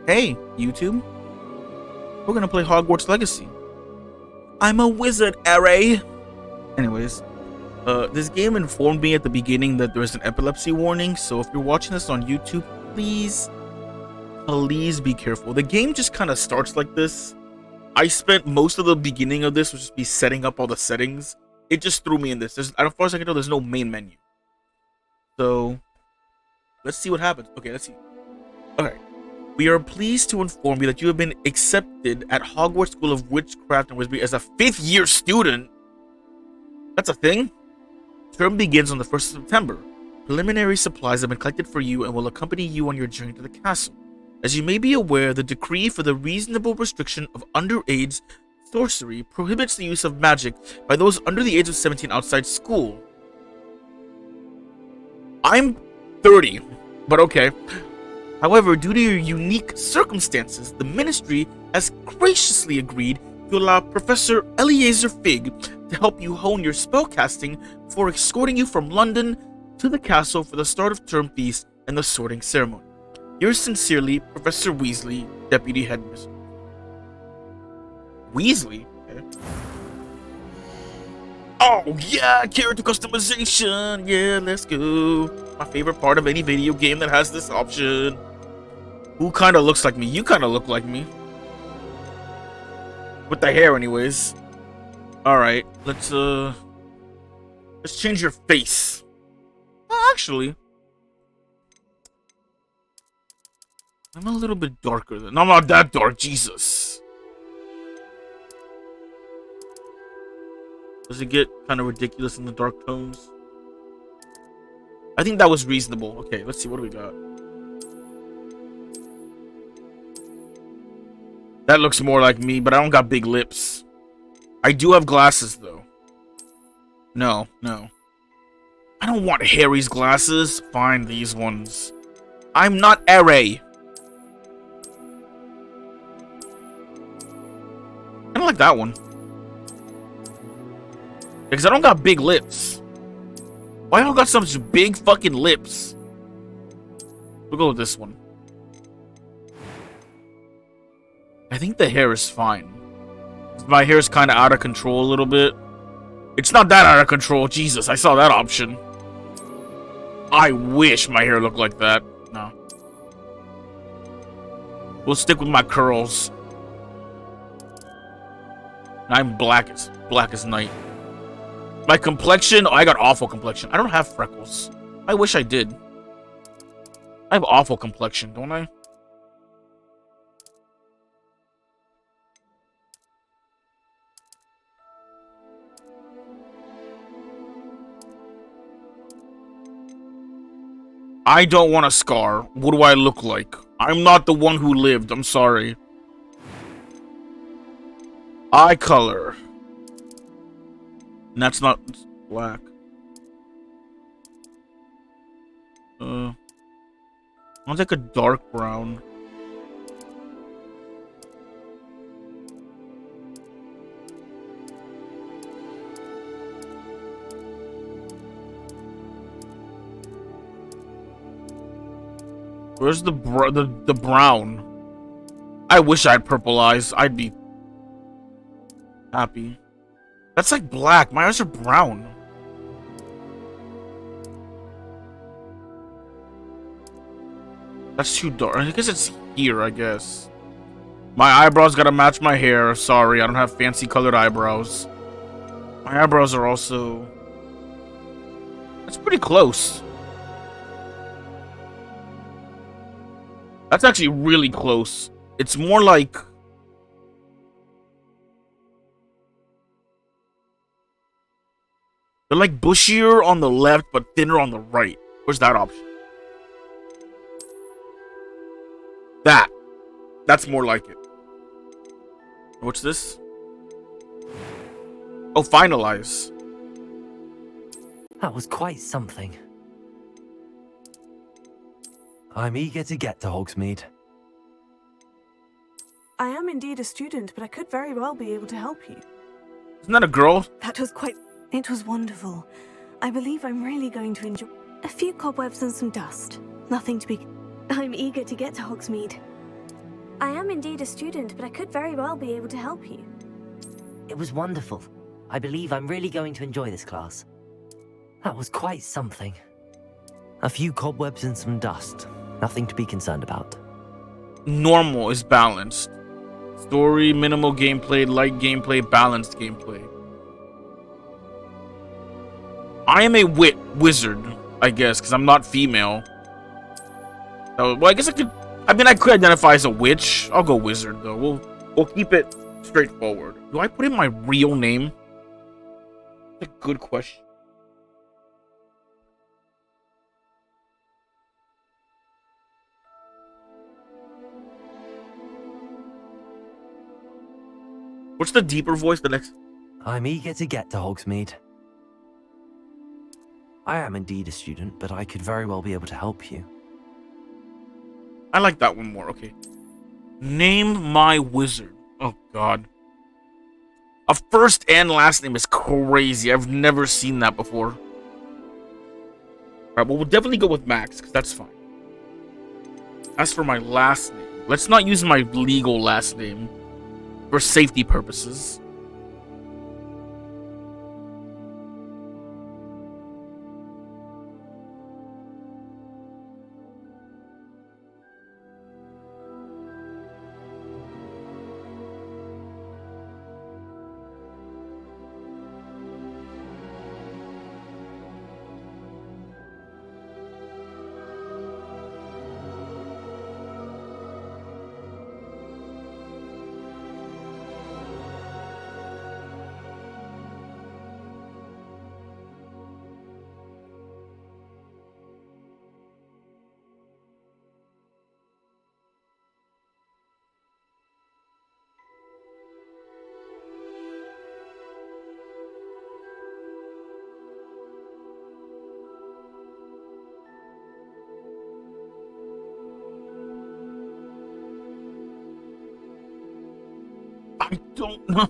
Hey, YouTube. We're gonna play Hogwarts Legacy. I'm a wizard, Array! Anyways, this game informed me at the beginning that there's an epilepsy warning, so if you're watching this on YouTube, please be careful. The game just kind of starts like this. I spent most of the beginning of this, which is be setting up all the settings. It just threw me in this. As far as I can tell, there's no main menu. So, let's see what happens. Okay, let's see. Okay. We are pleased to inform you that you have been accepted at Hogwarts School of Witchcraft and Wizardry as a 5th year student. That's a thing? Term begins on the 1st of September. Preliminary supplies have been collected for you and will accompany you on your journey to the castle. As you may be aware, the decree for the reasonable restriction of underage sorcery prohibits the use of magic by those under the age of 17 outside school. I'm 30, but okay. However, due to your unique circumstances, the Ministry has graciously agreed to allow Professor Eleazar Fig to help you hone your spellcasting before escorting you from London to the castle for the start of term feast and the sorting ceremony. Yours sincerely, Professor Weasley, Deputy Headmistress. Weasley? Okay. Oh yeah, character customization! Yeah, let's go. My favorite part of any video game that has this option. Who kind of looks like me? You kind of look like me. With the hair anyways. Alright, let's change your face. Oh, actually, I'm a little bit darker than... No, I'm not that dark, Jesus. Does it get kind of ridiculous in the dark tones? I think that was reasonable. Okay, let's see, what do we got? That looks more like me, but I don't got big lips. I do have glasses, though. No. I don't want Harry's glasses. Fine, these ones. I'm not Array. I don't like that one. Because I don't got big lips. Why y'all got such big fucking lips? We'll go with this one. I think the hair is fine. My hair is kind of out of control a little bit. It's not that out of control. Jesus, I saw that option. I wish my hair looked like that. No. We'll stick with my curls. I'm black as night. My complexion, oh, I got awful complexion. I don't have freckles. I wish I did. I have awful complexion, don't I? I don't want a scar. What do I look like? I'm not the one who lived. I'm sorry. Eye color. And that's not black. I'll take a dark brown. Where's the brown? I wish I had purple eyes. I'd be happy. That's like black. My eyes are brown. That's too dark. I guess it's here, I guess. My eyebrows gotta match my hair. Sorry, I don't have fancy colored eyebrows. My eyebrows are also... That's pretty close. That's actually really close. It's more like... They're like bushier on the left, but thinner on the right. Where's that option? That's more like it. What's this? Oh, finalize. That was quite something. I'm eager to get to Hogsmeade. I am indeed a student, but I could very well be able to help you. Isn't that a girl? That was quite... It was wonderful. I believe I'm really going to enjoy... A few cobwebs and some dust. Nothing to be... I'm eager to get to Hogsmeade. I am indeed a student, but I could very well be able to help you. It was wonderful. I believe I'm really going to enjoy this class. That was quite something. A few cobwebs and some dust. Nothing to be concerned about. Normal is balanced. Story, minimal gameplay, light gameplay, balanced gameplay. I am a wizard, I guess, because I'm not female. So, well, I guess I could identify as a witch. I'll go wizard though. We'll keep it straightforward. Do I put in my real name? That's a good question. What's the deeper voice? The next. I'm eager to get to Hogsmeade. I am indeed a student, but I could very well be able to help you. I like that one more. Okay. Name my wizard. Oh God. A first and last name is crazy. I've never seen that before. Alright, well, we'll definitely go with Max, because that's fine. As for my last name, let's not use my legal last name for safety purposes. I don't know.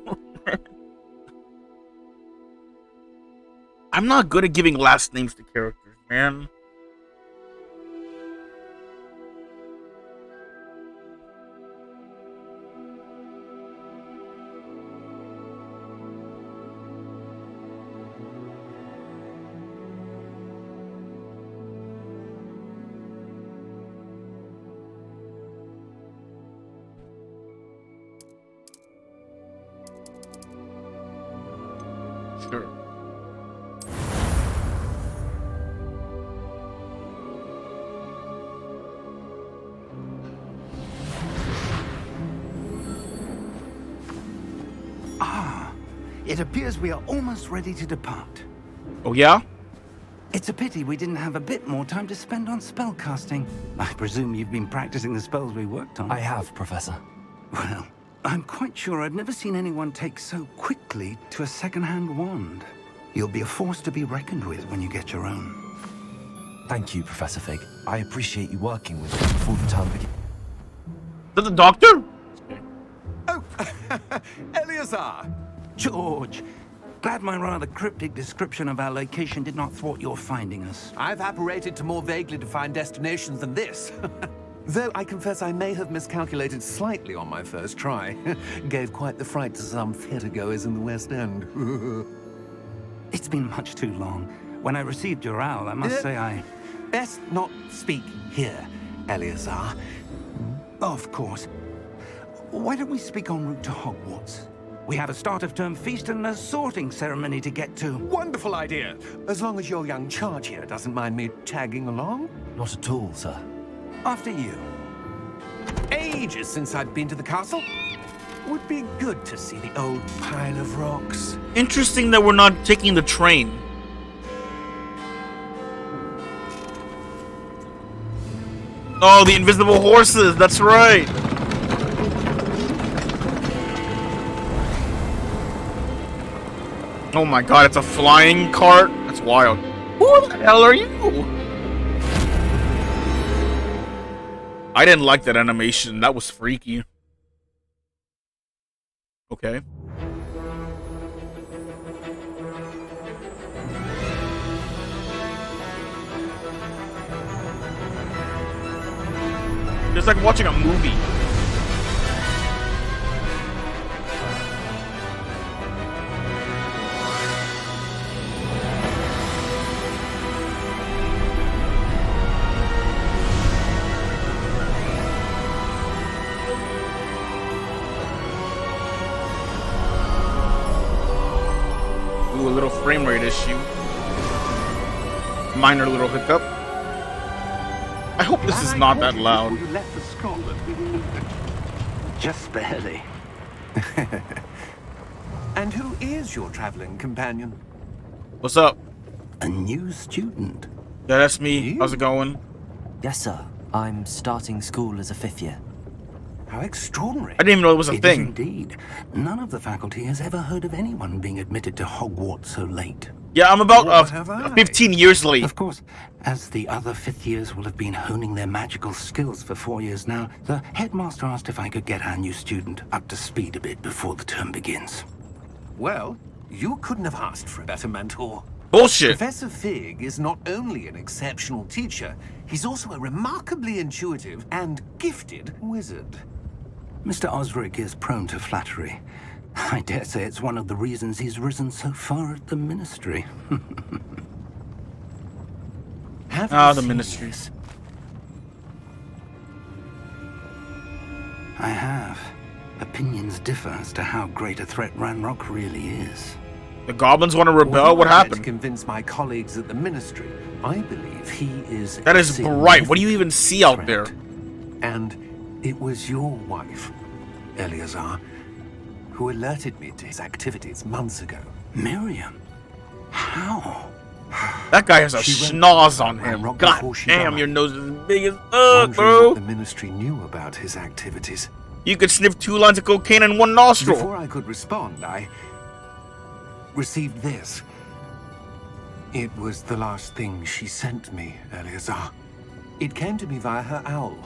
I'm not good at giving last names to characters, man. Sure. It appears we are almost ready to depart. Oh, yeah? It's a pity we didn't have a bit more time to spend on spellcasting. I presume you've been practicing the spells we worked on. I have, Professor. Well, I'm quite sure I've never seen anyone take so quickly to a second-hand wand. You'll be a force to be reckoned with when you get your own. Thank you, Professor Fig. I appreciate you working with me before the term begins. Is that the doctor? Oh, Eleazar! George, glad my rather cryptic description of our location did not thwart your finding us. I've apparated to more vaguely defined destinations than this. Though I confess I may have miscalculated slightly on my first try. Gave quite the fright to some theatergoers in the West End. It's been much too long. When I received your owl, I must say I... Best not speak here, Eleazar. Of course. Why don't we speak en route to Hogwarts? We have a start-of-term feast and a sorting ceremony to get to. Wonderful idea! As long as your young charge here doesn't mind me tagging along. Not at all, sir. After you. Ages since I'd been to the castle. Would be good to see the old pile of rocks. Interesting that we're not taking the train. Oh, the invisible horses. That's right. Oh my god, it's a flying cart? That's wild. Who the hell are you? I didn't like that animation. That was freaky. Okay. It's like watching a movie. little frame rate issue. Minor little hiccup. I hope this is not that loud. You left for Scotland. Just barely. And who is your traveling companion? What's up? A new student. Yeah, that's me. How's it going? Yes, sir. I'm starting school as a 5th year. How extraordinary. I didn't even know it was a It is thing. indeed. None of the faculty has ever heard of anyone being admitted to Hogwarts so late. Yeah, I'm about What have I? 15 years late. Of course, as the other 5th years will have been honing their magical skills for 4 years now, the headmaster asked if I could get our new student up to speed a bit before the term begins. Well, you couldn't have asked for a better mentor. Bullshit. Professor Fig is not only an exceptional teacher, he's also a remarkably intuitive and gifted wizard. Mr. Osric is prone to flattery. I dare say it's one of the reasons he's risen so far at the ministry. Have Ah, you the seen ministry. this? I have. Opinions differ as to how great a threat Ranrock really is. The goblins want to rebel? Although What I had to happened? convince my colleagues at the ministry, I believe he is. That a is bright. What do you even see out there? threat. And it was your wife, Eleazar, who alerted me to his activities months ago. Miriam? How? That guy has a She went schnoz on him. Ranrock God before she damn, died. your nose is as big as Wondering bro. what the ministry knew about his activities. You could sniff 2 lines of cocaine in one nostril. Before I could respond, I received this. It was the last thing she sent me, Eleazar. It came to me via her owl,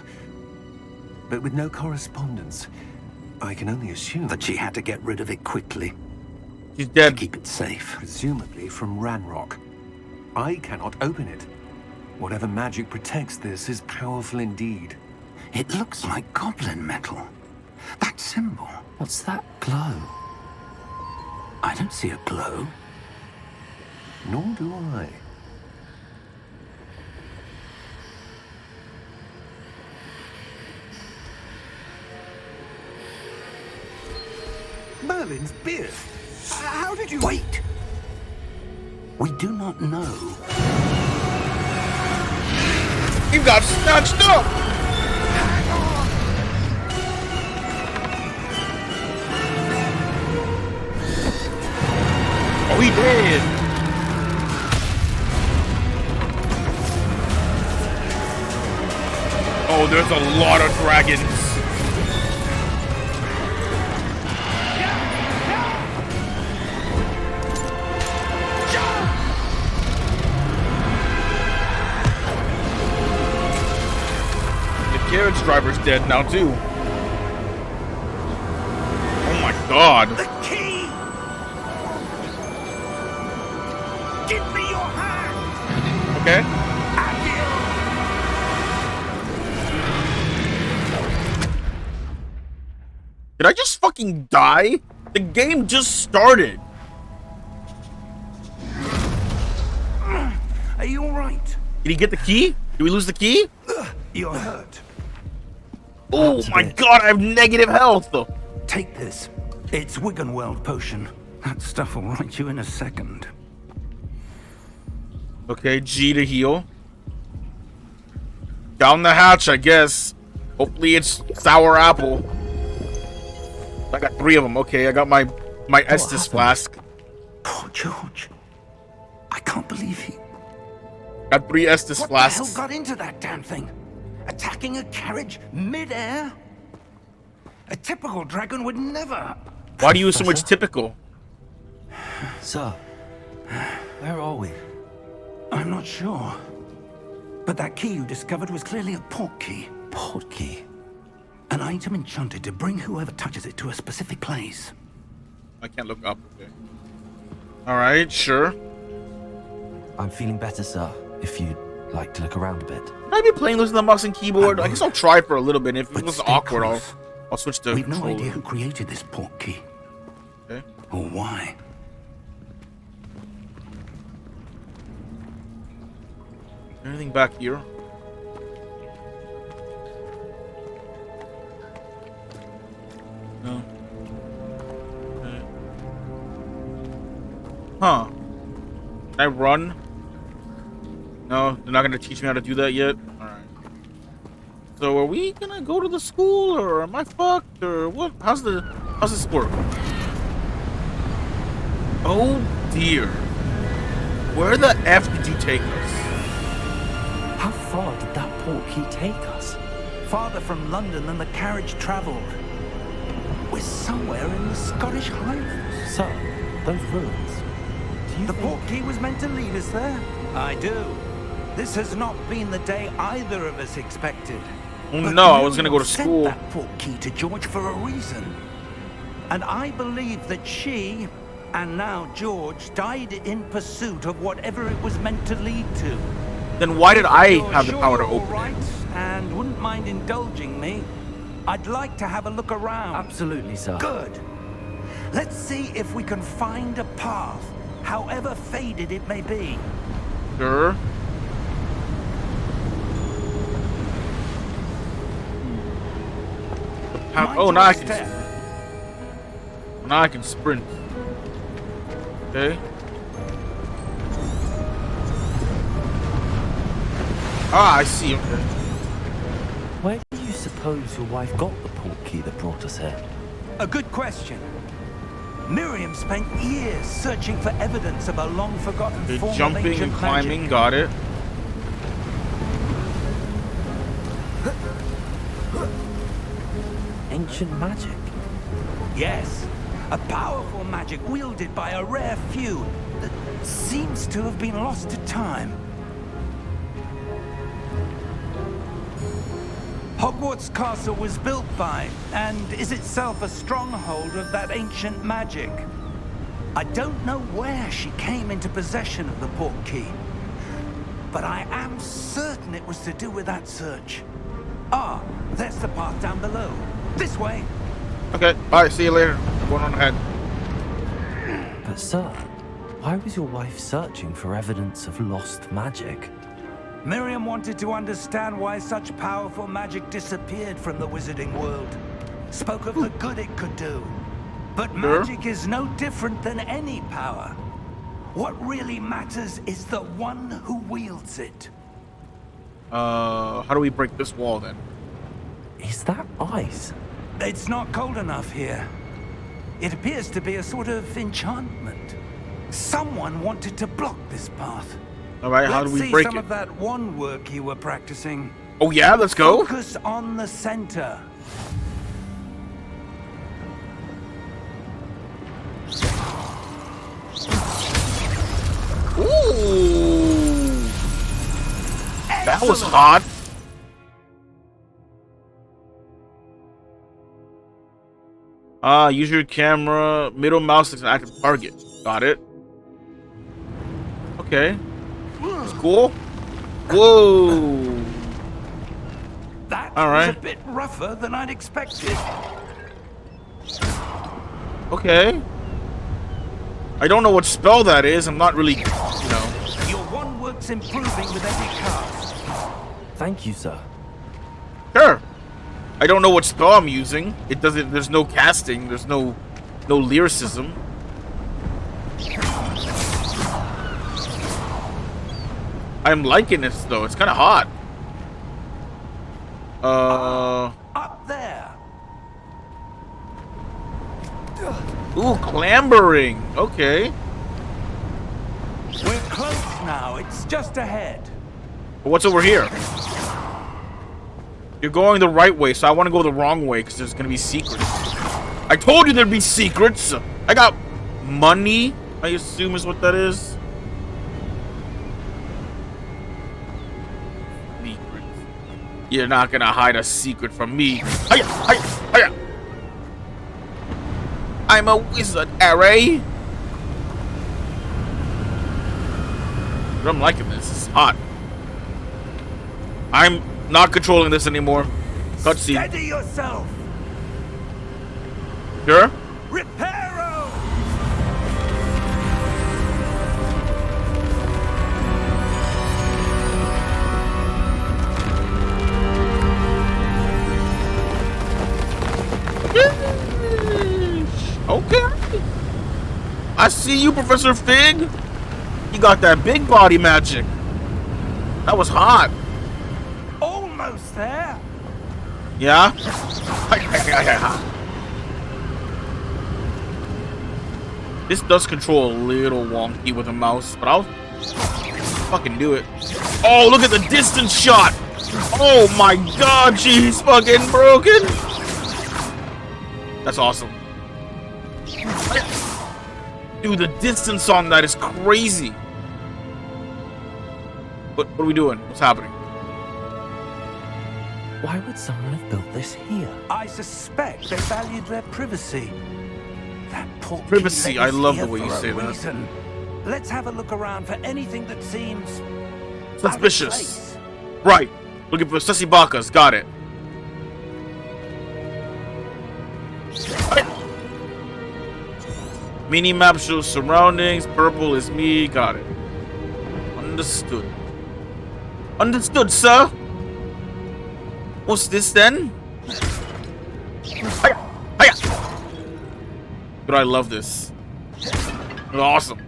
but with no correspondence. I can only assume That she had to get rid of it quickly He's to dead. keep it safe. presumably from Ranrock. I cannot open it. Whatever magic protects this is powerful indeed. It looks like goblin metal. That symbol. What's that glow? I don't see a glow. Nor do I. Merlin's beard. How did you... Wait! We do not know. You got snatched up. Oh, he did. Oh, there's a lot of dragons. The carriage driver's dead now too. Oh my god. The key! Give me your hand! Okay. Did I just fucking die? The game just started. Are you alright? Did he get the key? Did we lose the key? You're hurt. Oh That's my it. god, I have negative health. Take this. It's Wiggenweld potion. That stuff will right you in a second. Okay, G to heal. Down the hatch, I guess. Hopefully it's sour apple. I got 3 of them. Okay, I got my Estus happened? flask. Poor George. I can't believe he... Got 3 Estus What flasks. the hell got into that damn thing? Attacking a carriage mid-air? A typical dragon would never... Why do you use so much typical? Sir, where are we? I'm not sure. But that key you discovered was clearly a port key. Port key. An item enchanted to bring whoever touches it to a specific place. I can't look up. Okay. Alright, sure. I'm feeling better, sir, if you'd like to look around a bit. Can I be playing this on the mouse and keyboard? I guess I'll try for a little bit. If it But was stay awkward, close. I'll switch to We've no controller. idea who created this port key. Okay. Or why. Anything back here? No. Okay. Huh. I run? No, they're not gonna teach me how to do that yet. All right. So are we gonna go to the school, or am I fucked, or what? How's this work? Oh dear. Where the F did you take us? How far did that portkey take us? Farther from London than the carriage travelled. We're somewhere in the Scottish Highlands. Sir, those ruins. Do you The think... portkey was meant to lead us there? I do. This has not been the day either of us expected. Oh, But no, I was gonna go to Muriel school. Sent that portkey to George for a reason. And I believe that she, and now George, died in pursuit of whatever it was meant to lead to. Then why did I You're have the sure power to you're all open right, it? and wouldn't mind indulging me, I'd like to have a look around. Absolutely, sir. Good. Let's see if we can find a path, however faded it may be. Sure. Mind Oh, your now step. I can sprint. Okay. Ah, I see. Okay. Where do you suppose your wife got the portkey that brought us here? A good question. Miriam spent years searching for evidence of a long-forgotten Okay, form of jumping ancient and climbing, magic. got it. Ancient magic. Yes, a powerful magic wielded by a rare few that seems to have been lost to time. Hogwarts Castle was built by, and is itself a stronghold of that ancient magic. I don't know where she came into possession of the portkey, but I am certain it was to do with that search. Ah, there's the path down below. This way. Okay, alright, see you later. Going on ahead. But sir, why was your wife searching for evidence of lost magic? Miriam wanted to understand why such powerful magic disappeared from the wizarding world. Spoke of the good it could do. But magic is no different than any power. What really matters is the one who wields it. How do we break this wall then? Is that ice? It's not cold enough here. It appears to be a sort of enchantment. Someone wanted to block this path. Alright, how do Let's we see break some it? of that one work you were practicing. Oh yeah, let's go. Focus on the center. Ooh. That was hot. Use your camera, middle mouse is an active target. Got it. Okay. That's cool. Whoa. That All right. was a bit rougher than I'd expected. Okay. I don't know what spell that is. I'm not really, you know. Your one work's improving with every cast. Thank you, sir. Sure. I don't know what spell I'm using. It doesn't. There's no casting. There's no lyricism. I'm liking this though. It's kind of hot. Up there. Ooh, clambering. Okay. We're close now. It's just ahead. What's over here? You're going the right way, so I want to go the wrong way because there's gonna be secrets. I told you there'd be secrets. I got money. I assume is what that is. Secrets. You're not gonna hide a secret from me. Hiya, hiya, hiya. I'm a wizard, Array. But I'm liking this. It's hot. I'm not controlling this anymore. Cutscene. Steady yourself. Sure? Reparo. Okay. I see you, Professor Fig. You got that big body magic. That was hot. Almost there. Yeah? This does control a little wonky with a mouse, but I'll fucking do it. Oh, look at the distance shot. Oh my god, she's fucking broken. That's awesome. Dude, the distance on that is crazy. What are we doing? What's happening? Why would someone have built this here? I suspect they valued their privacy. That portkey Privacy, let I us love here the way you for a say that. reason. Let's have a look around for anything that seems Suspicious. Right. Looking for sussy bakas. Got it. Mini map shows surroundings. Purple is me. Got it. Understood. Understood, sir. What's this then? Hiya! Hiya! Dude, I love this. It's awesome.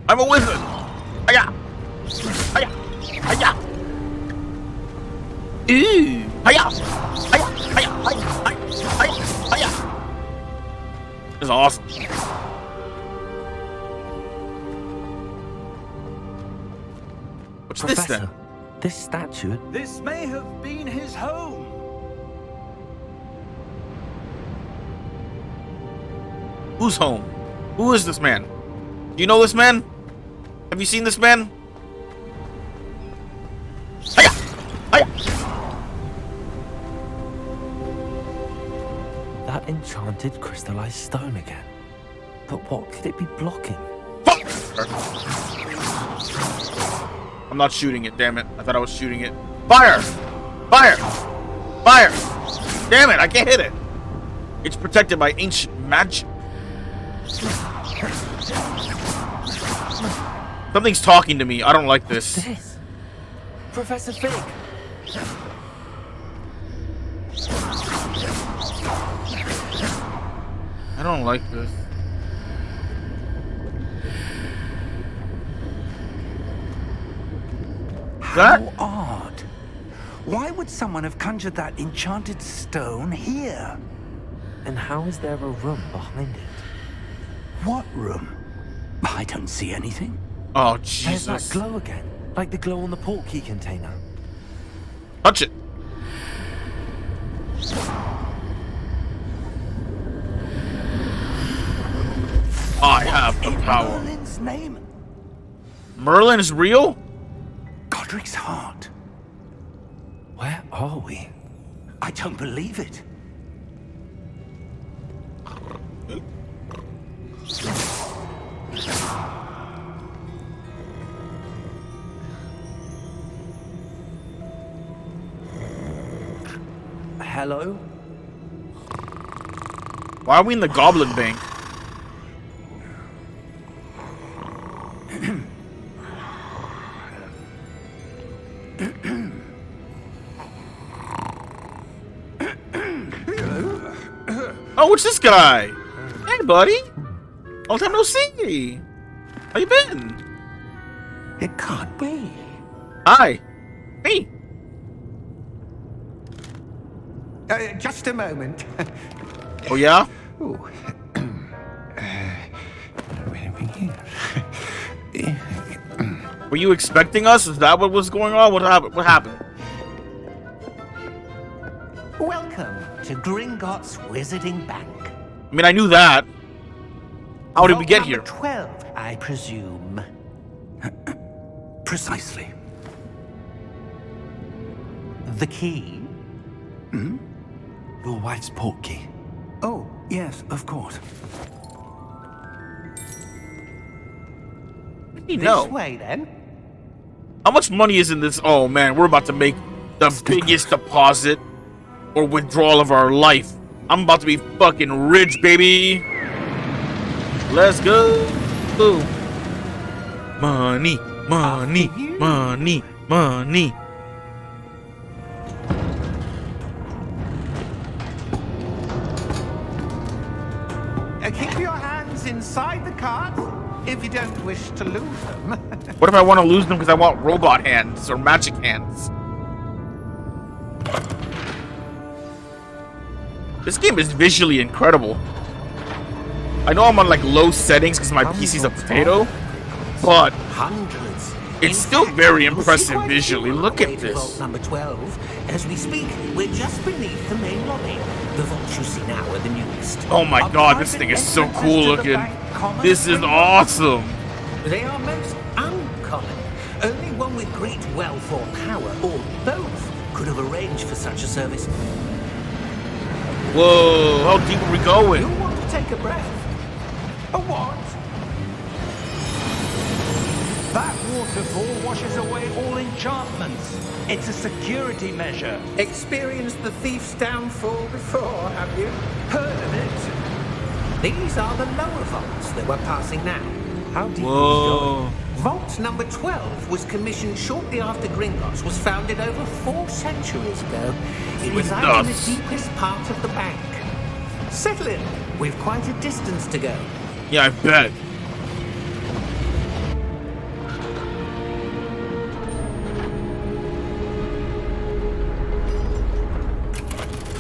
I'm a wizard. Hiya! Hiya! Hiya! Ooh! Hiya! Hiya! Hiya! Hiya! Hiya! Hiya! This is awesome. What's this then? This statue. This may have been his home. Who's home? Who is this man? Do you know this man? Have you seen this man? Hiya! Hiya! That enchanted crystallized stone again. But what could it be blocking? I'm not shooting it, damn it. I thought I was shooting it. Fire! Fire! Fire! Damn it, I can't hit it. It's protected by ancient magic. Something's talking to me. I don't like this. What's this? Professor Fig! I don't like this. How odd. Why would someone have conjured that enchanted stone here? And how is there a room behind it? What room? I don't see anything. Oh, There's that Jesus. glow again. Like the glow on the portkey container. Touch it. I have the power. Merlin's name. Merlin is real? Godric's heart. Where are we? I don't believe it. Hello? Why are we in the Goblin Bank? Oh, what's this guy? Hey, buddy. Long time no see. How you been? It can't be. Hi. Hey. Just a moment. Oh, yeah? Ooh. Were you expecting us? Is that what was going on? What happened? What happened? Welcome to Gringotts Wizarding Bank. I mean, I knew that. How did we get Vault here? number 12, I presume. Precisely. The key? Your wife's portkey. Oh, yes, of course. You This know. way, then. How much money is in this? Oh man, we're about to make the biggest deposit or withdrawal of our life. I'm about to be fucking rich, baby. Let's go. Money, money, money, money. Keep your hands inside the cart. if you don't wish to lose them. What if I want to lose them because I want robot hands or magic hands? This game is visually incredible. I know I'm on like low settings because my PC's a potato, but Hundreds. it's still very impressive visually. Look at this. Vault number 12. As we speak, we're just beneath the main lobby. The vaults you see now are the newest. Oh my god, this thing is so cool looking. This is awesome. They are most uncommon. Only one with great wealth or power, or both, could have arranged for such a service. Whoa, how deep are we going? You'll want to take a breath. A what? That waterfall washes away all enchantments. It's a security measure. Experienced the thief's downfall before, have you? Heard of it? These are the lower vaults that we're passing now. How deep are we Whoa. going? Vault number 12 was commissioned shortly after Gringotts was founded over 4 centuries ago. It resides in the deepest part of the bank. Settle in. We've quite a distance to go. Yeah, I bet.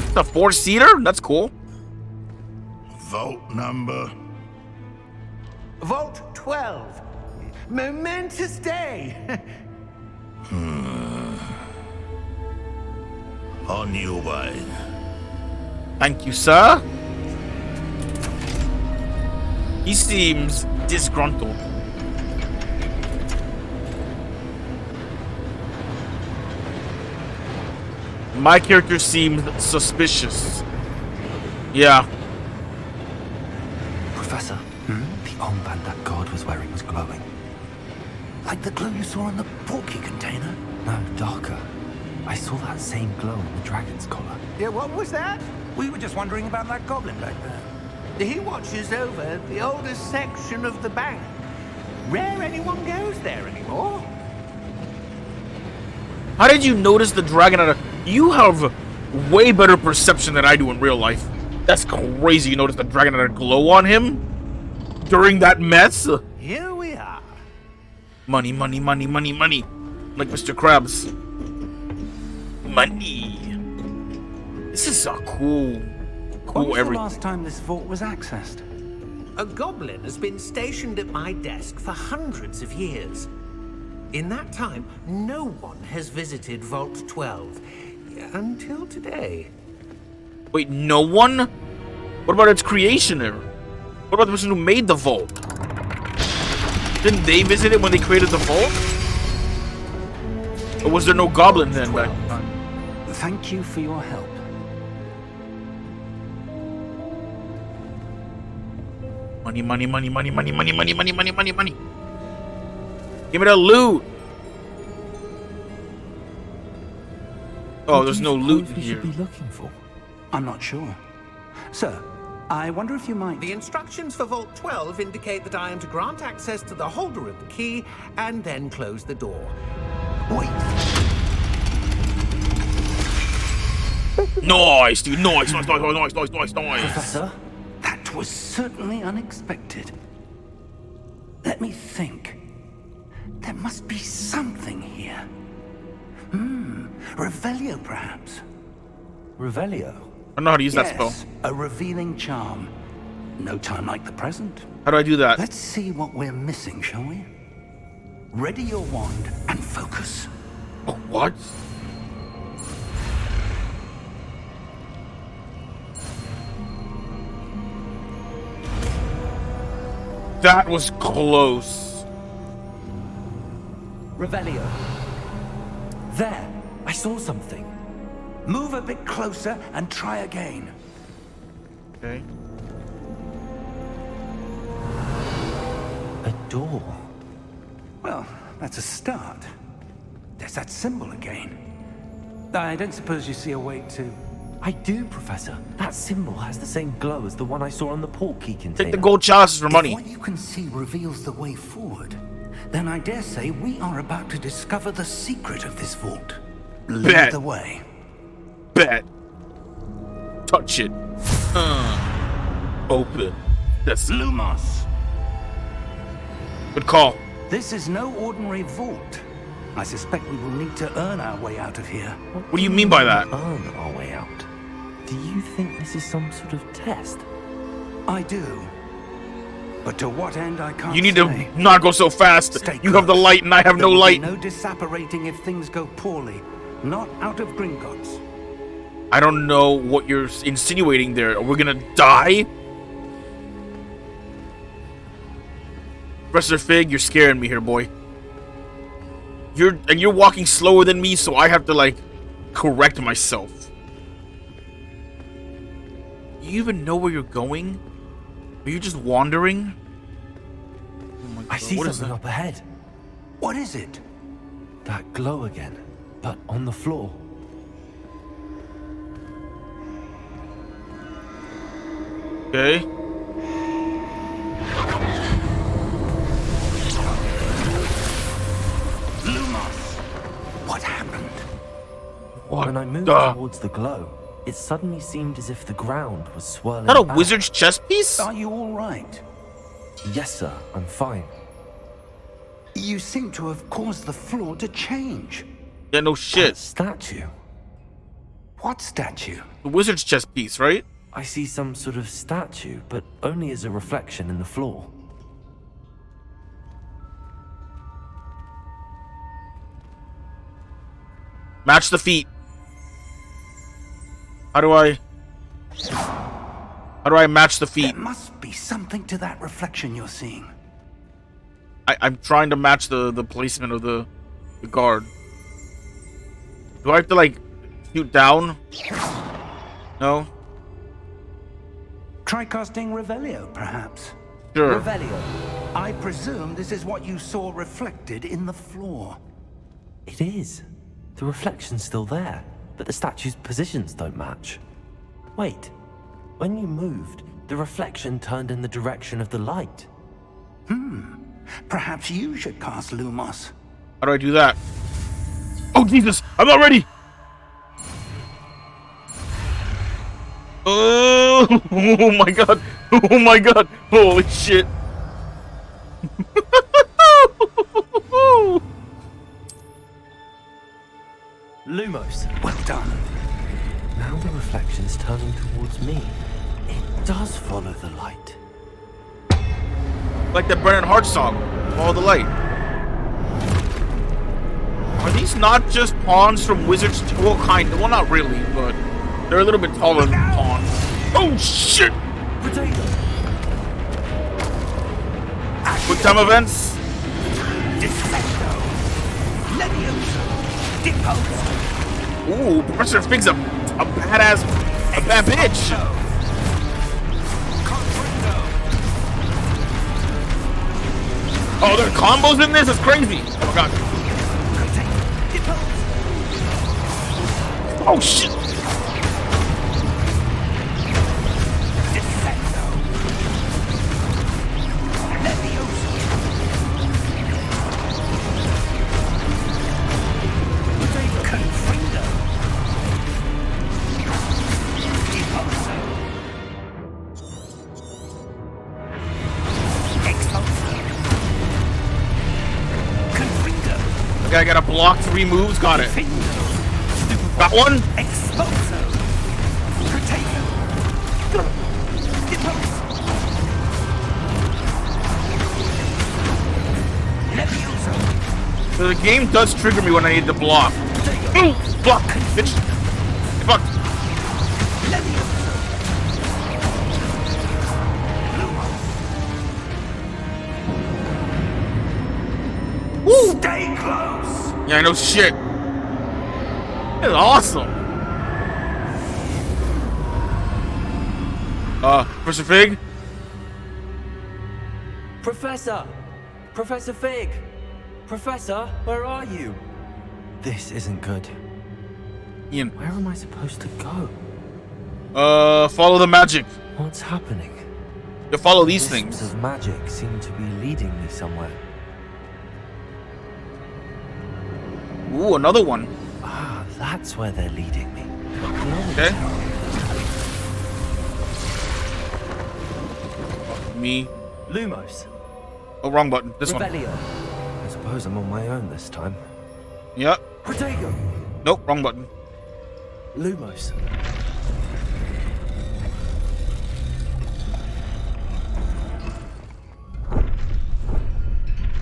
It's a 4-seater? That's cool. Vault number. Vault 12. Momentous day. On your way. Thank you, sir. He seems disgruntled. My character seems suspicious. Yeah. Professor, the armband that guard was wearing was glowing. Like the glow you saw in the porky container? No, darker. I saw that same glow on the dragon's collar. Yeah, what was that? We were just wondering about that goblin back there. He watches over the oldest section of the bank. Rare anyone goes there anymore. How did you notice the dragon at a... You have way better perception than I do in real life. That's crazy. You noticed the dragon had a glow on him during that mess? Here we are. Money, money, money, money, money. Like Mr. Krabs. Money. This is a cool When was the everything. last time this vault was accessed? A goblin has been stationed at my desk for hundreds of years. In that time, no one has visited Vault 12 until today. Wait, no one? What about its creationer? What about the person who made the vault? Didn't they visit it when they created the vault? Or was there no goblin then back then? Thank you for your help. Money, money, money, money, money, money, money, money, money, money, money. Give me that loot. Oh, there's no loot we here. should be looking for? I'm not sure. Sir, I wonder if you might... The instructions for Vault 12 indicate that I am to grant access to the holder of the key and then close the door. Wait. Nice, dude. Nice, nice, nice, nice, nice, nice, nice. Professor? That was certainly unexpected. Let me think. There must be something here. Revelio, perhaps. Revelio? I don't know how to use that spell. Yes, a revealing charm. No time like the present. How do I do that? Let's see what we're missing, shall we? Ready your wand and focus. Oh, what? That was close. Revelio. There! I saw something. Move a bit closer and try again. Okay. A door. Well, that's a start. There's that symbol again. I don't suppose you see a way to... I do, Professor. That symbol has the same glow as the one I saw on the portkey container. Take the gold chalices for money. If what you can see reveals the way forward, then I dare say we are about to discover the secret of this vault. Lead Bet. the way. Bet. Touch it. Open. That's Lumos. Good call. This is no ordinary vault. I suspect we will need to earn our way out of here. What do you mean by that? Earn our way out. Do you think this is some sort of test? I do. But to what end, I can't You need say. to not go so fast. Stay You have the close. light and I have There no will light. be no disapparating if things go poorly. Not out of Gringotts. I don't know what you're insinuating there. Are we gonna die? Professor Fig, you're scaring me here, boy. You're walking slower than me, so I have to like correct myself. Do you even know where you're going? Are you just wandering? Oh my God, I see what is something that? up ahead. What is it? That glow again, but on the floor. Okay. Lumos! What happened? What When I moved the- towards the glow, it suddenly seemed as if the ground was swirling. Is that a back. wizard's chess piece? Are you all right? Yes, sir. I'm fine. You seem to have caused the floor to change. Yeah, no That shit. statue. What statue? The wizard's chess piece, right? I see some sort of statue, but only as a reflection in the floor. Match the feet. How do I match the feet? There must be something to that reflection you're seeing. I'm trying to match the placement of the guard. Do I have to like shoot down? No? Try casting Revelio, perhaps. Sure. Revelio. I presume this is what you saw reflected in the floor. It is. The reflection's still there, but the statue's positions don't match. Wait. When you moved, the reflection turned in the direction of the light. Perhaps you should cast Lumos. How do I do that? Oh Jesus! I'm not ready! Oh, oh my god! Oh my god! Holy shit! Lumos. Well done. Now the reflection's turning towards me. It does follow the light. Like the Bernard Hart song, Follow the Light. Are these not just pawns from Wizards? Well, kind of. Well, not really, but they're a little bit taller than pawns. Oh shit! Potato. Quick time events. Defendo. Leviosa. Depose. Ooh, Professor Fig's a bad bitch. Confringo. Oh, there are combos in this? It's crazy. Oh my god. Depose. Oh shit. Defendo. Leviosa. Confringo. Deposo. Expulso. Confringo. Okay, I gotta block 3 moves. Got it. Findo. Got one. Expulso. Potato. Depose. Levioso. So the game does trigger me when I need to block. Ooh, block, bitch. Fuck. Levioso. Lumos. Stay close. Yeah, I know shit. That's awesome. Professor Fig? Professor! Professor Fig! Professor, where are you? This isn't good. Ian. Where am I supposed to go? Follow the magic. What's happening? You follow these Wisps things. of magic seem to be leading me somewhere. Ooh, another one. Ah, that's where they're leading me. Okay. Me. Lumos. Oh, wrong button. This one. Revelio. I suppose I'm on my own this time. Yep. Protego. Nope, wrong button. Lumos.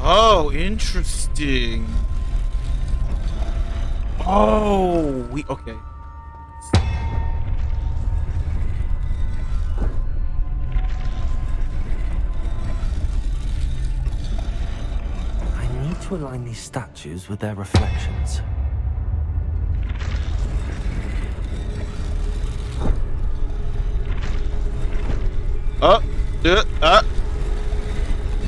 Oh, interesting. Oh, okay. I need to align these statues with their reflections. It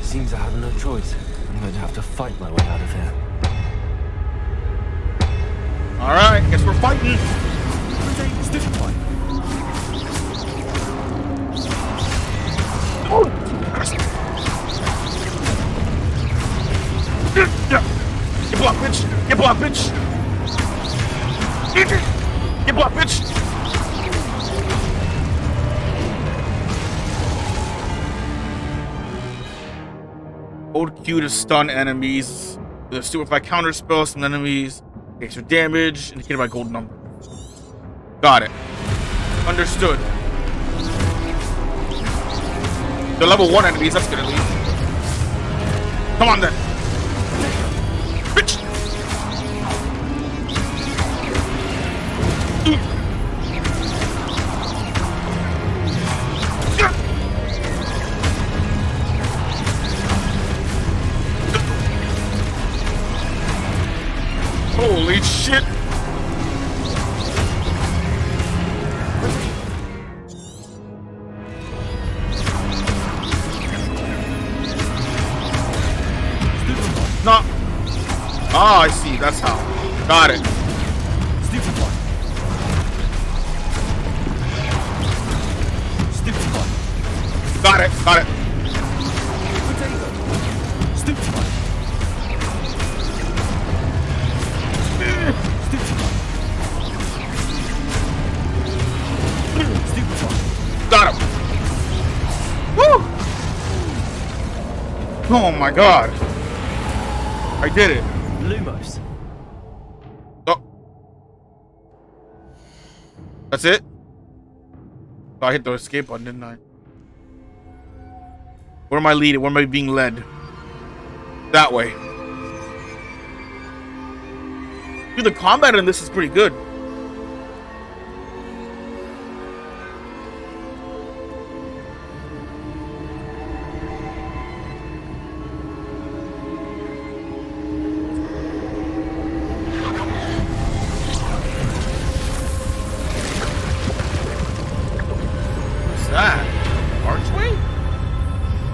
seems I have no choice. I'm going to have to fight my way out of here. All right, guess we're fighting. Oh, get blocked, bitch! Get blocked, bitch! Get blocked, bitch! Hold Q to stun enemies. With a stupefy counter spell, some enemies. Extra damage, indicated by gold number. Got it. Understood. They're level 1 enemies, that's good at least. Come on then. Bitch! Holy shit! No. Ah, I see. That's how. Got it. Got it. Got it. Got him. Woo! Oh my god. I did it. Lumos. Oh. That's it? Oh, I hit the escape button, didn't I? Where am I leading? Where am I being led? That way. Dude, the combat in this is pretty good.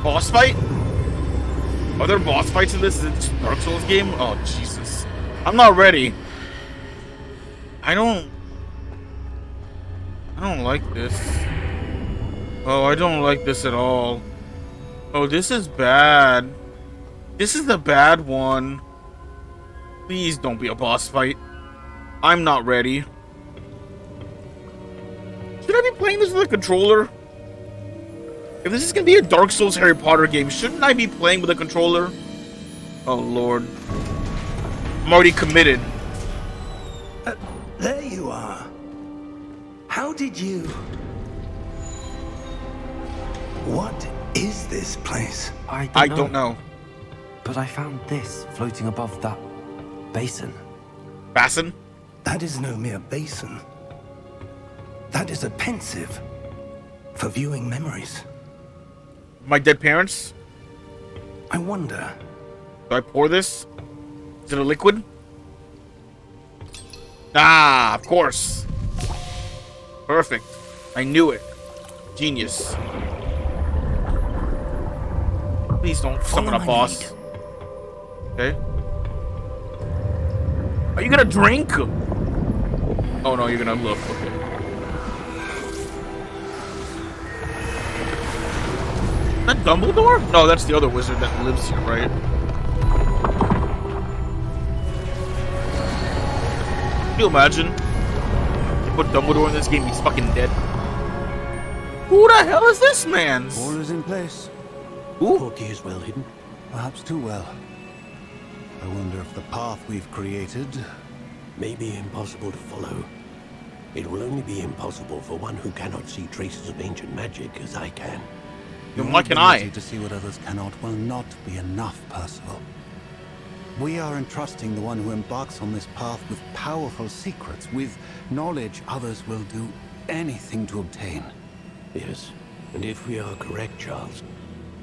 Boss fight? Are there boss fights in this? Is it just Dark Souls game? Oh, Jesus. I'm not ready. I don't like this. Oh, I don't like this at all. Oh, this is bad. This is the bad one. Please don't be a boss fight. I'm not ready. Should I be playing this with a controller? If this is gonna be a Dark Souls Harry Potter game, shouldn't I be playing with a controller? Oh lord. I'm already committed. There you are. How did you... What is this place? I don't know. But I found this floating above that basin. Basin? That is no mere basin. That is a pensive for viewing memories. My dead parents? I wonder. Do I pour this? Is it a liquid? Ah, of course. Perfect. I knew it. Genius. Please don't summon a boss. Okay. Are you gonna drink? Oh no, you're gonna look. Okay. Is that Dumbledore? No, that's the other wizard that lives here, right? Can you imagine? You put Dumbledore in this game, he's fucking dead. Who the hell is this man? All is in place. Ooh. Portkey is well hidden. Perhaps too well. I wonder if the path we've created may be impossible to follow. It will only be impossible for one who cannot see traces of ancient magic as I can. Then why can I? To see what others cannot will not be enough, Percival. We are entrusting the one who embarks on this path with powerful secrets, with knowledge others will do anything to obtain. Yes, and if we are correct, Charles,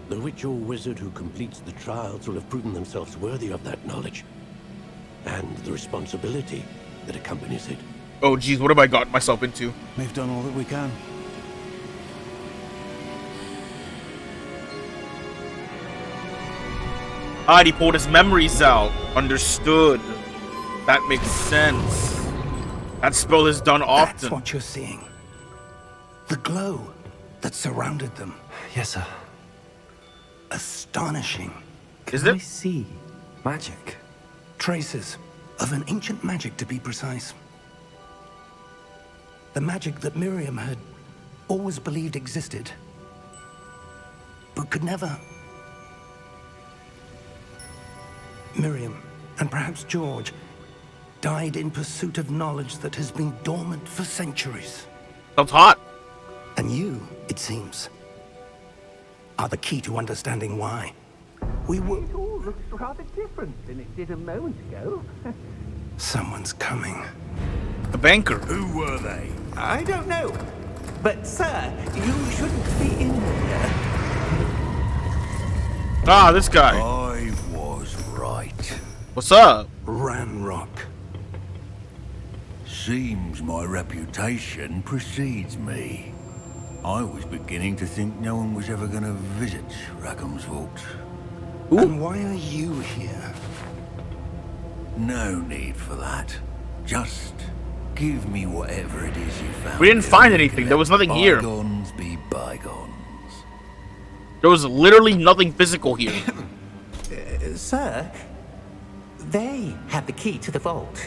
the witch or wizard who completes the trials will have proven themselves worthy of that knowledge, and the responsibility that accompanies it. Oh geez, what have I gotten myself into? We've done all that we can. Ah, he pulled his memories out. Understood. That makes sense. That spell is done often. That's what you're seeing. The glow that surrounded them. Yes, sir. Astonishing. Is Can it? I see magic? Traces of an ancient magic, to be precise. The magic that Miriam had always believed existed, but could never. Miriam, and perhaps George, died in pursuit of knowledge that has been dormant for centuries. Sounds hot. And you, it seems, are the key to understanding why. We were... It all looks rather different than it did a moment ago. Someone's coming. The banker. Who were they? I don't know. But, sir, you shouldn't be in here. Ah, this guy. I was right. What's up? Ranrock. Seems my reputation precedes me. I was beginning to think no one was ever going to visit Rackham's vault. And why are you here? No need for that. Just give me whatever it is you found. We didn't find anything. There was nothing here. Bygones be bygones. There was literally nothing physical here. Sir, they have the key to the vault.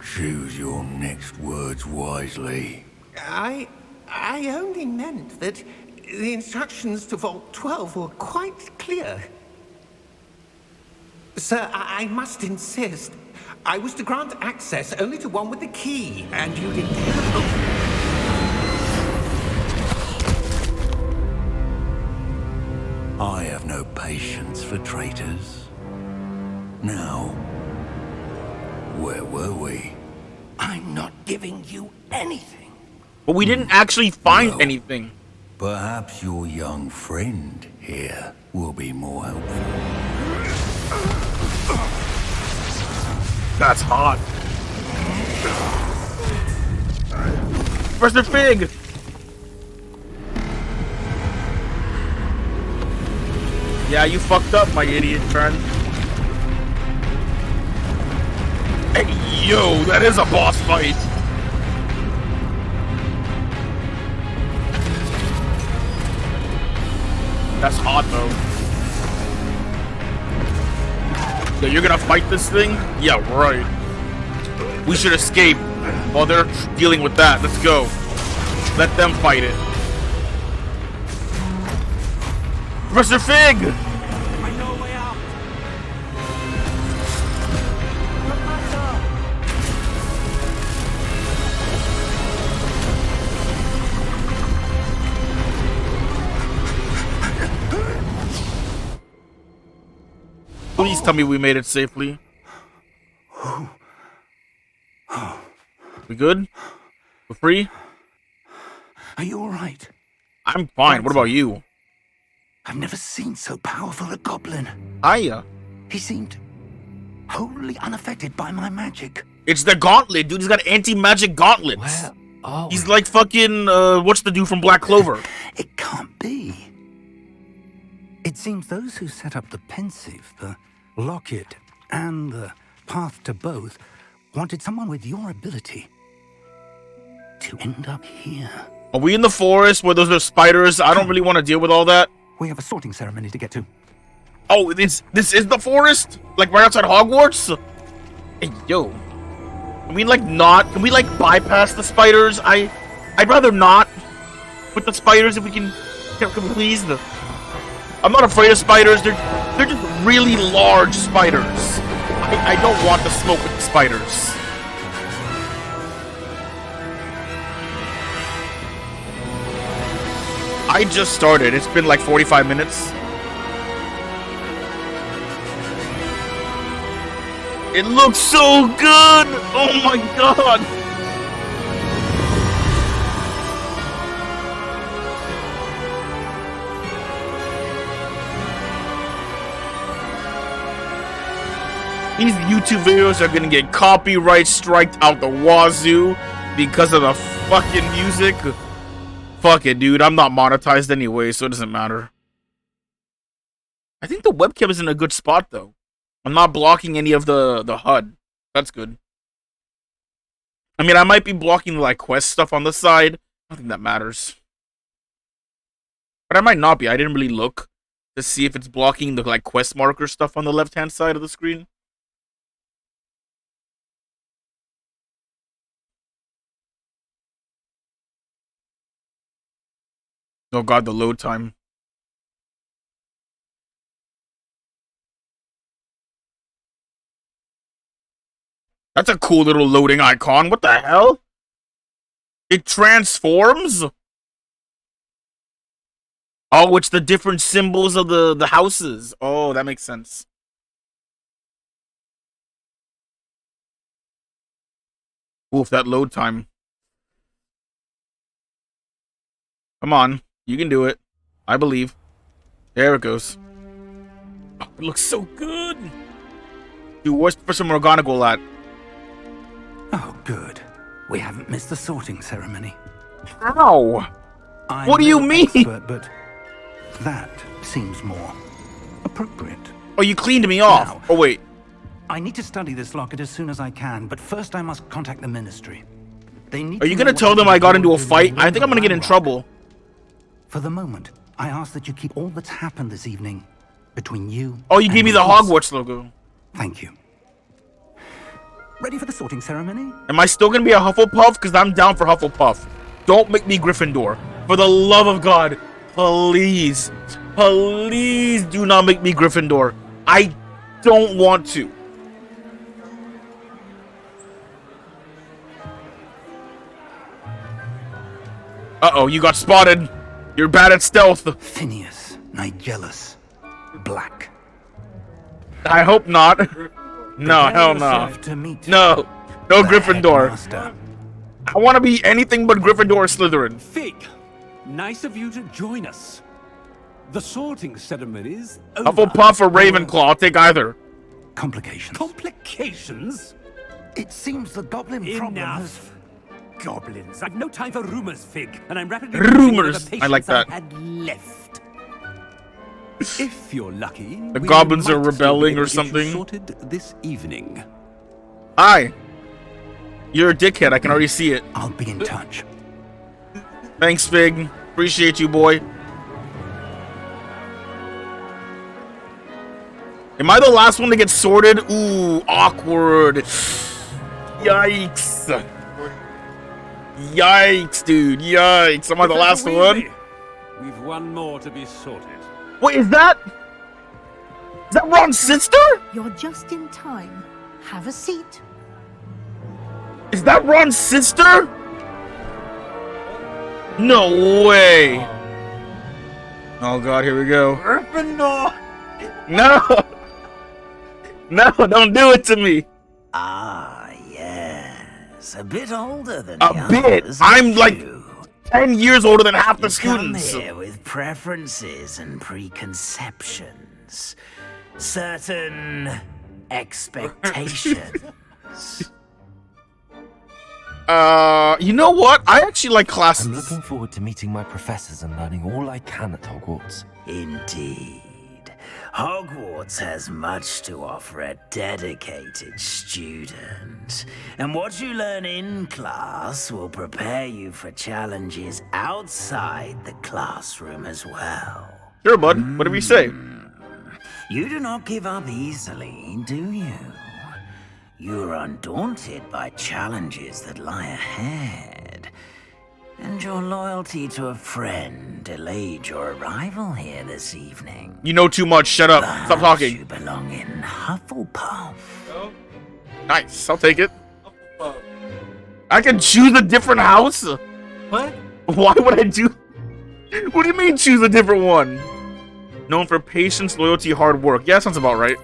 Choose your next words wisely. I only meant that the instructions to Vault 12 were quite clear. Sir, I must insist. I was to grant access only to one with the key, and you didn't have... I have no patience for traitors. Now, where were we? I'm not giving you anything. But we didn't actually find No. anything. Perhaps your young friend here will be more helpful. That's hot. Professor Fig! Yeah, you fucked up, my idiot friend. Hey, yo, that is a boss fight. That's hot, though. Yeah, you're gonna fight this thing? Yeah, right. We should escape while they're dealing with that. Let's go. Let them fight it. Professor Fig! I know a way out. Please tell me we made it safely. We good? We're free? Are you all right? I'm fine. What about you? I've never seen so powerful a goblin. Hiya. He seemed wholly unaffected by my magic. It's the gauntlet, dude. He's got anti-magic gauntlets. Where are He's we? like fucking, what's the dude from Black Clover? It can't be. It seems those who set up the pensive, the locket, and the path to both wanted someone with your ability to end up here. Are we in the forest where those are spiders? I don't really want to deal with all that. We have a sorting ceremony to get to. Oh, this is the forest? Like right outside Hogwarts? Hey, yo. Can we like not? Can we like bypass the spiders? I'd rather not with the spiders if we can. Can we please? I'm not afraid of spiders. They're just really large spiders. I don't want to smoke with the spiders. I just started. It's been like 45 minutes. It looks so good! Oh my god! These YouTube videos are gonna get copyright striked out the wazoo because of the fucking music. Fuck it, dude. I'm not monetized anyway, so it doesn't matter. I think the webcam is in a good spot, though. I'm not blocking any of the HUD. That's good. I mean, I might be blocking the, like, quest stuff on the side. I don't think that matters. But I might not be. I didn't really look to see if it's blocking the, like, quest marker stuff on the left-hand side of the screen. Oh god, the load time. That's a cool little loading icon. What the hell? It transforms? Oh, it's the different symbols of the houses. Oh, that makes sense. Oof, that load time. Come on. You can do it. I believe. There it goes. Oh, it looks so good. Dude, where's Professor McGonagall at? Oh, good. We haven't missed the sorting ceremony. How? What do you mean? Expert, but that seems more appropriate. Oh, you cleaned me off. Now, oh, wait. I need to study this locket as soon as I can, but first I must contact the Ministry. They need. Are you gonna tell them I got into a fight? I think I'm gonna get in trouble. For the moment, I ask that you keep all that's happened this evening between you. Oh, you gave me the Hogwarts logo. Thank you. Ready for the sorting ceremony? Am I still gonna be a Hufflepuff? Because I'm down for Hufflepuff. Don't make me Gryffindor. For the love of God. Please. Please do not make me Gryffindor. I don't want to. Uh-oh, you got spotted. You're bad at stealth. Phineas, Nigellus, Black. I hope not. No, hell no. No. No Gryffindor. I want to be anything but Gryffindor or Slytherin. Fig, nice of you to join us. The sorting ceremony's over. Hufflepuff or Ravenclaw, I'll take either. Complications. Complications? It seems the goblin problem has... Enough. Goblins. I've no time for rumors, Fig, and I'm rapidly rumors. I like that. I had left. If you're lucky, the goblins are rebelling or something. Sorted this evening. Hi. You're a dickhead. I can already see it. I'll be in touch. Thanks, Fig. Appreciate you, boy. Am I the last one to get sorted? Ooh, awkward. Yikes. Yikes, dude. Yikes. Am I the last one? We've one more to be sorted. Wait, is that Ron's sister? You're just in time. Have a seat. Is that Ron's sister? No way. Oh god, here we go. Gryffindor. No. No, don't do it to me. Ah, yes. A bit older than a bit. I'm like 10 years older than half the students. Come here with preferences and preconceptions. Certain expectations. You know what? I actually like classes. I'm looking forward to meeting my professors and learning all I can at Hogwarts. Indeed. Hogwarts has much to offer a dedicated student. And what you learn in class will prepare you for challenges outside the classroom as well. Sure, bud. Whatever you say. You do not give up easily, do you? You're undaunted by challenges that lie ahead. And And your loyalty to a friend delayed your arrival here this evening. You know too much. Shut up. Stop talking. You belong in Hufflepuff. Nice. I'll take it. I can choose a different house? What? Why would I do... What do you mean choose a different one? Known for patience, loyalty, hard work. Yeah, that sounds about right.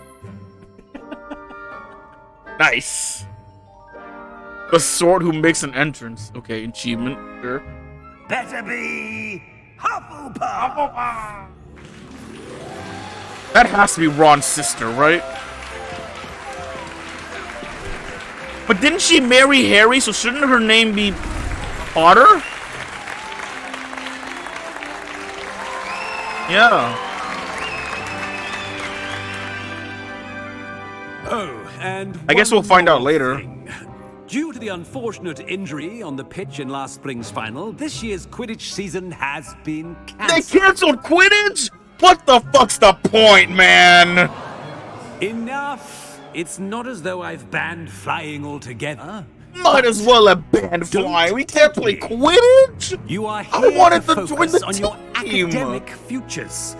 Nice. The sword who makes an entrance. Okay, achievement. Sure. Better be Hufflepuff. That has to be Ron's sister, right? But didn't she marry Harry, so shouldn't her name be Potter? Yeah. Oh, and I guess we'll find out later. Due to the unfortunate injury on the pitch in last spring's final, this year's Quidditch season has been cancelled. They canceled Quidditch? What the fuck's the point, man? Enough! It's not as though I've banned flying altogether. Might as well have banned flying. We can't play Quidditch. You are here I wanted to to join focus the on your team. academic futures.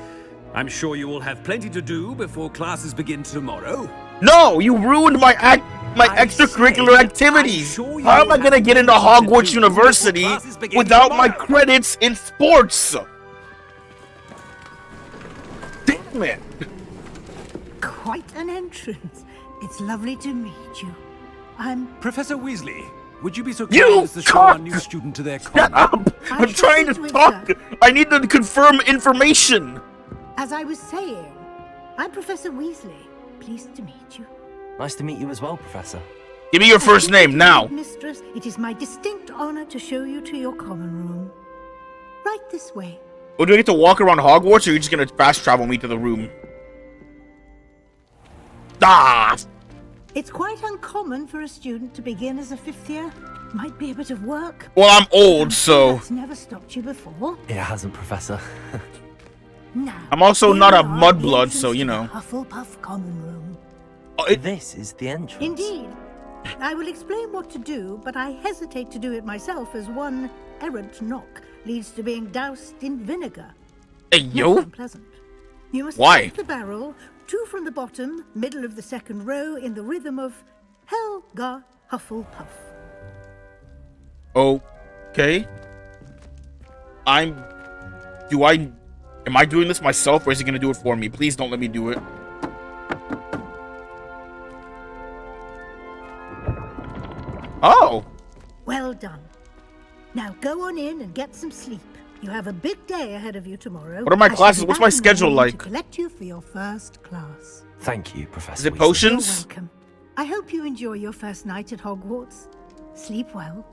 I'm sure you will have plenty to do before classes begin tomorrow. No, you ruined my extracurricular activities. How am I gonna get into Hogwarts University without my credits in sports? Damn it. Quite an entrance. It's lovely to meet you. I'm Professor Weasley. Would you be so You kind as to show cock! our new student to their Shut common? up! I'm trying to talk. I need to confirm information. As I was saying, I'm Professor Weasley. Pleased to meet you. Nice to meet you as well, Professor. Give me your first name now. Mistress, it is my distinct honor to show you to your common room. Right this way. Oh, do I get to walk around Hogwarts, or are you just gonna fast travel me to the room? Ah! It's quite uncommon for a student to begin as a fifth year. Might be a bit of work. Well, I'm old, so... That's never stopped you before. It hasn't, Professor. Now, I'm also here not a are the mudblood, entrance so, you to the know. Hufflepuff common room. This is the entrance. Indeed. I will explain what to do, but I hesitate to do it myself as one errant knock leads to being doused in vinegar. Hey, yo. Not unpleasant. You must Why? take the barrel, 2 from the bottom, middle of the second row, in the rhythm of Helga Hufflepuff. Okay. Am I doing this myself, or is he gonna do it for me? Please don't let me do it. Oh. Well done. Now go on in and get some sleep. You have a big day ahead of you tomorrow. What are my I shall classes? be What's back my in the schedule morning like? To collect you for your first class. Thank you, Professor. Is it Weasley. potions? You're welcome. I hope you enjoy your first night at Hogwarts. Sleep well.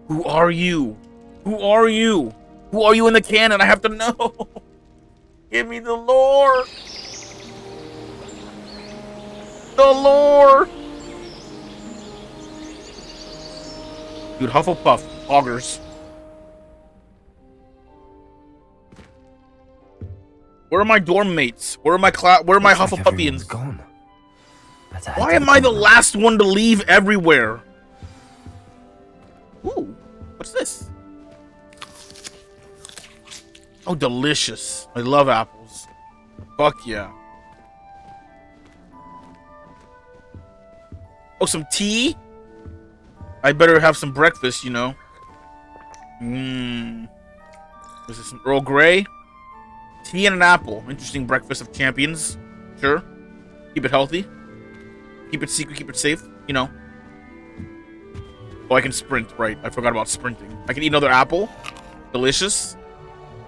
Who are you? Who are you? Who are you in the canon? I have to know. Give me the lore. The lore. Dude, Hufflepuff, augers. Where are my dorm mates? Where are my Hufflepuffians? Gone. Why am I the last one to leave everywhere? Ooh, what's this? Oh, delicious. I love apples. Fuck yeah. Oh, some tea? I better have some breakfast, you know. Is this some Earl Grey? Tea and an apple. Interesting breakfast of champions. Sure. Keep it healthy. Keep it secret, keep it safe. You know. Oh, I can sprint. Right. I forgot about sprinting. I can eat another apple. Delicious.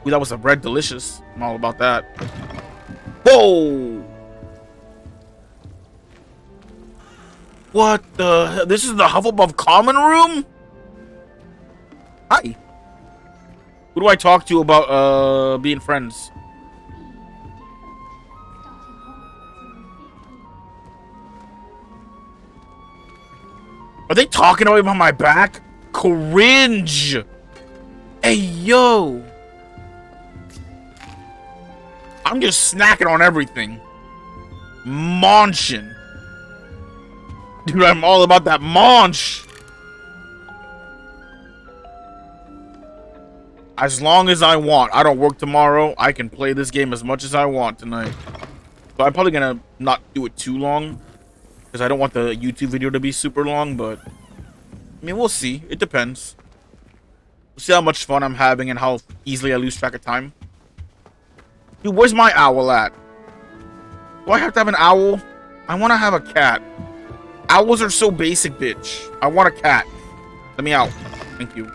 Ooh, that was a bread. Delicious. I'm all about that. Whoa! What the? This is the Hufflepuff common room? Hi. Who do I talk to about being friends? Are they talking about me behind my back? Cringe! Hey, yo! I'm just snacking on everything. Munchin'. Dude, I'm all about that munch. As long as I want. I don't work tomorrow. I can play this game as much as I want tonight. So I'm probably gonna not do it too long, because I don't want the YouTube video to be super long, but I mean, we'll see. It depends. We'll see how much fun I'm having and how easily I lose track of time. Dude, where's my owl at? Do I have to have an owl? I want to have a cat. Owls are so basic, bitch. I want a cat. Let me out. Thank you.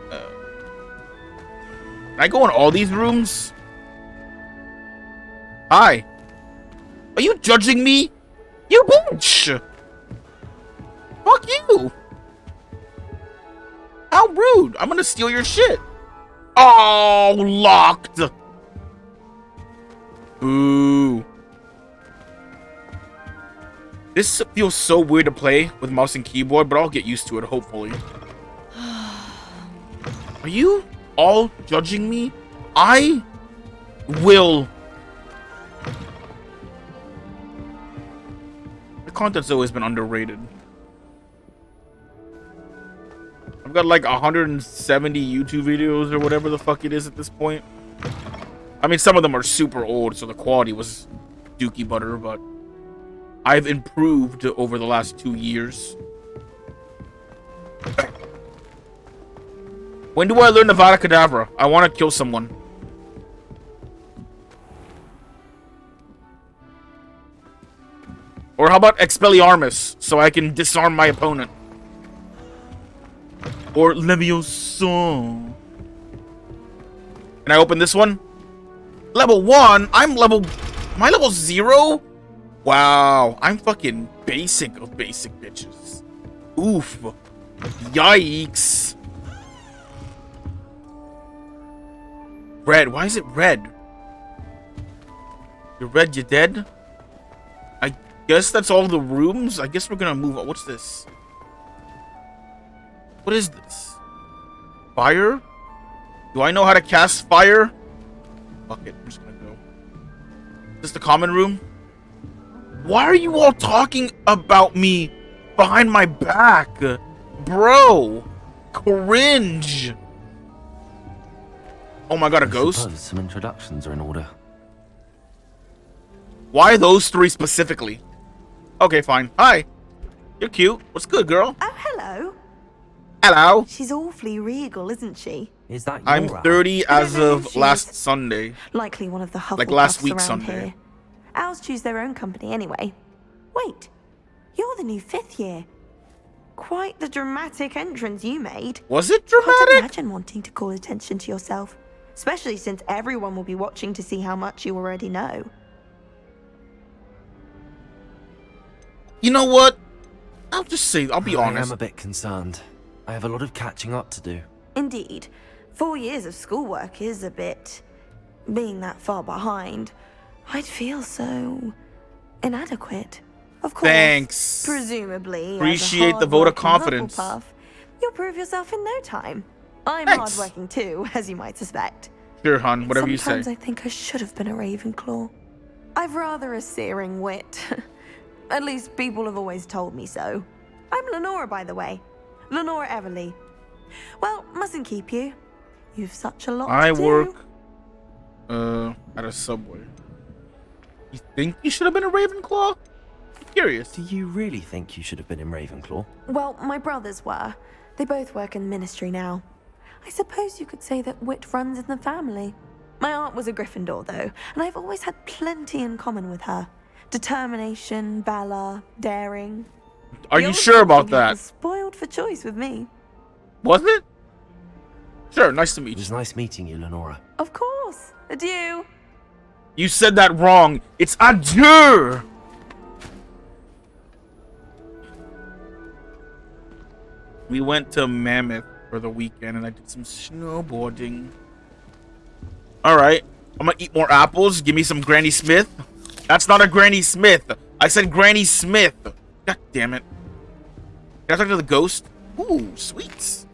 Can I go in all these rooms? Hi. Are you judging me? You bitch! Fuck you! How rude! I'm gonna steal your shit. Oh, locked. Boo. This feels so weird to play with mouse and keyboard, but I'll get used to it, hopefully. Are you all judging me? I will. The content's always been underrated. I've got like 170 YouTube videos or whatever the fuck it is at this point. I mean, some of them are super old, so the quality was dookie butter, but I've improved over the last 2 years. When do I learn Nevada Kedavra? I want to kill someone. Or how about Expelliarmus, so I can disarm my opponent? Or Leviosa. Can I open this one? Level 1? I'm level... Am I level 0? Wow. I'm fucking basic of basic bitches. Oof. Yikes. Red. Why is it red? You're red, you're dead? I guess that's all the rooms? I guess we're gonna move on. What's this? What is this? Fire? Do I know how to cast fire? Fuck it. I'm just gonna go. Is this the common room? Why are you all talking about me behind my back? Bro. Cringe. Oh my god, a ghost? Suppose some introductions are in order. Why those three specifically? Okay, fine. Hi. You're cute. What's good, girl? Oh, hello. Hello. She's awfully regal, isn't she? Is that your I'm 30 as of last Sunday. Likely one of the Hufflepuffs Like last week around Sunday. here. Owls choose their own company anyway. Wait, you're the new 5th year. Quite the dramatic entrance you made. Was it Can't dramatic? imagine wanting to call attention to yourself, especially since everyone will be watching to see how much you already know. You know what? I'll just say, I'll be I honest. am a bit concerned. I have a lot of catching up to do. Indeed, 4 years of schoolwork is a bit... being that far behind. I'd feel so... inadequate. Of course, Thanks. presumably, Appreciate as a the vote of hard-working confidence. Hufflepuff, you'll prove yourself in no time. I'm Thanks. hardworking too, as you might suspect. Sure, hon. Whatever you say. Sometimes I think I should have been a Ravenclaw. I've rather a searing wit. At least people have always told me so. I'm Lenora, by the way. Lenora Everly. Well, mustn't keep you. You've such a lot I to do. work at a Subway. You think you should have been a Ravenclaw? I'm curious. Do you really think you should have been in Ravenclaw? Well, my brothers were. They both work in ministry now. I suppose you could say that wit runs in the family. My aunt was a Gryffindor, though, and I've always had plenty in common with her. Determination, valor, daring. Are you Your sure about thinking that? was spoiled for choice with me. Was it? Sure, nice to meet It you. was nice meeting you, Lenora. Of course. Adieu. You said that wrong. It's adieu. We went to Mammoth for the weekend and I did some snowboarding. Alright. I'm gonna eat more apples. Give me some Granny Smith. That's not a Granny Smith. I said Granny Smith. God damn it. Can I talk to the ghost? Ooh, sweets.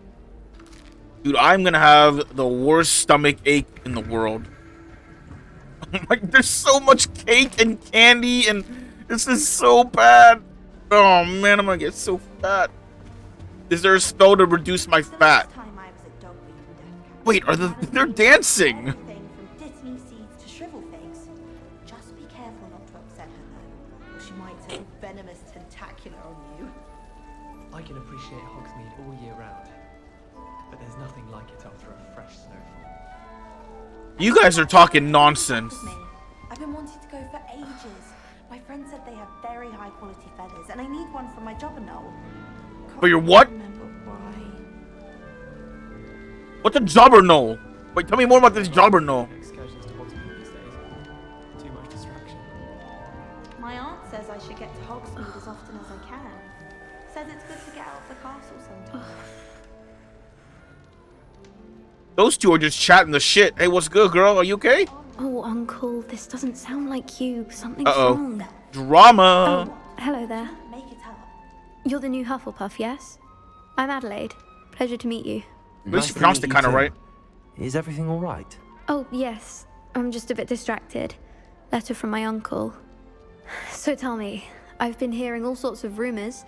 Dude, I'm gonna have the worst stomach ache in the world. Like, there's so much cake and candy, and this is so bad. Oh man, I'm gonna get so fat. Is there a spell to reduce my fat? Wait, they're dancing? Everything from Disney seeds to shrivel figs. Just be careful not to upset her though, or she might turn venomous tentacular on you. I can appreciate Hogsmeade all year round, but there's nothing like it after a fresh snowfall. You guys are talking nonsense. I've been wanting to go for ages. My friend said they have very high quality feathers, and I need one for my jobberknoll. For your what? Remember why? What's a jobberknoll? Wait, tell me more about this jobberknoll. Excursions to Hogsmeade these days. Too much distraction. My aunt says I should get to Hogsmeade as often as I can. Says it's good to get out of the castle sometimes. Those two are just chatting the shit. Hey, what's good, girl? Are you okay? Oh, Uncle, this doesn't sound like you. Something's wrong. Drama. Oh, hello there. Make it up. You're the new Hufflepuff, yes? I'm Adelaide. Pleasure to meet you. At least you pronounced it kind of right. Is everything all right? Oh, yes. I'm just a bit distracted. Letter from my uncle. So tell me, I've been hearing all sorts of rumors.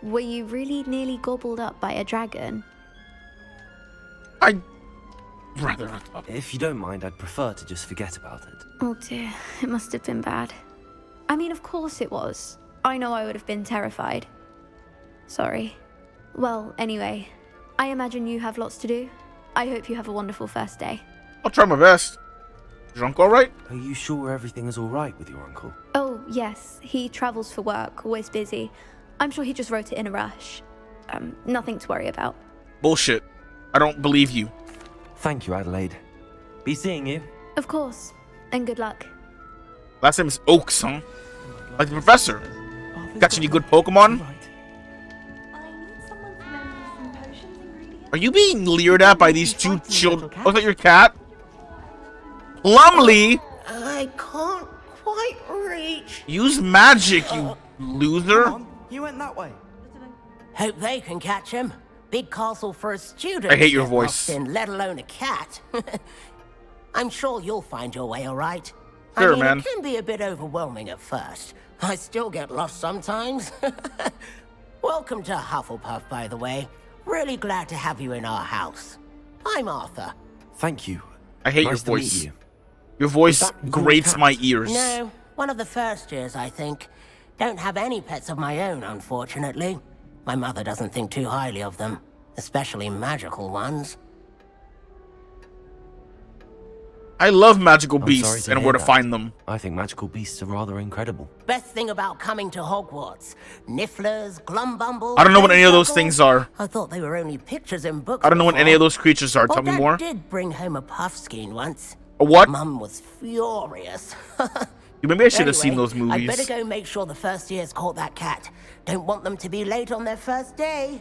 Were you really nearly gobbled up by a dragon? Rather not. If you don't mind, I'd prefer to just forget about it. Oh dear, it must have been bad. I mean, of course it was. I know I would have been terrified. Sorry. Well, anyway, I imagine you have lots to do. I hope you have a wonderful first day. I'll try my best. Drunk all right? Are you sure everything is all right with your uncle? Oh, yes. He travels for work, always busy. I'm sure he just wrote it in a rush. Nothing to worry about. Bullshit. I don't believe you. Thank you, Adelaide. Be seeing you. Of course. And good luck. Last name is Oaks, huh? Like the professor. Got any good Pokemon? Are you being leered at by these two children? Oh, is that your cat? Plumley! I can't quite reach. Use magic, you loser. You went that way. Hope they can catch him. Big castle for a student. I hate your to get voice. lost in, let alone a cat. I'm sure you'll find your way all right. Sure, I mean, man. It can be a bit overwhelming at first. I still get lost sometimes. Welcome to Hufflepuff, by the way. Really glad to have you in our house. I'm Arthur. Thank you. I hate Nice to your meet voice. you. Your voice Is that your grates cat? my ears. No, one of the first years, I think. Don't have any pets of my own, unfortunately. My mother doesn't think too highly of them, especially magical ones. I love magical I'm sorry beasts to and hear where to that. find them. I think magical beasts are rather incredible. Best thing about coming to Hogwarts. Nifflers, Glumbumbles... I don't know what any of those Circles. things are. I thought they were only pictures in books I don't know what any before. of those creatures are. Well, Tell me Dad more. did bring home a Puffskein once. A what? Mum was furious. Maybe I should have seen Anyway, those movies. I'd better go make sure the first years caught that cat. Don't want them to be late on their first day.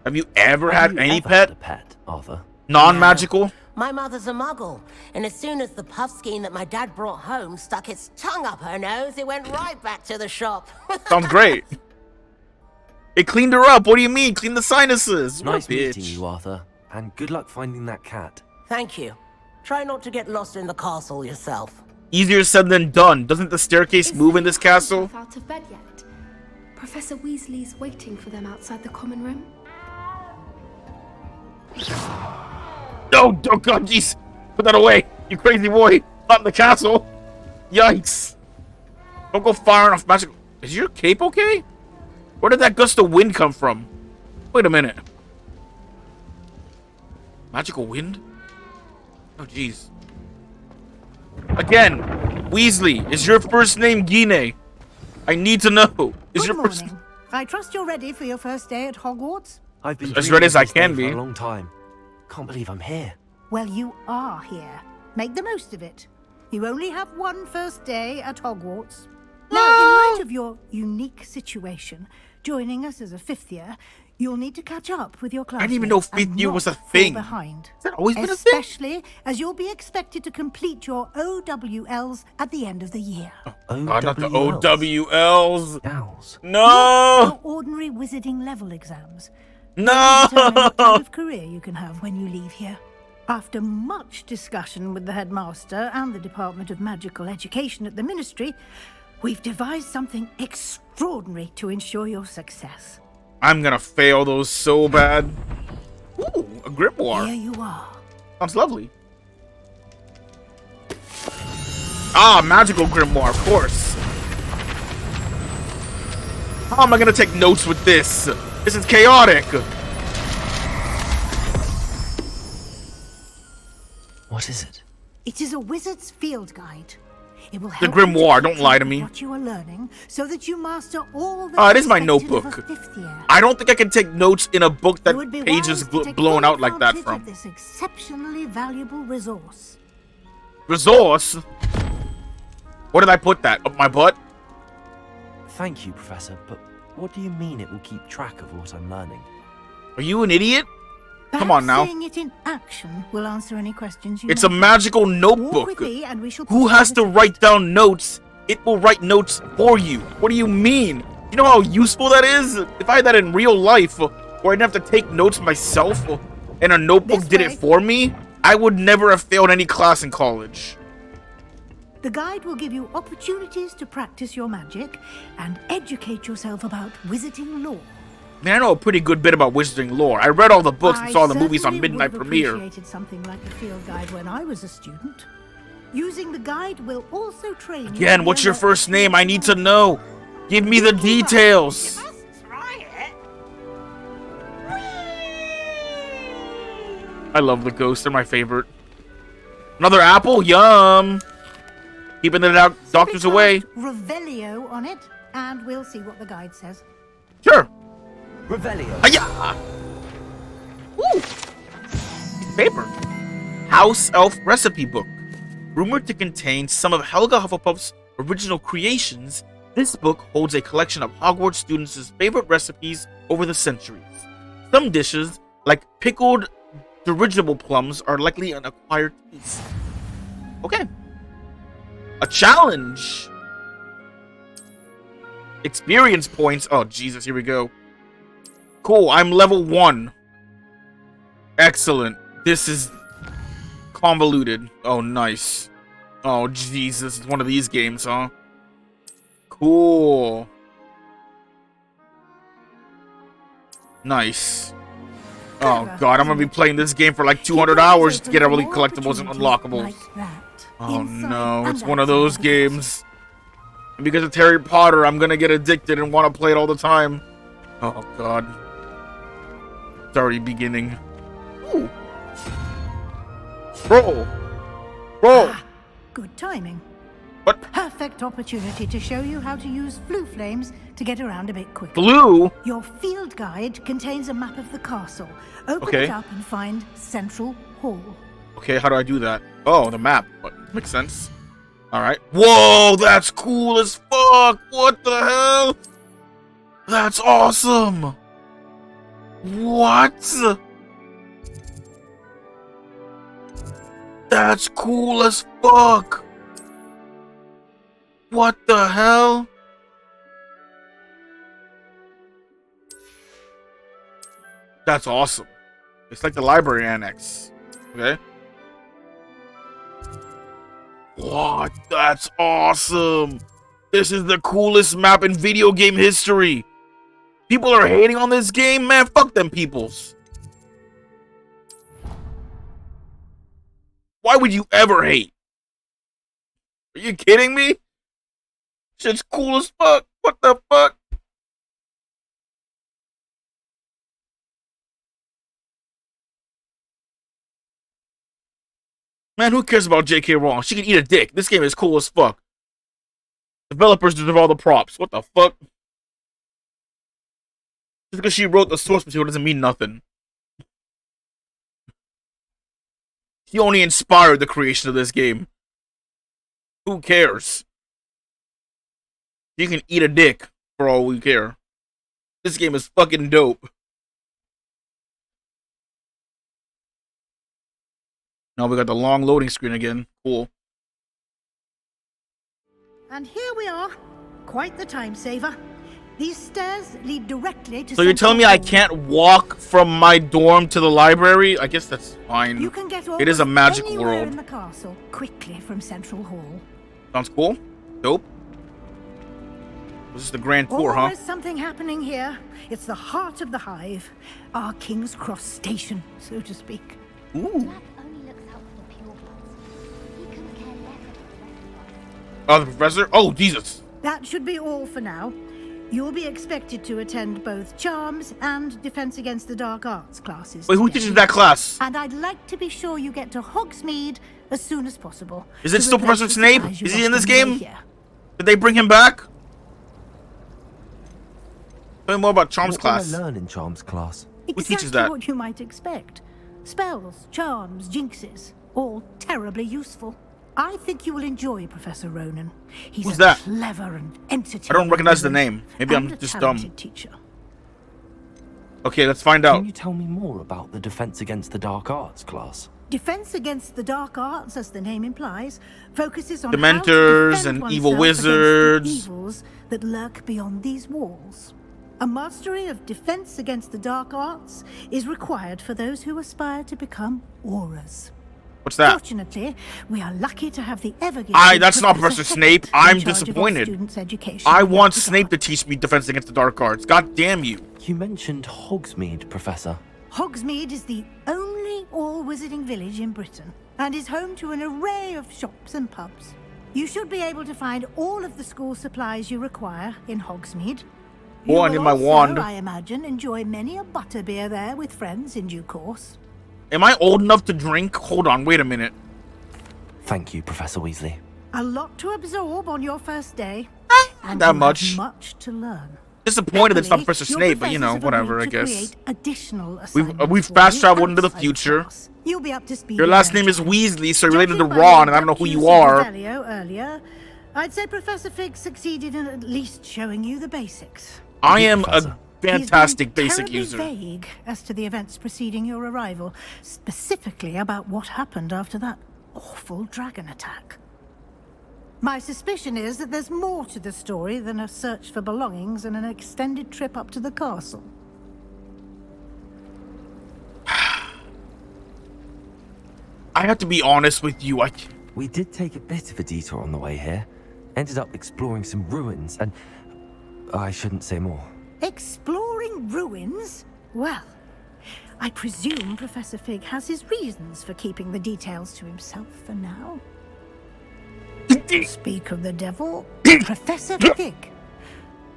Have you ever had you any ever pet? had a pet, Arthur? Non-magical? My mother's a muggle, and as soon as the Puffskein that my dad brought home stuck its tongue up her nose, it went right back to the shop. Sounds great. It cleaned her up. What do you mean? Clean the sinuses. What Nice a bitch. meeting you, Arthur. And good luck finding that cat. Thank you. Try not to get lost in the castle yourself. Easier said than done. Doesn't the staircase move in this castle? Out of bed yet? Professor Weasley's waiting for them outside the common room. No, oh god, jeez. Put that away, you crazy boy. Not in the castle. Yikes. Don't go firing off magical. Is your cape okay? Where did that gust of wind come from? Wait a minute. Magical wind? Oh, jeez. Again, Weasley, is your first name Guinea? I need to know. Is Good your first morning. I trust you're ready for your first day at Hogwarts. I've been as dreaming ready of as I this day can for be. a long time. Can't believe I'm here. Well, you are here. Make the most of it. You only have one first day at Hogwarts. Now, in light of your unique situation, joining us as a fifth year, you'll need to catch up with your classmates. I didn't even know fifth year was a thing. Behind. Has that always been a thing? Especially as you'll be expected to complete your OWLs at the end of the year. God, not the OWLs. Owls. No. Your ordinary wizarding level exams. No. Determine what kind of career you can have when you leave here. After much discussion with the headmaster and the Department of Magical Education at the Ministry, we've devised something extraordinary to ensure your success. I'm gonna fail those so bad. Ooh, grimoire. Here you are. Sounds lovely. Ah, magical grimoire, of course. How am I gonna take notes with this? This is chaotic. What is it? It is a wizard's field guide. It will The help you grimoire, keep don't lie to track of me. what you are learning, so that you master all the Oh, it is my perspective of notebook. a fifth year. I don't think I can take notes in a book that It would be pages wise to take blown full out like that advantage from. of this exceptionally valuable resource. Resource? Where did I put that? Up my butt? Thank you, Professor, but what do you mean it will keep track of what I'm learning? Are you an idiot? Come Perhaps on now. seeing it in action will answer any questions you It's a may have. magical Walk notebook. with me and we shall Who has to write down notes? It will write notes for you. What do you mean? You know how useful that is? If I had that in real life, where I didn't have to take notes myself, and a notebook did it for me, I would never have failed any class in college. The guide will give you opportunities to practice your magic and educate yourself about wizarding lore. Man, I know a pretty good bit about wizarding lore. I read all the books and I saw the movies on certainly midnight would have premiere. appreciated something like a field guide when I was a student. Using the guide will also train you. Again, what's your first name? I need to know. Give me the details. I love the ghosts. They're my favorite. Another apple? Yum. Keeping the doctors away. Revelio on it, and we'll see what the guide says. Sure. Revelio. Hiya! Woo! Paper. House Elf Recipe Book. Rumored to contain some of Helga Hufflepuff's original creations, this book holds a collection of Hogwarts students' favorite recipes over the centuries. Some dishes, like pickled dirigible plums, are likely an acquired taste. Okay. A challenge. Experience points. Oh, Jesus, here we go. Cool, I'm level 1. Excellent. This is convoluted. Oh, nice. Oh, Jesus, it's one of these games, huh? Cool. Nice. Oh, God, I'm gonna be playing this game for like 200 hours to get all the collectibles and unlockables. Oh, no, it's one of those games. And because of Harry Potter, I'm gonna get addicted and want to play it all the time. Oh, God. It's already beginning. Ooh. Roll. Roll. Good timing. What? Perfect opportunity to show you how to use blue flames to get around a bit quicker. Blue? Your field guide contains a map of the castle. Open Okay. it up and find Central Hall. Okay, how do I do that? Oh, the map. Makes sense. Alright. Whoa, that's cool as fuck! What the hell? That's awesome! What? That's cool as fuck! What the hell? That's awesome. It's like the library annex. Okay. What? That's awesome. This is the coolest map in video game history. People are hating on this game? Man, fuck them peoples. Why would you ever hate? Are you kidding me? Shit's cool as fuck. What the fuck? Man, who cares about J.K. Rowling? She can eat a dick. This game is cool as fuck. Developers deserve all the props. What the fuck? Just because she wrote the source material doesn't mean nothing. She only inspired the creation of this game. Who cares? You can eat a dick for all we care. This game is fucking dope. Now we got the long loading screen again. Cool. And here we are. Quite the time saver. These stairs lead directly to So you're telling me I can't walk from my dorm to the library? I guess that's fine. You can get It is a magical anywhere world. in the castle quickly from Central Hall. Sounds cool. Dope. This is the Grand Tour, huh? Always something happening here. It's the heart of the hive. Our King's Cross station, so to speak. Ooh. Oh, the professor? Oh, Jesus. That should be all for now. You'll be expected to attend both Charms and Defense Against the Dark Arts classes. Wait, who today. teaches that class? And I'd like to be sure you get to Hogsmeade as soon as possible. Is it still Professor Snape? Is he in this game? Here. Did they bring him back? Tell me more about Charms class. What do I learn in Charms class? Who teaches Exactly that? what you might expect. Spells, charms, jinxes, all terribly useful. I think you will enjoy Professor Ronan. He's Who's a that? clever and entertaining. I don't recognize the villain name. Maybe I'm and a just talented dumb. Teacher. Okay, let's find out. Can you tell me more about the Defense Against the Dark Arts class? Defense Against the Dark Arts, as the name implies, focuses on Dementors how to defend and evil oneself against wizards. the evils that lurk beyond these walls. A mastery of Defense Against the Dark Arts is required for those who aspire to become auras. What's that? Fortunately, we are lucky to have the ever-gifted That's not Professor Snape. Hewitt in I'm charge of all disappointed. students' education I in that want regard. Snape to teach me Defense Against the Dark Arts. God damn you. You mentioned Hogsmeade, Professor. Hogsmeade is the only all-wizarding village in Britain and is home to an array of shops and pubs. You should be able to find all of the school supplies you require in Hogsmeade. Oh, I You need will my also, wand. I imagine, enjoy many a butterbeer there with friends in due course. Am I old enough to drink? Hold on, wait a minute. Thank you, Professor Weasley. A lot to absorb on your first day. And that you have much. much to learn. Disappointed it's not Happily, Professor your Snape, but you know, professors have whatever, I agreed to guess. create additional We've assignments for fast you traveled into the outside future. class. You'll be up to speed. Your in last no name is time. Weasley, so you're related to Judging by Ron, your and I don't know who use you of are. Revelio earlier, I'd say Professor Fig succeeded in at least showing you the basics. I am Professor. a fantastic He's been basic terribly user. vague as to the events preceding your arrival, specifically about what happened after that awful dragon attack. My suspicion is that there's more to the story than a search for belongings and an extended trip up to the castle. I have to be honest with you. We did take a bit of a detour on the way here. Ended up exploring some ruins, and I shouldn't say more. Exploring ruins? Well, I presume Professor Fig has his reasons for keeping the details to himself for now. Speak of the devil, Professor Fig.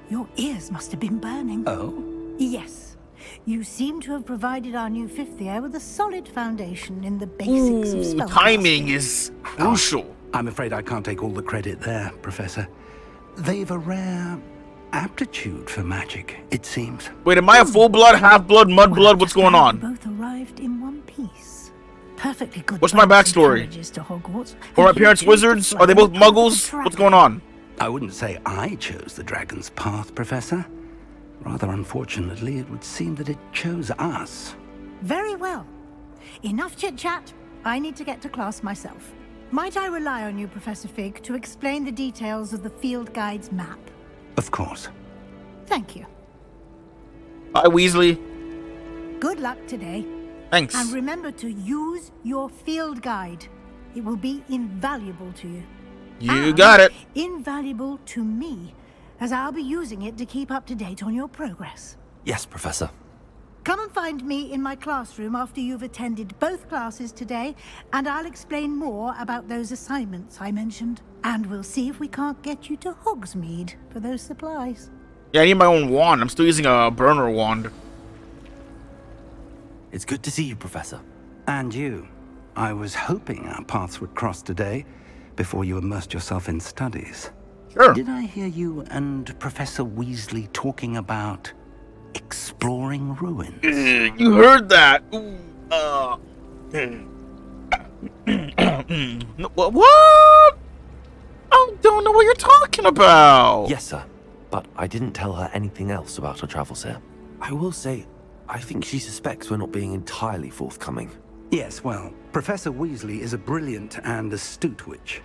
Your ears must have been burning. Oh? Yes. You seem to have provided our new fifth year with a solid foundation in the basics of spellcasting. Timing is crucial. I'm afraid I can't take all the credit there, Professor. They've a rare aptitude for magic, it seems. Wait, am I a full blood, half blood, mud blood? What's going on? Both arrived in one piece. Perfectly good. What's my bumps and backstory? carriages to Hogwarts. Are my And you parents chose to wizards? fly Are they both on top of muggles? the What's dragon. going on? I wouldn't say I chose the dragon's path, Professor. Rather unfortunately, it would seem that it chose us. Very well. Enough chit-chat. I need to get to class myself. Might I rely on you, Professor Fig, to explain the details of the field guide's map? Of course. Thank you. Bye, Weasley. Good luck today. Thanks. And remember to use your field guide. It will be invaluable to you. You And got it. Invaluable to me, as I'll be using it to keep up to date on your progress. Yes, Professor. Come and find me in my classroom after you've attended both classes today, and I'll explain more about those assignments I mentioned. And we'll see if we can't get you to Hogsmeade for those supplies. Yeah, I need my own wand. I'm still using a burner wand. It's good to see you, Professor. And you. I was hoping our paths would cross today before you immersed yourself in studies. Sure. Did I hear you and Professor Weasley talking about exploring ruins? You heard that? Ooh, what? I don't know what you're talking about. Yes, sir. But I didn't tell her anything else about her travels here. I will say, I think she suspects we're not being entirely forthcoming. Yes, well, Professor Weasley is a brilliant and astute witch.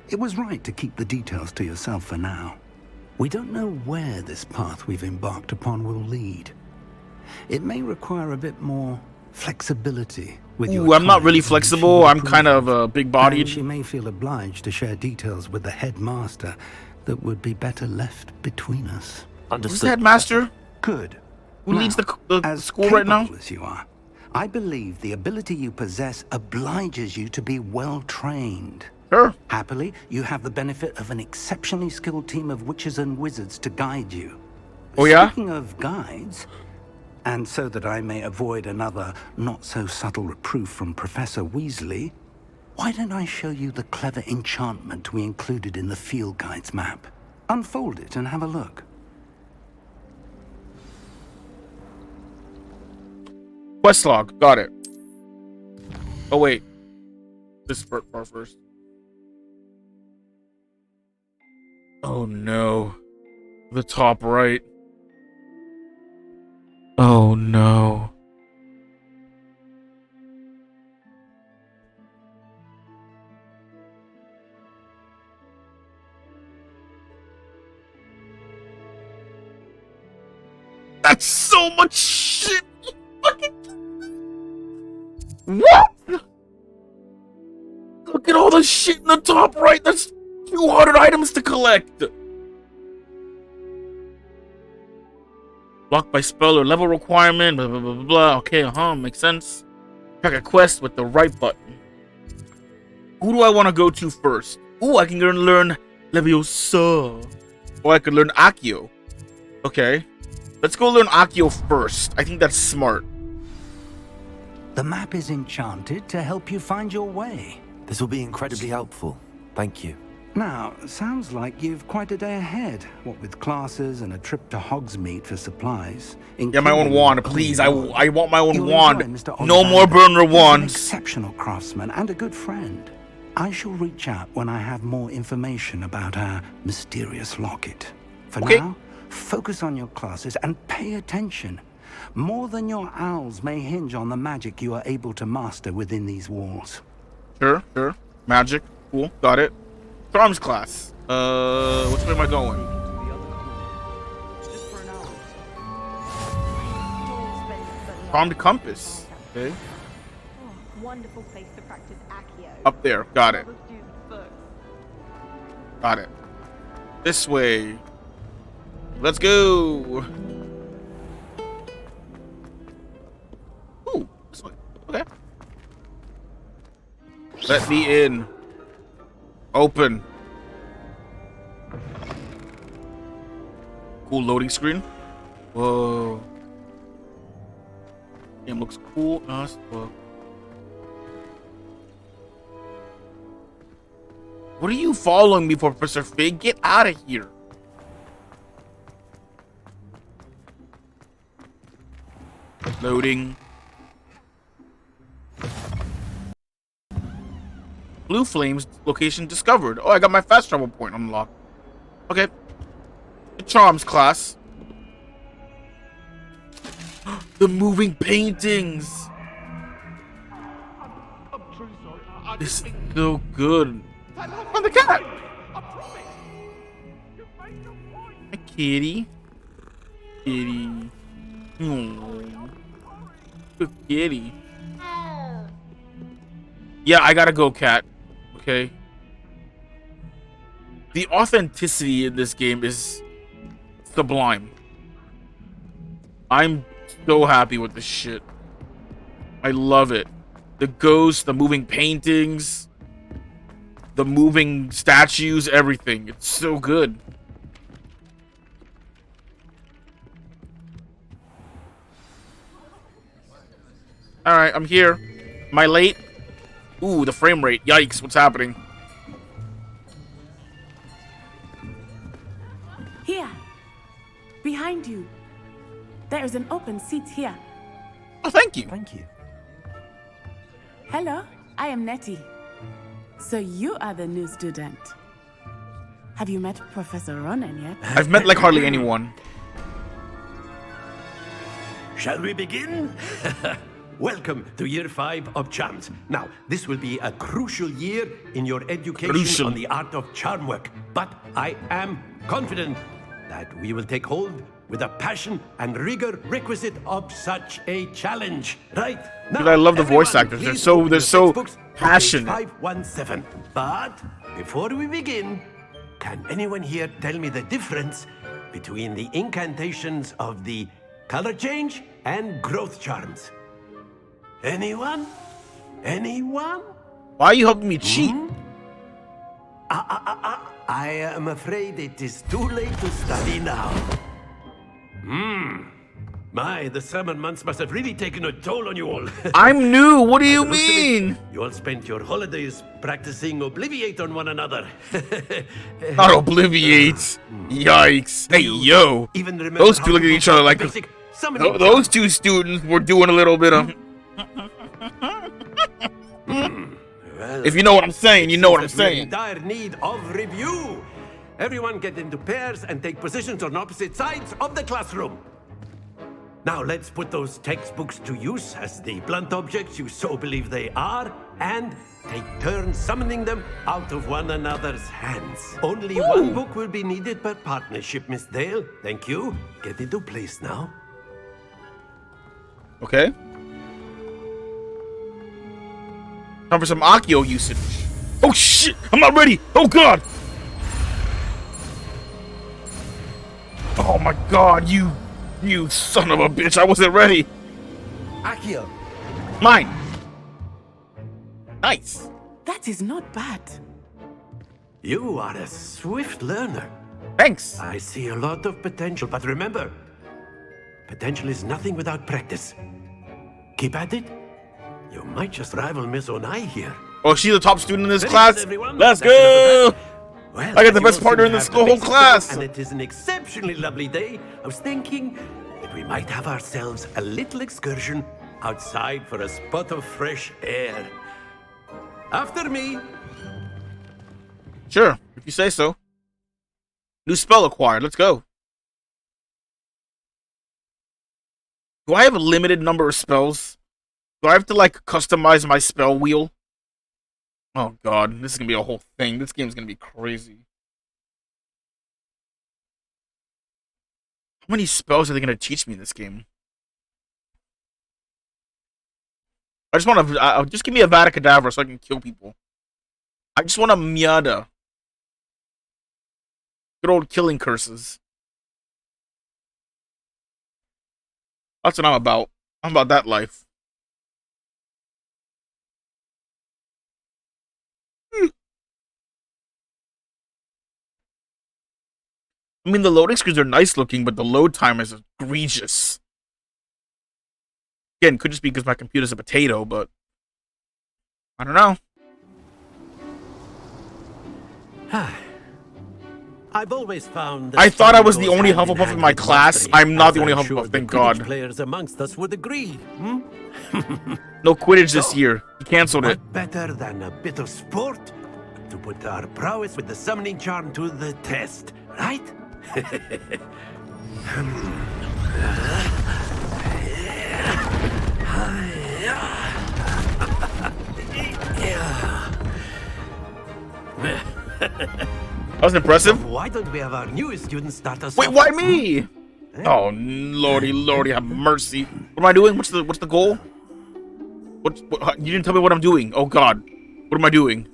It was right to keep the details to yourself for now. We don't know where this path we've embarked upon will lead. It may require a bit more flexibility with your Ooh, I'm not really time, flexible. I'm kind of and big-bodied. she may feel obliged to share details with the headmaster that would be better left between us. Who's the headmaster? Good. Who leads the as school right now? capable as you are, I believe the ability you possess obliges you to be well trained. Sure. Happily, you have the benefit of an exceptionally skilled team of witches and wizards to guide you. Oh yeah? Speaking of guides, and so that I may avoid another not-so-subtle reproof from Professor Weasley, why don't I show you the clever enchantment we included in the field guide's map? Unfold it and have a look. Quest log. Got it. Oh, wait. This part first. Oh, no. The top right. Oh, no. That's so much shit. Fucking... What? Look at all the shit in the top right. That's 200 items to collect. Blocked by spell or level requirement. Blah, blah, blah, blah, blah. Okay, makes sense. Track a quest with the right button. Who do I want to go to first? Ooh, I can learn Leviosa. Or I could learn Accio. Okay. Let's go learn Accio first. I think that's smart. The map is enchanted to help you find your way. This will be incredibly helpful. Thank you. Now, sounds like you've quite a day ahead. What with classes and a trip to Hogsmeade for supplies. Yeah, my own wand, please. I want my own You'll wand. enjoy Mr. No Ollivander. more burner He's wands. an exceptional craftsman and a good friend. I shall reach out when I have more information about our mysterious locket. For now, focus on your classes and pay attention. More than your owls may hinge on the magic you are able to master within these walls. Sure. Magic. Cool. Got it. Charms class. Which way am I going? Charmed compass. Okay. Wonderful place to practice Accio. Up there. Got it. Got it. This way. Let's go. Ooh, this way. Okay. Let me in. Open. Cool loading screen. Whoa. Game looks cool as fuck. What are you following me for, Professor Fig? Get out of here. Loading. Blue Flames location discovered. Oh, I got my fast travel point unlocked. Okay. The Charms class. The moving paintings. This is so good. On the cat. Hi, kitty. Kitty. Aww. Good kitty. Yeah, I gotta go, cat. Okay. The authenticity in this game is sublime. I'm so happy with this shit. I love it. The ghosts, the moving paintings, the moving statues, everything. It's so good. Alright, I'm here. Am I late? Ooh, the frame rate. Yikes, what's happening? Here. Behind you. There is an open seat here. Oh, thank you. Thank you. Hello, I am Nettie. So you are the new student. Have you met Professor Ronan yet? I've met like hardly anyone. Shall we begin? Welcome to Year 5 of Charms. Now, this will be a crucial year in your education on the art of charm work. But I am confident that we will take hold with the passion and rigor requisite of such a challenge. Right? Now, Dude, I love the voice everyone, actors. please They're open your so textbooks to page passionate. 517. But before we begin, Can anyone here tell me the difference between the incantations of the color change and growth charms? Anyone? Anyone? Why are you helping me cheat? I am afraid it is too late to study now. My, the summer months must have really taken a toll on you all. I'm new. What do you By the looks of it, mean? You all spent your holidays practicing Obliviate on one another. Not Obliviate. Yikes. Hey, yo. Even remember Those how two look at to each other like basic summoning those two students were doing a little bit of. Well, If you know what I'm saying, you know what I'm seems that we're in saying. dire need of review. Everyone get into pairs and take positions on opposite sides of the classroom. Now let's put those textbooks to use as the blunt objects you so believe they are, and take turns summoning them out of one another's hands. Only one book will be needed per partnership, Miss Dale. Thank you. Get into place now. Okay. Time for some Accio usage. Oh shit! I'm not ready! Oh god! Oh my god, you son of a bitch, I wasn't ready! Accio! Mine! Nice! That is not bad. You are a swift learner. Thanks! I see a lot of potential, but remember, potential is nothing without practice. Keep at it. You might just rival Miss Onai here. Oh, she's the top student in this Very class? good, everyone. Let's That's enough go! of that. Well, I got the you best all partner seem in to this have the whole basics class! down, and it is an exceptionally lovely day. I was thinking that we might have ourselves a little excursion outside for a spot of fresh air. After me. Sure, if you say so. New spell acquired, let's go. Do I have a limited number of spells? Do I have to, like, customize my spell wheel? Oh god, this is gonna be a whole thing. This game's gonna be crazy. How many spells are they gonna teach me in this game? I just want to, just give me a Vada Kedavra so I can kill people. I just want a Miata. Good old killing curses. That's what I'm about. I'm about that life. I mean, the loading screens are nice looking, but the load time is egregious. Again, could just be because my computer's a potato, but I don't know. I've always found that I thought I was the goes only hand in Hufflepuff hand in my with class. mastery, I'm not as the only I'm Hufflepuff, sure the thank Quidditch God. Players amongst us would agree. No Quidditch this year. You canceled it. What better than a bit of sport to put our prowess with the summoning charm to the test, right? That was impressive. Why don't we have our newest student start us Wait, off? why me? Oh, lordy, have mercy. What am I doing? What's the goal? What? You didn't tell me what I'm doing. Oh God, what am I doing?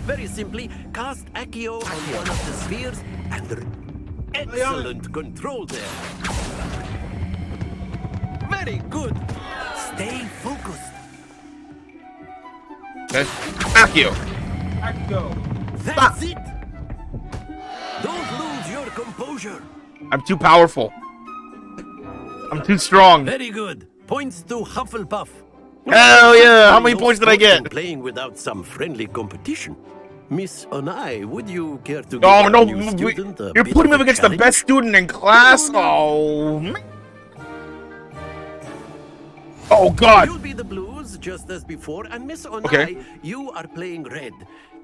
Very simply, cast Accio on one of the spheres and excellent control there. Very good. Stay focused. Okay. Accio. That's it. Don't lose your composure. I'm too powerful. I'm too strong. Very good. Points to Hufflepuff. Hell yeah! How many points did I get? Playing without some friendly competition. Miss Onai, would you care to give Oh our no! new student a You're bit putting me of up a against the challenge? best student in class. Oh man. Oh God. You'll be the blues just as before, and Miss Onai, Okay. you are playing red.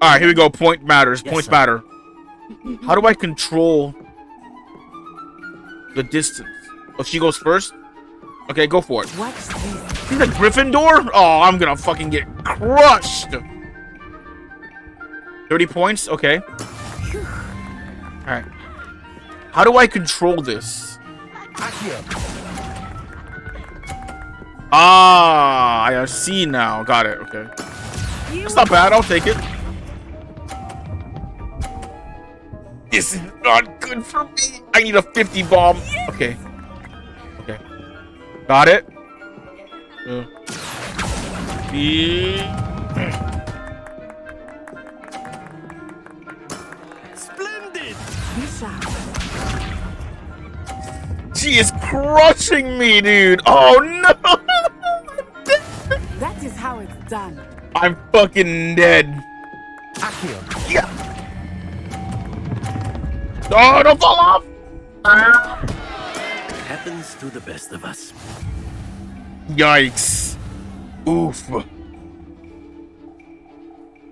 All right, here we go. Point matters. Yes, Points sir. matter. How do I control the distance? Oh, she goes first. Okay, go for it. She's a Gryffindor? Oh, I'm gonna fucking get crushed. 30 points. Okay. All right. How do I control this? Ah, I see now. Got it. Okay. It's not bad. I'll take it. This is not good for me. I need a 50 bomb. Okay. Okay. Got it. Splendid. She is crushing me, dude. Oh no. That is how it's done. I'm fucking dead. Accio. Yeah. Oh, don't fall off. Happens to the best of us. Yikes. Oof.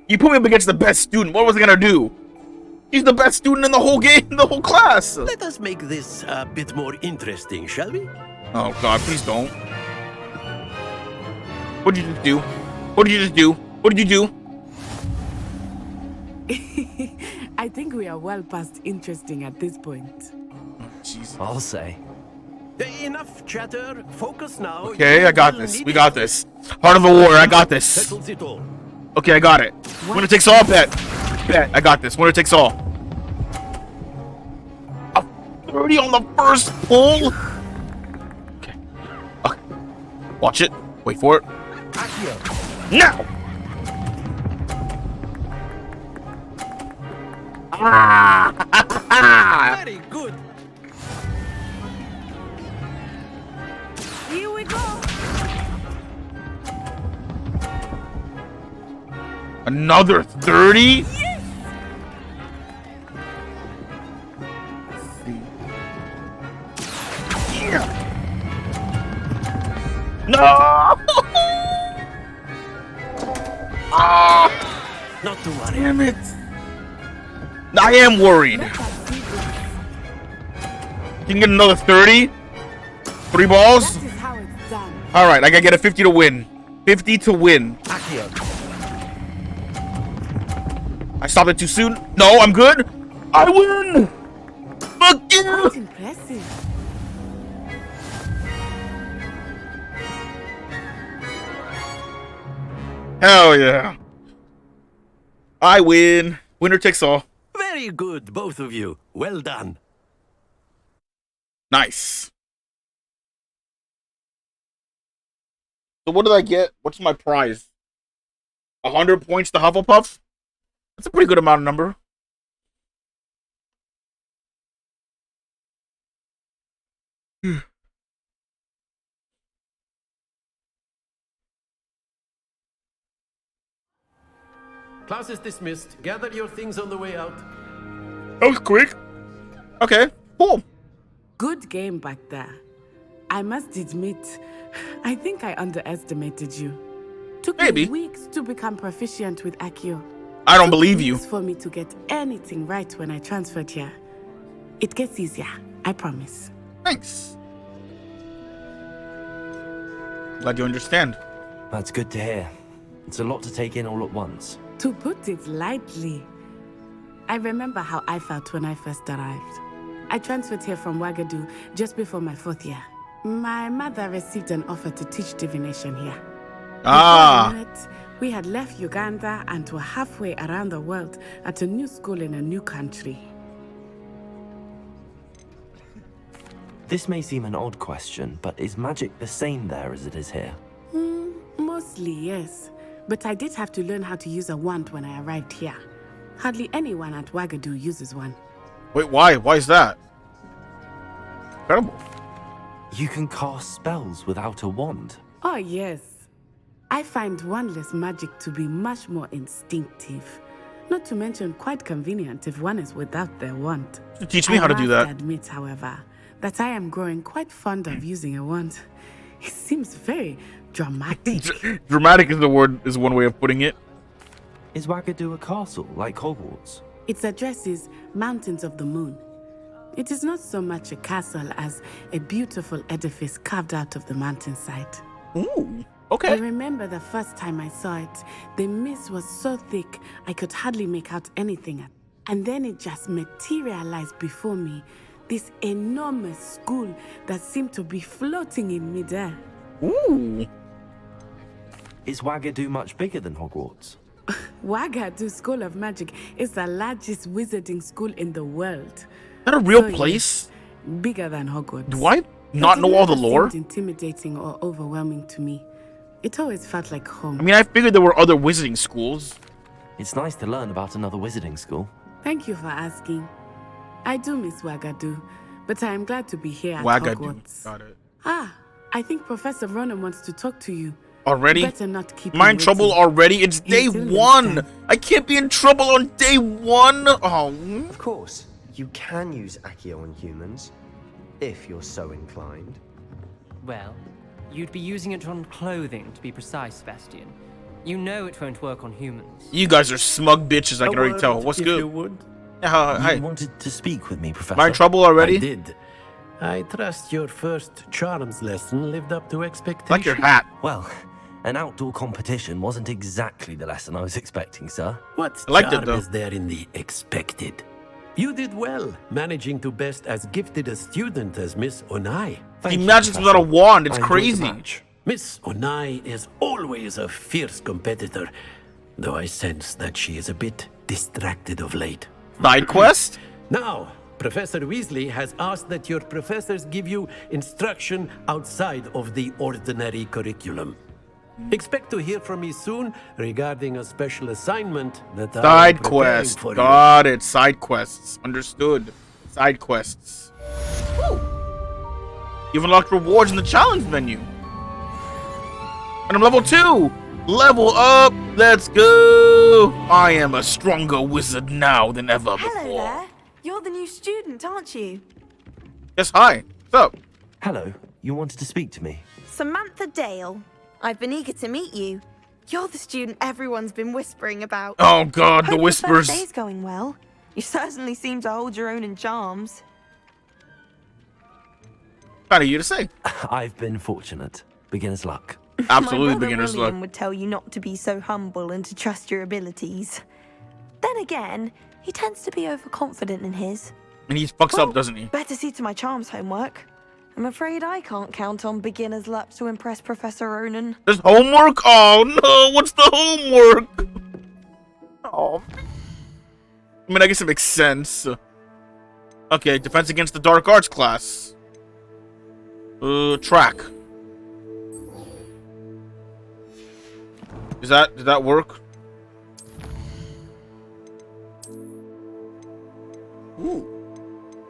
You put me up against the best student. What was I gonna do? He's the best student in the whole game, the whole class. Let us make this a bit more interesting, shall we? Oh god, please don't. What did you just do? What did you just do? What did you do? I think we are well past interesting at this point. Jesus. I'll say. Enough chatter. Focus now. Okay, I got this. We got this. Heart of the war. I got this. Settles it all. Okay, I got it. Winner takes all. Bet. Bet. I got this. Winner takes all. A 30 on the first pull. Okay. Okay. Watch it. Wait for it. Now. Very good. Here we go. Another 30? Yes. Yeah. No! Ah! Not to worry. Damn it. I am worried. You can get another 30? 3 balls? That is how it's done. Alright, I gotta get a 50 to win. 50 to win. I stopped it too soon. No, I'm good. I win. Fuck you. That's impressive. Hell yeah. I win. Winner takes all. Very good, both of you. Well done. Nice. So what did I get? What's my prize? 100 points to Hufflepuff? That's a pretty good amount of number. Class is dismissed. Gather your things on the way out. That was quick. Okay, cool. Good game back there. I must admit, I think I underestimated you. Took me weeks to become proficient with Accio. I don't believe you. For me to get anything right when I transferred here. It gets easier, I promise. Thanks. Glad you understand. That's good to hear. It's a lot to take in all at once. To put it lightly, I remember how I felt when I first arrived. I transferred here from Ouagadougou just before my 4th year. My mother received an offer to teach divination here. Ah. Before I knew it, we had left Uganda and were halfway around the world at a new school in a new country. This may seem an odd question, but is magic the same there as it is here? Mostly, yes. But I did have to learn how to use a wand when I arrived here. Hardly anyone at Ouagadougou uses one. Wait, why? Why is that? Incredible. You can cast spells without a wand. Oh, yes. I find wandless magic to be much more instinctive. Not to mention quite convenient if one is without their wand. Teach me how to do that. I must admit, however, that I am growing quite fond of using a wand. It seems very dramatic. Dramatic is the word, is one way of putting it. Is Ouagadougou a castle like Hogwarts? Its address is Mountains of the Moon. It is not so much a castle as a beautiful edifice carved out of the mountainside. Ooh, okay. I remember the first time I saw it, the mist was so thick I could hardly make out anything. And then it just materialized before me, this enormous school that seemed to be floating in midair. Ooh. Is Ouagadougou much bigger than Hogwarts? Wagadu School of Magic is the largest wizarding school in the world. Is that a real So, yes, place? bigger than Hogwarts. Do I But not it know all the never lore? seemed intimidating or overwhelming to me. It always felt like home. I mean, I figured there were other wizarding schools. It's nice to learn about another wizarding school. Thank you for asking. I do miss Wagadu, but I am glad to be here at Wagadu. Hogwarts. Got it. Ah, I think Professor Ronan wants to talk to you. Already? Better not keep Am I in him trouble waiting. already? It's day Until next one. time. I can't be in trouble on day one. Oh. Of course, you can use Accio on humans, if you're so inclined. Well, you'd be using it on clothing, to be precise, Sebastian. You know it won't work on humans. You guys are smug bitches, I can already tell. What's if good? you would. Hi. You wanted to speak with me, Professor. Am I in trouble already? I did. I trust your first charms lesson lived up to expectations. Like your hat. Well, an outdoor competition wasn't exactly the lesson I was expecting, sir. What I liked it, charm though. is there in the expected? You did well, managing to best as gifted a student as Miss Onai. He magics without a wand. It's I enjoyed the crazy. match. Miss Onai is always a fierce competitor, though I sense that she is a bit distracted of late. Side quest? Now, Professor Weasley has asked that your professors give you instruction outside of the ordinary curriculum. Expect to hear from me soon regarding a special assignment that I am Side preparing quest. for you. Got it. Side quests. Understood. Side quests. Woo. You've unlocked rewards in the challenge menu. And I'm level 2. Level up. Let's go. I am a stronger wizard now than ever before. Hello there. You're the new student, aren't you? Yes, hi. What's up? Hello. You wanted to speak to me? Samantha Dale. I've been eager to meet you. You're the student everyone's been whispering about. Oh, God, the Hope whispers. Your first day's going well. You certainly seem to hold your own in charms. Kind of you to say. I've been fortunate. Beginner's luck. Absolutely My brother beginner's William luck. would tell you not to be so humble and to trust your abilities. Then again, he tends to be overconfident in his. And he fucks up, doesn't he? Better see to my charms homework. I'm afraid I can't count on beginner's luck to impress Professor Ronan. There's homework? Oh, no. What's the homework? Oh. I mean, I guess it makes sense. Okay, defense against the dark arts class. Track. Did that work? Ooh.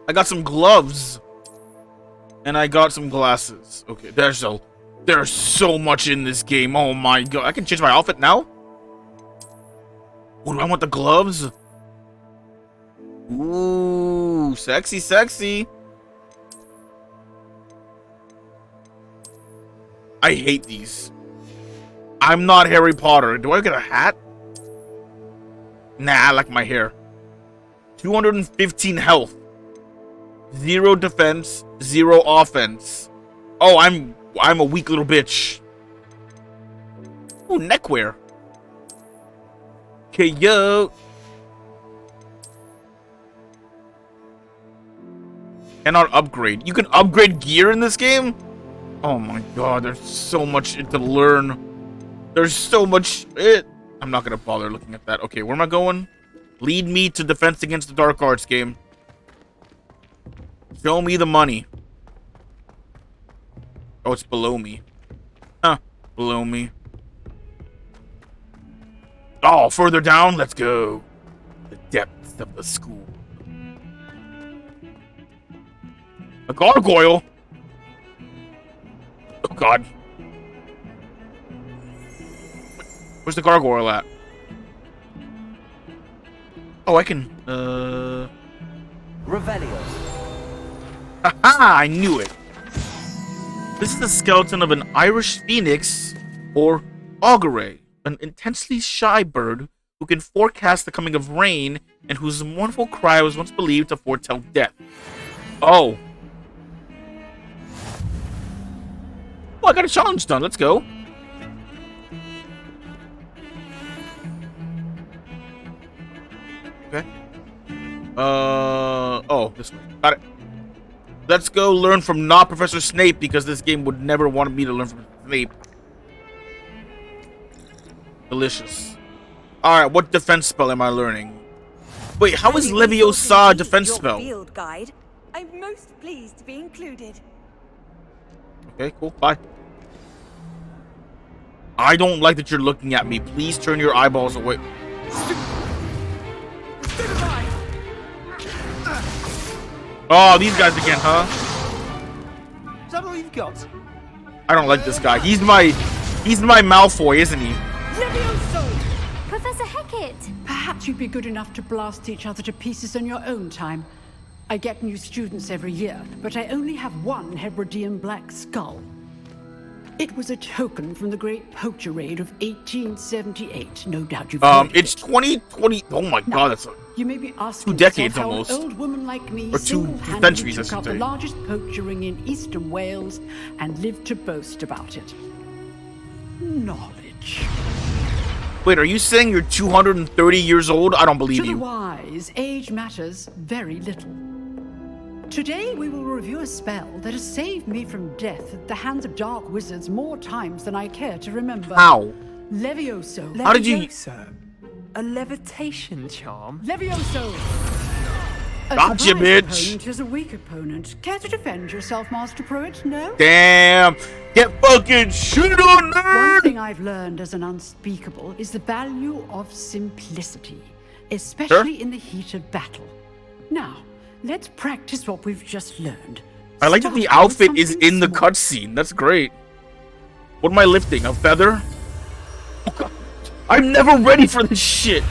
I got some gloves. And I got some glasses. Okay, there's so much in this game. Oh my god. I can change my outfit now? What do I want, the gloves? Ooh, sexy, sexy. I hate these. I'm not Harry Potter. Do I get a hat? Nah, I like my hair. 215 health. 0 defense, 0 offense. Oh, I'm a weak little bitch. Ooh, neckwear. Okay, yo. Cannot upgrade. You can upgrade gear in this game? Oh my god, there's so much to learn. There's so much I'm not gonna bother looking at that. Okay, where am I going? Lead me to Defense Against the Dark Arts game. Show me the money. Oh, it's below me. Huh, below me. Oh, further down? Let's go. The depths of the school. A gargoyle? Oh, God. Where's the gargoyle at? Oh, I can, Revelio. Haha, I knew it. This is the skeleton of an Irish phoenix, or augury, an intensely shy bird who can forecast the coming of rain and whose mournful cry was once believed to foretell death. Oh. Well, I got a challenge done. Let's go. Okay. Oh, this way. Got it. Let's go learn from not Professor Snape, because this game would never want me to learn from Snape. Delicious. Alright, what defense spell am I learning? Wait, how is Leviosa a defense spell? Field guide. I'm most pleased to be included. Okay, cool. Bye. I don't like that you're looking at me. Please turn your eyeballs away. Oh, these guys again, huh? Is that all you've got? I don't like this guy. He's my Malfoy, isn't he? Professor Hecat! Perhaps you'd be good enough to blast each other to pieces in your own time. I get new students every year, but I only have one Hebridean black skull. It was a token from the Great Poacher Raid of 1878. No doubt you've heard of it's 2020. Oh my God, that's you may be asking 2 decades yourself how almost. An old woman like me Or 2 single-handedly centuries, I took should out the say. largest poacher ring in eastern Wales and lived to boast about it. Knowledge. Wait, are you saying you're 230 years old? I don't believe To the you. wise, age matters very little. Today we will review a spell that has saved me from death at the hands of dark wizards more times than I care to remember. How? Levioso. How did you? A levitation charm? Levioso! A Gotcha, surprise bitch. opponent is a weak opponent. Care to defend yourself, Master Pruitt? No? Damn! Get fucking shit on, nerd! One thing I've learned as an unspeakable is the value of simplicity, especially in the heat of battle. Now, let's practice what we've just learned. I like that the outfit is in the cutscene. That's great. What am I lifting? A feather? Oh, God. I'm never ready for this shit.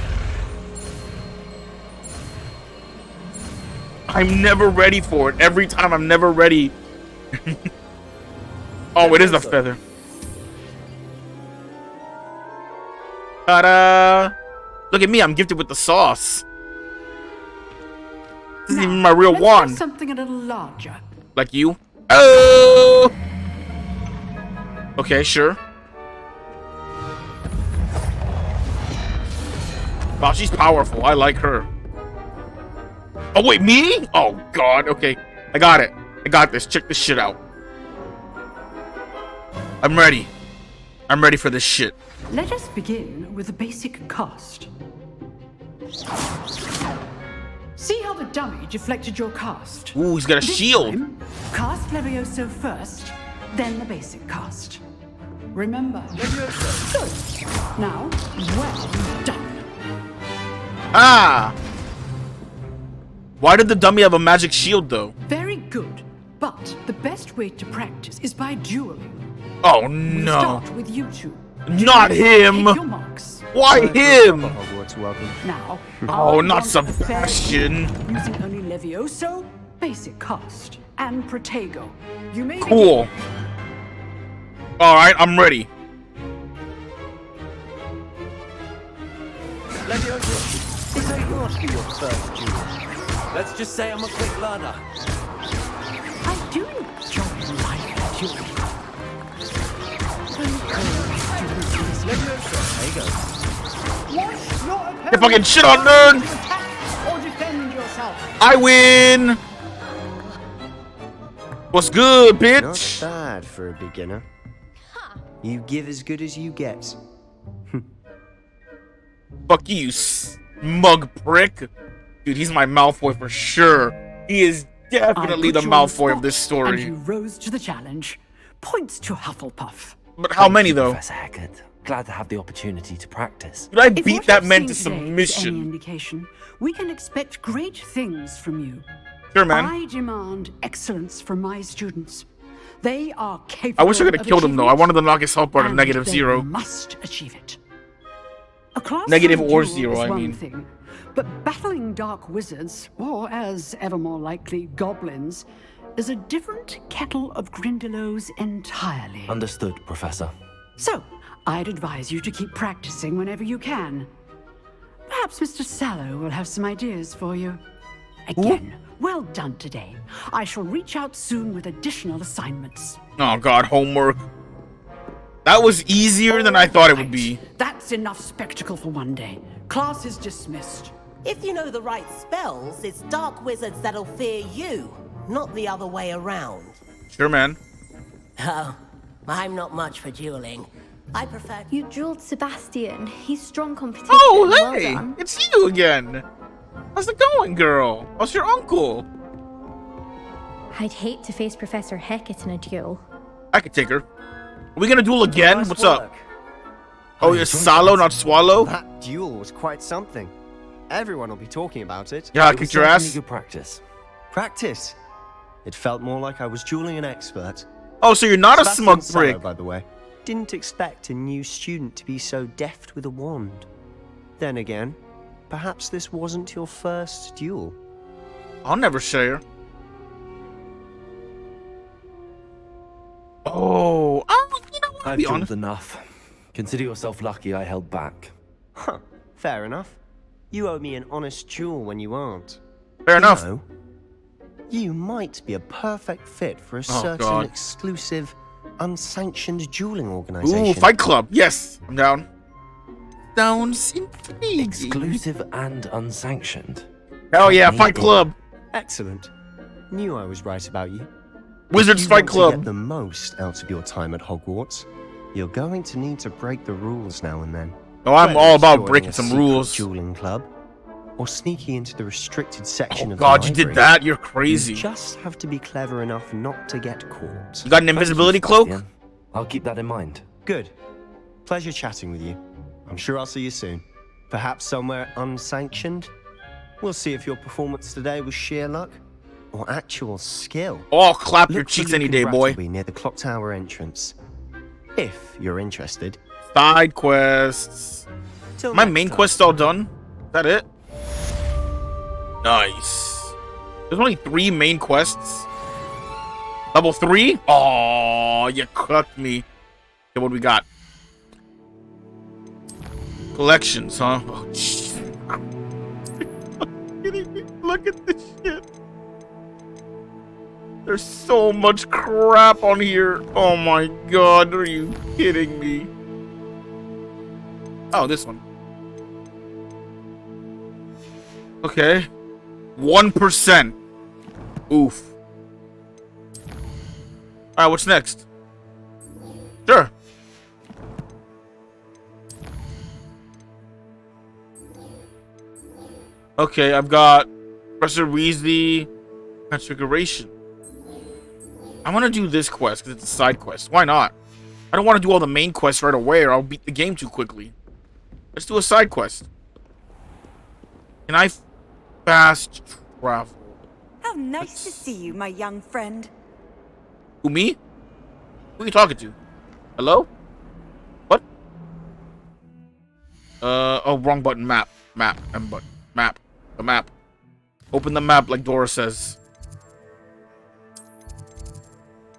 I'm never ready for it. Every time I'm never ready. Oh, it is a feather. Ta-da! Look at me, I'm gifted with the sauce. This isn't even my real Let's wand. try something a little larger. Like you? Oh! Okay, sure. Wow, she's powerful. I like her. Oh, wait, me? Oh, God. Okay. I got it. I got this. Check this shit out. I'm ready. I'm ready for this shit. Let us begin with the basic cast. See how the dummy deflected your cast? Ooh, he's got a This shield. time, cast Levioso first, then the basic cast. Remember, Levioso. Good. Now, well done. Ah! Why did the dummy have a magic shield, though? Very good. But the best way to practice is by dueling. Oh, We'll no. start with you two. Not him! Take your marks. Why him? Hogwarts, welcome. Now, Oh, I not want a fair Sebastian. duel using only Levioso, basic cast, and Protego. You may Cool. Alright, I'm ready. Levioso, is that yours for your first duel? Let's just say I'm a quick learner. I do enjoy life dueling. Levioso, there you go. Watch your opponent. Get fucking shit on, nerd! Attack or defend yourself. I win! What's good, Not bitch? bad for a beginner. You give as good as you get. Fuck you, smug prick. Dude, he's my Malfoy for sure. He is definitely I the put you on Malfoy of spot, this story. And you rose to the challenge. Points to Hufflepuff. But how many, though? Professor Hecat. Glad to have the opportunity to practice. Did I If beat what that you've man to seen today is submission? Any indication, we can expect great things from you. Sure, man. I demand excellence from my students. They are capable. I wish I could have of killed him, though. I achievement, wanted to knock his health bar to and negative they 0. Must achieve it. A class Negative size or duel 0, is I one mean. thing, but battling dark wizards, or as ever more likely, goblins, is a different kettle of Grindylows entirely. Understood, Professor. So, I'd advise you to keep practicing whenever you can. Perhaps Mr. Sallow will have some ideas for you. Again, well done today. I shall reach out soon with additional assignments. Oh, God, homework. That was easier than I thought it would be. That's enough spectacle for one day. Class is dismissed. If you know the right spells, it's dark wizards that'll fear you, not the other way around. Sure, man. Oh, I'm not much for dueling. I prefer... You jeweled Sebastian. He's strong competition. Oh, Well hey! done. It's you again! How's it going, girl? How's your uncle? I'd hate to face Professor Hecat in a duel. I could take her. Are we gonna duel again? Nice What's work. up? Oh, you're Salo, not Swallow? That duel was quite something. Everyone will be talking about it. Yeah, I It was kicked your ass. certainly good practice. Practice? It felt more like I was dueling an expert. Oh, so you're not a Sebastian smug Salo, prick. by the way. Didn't expect a new student to be so deft with a wand. Then again, perhaps this wasn't your first duel. I'll never share. Oh, you know what? I've Be dueled honest. enough. Consider yourself lucky I held back. Huh, fair enough. You owe me an honest duel when you aren't. Fair enough. Know, you might be a perfect fit for a Oh, certain God. exclusive, unsanctioned dueling organization. Ooh, Fight Club. Yes, I'm down. Sounds intriguing. Exclusive and unsanctioned. Hell yeah, Maybe. Fight Club. Excellent. Knew I was right about you. Wizards If you Fight want Club. To get the most out of your time at Hogwarts, you're going to need to break the rules now and then. Oh, I'm Whether all it's about joining breaking a some secret rules. Dueling club, or sneaking into the restricted section Oh of God, the you did library. that? You're crazy. You just have to be clever enough not to get caught. You got an invisibility cloak? Sebastian. I'll keep that in mind. Good. Pleasure chatting with you. I'm sure I'll see you soon. Perhaps somewhere unsanctioned? We'll see if your performance today was sheer luck or actual skill. Oh, clap your Look for cheeks Luke any and day, boy. Brattleby near the clock tower entrance. If you're interested. Side quests. Till My next main time. quest's all done. Is that it? Nice. There's only 3 main quests. Level 3? Oh, you cooked me. Okay, what do we got? Collections, huh? Oh, jeez. Look at this shit. There's so much crap on here. Oh my God, are you kidding me? Oh, this one. Okay. 1%. Oof. Alright, what's next? Sure. Okay, I've got Professor Weasley Transfiguration. I want to do this quest because it's a side quest. Why not? I don't want to do all the main quests right away or I'll beat the game too quickly. Let's do a side quest. Can I fast travel? How nice to see you, my young friend. Who, me? Who are you talking to? Hello? What? Oh, wrong button. Map. Map. M button. Map. The map. Open the map like Dora says.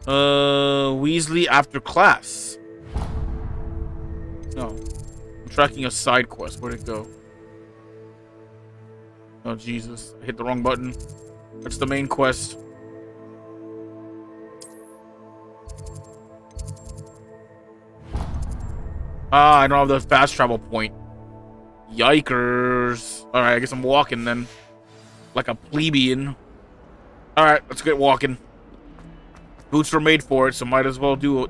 Weasley after class. No. I'm tracking a side quest. Where'd it go? Oh, Jesus. I hit the wrong button. That's the main quest. Ah, I don't have the fast travel point. Yikers. Alright, I guess I'm walking then. Like a plebeian. Alright, let's get walking. Boots were made for it, so might as well do it.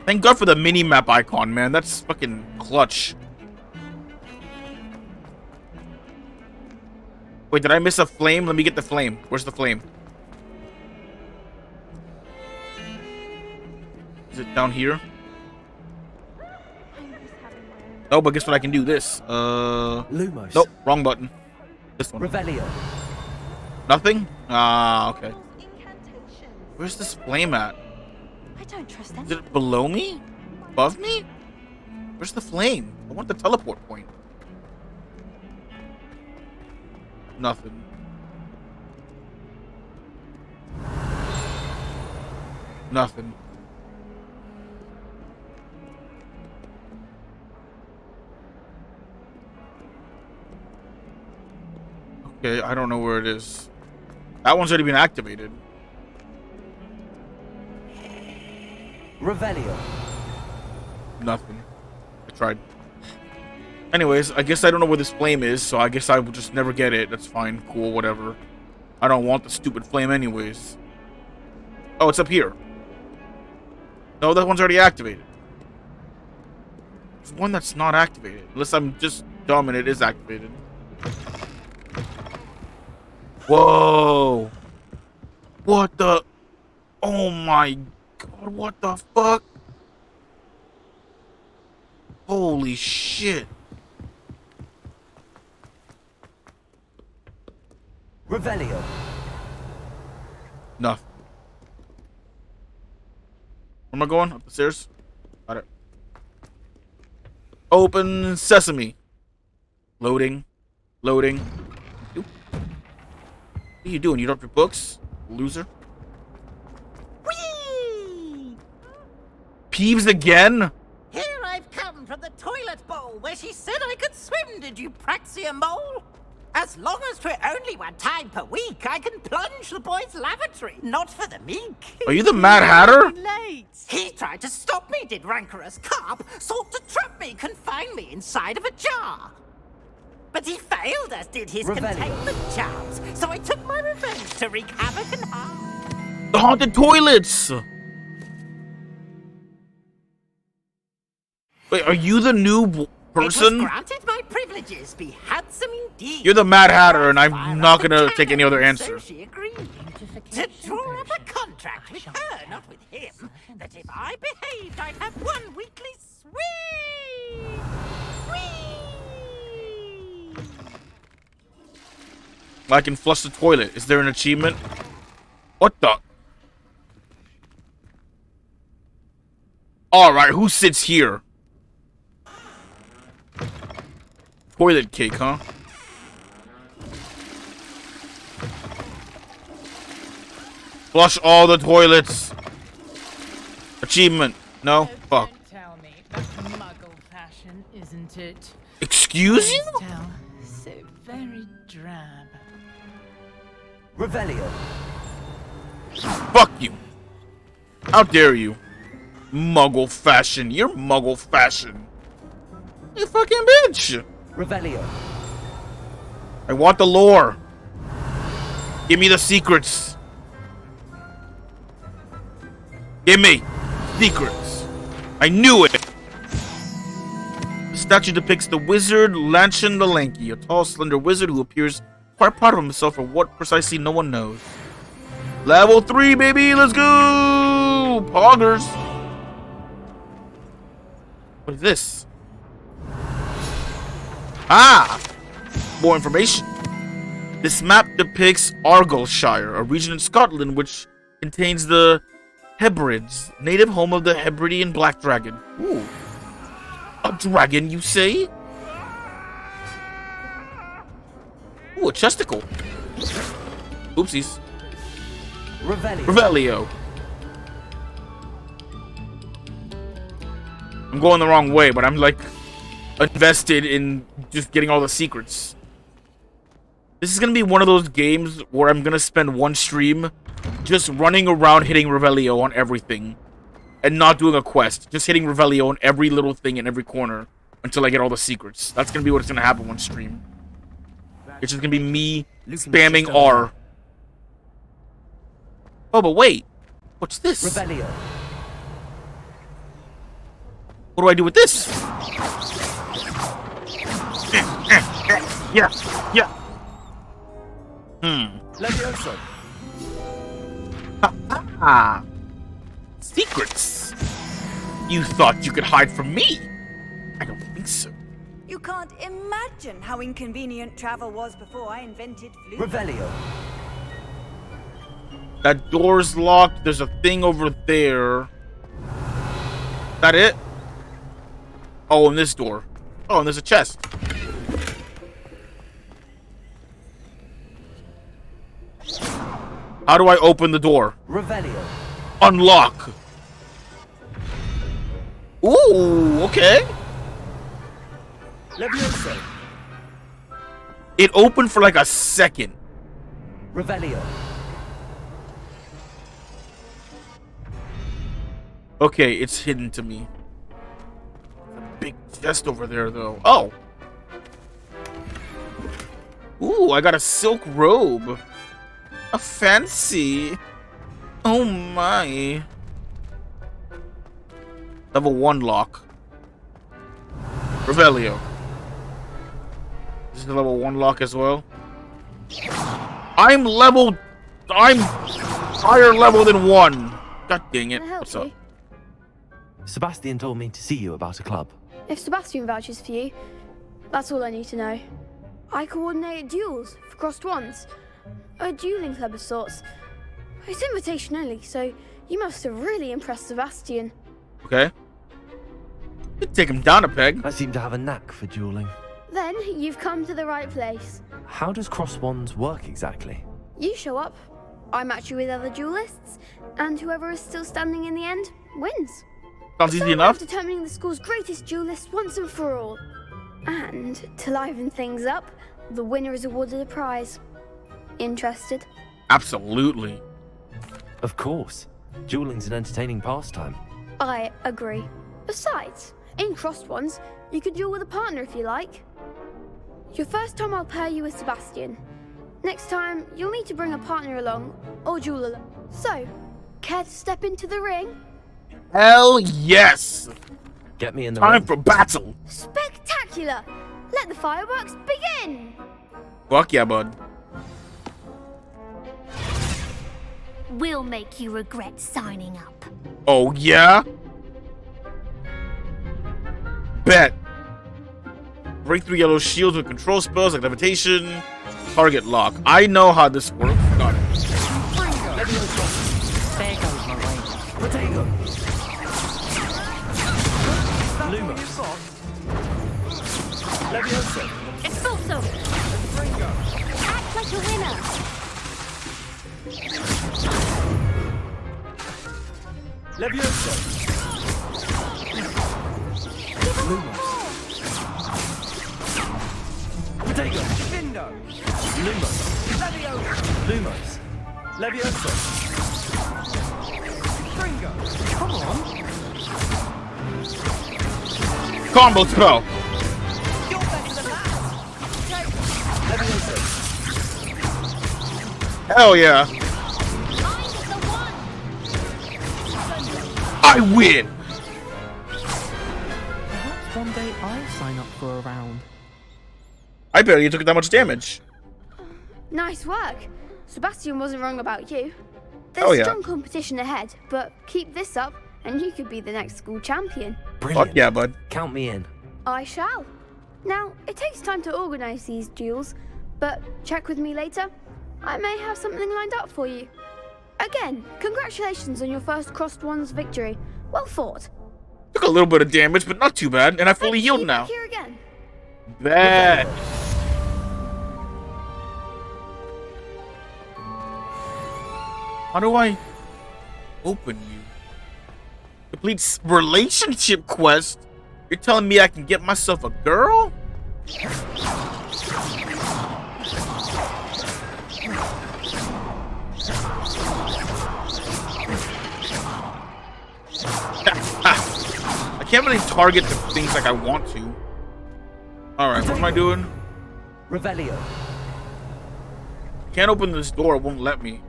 Thank God for the mini-map icon, man. That's fucking clutch. Wait, did I miss a flame? Let me get the flame. Where's the flame? Is it down here? Oh, but guess what I can do? This. Lumos. Nope, wrong button. This one. Revelio. Nothing? Ah, okay. Where's this flame at? I don't trust Is it below me? Above me? Where's the flame? I want the teleport point. Nothing. Nothing. Okay, I don't know where it is. That one's already been activated. Revelio. Nothing. I tried. Anyways, I guess I don't know where this flame is, so I guess I will just never get it. That's fine. Cool, whatever. I don't want the stupid flame anyways. Oh, it's up here. No, that one's already activated. There's one that's not activated. Unless I'm just dumb and it is activated. Whoa. What the? Oh my god, what the fuck? Holy shit. Revelio. Nothing. Where am I going? Up the stairs? Got it. Open sesame. Loading. Loading. What are you doing? You dropped your books? Loser. Whee! Peeves again? Here I've come from the toilet bowl where she said I could swim, did you praxia mole? As long as 'twere only one time per week, I can plunge the boy's lavatory, not for the meek. Are you the Mad Hatter? Late. He tried to stop me, did rancorous carp, sought to trap me, confine me inside of a jar. But he failed, as did his containment charms, so I took my revenge to wreak havoc and harm. The haunted toilets! Wait, are you the new person? It was granted my privileges, be handsome indeed. You're the Mad Hatter, and I'm not gonna take any other answer. So she agreed to draw up a contract with her, not with him, that if I behaved, I'd have one weekly swing. I can flush the toilet. Is there an achievement? What the? Alright, who sits here? Toilet cake, huh? Flush all the toilets. Achievement. No? Fuck. Tell me, that's muggle fashion, isn't it? Excuse you? Tell, so very drab. Revelio. Fuck you. How dare you? Muggle fashion. You're muggle fashion. You fucking bitch. Revelio. I want the lore. Give me the secrets. Give me secrets. I knew it. The statue depicts the wizard Lanchin the Lanky, a tall, slender wizard who appears quite proud of himself for what precisely no one knows. Level 3, baby. Let's go. Poggers. What is this? Ah! More information. This map depicts Argyllshire, a region in Scotland which contains the Hebrides, native home of the Hebridean black dragon. Ooh. A dragon, you say? Ooh, a chesticle. Oopsies. Revelio. I'm going the wrong way, but I'm like invested in just getting all the secrets. This is gonna be one of those games where I'm gonna spend one stream just running around hitting Revelio on everything and not doing a quest, just hitting Revelio on every little thing in every corner until I get all the secrets. That's gonna be what's gonna happen one stream. It's just gonna be me spamming R. Oh, but wait, what's this? Revelio. What do I do with this? Yeah, yeah. Levioso. Ah, secrets. You thought you could hide from me? I don't think so. You can't imagine how inconvenient travel was before I invented flu. Revelio. That door's locked. There's a thing over there. That it? Oh, and this door. Oh, and there's a chest. How do I open the door? Revelio. Unlock. Ooh, okay. Levioso. It opened for like a second. Revelio. Okay, it's hidden to me. A big chest over there, though. Oh. Ooh, I got a silk robe. A fancy. Oh my. Level 1 lock. Revelio. This is a level 1 lock as well. I'm higher level than 1. God dang it. What's up? Sebastian told me to see you about a club. If Sebastian vouches for you, that's all I need to know. I coordinate duels for crossed ones. A dueling club of sorts. It's invitation only, so you must have really impressed Sebastian. Okay. You take him down a peg. I seem to have a knack for dueling. Then you've come to the right place. How does cross wands work exactly? You show up, I match you with other duelists, and whoever is still standing in the end wins. Sounds easy enough. Determining the school's greatest duelist once and for all. And to liven things up, the winner is awarded a prize. Interested? Absolutely. Of course. Dueling's an entertaining pastime. I agree. Besides, in crossed ones, you could duel with a partner if you like. Your first time I'll pair you with Sebastian. Next time, you'll need to bring a partner along, or duel along. So, care to step into the ring? Hell yes! Get me in the time ring. For battle. Spectacular! Let the fireworks begin! Fuck yeah, bud. We'll make you regret signing up. Oh yeah? Bet. Break through yellow shields with control spells like levitation, target lock. I know how this works. Got it. There goes my way. Potato. Lumos. Levioso. Expulso. Act like a winner. Levioso. Lumos. Potato. Vindo. Lumos. Levioso. Lumos. Levioso. Fringo. Come on. Combo spell. You're better than that. Levioso. Hell yeah. I win. Perhaps one day I'll sign up for a round. I barely took that much damage. Nice work. Sebastian wasn't wrong about you. There's Oh, yeah. strong competition ahead, but keep this up and you could be the next school champion. Brilliant. Fuck yeah, bud. Count me in. I shall. Now, it takes time to organize these duels, but check with me later. I may have something lined up for you. Again, congratulations on your first crossed ones victory. Well fought. Took a little bit of damage, but not too bad, and I fully healed now. Here again. Bad. How do I open you? Complete relationship quest? You're telling me I can get myself a girl? I can't really target the things like I want to. Alright, what am I doing? Revelio. Can't open this door, it won't let me.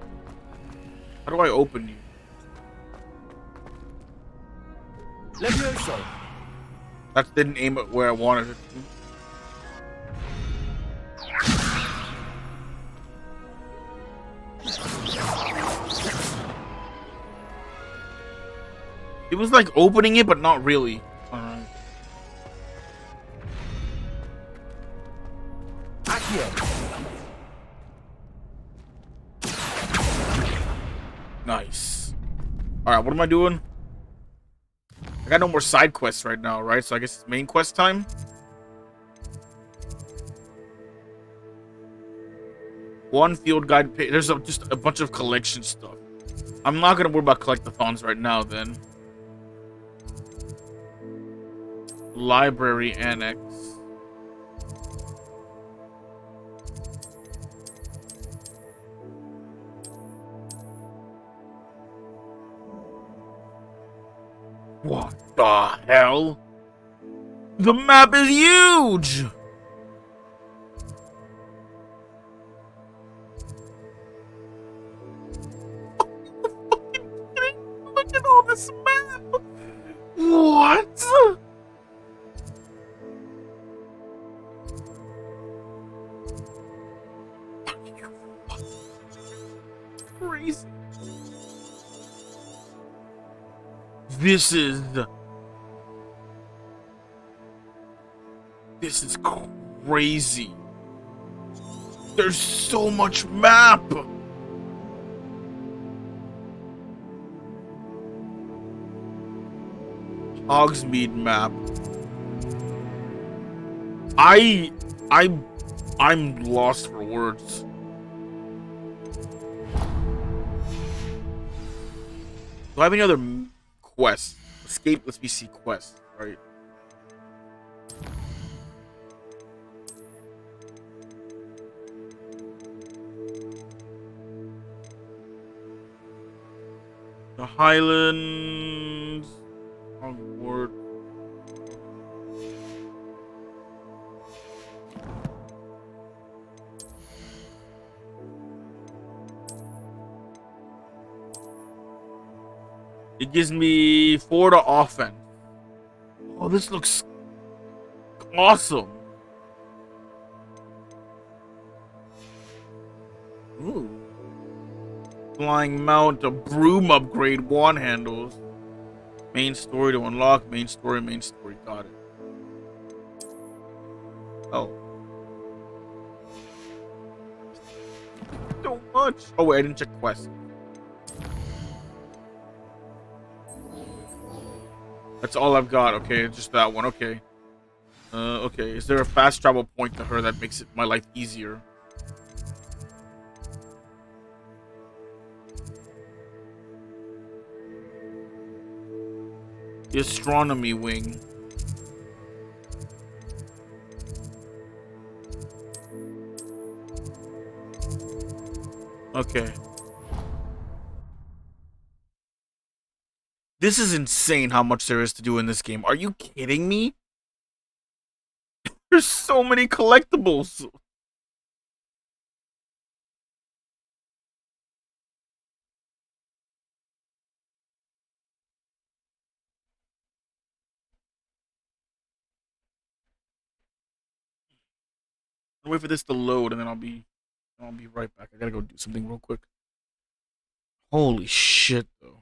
How do I open you? Levioso. That didn't aim at where I wanted it to. It was like opening it, but not really. Alright. Nice. Alright, what am I doing? I got no more side quests right now, right? So I guess it's main quest time. One field guide page. There's just a bunch of collection stuff. I'm not gonna worry about collectathons right now then. Library annex. What the hell? The map is huge! Look at all this map! What? This is crazy. There's so much map. Hogsmeade map. I'm lost for words. Do I have any other quests? Escape, let's see quests, right? The Highlands, Hogwarts. It gives me 4 to offense. Oh, this looks awesome. Ooh. Flying mount, a broom upgrade, wand handles. Main story to unlock, main story, got it. Oh. So much. Oh wait, I didn't check quests. That's all I've got, okay, just that one, okay. Okay, is there a fast travel point to her that makes my life easier? The astronomy wing. Okay. This is insane how much there is to do in this game. Are you kidding me? There's so many collectibles. I'll wait for this to load and then I'll be right back. I gotta go do something real quick. Holy shit, though.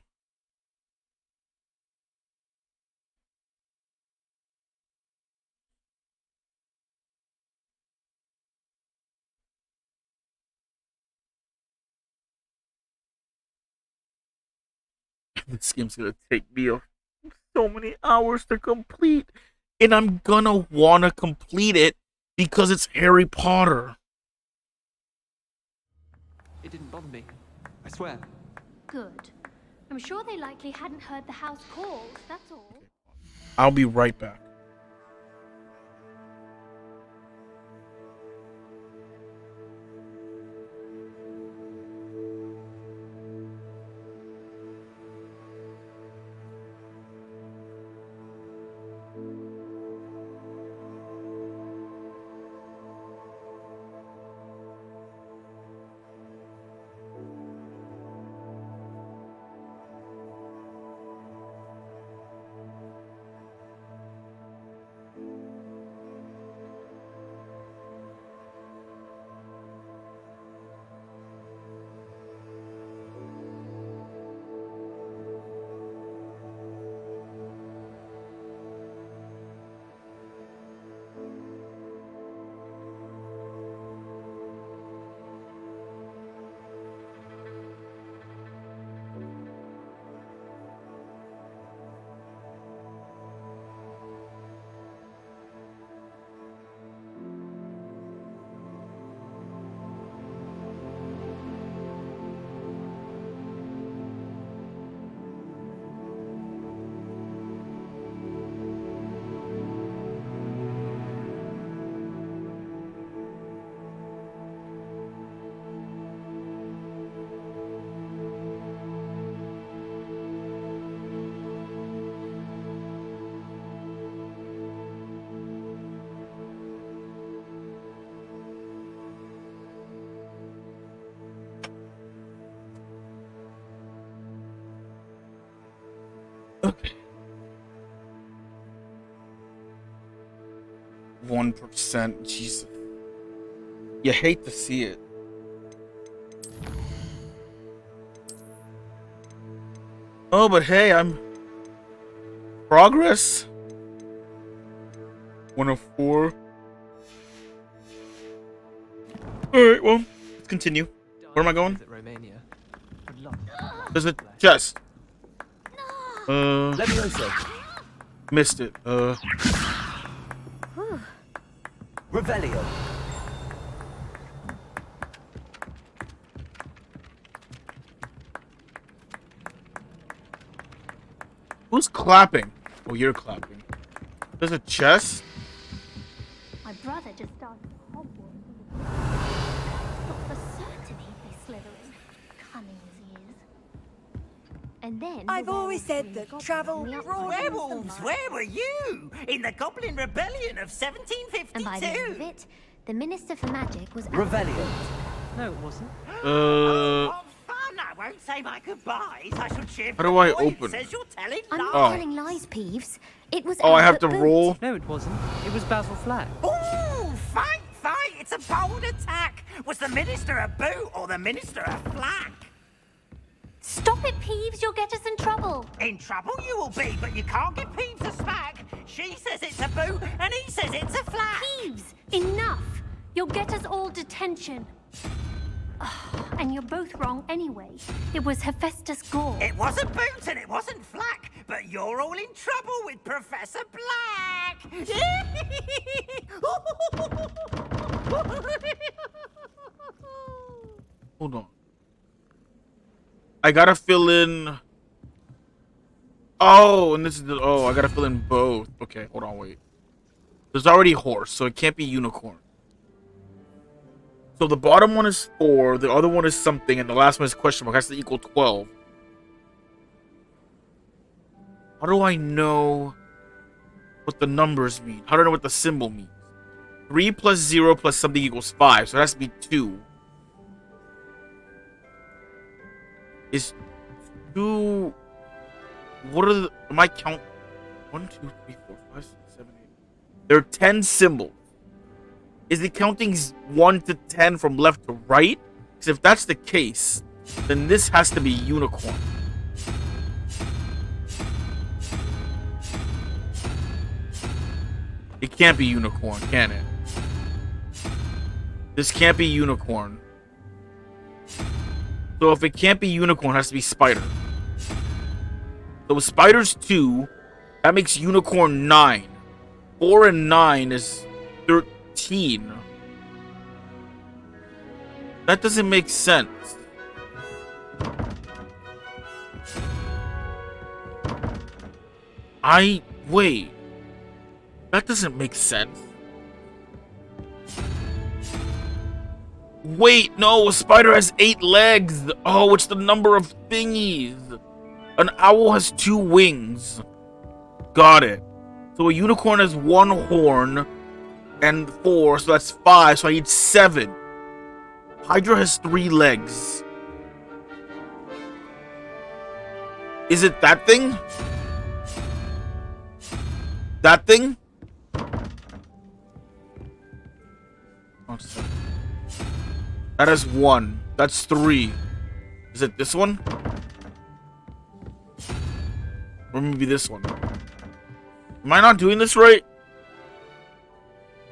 This game's gonna take me so many hours to complete, and I'm gonna wanna complete it because it's Harry Potter. It didn't bother me. I swear. Good. I'm sure they likely hadn't heard the house called, that's all. I'll be right back. Okay. 1%. Jesus. You hate to see it. Oh, but hey, I'm Progress. 1 of 4. Alright, well, let's continue. Where am I going? There's a chest. Missed it. Revelio. Who's clapping? Oh, you're clapping. There's a chest. My brother just started Hogwarts. But for certain he'd be Slytherin, cunning as he is. And then I've always said that travel Werewolves, where were you? In the Goblin Rebellion of 1752. And by the end of it, the Minister for Magic was Revelio. No, it wasn't. Fun! I won't say my goodbyes. I shall cheer How do I for the boy who open? says you're telling I'm lies. not telling lies, Peeves. It was Oh, I have Albert to Boot. roll. No, it wasn't. It was Basil Flack. Ooh, fight! It's a bold attack. Was the Minister a boot or the Minister a flack? Stop it, Peeves. You'll get us in trouble. In trouble you will be, but you can't give Peeves a smack. She says it's a boot, and he says it's a flack. Peeves, enough. You'll get us all detention. And you're both wrong anyway. It was Hephaestus Gore. It wasn't boot and it wasn't flack, but you're all in trouble with Professor Black. Hold on. I gotta fill in. Oh, and this is the. Oh, I gotta fill in both. Okay, hold on, wait. There's already horse, so it can't be unicorn. So the bottom one is 4, the other one is something, and the last one is question mark. Has to equal 12. How do I know what the numbers mean? How do I know what the symbol means? 3 plus 0 plus something equals 5, so it has to be 2. Is 2... What are the... Am I count... 1, 2, 3, 4, 5, 6, 7, 8... There are 10 symbols. Is it counting 1 to 10 from left to right? Because if that's the case, then this has to be unicorn. It can't be unicorn, can it? This can't be unicorn. So if it can't be unicorn, it has to be spider. So spider's 2, that makes unicorn 9. 4 and 9 is 13. That doesn't make sense. Wait. That doesn't make sense. Wait, no, a spider has 8 legs. Oh, it's the number of thingies. An owl has 2 wings. Got it. So a unicorn has 1 horn and 4, so that's 5, so I need 7. Hydra has 3 legs. Is it that thing? That thing? Oh, that is 1. That's 3. Is it this one? Or maybe this one. Am I not doing this right?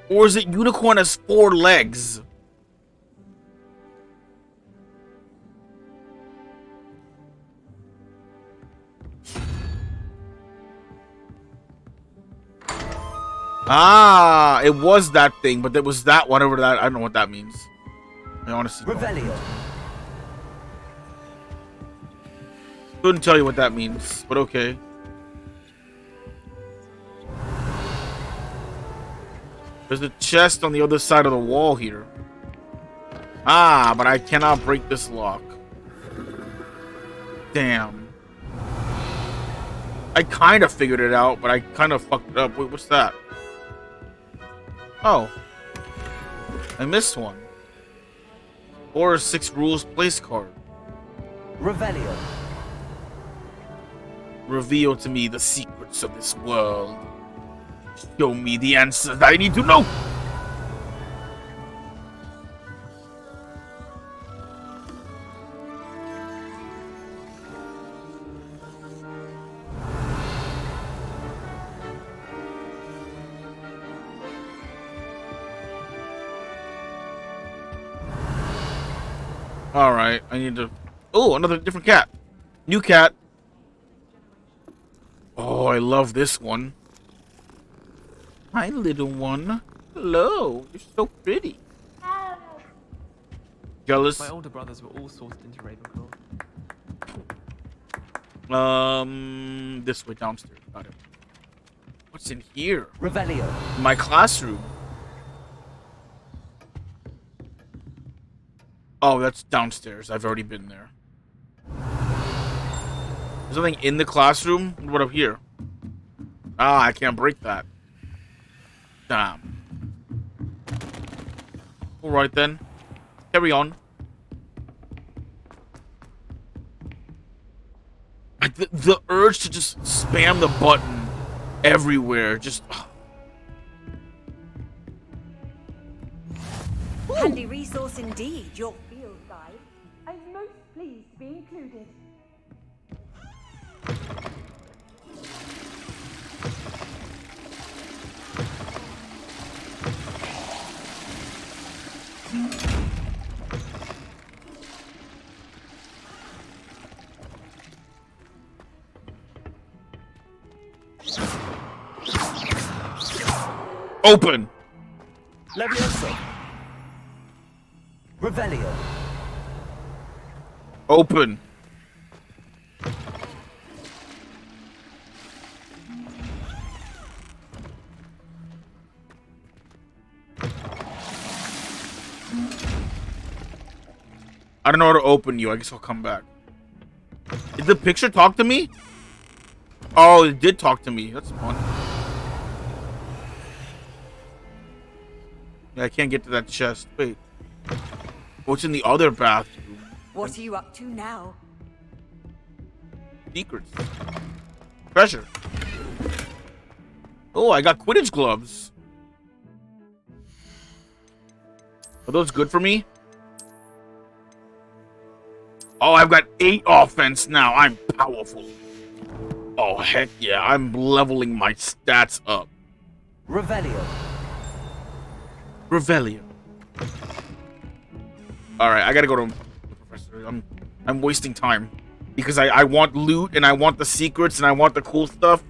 Or is it unicorn has 4 legs? Ah, it was that thing, but it was that one over that. I don't know what that means. I honestly don't. Revelio. Couldn't tell you what that means, but okay. There's a chest on the other side of the wall here. Ah, but I cannot break this lock. Damn. I kind of figured it out, but I kind of fucked it up. Wait, what's that? Oh. I missed one. 4 or 6 rules place card. Revelio. Reveal to me the secrets of this world. Show me the answers I need to know. Alright, I need to... Oh, another different cat. New cat. Oh, I love this one. Hi, little one. Hello. You're so pretty. Jealous? My older brothers were all sorted into Ravenclaw. This way downstairs. Got it. What's in here? Revelio. My classroom. Oh, that's downstairs. I've already been there. There's nothing in the classroom? What up here? Ah, I can't break that. Damn. Alright then. Carry on. The urge to just spam the button everywhere. Just... Handy resource indeed, your field guide. I'm most pleased to be included. Open! Levioso. Revelio. Open. I don't know how to open you. I guess I'll come back. Did the picture talk to me? Oh, it did talk to me. That's fun. Yeah, I can't get to that chest. Wait. What's in the other bathroom? What are you up to now? Secrets. Treasure. Oh, I got Quidditch gloves. Are those good for me? Oh, I've got 8 offense now. I'm powerful. Oh, heck yeah. I'm leveling my stats up. Revelio. Revelio. Alright, I gotta go to the professor. I'm wasting time. Because I want loot, and I want the secrets, and I want the cool stuff.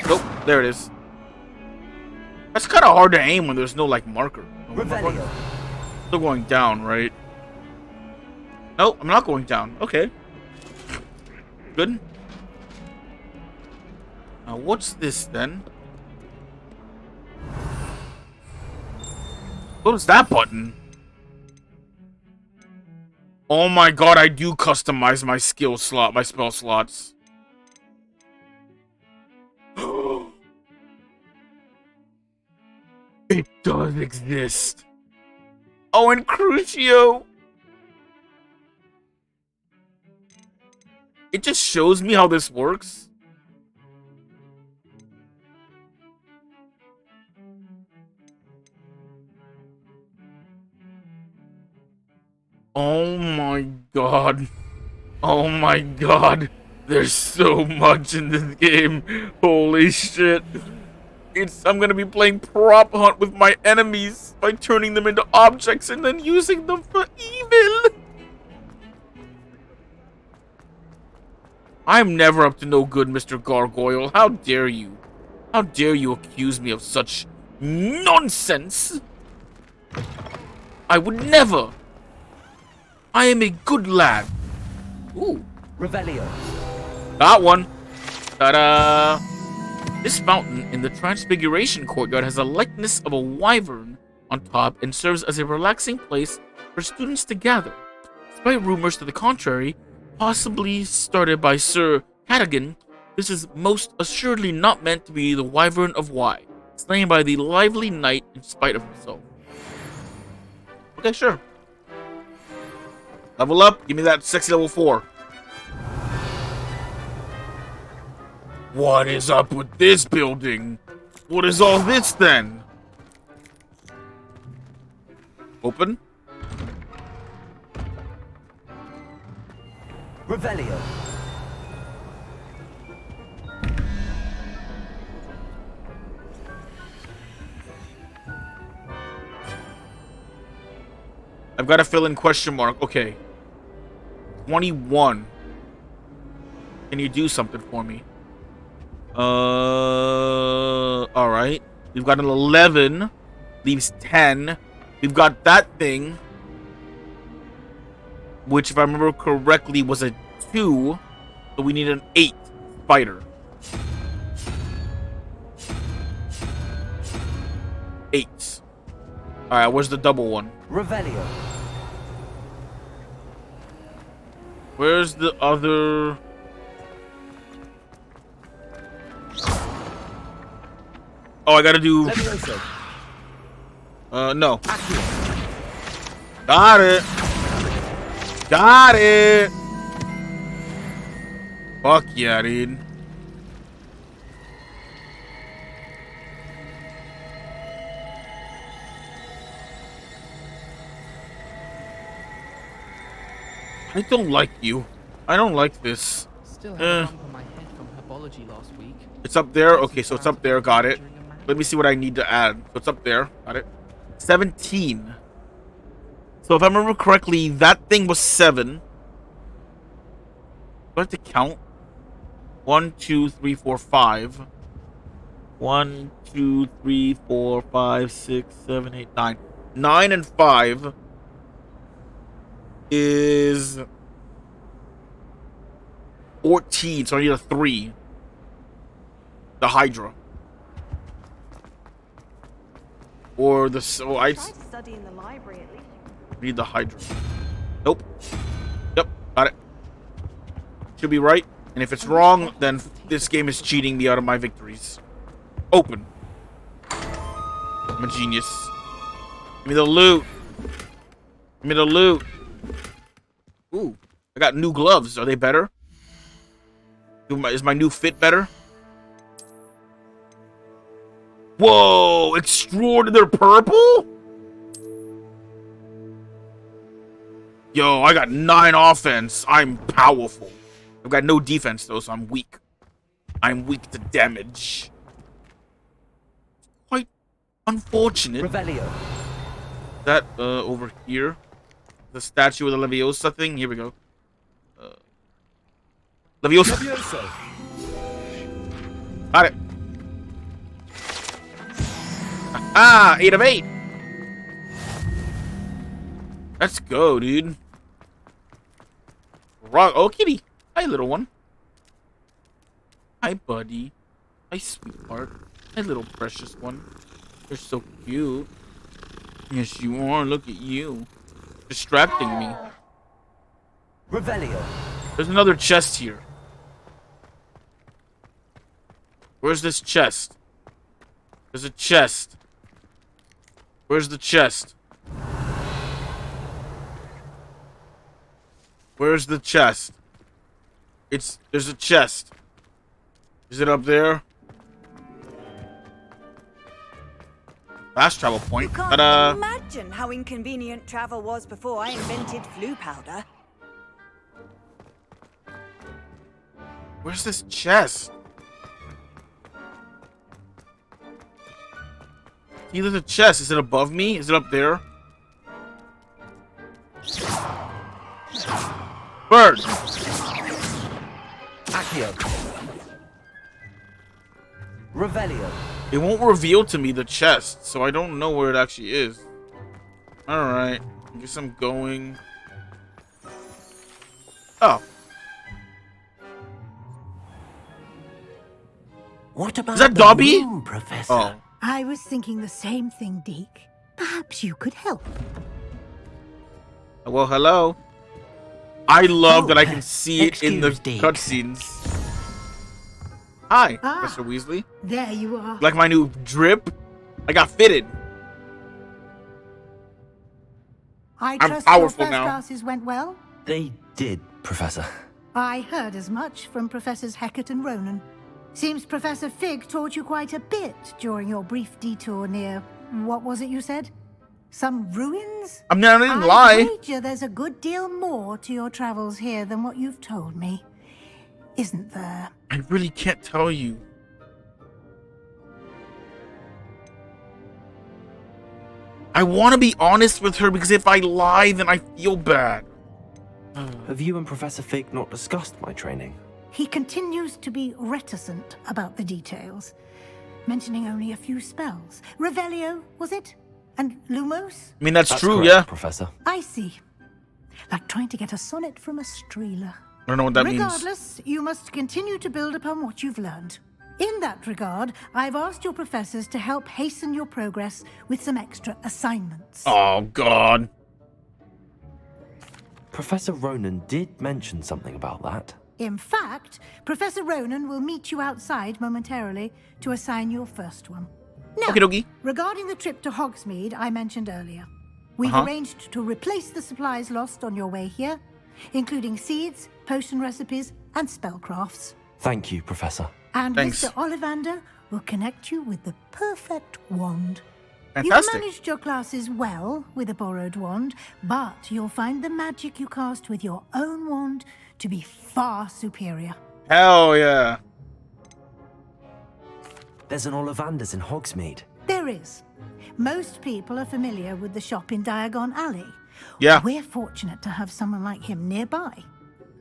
Nope, there it is. That's kind of hard to aim when there's no, like, marker. Revelio. Still going down, right? Nope, I'm not going down. Okay. Good. Now, what's this, then? What is that button? Oh my god, I do customize my skill slot, my spell slots. It does exist. Oh, and Crucio. It just shows me how this works. Oh my god. Oh my god. There's so much in this game. Holy shit. I'm gonna be playing prop hunt with my enemies by turning them into objects and then using them for evil. I'm never up to no good, Mr. Gargoyle. How dare you? How dare you accuse me of such nonsense? I would never. I am a good lad. Ooh. Revelio. Got one. Ta-da. This fountain in the Transfiguration Courtyard has a likeness of a wyvern on top and serves as a relaxing place for students to gather. Despite rumors to the contrary, possibly started by Sir Cadogan, this is most assuredly not meant to be the Wyvern of Y, slain by the lively knight in spite of himself. Okay, sure. Level up, give me that sexy level 4. What is up with this building? What is all this then? Open? Revelio. I've got to fill in question mark. Okay. 21. Can you do something for me? All right. We've got an 11. Leaves 10. We've got that thing, which, if I remember correctly, was a 2. So we need an 8 spider. 8. All right. Where's the double one? Revelio. Where's the other? Oh, I gotta do. No. Got it. Got it. Fuck yeah, dude. I don't like you. I don't like this. Still had a bump on my head from herbology last week. It's up there. Okay, so it's up there. Got it. Let me see what I need to add. So it's up there. Got it. 17. So if I remember correctly, that thing was 7. Do I have to count? 1, 2, 3, 4, 5. 1, 2, 3, 4, 5, 6, 7, 8, 9. 9 and 5 is 14. So I need a 3. The Hydra. Or the I study in the library at least. Need the Hydra. Nope. Yep, got it. Should be right. And if it's wrong, then this game is cheating me out of my victories. Open. I'm a genius. Give me the loot. Give me the loot. Ooh, I got new gloves. Are they better? Is my new fit better? Whoa, extraordinary purple? Yo, I got 9 offense. I'm powerful. I've got no defense though, so I'm weak. I'm weak to damage. Quite unfortunate. Revelio. That over here. The statue of the Leviosa thing. Here we go. Leviosa. Got it. Ah, 8 of 8. Let's go, dude. Rock. Oh, kitty. Hi, little one. Hi, buddy. Hi, sweetheart. Hi, little precious one. You're so cute. Yes, you are. Look at you. Distracting me. Revelio. There's another chest here. Where's this chest? There's a chest. Where's the chest? Where's the chest? There's a chest. Is it up there? Fast travel point. You can't Ta-da! imagine how inconvenient travel was before I invented flu powder. Where's this chest? See, there's a chest. Is it above me? Is it up there? Bird! Accio. Revelio. It won't reveal to me the chest, so I don't know where it actually is. Alright. I guess I'm going. Oh. What about Is that the Dobby? room, Professor? Oh. I was thinking the same thing, Deke. Perhaps you could help. Well, hello. I love that I can see it in the excuse, Deke. cutscenes. Hi, Ah. Mr. Weasley. There you are. Like my new drip? I got fitted. I I'm trust powerful your first now. classes went well? They did, Professor. I heard as much from Professors Hecat and Ronan. Seems Professor Fig taught you quite a bit during your brief detour near... what was it you said? Some ruins? I didn't I lie. wager there's a good deal more to your travels here than what you've told me. Isn't there? I really can't tell you. I want to be honest with her because if I lie, then I feel bad. Have you and Professor Fig not discussed my training? He continues to be reticent about the details, mentioning only a few spells. Revelio, was it? And Lumos? I mean, that's true, correct, yeah. Professor. I see. Like trying to get a sonnet from a streeler. I don't know what that means. Regardless, you must continue to build upon what you've learned. In that regard, I've asked your professors to help hasten your progress with some extra assignments. Oh, God. Professor Ronan did mention something about that. In fact, Professor Ronan will meet you outside momentarily to assign your first one. Now, Okie dokie. regarding the trip to Hogsmeade I mentioned earlier, we've arranged to replace the supplies lost on your way here, including seeds, potion recipes, and spellcrafts. Thank you, Professor. And Thanks. Mr. Ollivander will connect you with the perfect wand. Fantastic. You've managed your classes well with a borrowed wand, but you'll find the magic you cast with your own wand to be far superior. Hell yeah. There's an Ollivander's in Hogsmeade. There is. Most people are familiar with the shop in Diagon Alley. Yeah. We're fortunate to have someone like him nearby.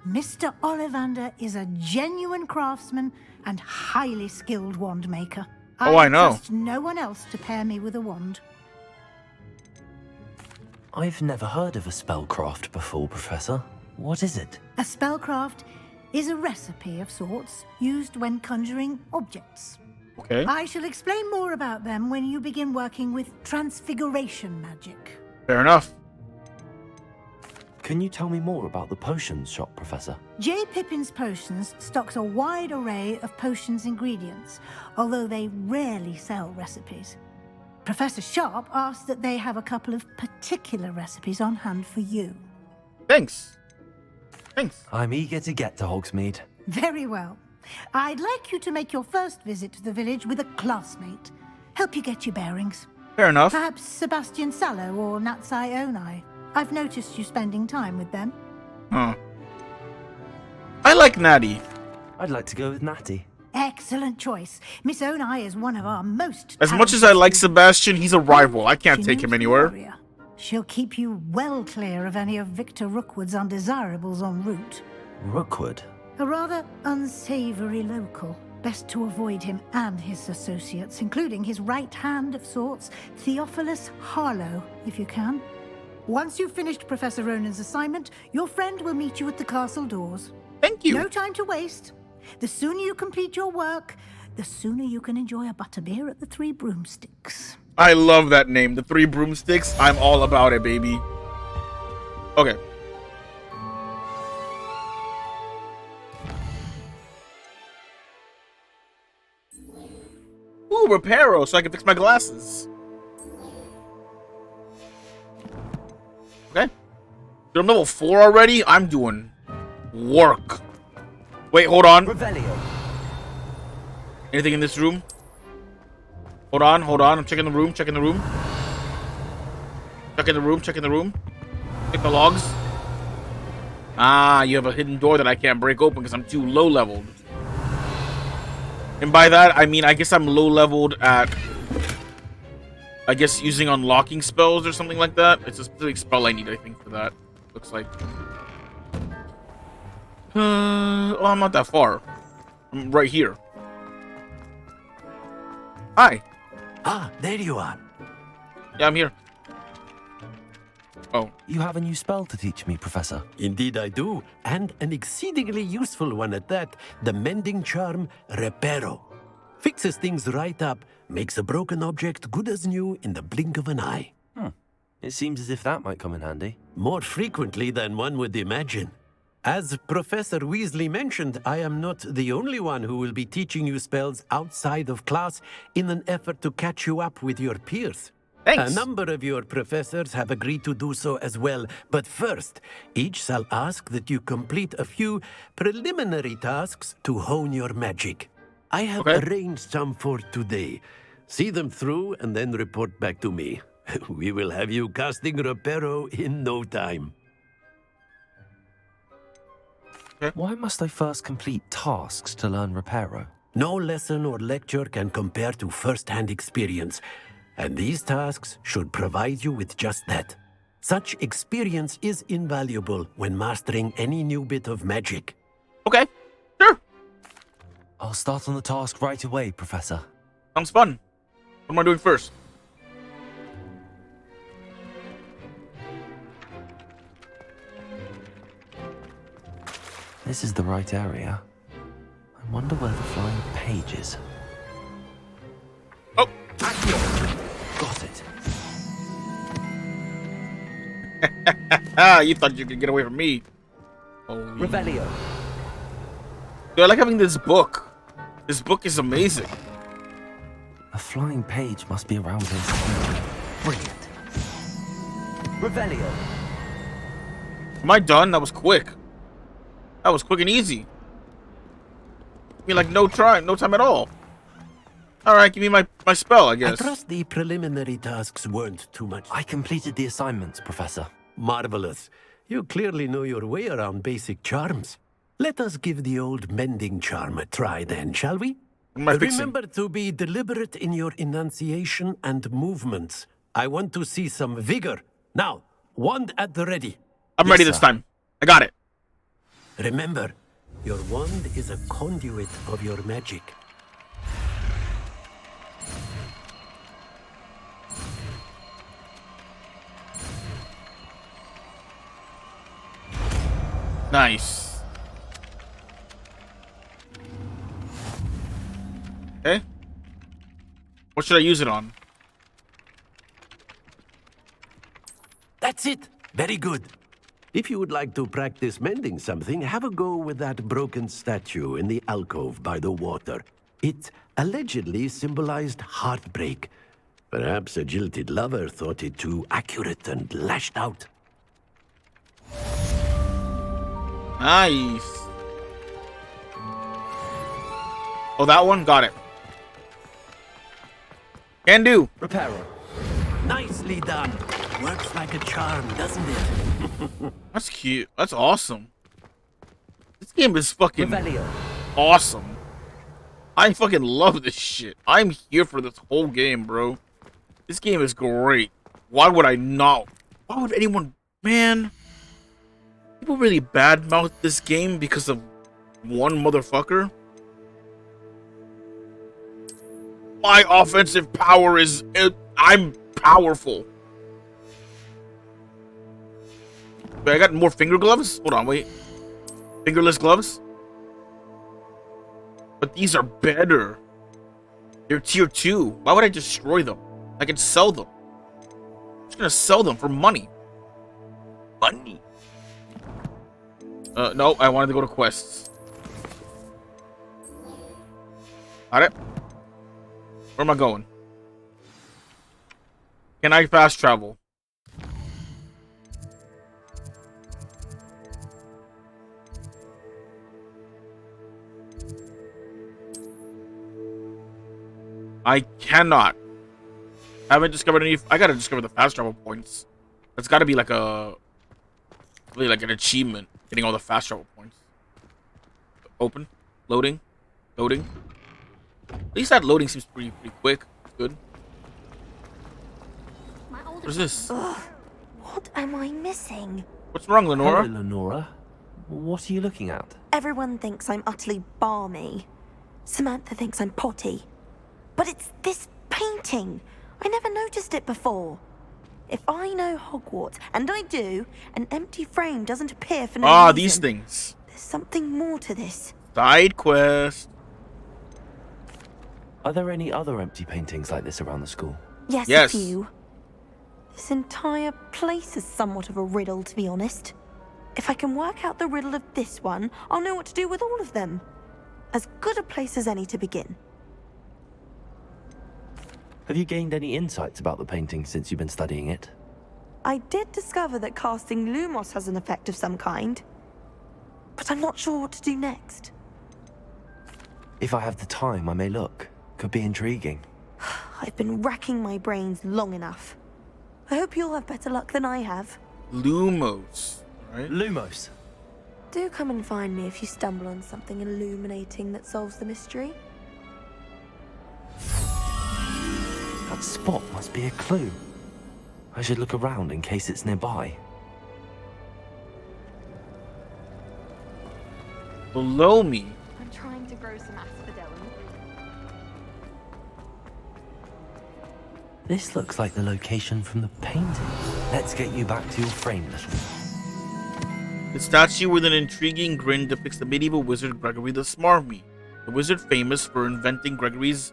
Mr. Ollivander is a genuine craftsman and highly skilled wand maker. Oh, I know. trust no one else to pair me with a wand. I've never heard of a spellcraft before, Professor. What is it? A spellcraft is a recipe of sorts used when conjuring objects. Okay. I shall explain more about them when you begin working with transfiguration magic. Fair enough. Can you tell me more about the potions shop, Professor? J. Pippin's Potions stocks a wide array of potions ingredients, although they rarely sell recipes. Professor Sharp asked that they have a couple of particular recipes on hand for you. Thanks. Thanks. I'm eager to get to Hogsmeade. Very well. I'd like you to make your first visit to the village with a classmate. Help you get your bearings. Fair enough. Perhaps Sebastian Sallow or Natsai Onai. I've noticed you spending time with them. Huh. I like Natty. I'd like to go with Natty. Excellent choice. Miss Onai is one of our most As much as I like Sebastian, he's a rival. I can't take him anywhere. She'll keep you well clear of any of Victor Rookwood's undesirables en route. Rookwood? A rather unsavory local. Best to avoid him and his associates, including his right hand of sorts, Theophilus Harlow, if you can. Once you've finished Professor Ronan's assignment, your friend will meet you at the castle doors. Thank you. No time to waste. The sooner you complete your work, the sooner you can enjoy a butterbeer at the Three Broomsticks. I love that name, the Three Broomsticks. I'm all about it, baby. Okay. Ooh, Reparo, so I can fix my glasses. Okay. So I'm level 4 already? I'm doing work. Wait, hold on. Revelio. Anything in this room? Hold on. I'm checking the room, Checking the room. Check the logs. Ah, you have a hidden door that I can't break open because I'm too low leveled. And by that, I mean, I guess I'm low leveled at, I guess, using unlocking spells or something like that. It's a specific spell I need, I think, for that. Looks like. Oh, I'm not that far. I'm right here. Hi. Ah, there you are. Yeah, I'm here. Oh. You have a new spell to teach me, Professor. Indeed I do, and an exceedingly useful one at that. The mending charm, Reparo. Fixes things right up, makes a broken object good as new in the blink of an eye. It seems as if that might come in handy. More frequently than one would imagine. As Professor Weasley mentioned, I am not the only one who will be teaching you spells outside of class in an effort to catch you up with your peers. Thanks. A number of your professors have agreed to do so as well, but first, each shall ask that you complete a few preliminary tasks to hone your magic. I have arranged some for today. See them through and then report back to me. We will have you casting Reparo in no time. Why must I first complete tasks to learn Reparo? No lesson or lecture can compare to first-hand experience. And these tasks should provide you with just that. Such experience is invaluable when mastering any new bit of magic. Okay, sure. I'll start on the task right away, Professor. Sounds fun. What am I doing first? This is the right area. I wonder where the flying page is. Oh! Got it. You thought you could get away from me. Holy. Revelio. Dude, I like having this book. This book is amazing. A flying page must be around here somewhere. Brilliant. Revelio. Am I done? That was quick. That was quick and easy. I mean, like no time at all. All right, give me my spell, I guess. I trust the preliminary tasks weren't too much. I completed the assignments, Professor. Marvelous. You clearly know your way around basic charms. Let us give the old mending charm a try then, shall we? Remember to be deliberate in your enunciation and movements. I want to see some vigor. Now, wand at the ready. I'm ready this time. I got it. Remember, your wand is a conduit of your magic. Nice. Okay. What should I use it on? That's it. Very good. If you would like to practice mending something, have a go with that broken statue in the alcove by the water. It allegedly symbolized heartbreak. Perhaps a jilted lover thought it too accurate and lashed out. Nice. Oh, that one? Got it. Can do. Reparo. Nicely done. Works like a charm, doesn't it? That's cute. That's awesome. This game is fucking awesome. I fucking love this shit. I'm here for this whole game, bro. This game is great. Why would I not? Why would anyone... Man... People really badmouth this game because of one motherfucker. My offensive power is... I'm powerful. Wait, I got more finger gloves? Hold on, wait. Fingerless gloves? But these are better. They're tier 2. Why would I destroy them? I can sell them. I'm just gonna sell them for money. Money. No, I wanted to go to quests. Got it? Where am I going? Can I fast travel? I cannot. Haven't discovered any. I gotta discover the fast travel points. That's gotta be like a... Really like an achievement. Getting all the fast travel points. Open. Loading. Loading. At least that loading seems pretty quick. Good. What is this? Ugh, what am I missing? What's wrong, Lenora? Hello, Lenora. What are you looking at? Everyone thinks I'm utterly balmy. Samantha thinks I'm potty. But it's this painting. I never noticed it before. If I know Hogwarts, and I do, an empty frame doesn't appear for no reason. These things. There's something more to this. Side quest. Are there any other empty paintings like this around the school? Yes, a few. This entire place is somewhat of a riddle, to be honest. If I can work out the riddle of this one, I'll know what to do with all of them. As good a place as any to begin. Have you gained any insights about the painting since you've been studying it? I did discover that casting Lumos has an effect of some kind. But I'm not sure what to do next. If I have the time, I may look. Could be intriguing. I've been racking my brains long enough. I hope you'll have better luck than I have. Lumos, right? Lumos. Do come and find me if you stumble on something illuminating that solves the mystery. That spot must be a clue. I should look around in case it's nearby. Below me. I'm trying to grow some asphodel. This looks like the location from the painting. Let's get you back to your frame, little one. The statue with an intriguing grin depicts the medieval wizard Gregory the Smarmy, the wizard famous for inventing Gregory's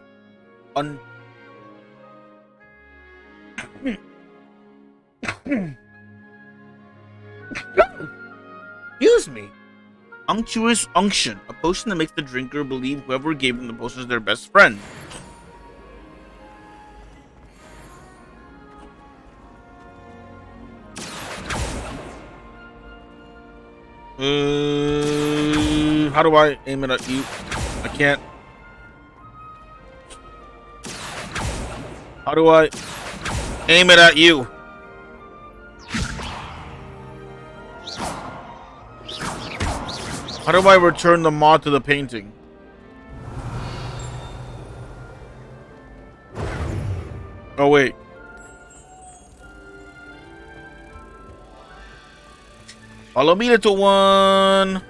excuse me. Unctuous unction, a potion that makes the drinker believe whoever gave them the potion is their best friend. How do I aim it at you? I can't. How do I aim it at you? How do I return the mod to the painting? Oh, wait. Follow me, little one.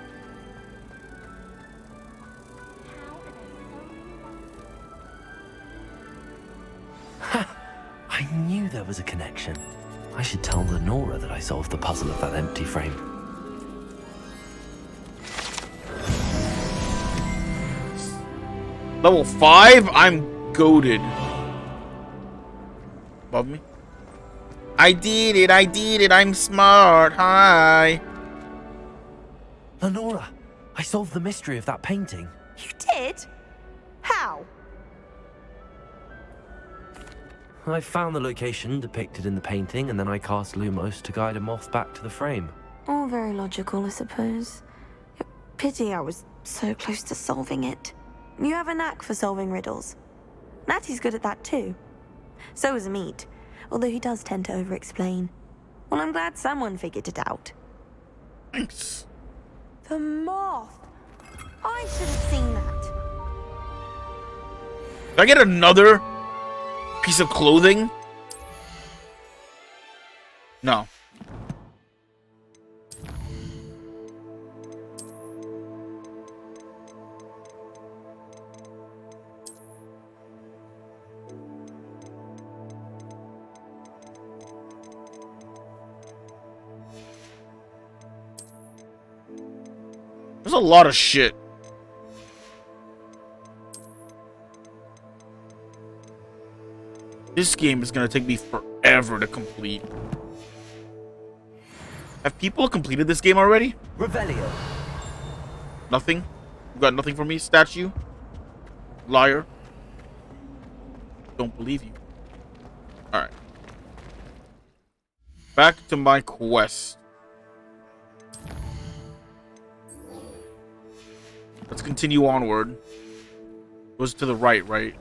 I knew there was a connection. I should tell Lenora that I solved the puzzle of that empty frame. Level 5? I'm goated. Above me? I did it, I'm smart, hi. Lenora, I solved the mystery of that painting. You did? How? I found the location depicted in the painting, and then I cast Lumos to guide a moth back to the frame. All very logical, I suppose. Pity I was so close to solving it. You have a knack for solving riddles. Natty's good at that too. So is Meat, although he does tend to over-explain. Well, I'm glad someone figured it out. Thanks. The moth! I should have seen that. Did I get another piece of clothing? No. There's a lot of shit. This game is gonna take me forever to complete. Have people completed this game already? Revelio. Nothing? You got nothing for me, statue? Liar. Don't believe you. Alright. Back to my quest. Let's continue onward. Goes to the right, right?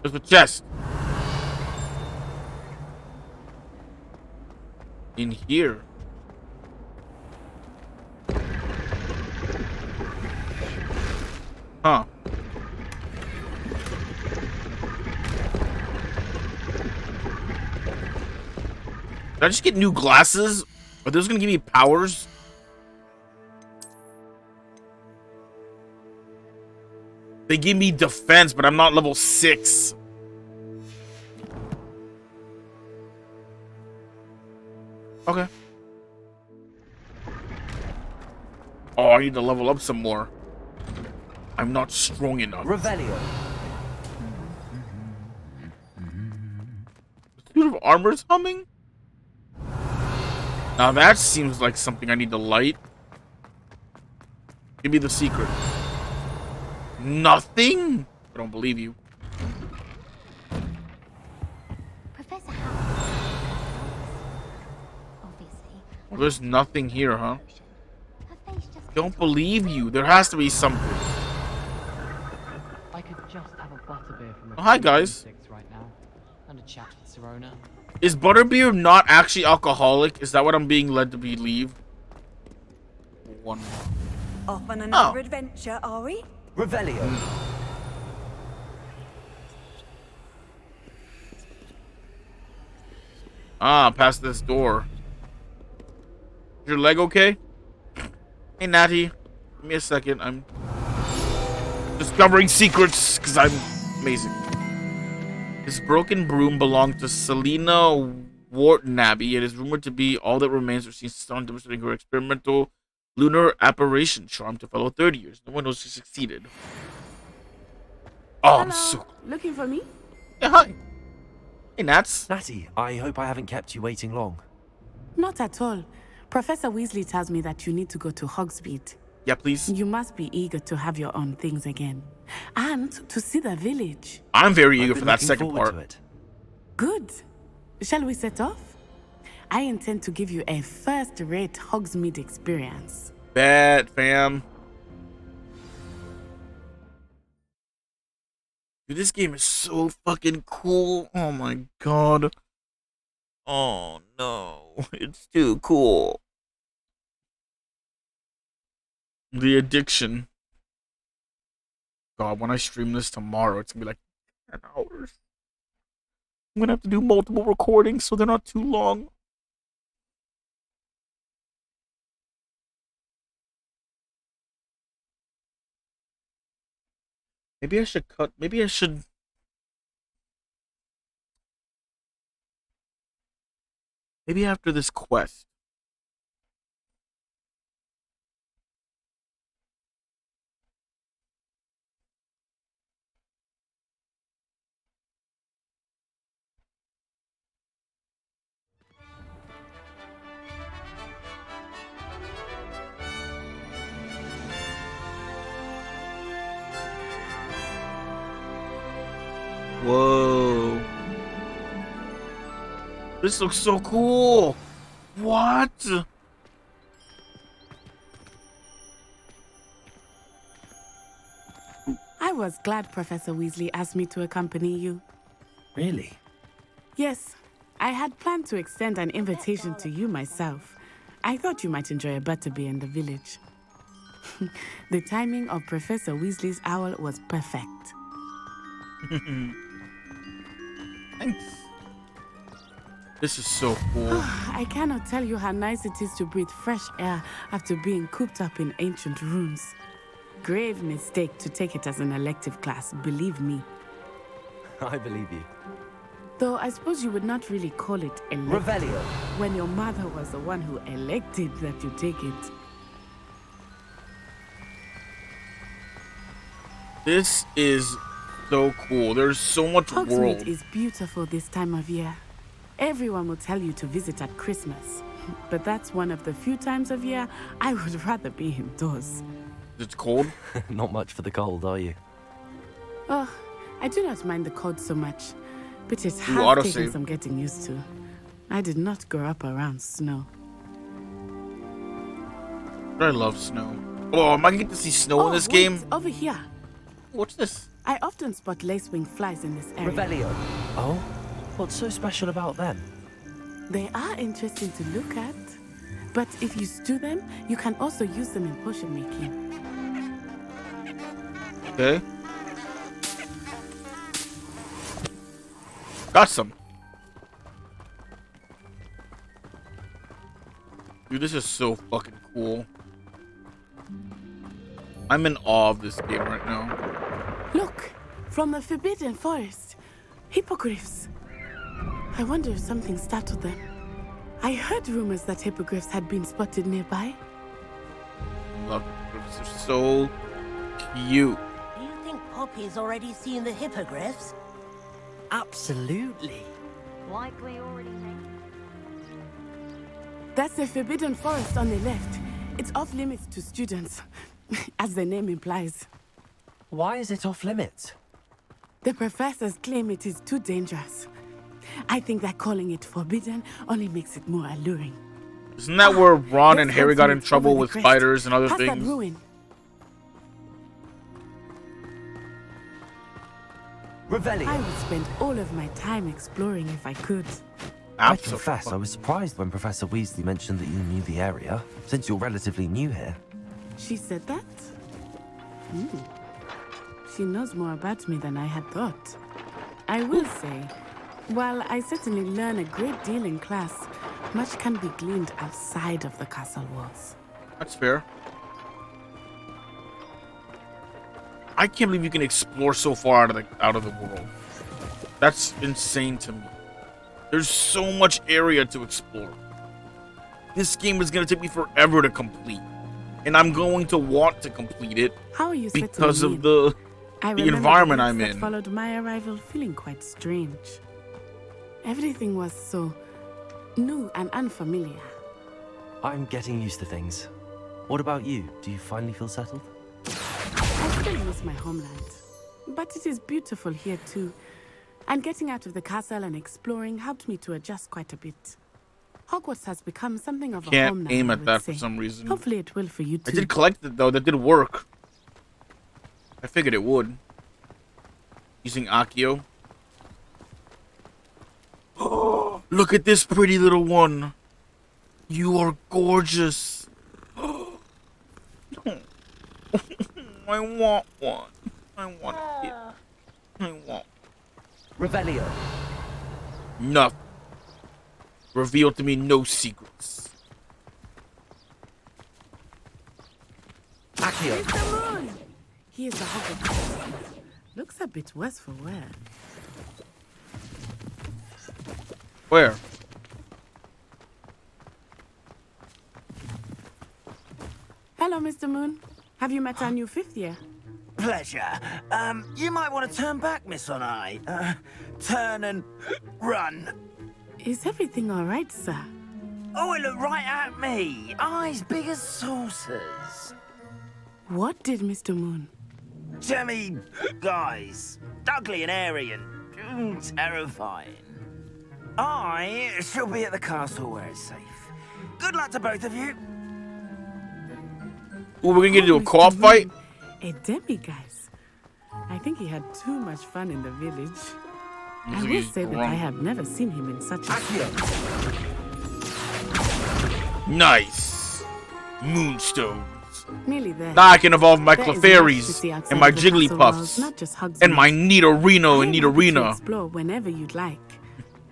There's the chest. In here. Huh. Did I just get new glasses? Are those gonna give me powers? They give me defense, but I'm not level 6. Okay. Oh, I need to level up some more. I'm not strong enough. Revelio. The suit of armor's humming? Now that seems like something I need to light. Give me the secret. Nothing? I don't believe you. Professor Howard. Obviously. Well, there's nothing here, huh? Don't believe you. There has to be something. I could just have a butterbeer from the Oh, hi, guys. right now, and a chat with Serona. Is butterbeer not actually alcoholic? Is that what I'm being led to believe? One more. Off on another adventure, are we? Revelio. Ah, past this door. Is your leg okay? Hey, Natty. Give me a second. I'm discovering secrets because I'm amazing. This broken broom belonged to Selena Wharton Abbey. It is rumored to be all that remains of Stone demonstrating her experimental lunar apparition charm to fellow 30 years. No one knows she succeeded. Oh, I'm so... Looking for me? Yeah, hi. Hey, Nats. Natty, I hope I haven't kept you waiting long. Not at all. Professor Weasley tells me that you need to go to Hogsmeade. Yeah, please. You must be eager to have your own things again. And to see the village. I'm very eager for that second part. Good. Shall we set off? I intend to give you a first-rate Hogsmeade experience. Bet, fam. Dude, this game is so fucking cool. Oh my god. Oh no. It's too cool. The addiction. God, when I stream this tomorrow, it's gonna be like 10 hours. I'm gonna have to do multiple recordings so they're not too long. Maybe I should cut. Maybe I should. Maybe after this quest. Whoa. This looks so cool. What? I was glad Professor Weasley asked me to accompany you. Really? Yes, I had planned to extend an invitation to you myself. I thought you might enjoy a butterbeer in the village. The timing of Professor Weasley's owl was perfect. Thanks. This is so cool. I cannot tell you how nice it is to breathe fresh air after being cooped up in ancient rooms. Grave mistake to take it as an elective class, believe me. I believe you. Though I suppose you would not really call it elective. Revelio. When your mother was the one who elected that you take it. This is so cool. There's so much world. Hogsmeade is beautiful this time of year. Everyone will tell you to visit at Christmas. But that's one of the few times of year I would rather be indoors. It's cold? Not much for the cold, are you? Oh, I do not mind the cold so much. But it You has taken autosave. some getting used to. I did not grow up around snow. I love snow. Oh, am I gonna get to see snow in this wait, game? Over here. What's this? I often spot lacewing flies in this area. Revelio. Oh? What's so special about them? They are interesting to look at. But if you stew them, you can also use them in potion making. Okay. Got some. Dude, this is so fucking cool. I'm in awe of this game right now. Look, from the Forbidden Forest. Hippogriffs. I wonder if something startled them. I heard rumors that hippogriffs had been spotted nearby. Love it. They're so cute. Do you think Poppy's already seen the hippogriffs? Absolutely. Likely already taken. That's the Forbidden Forest on the left. It's off limits to students, as the name implies. Why is it off limits? The professors claim it is too dangerous. I think that calling it forbidden only makes it more alluring. Isn't that where Ron and Harry got in trouble with spiders and other Past that things? ruin. Revelio. I would spend all of my time exploring if I could. I confess, I was surprised when Professor Weasley mentioned that you knew the area, since you're relatively new here. She said that? She knows more about me than I had thought. I will say, While I certainly learn a great deal in class, much can be gleaned outside of the castle walls. That's fair. I can't believe you can explore so far out of the world. That's insane to me. There's so much area to explore. This game is going to take me forever to complete. And I'm going to want to complete it How are you because settling of the environment I'm that in. Followed my arrival feeling quite strange. Everything was so new and unfamiliar. I'm getting used to things. What about you? Do you finally feel settled? I still miss my homeland, but it is beautiful here too. And getting out of the castle and exploring helped me to adjust quite a bit. Hogwarts has become something of a home Can't now, aim I at would that say. for some reason. Hopefully it will for you too. I did collect it though. That did work. I figured it would. Using Accio. Oh, look at this pretty little one. You are gorgeous. I want one. I want it. I want. Revelio. Nothing. Reveal to me no secrets. Accio. Mr. Moon! He is the Hogwarts. Looks a bit worse for wear. Where? Hello, Mr. Moon. Have you met our new fifth year? Pleasure. You might want to turn back, Miss On Eye. Turn and run. Is everything all right, sir? Oh, it looked right at me. Eyes big as saucers. What did Mr. Moon? Jemmy guys. Ugly and airy and terrifying. I shall be at the castle where it's safe. Good luck to both of you. Ooh, we're gonna get into a co-op fight? A demi-guys. I think he had too much fun in the village. I will say that I have never seen him in such a Nice. Moonstones. Nearly there. Now I can evolve my There is much to Clefairies see outside and my of the castle walls, Jigglypuffs not just Hogsmeade. and my Nidorino and I am happy to Nidorina. explore whenever you'd like.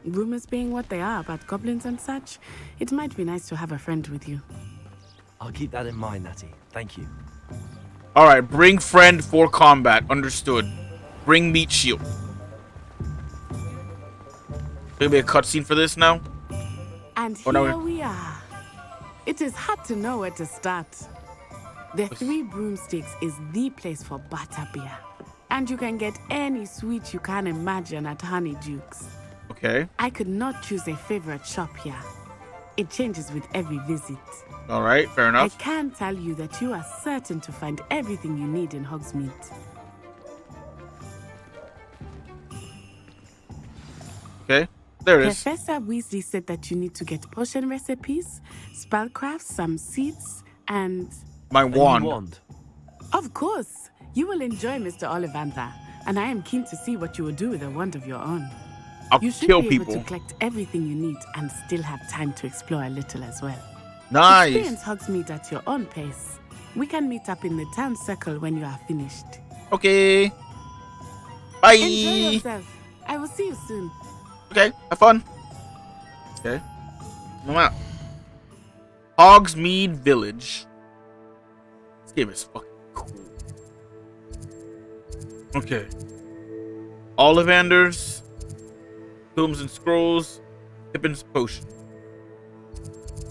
Rumors being what they are about goblins and such, it might be nice to have a friend with you. I'll keep that in mind, Natty. Thank you. Alright, bring friend for combat. Understood. Bring meat shield. Maybe a cutscene for this now? And Oh, no, here we are. It is hard to know where to start. The Three Broomsticks is the place for butterbeer. And you can get any sweet you can imagine at Honeyduke's. Okay. I could not choose a favorite shop here. It changes with every visit. Alright, fair I enough. can tell you that you are certain to find everything you need in Hogsmeade. Okay. There it is. Professor Weasley said that you need to get potion recipes, spellcrafts, some seeds, and... My wand. Of course. You will enjoy Mr. Ollivander, and I am keen to see what you will do with a wand of your own. I'll You should kill be able people. to collect everything you need and still have time to explore a little as well. Nice. Experience Hogsmeade at your own pace. We can meet up in the town circle when you are finished. Okay. Bye. Enjoy yourself. I will see you soon. Okay, have fun. Okay. I'm out. Hogsmeade Village. This game is fucking cool. Okay. Ollivanders. Tombs and Scrolls. Pippin's Potion.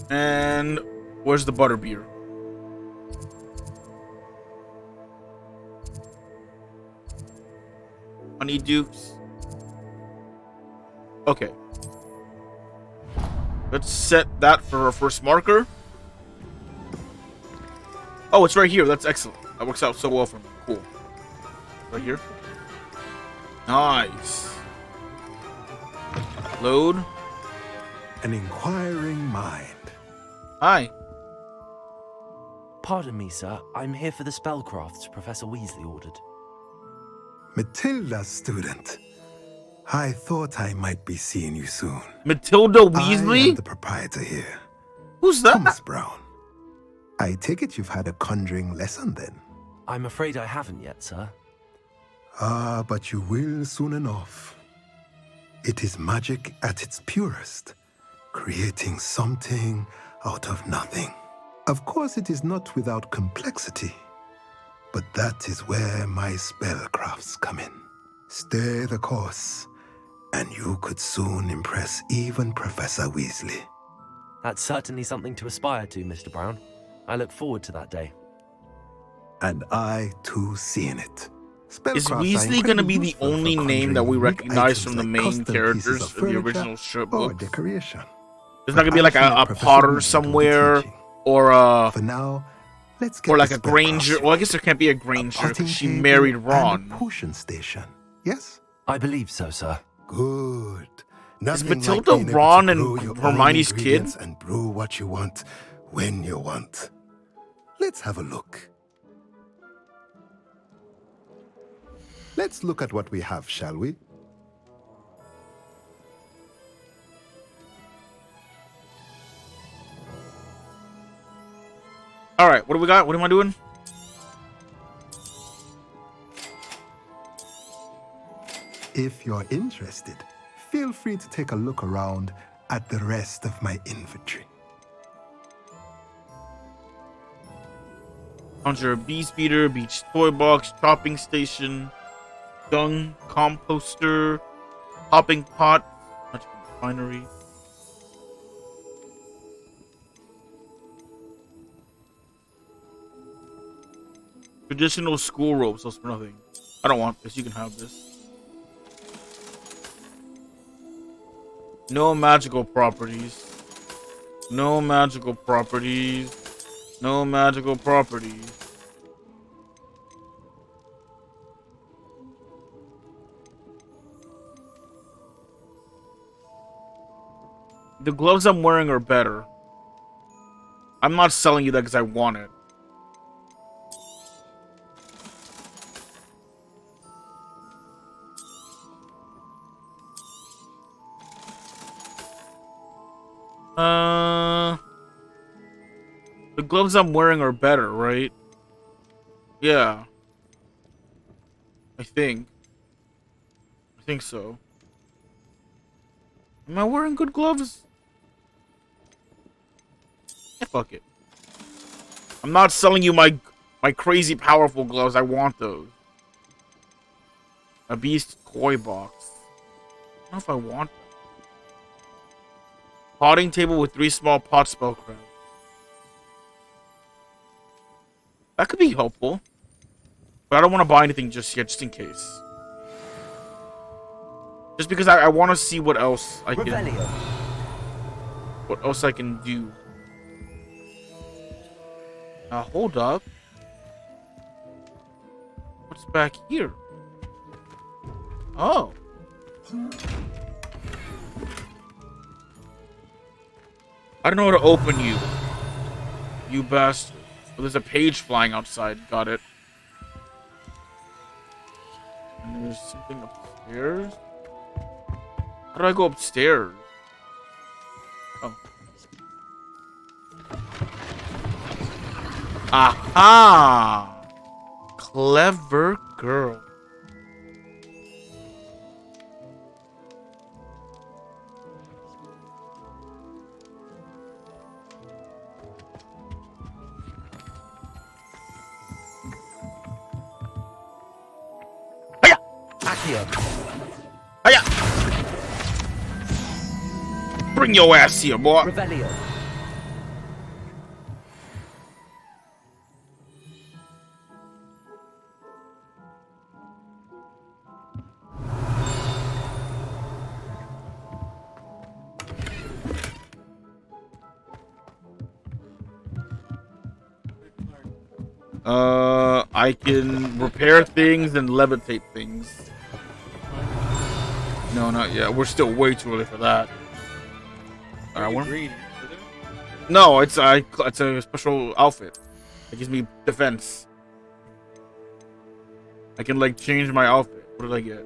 And where's the butterbeer? Honeydukes. Okay. Let's set that for our first marker. Oh, it's right here. That's excellent. That works out so well for me. Cool. Right here. Nice. Load. An inquiring mind. Hi. Pardon me, sir. I'm here for the spellcrafts Professor Weasley ordered. Matilda's student. I thought I might be seeing you soon. Matilda I Weasley? am the proprietor here. Who's that? Thomas Brown. I take it you've had a conjuring lesson then? I'm afraid I haven't yet, sir. Ah, but you will soon enough. It is magic at its purest, creating something out of nothing. Of course, it is not without complexity, but that is where my spellcrafts come in. Stay the course, and you could soon impress even Professor Weasley. That's certainly something to aspire to, Mr. Brown. I look forward to that day. And I, too, see in it. Is Weasley going to be the only name that we recognize from the main characters of the original book? Decoration. There's not going to be like a Potter somewhere, or for now, let's get or like a Granger. Well, I guess there can't be a Granger because she married Ron. Potion station. Yes? I believe so, sir. Good. Is Matilda Ron and Hermione's kid? And brew what you want when you want. Let's have a look. Let's look at what we have, shall we? All right, what do we got? What am I doing? If you're interested, feel free to take a look around at the rest of my inventory. Conjure a bee speeder, beach toy box, chopping station, dung composter, hopping pot, magic refinery. Traditional school robes, those for nothing. I don't want this, you can have this. No magical properties. No magical properties. No magical properties. The gloves I'm wearing are better. I'm not selling you that because I want it. The gloves I'm wearing are better, right? Yeah. I think so. Am I wearing good gloves? Yeah, fuck it. I'm not selling you my crazy powerful gloves. I want those. A beast toy box. I don't know if I want that. Potting table with 3 small pot spellcraft. That could be helpful. But I don't want to buy anything just yet, just in case. Just because I want to see what else I can... What else I can do. Now, hold up. What's back here? Oh. I don't know how to open you. You bastard. Oh, there's a page flying outside. Got it. And there's something upstairs. How do I go upstairs? Oh. Aha! Clever girl. Hiya! Bring your ass here, boy. Revelio. I can repair things and levitate things. No, not yet. We're still way too early for that. Alright, no, it's a special outfit. It gives me defense. I can like change my outfit. What did I get?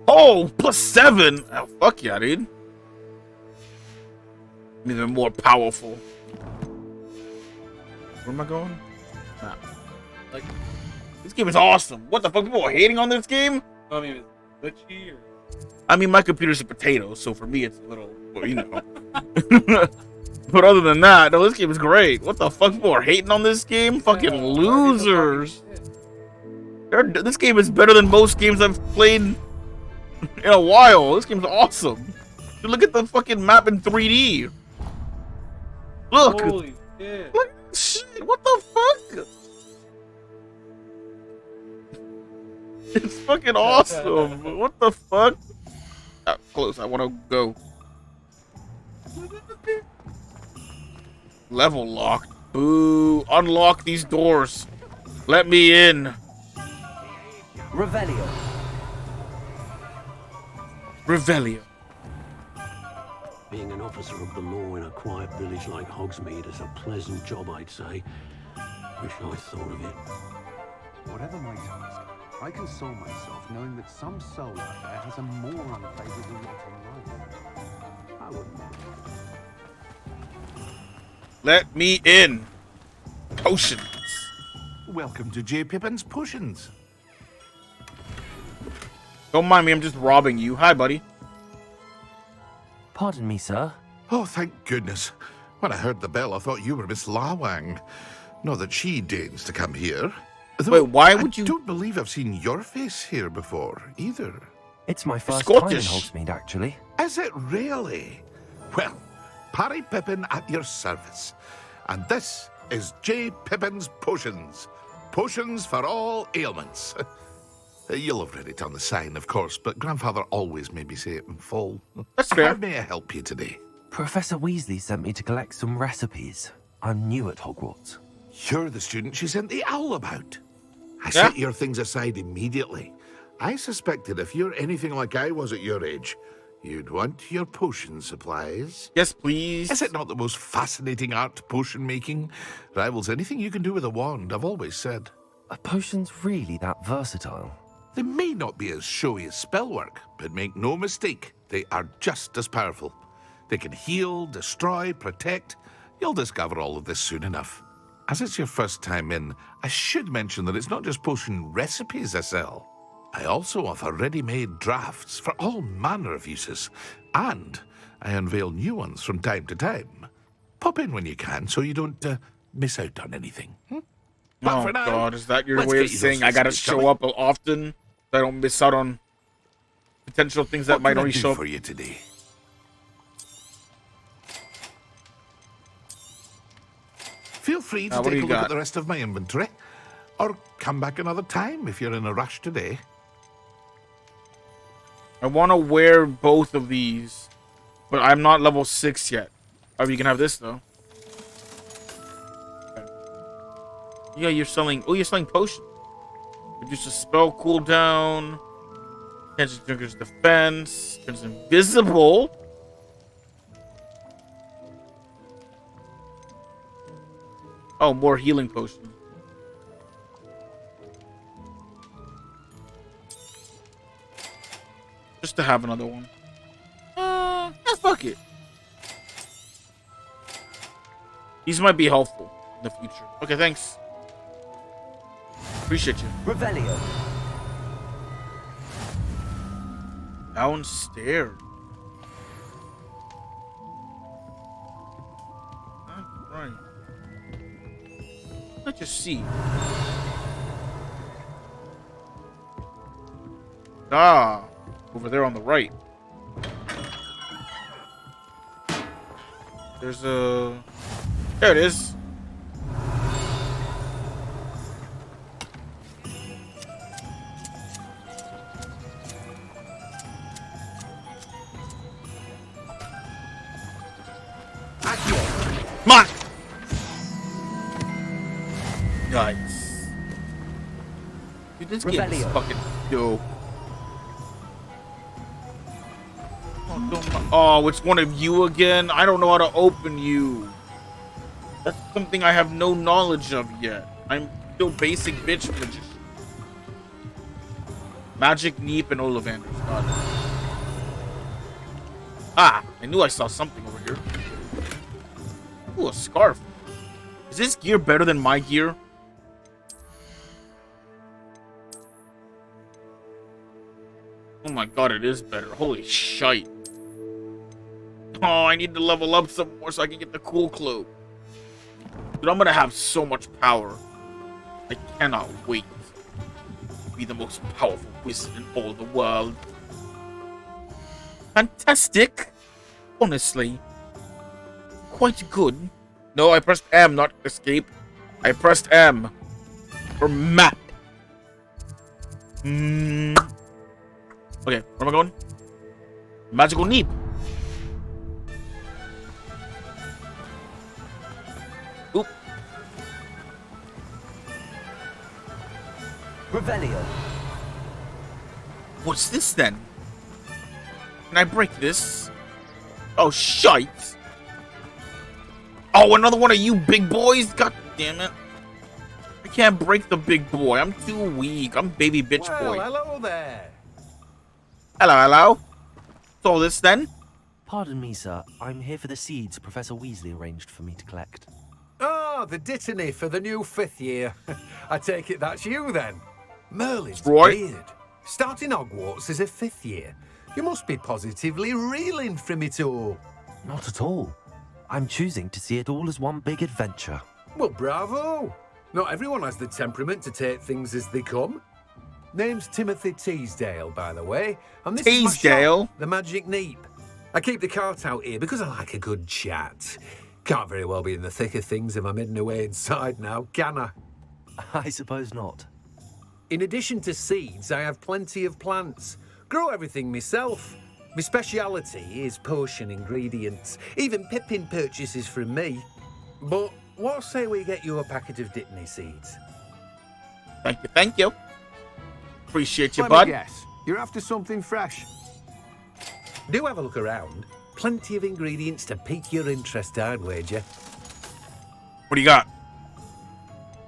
Oh, +7. Oh, fuck yeah, dude. I'm even more powerful. Where am I going? Nah. Like, this game is awesome. What the fuck? People are hating on this game? I mean, it's glitchy or... I mean, my computer's a potato, so for me, it's a little, well, you know. But other than that, no, this game is great. What the fuck? People are hating on this game? Fucking losers. This game is better than most games I've played in a while. This game's awesome. Dude, look at the fucking map in 3D. Look. Holy shit. Look at this shit. What the fuck? It's fucking awesome. What the fuck? Close. I want to go. Level locked. Boo. Unlock these doors. Let me in. Revelio. Revelio. Being an officer of the law in a quiet village like Hogsmeade is a pleasant job, I'd say. Wish I thought of it. Whatever my task, I console myself knowing that some soul out there has a more unfavorable lot in life. I wouldn't know. Let me in. Potions. Welcome to J. Pippin's Potions. Don't mind me, I'm just robbing you. Hi, buddy. Pardon me, sir. Oh, thank goodness. When I heard the bell, I thought you were Miss Lawang. Not that she deigns to come here. Wait, why would you... I don't believe I've seen your face here before, either. It's my first time in Hogsmeade, actually. Is it really? Well, Parry Pippin at your service. And this is J. Pippin's Potions. Potions for all ailments. You'll have read it on the sign, of course, but Grandfather always made me say it in full. That's fair. How may I help you today? Professor Weasley sent me to collect some recipes. I'm new at Hogwarts. You're the student she sent the owl about. I set your things aside immediately. I suspected if you're anything like I was at your age, you'd want your potion supplies. Yes, please. Is it not the most fascinating art, potion making? Rivals anything you can do with a wand, I've always said. Are potions really that versatile? They may not be as showy as spellwork, but make no mistake, they are just as powerful. They can heal, destroy, protect. You'll discover all of this soon enough. As it's your first time in, I should mention that it's not just potion recipes I sell. I also offer ready-made drafts for all manner of uses, and I unveil new ones from time to time. Pop in when you can so you don't miss out on anything. But Oh for now, God, is that your let's way of get you saying those I gotta recipes show coming. up often so I don't miss out on potential things that What might can I already do show up? for you today? Feel free to what do take a you look got? at the rest of my inventory, or come back another time if you're in a rush today. I want to wear both of these, but I'm not level 6 yet. Oh, you can have this though. Okay. Yeah, you're selling. Oh, you're selling potions. Reduce a spell cooldown. Catches drinker's defense. Turns invisible. Oh, more healing potions. Just to have another one. Fuck it. These might be helpful in the future. Okay, thanks. Appreciate you. Revelio. Downstairs. Right. Let's just see. Ah, over there on the right. There's a... There it is. Come on! Nice. Dude, this game is Revelio. fucking dope. Oh, it's one of you again? I don't know how to open you. That's something I have no knowledge of yet. I'm still basic bitch magician. Magic, Neep, and Ollivanders. Got it. Ah, I knew I saw something over here. Ooh, a scarf. Is this gear better than my gear? Oh my god, it is better. Holy shite. Oh, I need to level up some more so I can get the cool cloak. Dude, I'm gonna have so much power. I cannot wait to be the most powerful wizard in all the world. Fantastic. Honestly. Quite good. No, I pressed M, not escape. I pressed M. For map. Okay, where am I going? Magical Neep. Oop. Revelio. What's this then? Can I break this? Oh, shite. Oh, another one of you big boys? God damn it. I can't break the big boy. I'm too weak. I'm baby bitch boy. Hello there. Hello, hello. What's all this then? Pardon me, sir. I'm here for the seeds Professor Weasley arranged for me to collect. Ah, the dittany for the new 5th year. I take it that's you then. Merlin's Right. beard. Starting Hogwarts as a 5th year. You must be positively reeling from it all. Not at all. I'm choosing to see it all as one big adventure. Well, bravo. Not everyone has the temperament to take things as they come. Name's Timothy Teasdale, by the way. And this is my Teasdale? shop, the Magic Neep. I keep the cart out here because I like a good chat. Can't very well be in the thick of things if I'm hidden away inside now, can I? I suppose not. In addition to seeds, I have plenty of plants. Grow everything myself. My speciality is potion ingredients. Even Pippin purchases from me. But what say we get you a packet of Dittany seeds? Thank you, thank you. Appreciate you, Let bud. me guess. You're after something fresh. Do have a look around. Plenty of ingredients to pique your interest, I'd wager. What do you got?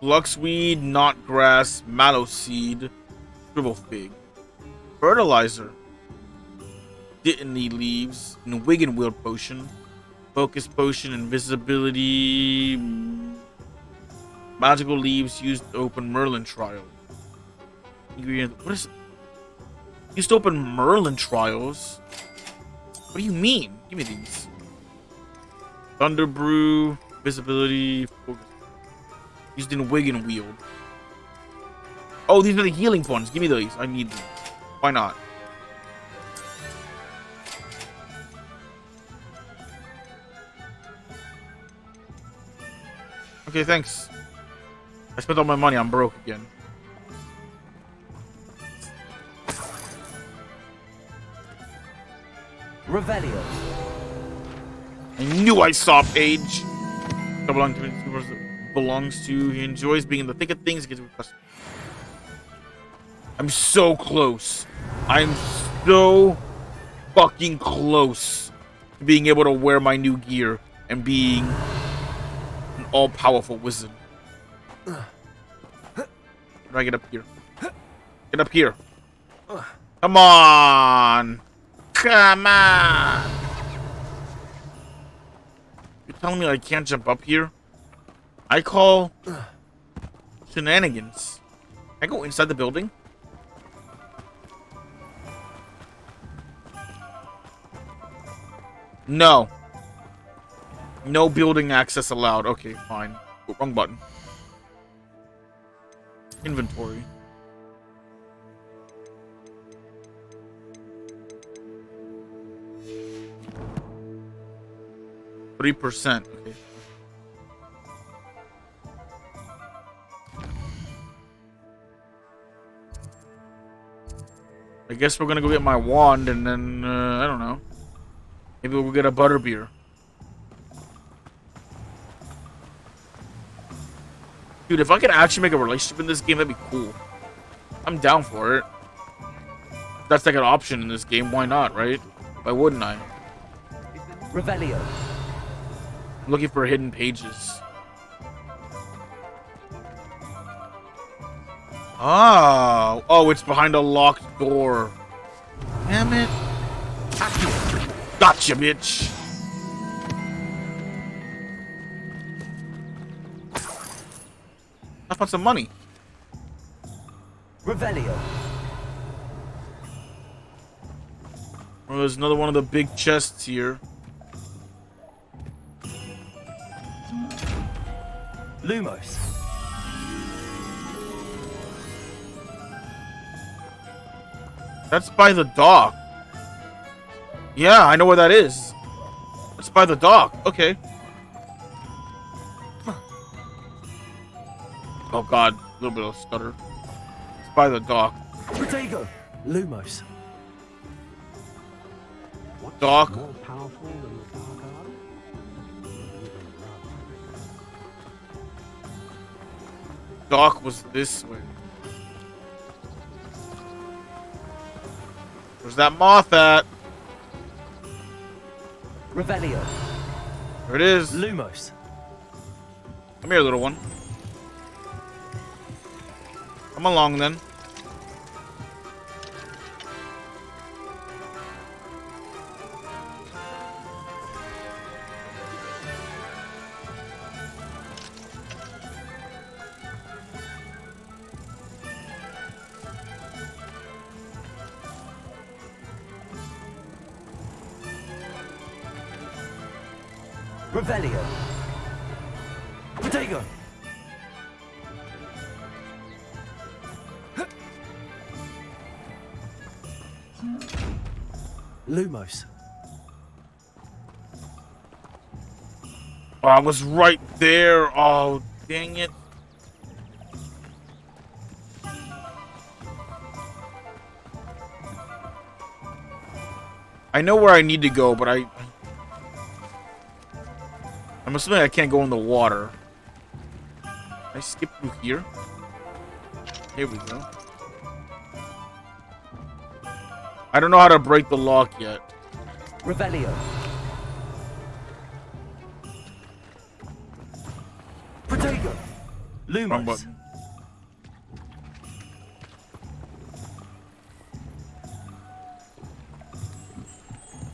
Luxweed, knotgrass, mallow seed, shrivel fig, fertilizer, dittany leaves, and Wigan Wheel potion, focus potion, invisibility, magical leaves used to open Merlin trial. Ingredient. What is? Used to open Merlin trials. What do you mean? Give me these. Thunder brew, visibility, focus. Used in Wigan Wheel. Oh, these are the healing ones. Give me these. I need them. Why not? Okay, thanks. I spent all my money. I'm broke again. Revelio. I knew I saw Paige. Belongs to. He enjoys being in the thick of things. I'm so close. I'm so fucking close to being able to wear my new gear and being an all-powerful wizard. How do I get up here? Get up here. Come on. Come on. You're telling me I can't jump up here? I call shenanigans. Can I go inside the building? No. No building access allowed. Okay, fine. Oh, wrong button. Inventory. %. Okay. I guess we're gonna go get my wand and then, I don't know. Maybe we'll get a butterbeer. Dude, if I could actually make a relationship in this game, that'd be cool. I'm down for it. If that's like an option in this game, why not, right? Why wouldn't I? Revelio. I'm looking for hidden pages. Oh. Oh, it's behind a locked door. Damn it. Gotcha, bitch. I found some money. Revelio. Oh, there's another one of the big chests here. Lumos. That's by the dock. Yeah, I know where that is. It's by the dock. Okay. Oh god, a little bit of stutter. It's by the dock. Protego. Lumos. Dock. More powerful than the Dark Art? Dock was this way. Where's that moth at? Revelio. There it is. Lumos. Come here, little one. Come along, then. Revelio. Protego. Lumos. Oh, I was right there. Oh, dang it. I know where I need to go, but I'm assuming I can't go in the water. Can I skip through here? Here we go. I don't know how to break the lock yet. Revelio. Protego. Wrong Lumos. button.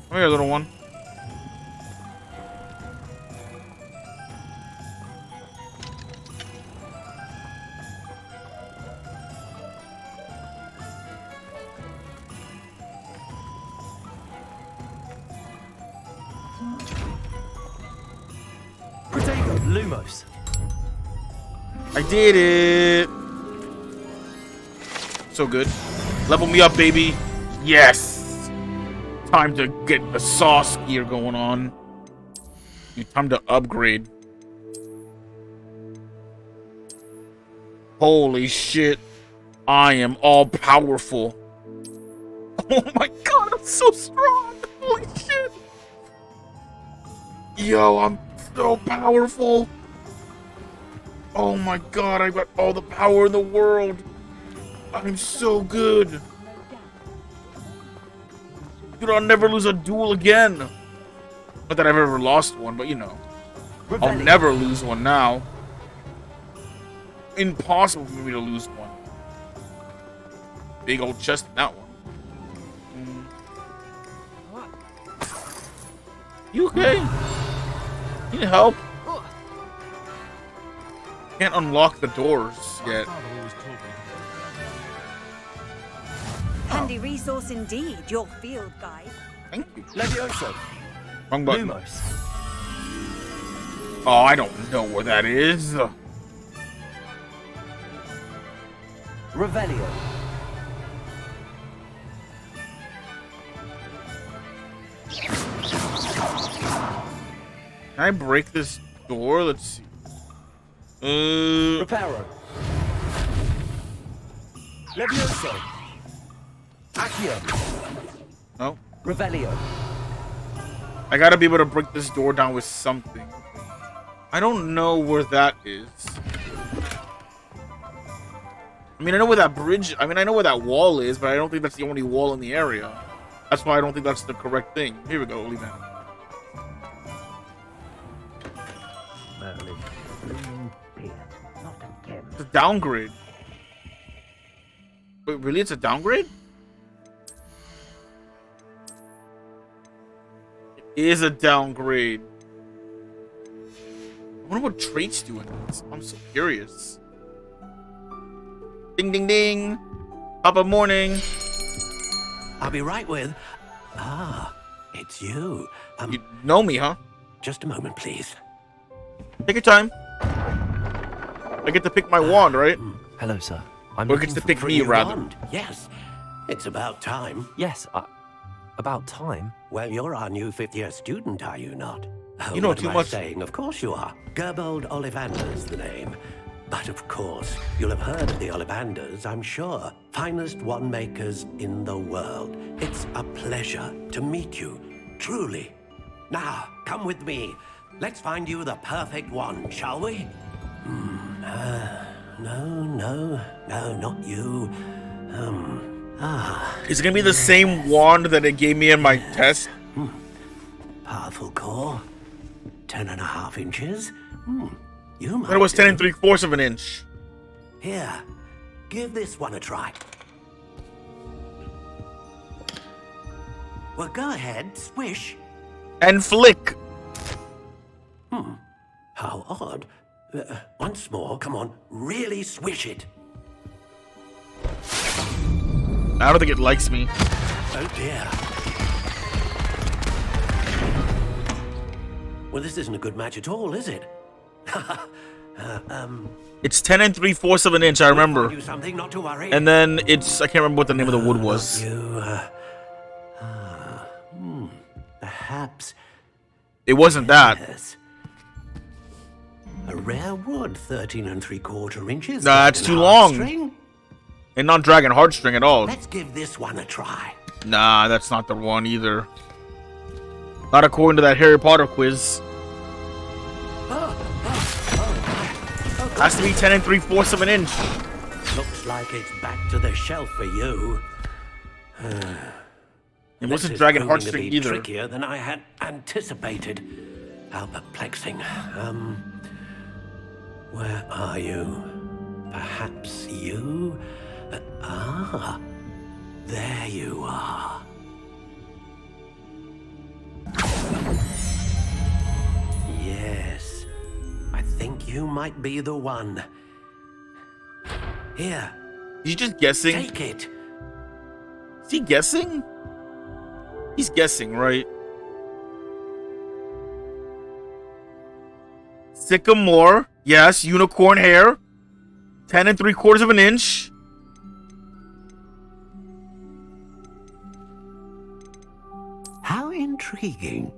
Come here, little one. Protego. Lumos. I did it. So good. Level me up, baby. Yes. Time to get the sauce gear going on. Time to upgrade. Holy shit. I am all powerful. Oh my god, I'm so strong. Holy shit. Yo, I'm so powerful. Oh my god, I've got all the power in the world. I'm so good. Dude, I'll never lose a duel again. Not that I've ever lost one, but you know. I'll never lose one now. Impossible for me to lose one. Big old chest in that one. You okay? Need help? Can't unlock the doors yet. Handy resource indeed, your field guide. Thank you. Levioso. Wrong button. Lumos. Oh, I don't know where that is. Revelio. Can I break this door? Let's see. Reparo. Levioso. Accio. No. Revelio. I gotta be able to break this door down with something. I don't know where that is. I mean, I know where that bridge... I mean, I know where that wall is, but I don't think that's the only wall in the area. That's why I don't think that's the correct thing. Here we go, leave that. It's a downgrade. Wait, really? It's a downgrade? It is a downgrade. I wonder what traits do in this. I'm so curious. Ding, ding, ding. Papa morning. I'll be right with. Ah, it's you. You know me, huh? Just a moment, please. Take your time. I get to pick my wand, right? Hello, sir. Or it gets to pick me, rather. Wand. Yes, it's about time. Yes, about time. Well, you're our new fifth-year student, are you not? Oh, You know what too am much. I saying? Of course you are. Gerbold Ollivander's the name. But of course, you'll have heard of the Ollivanders, I'm sure. Finest wand makers in the world. It's a pleasure to meet you, truly. Now, come with me. Let's find you the perfect wand, shall we? No, not you. Is it gonna be the same wand that it gave me in my test? Powerful core. 10.5 inches. You might. But it was 10 3/4 of an inch. Here, give this one a try. Well, go ahead, swish. And flick. How odd. Once more, come on, really swish it. I don't think it likes me. Oh dear. Well, this isn't a good match at all, is it? It's 10 3/4 of an inch, I remember. Do something, not to worry. And then it's, I can't remember what the name of the wood was. Perhaps. It wasn't that. Yes. A rare wood, 13 3/4 inches. Nah, it's too long. And not dragon heartstring at all. Let's give this one a try. Nah, that's not the one either. Not according to that Harry Potter quiz. Has to be 10 3/4 of an inch. Looks like it's back to the shelf for you. It wasn't dragon heartstring either. Trickier than I had anticipated. How perplexing. Where are you? Perhaps you? There you are. Yes, I think you might be the one. Here. He's just guessing. Take it. Is he guessing? He's guessing, right? Sycamore. Yes, unicorn hair. 10 3/4 of an inch. How intriguing.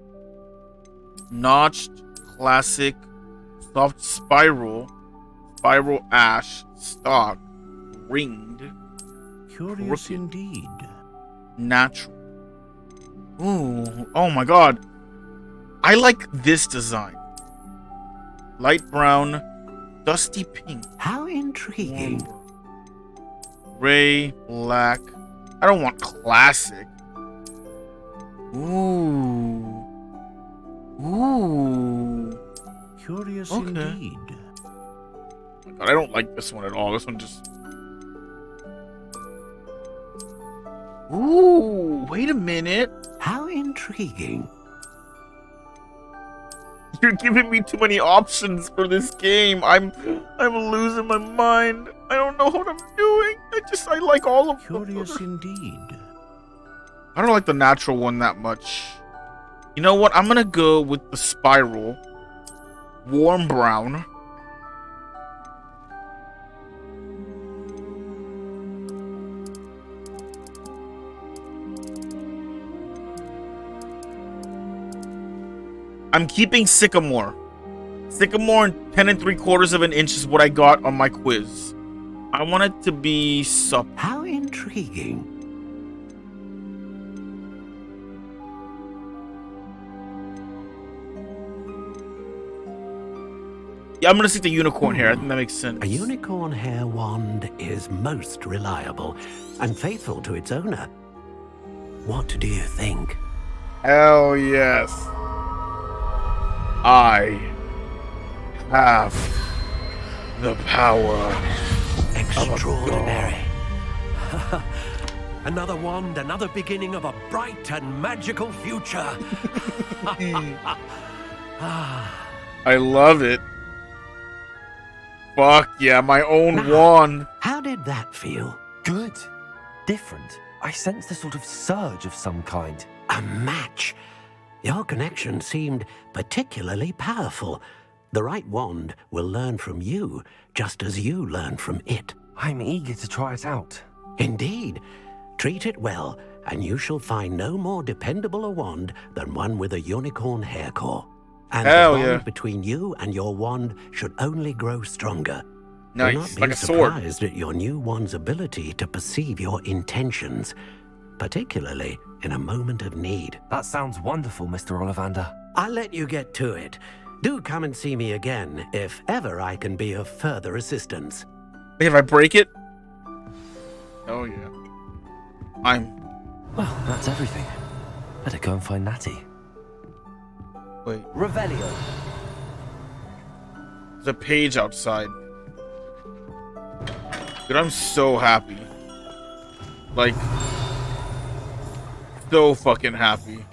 Notched, classic, soft spiral, spiral ash, stock, ringed. Curious crooked, indeed. Natural. Ooh, oh my god. I like this design. Light brown, dusty pink. How intriguing. Gray, black. I don't want classic. Ooh. Ooh. Curious Okay. indeed. Oh my god, I don't like this one at all. This one just... Ooh, wait a minute. How intriguing. You're giving me too many options for this game. I'm losing my mind. I don't know what I'm doing. I like all of them. Curious indeed. I don't like the natural one that much. You know what? I'm gonna go with the spiral. Warm brown. I'm keeping sycamore. Sycamore and 10 3/4 of an inch is what I got on my quiz. I want it to be supple. How intriguing. Yeah, I'm gonna stick to unicorn hair. I think that makes sense. A unicorn hair wand is most reliable and faithful to its owner. What do you think? Hell yes. I have the power. Extraordinary. Another wand, another beginning of a bright and magical future. I love it. Fuck yeah, my own wand. How did that feel? Good. Different. I sensed a sort of surge of some kind. A match? Your connection seemed particularly powerful. The right wand will learn from you, just as you learn from it. I'm eager to try it out. Indeed. Treat it well, and you shall find no more dependable a wand than one with a unicorn hair core. And Hell the bond yeah. between you and your wand should only grow stronger. Nice, Do not be like a sword. surprised at your new wand's ability to perceive your intentions, particularly in a moment of need. That sounds wonderful, Mr. Ollivander. I'll let you get to it. Do come and see me again if ever I can be of further assistance. If I break it? Oh yeah. Well, that's everything. Better go and find Natty. Wait. Revelio. There's a page outside. Dude, I'm so happy. Like, so fucking happy.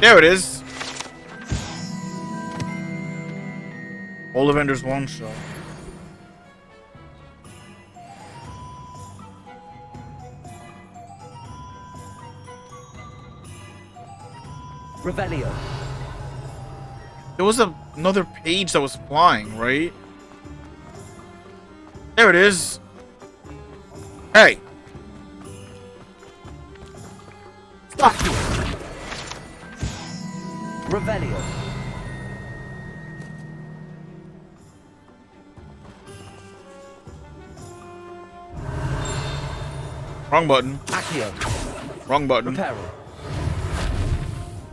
There it is. Ollivander's one shot. Revelio. There was another page that was flying, right? There it is. Hey. Stop you. Revelio. Wrong button. Accio. Wrong button. Reparo.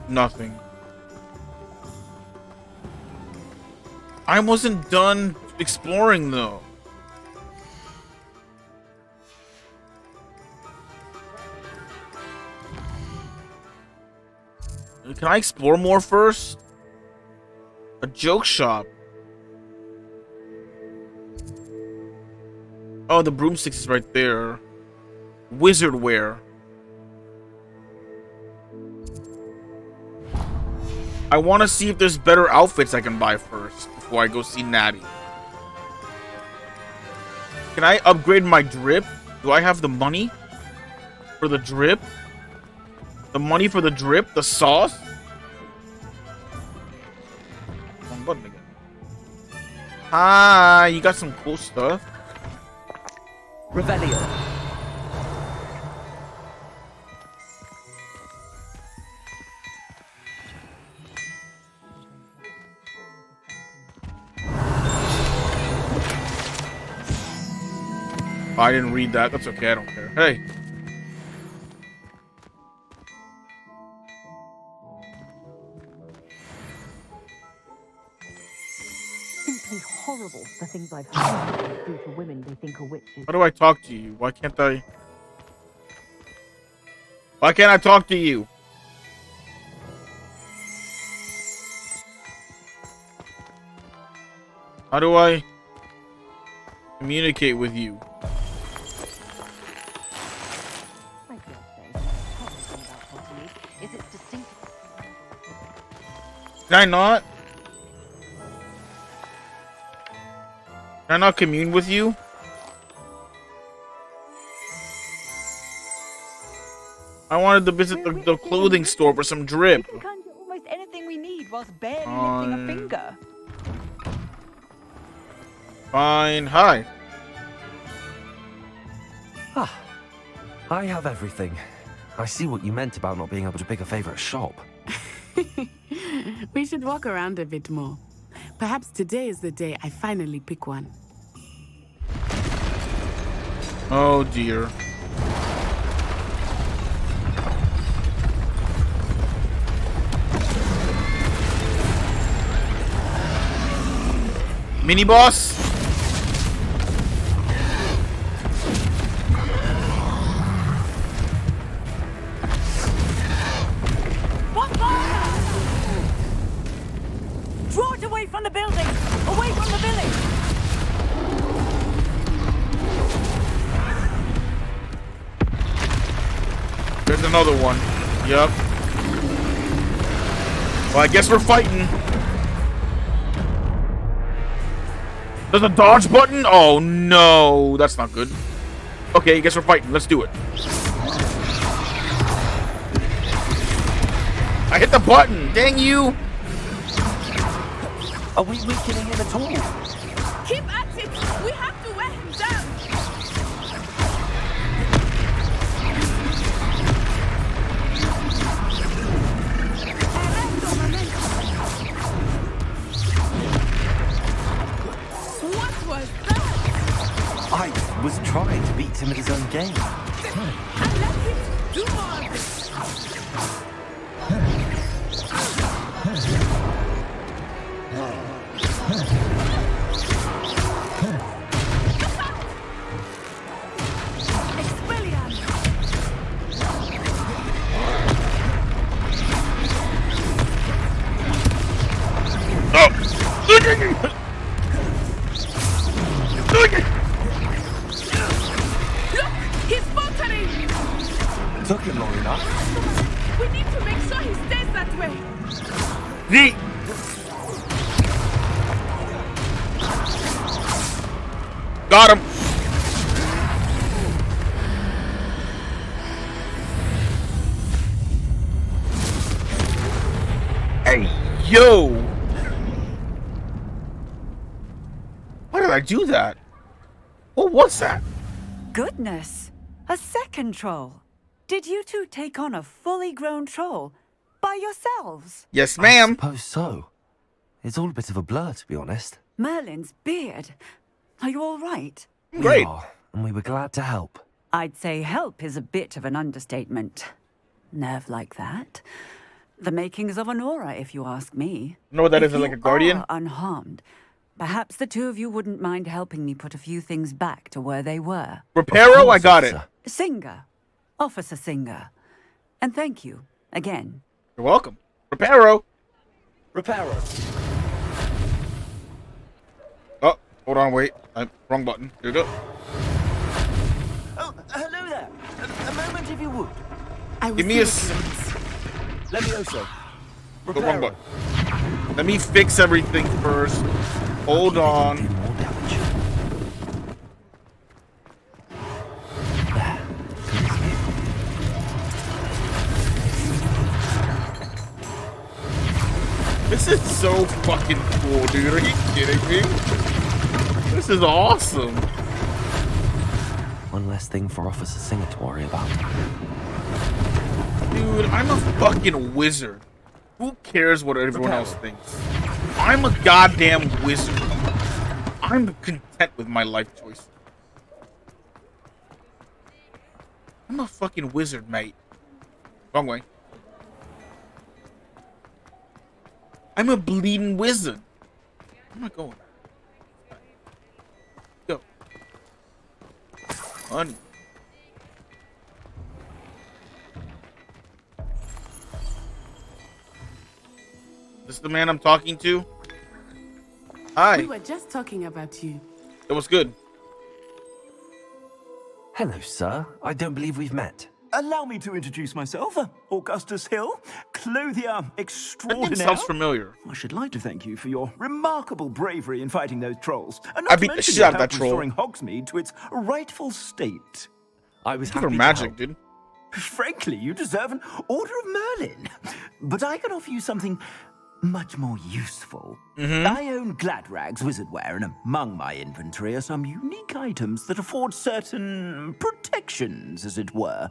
Nothing. I wasn't done exploring though. Can I explore more first? A joke shop. Oh, the broomsticks is right there. Wizard wear. I want to see if there's better outfits I can buy first before I go see Natty. Can I upgrade my drip? Do I have the money for the drip? The money for the drip? The sauce? Wrong button again. Hi, you got some cool stuff. Revelio. I didn't read that. That's okay. I don't care. Hey. Simply horrible, the things I've heard people do to women they think are witches. How do I talk to you? Why can't I? Why can't I talk to you? How do I communicate with you? My fiancé, how about Hogsmeade is its distinct. Can I not? Can I not commune with you? I wanted to visit the clothing store for some drip. We can conjure almost anything we need whilst barely lifting a finger. Fine. Hi. Ah, I have everything. I see what you meant about not being able to pick a favorite shop. We should walk around a bit more. Perhaps today is the day I finally pick one. Oh dear. Mini boss? What fire? Draw it away from the building! Away from the village! There's another one. Yep. Well, I guess we're fighting. There's a dodge button? Oh, no. That's not good. Okay, I guess we're fighting. Let's do it. I hit the button. Dang you. Are we weakening him at all? Keep at it. We have to wear him down. What was that? I was trying to beat him at his own game. And let him do more of this. He's faltering! Took him long enough. We need to make sure he stays that way. Got him. Hey, yo. Why did I do that? What was that? Goodness! A second troll. Did you two take on a fully grown troll by yourselves? Yes, ma'am. I suppose so. It's all a bit of a blur, to be honest. Merlin's beard. Are you all right? Great. We are, and we were glad to help. I'd say help is a bit of an understatement. Nerve like that. The makings of an aura, if you ask me. You know what that If is, like you a guardian? are unharmed. Perhaps the two of you wouldn't mind helping me put a few things back to where they were. Reparo, I got it. Singer. Officer Singer. And thank you, again. You're welcome. Reparo. Reparo. Oh, hold on, wait. Wrong button. Here we go. Oh, hello there. A moment, if you would. Give me a... Levioso. The wrong button. Let me fix everything first. Hold on. This is so fucking cool, dude. Are you kidding me? This is awesome. One less thing for Officer Singer to worry about. Dude, I'm a fucking wizard. Who cares what everyone else thinks? I'm a goddamn wizard. I'm content with my life choice. I'm a fucking wizard, mate. Wrong way. I'm a bleeding wizard. Where am I going? Go. Honey. This is the man I'm talking to? Hi. We were just talking about you. It was good. Hello, sir. I don't believe we've met. Allow me to introduce myself, Augustus Hill, clothier extraordinaire. That sounds familiar. I should like to thank you for your remarkable bravery in fighting those trolls, and I not to beat the mention shit your out of that help troll. restoring Hogsmeade to its rightful state. I was For happy magic, to help. dude. Frankly, you deserve an Order of Merlin. But I can offer you something much more useful. I own Gladrag's wizardware, and among my inventory are some unique items that afford certain protections, as it were.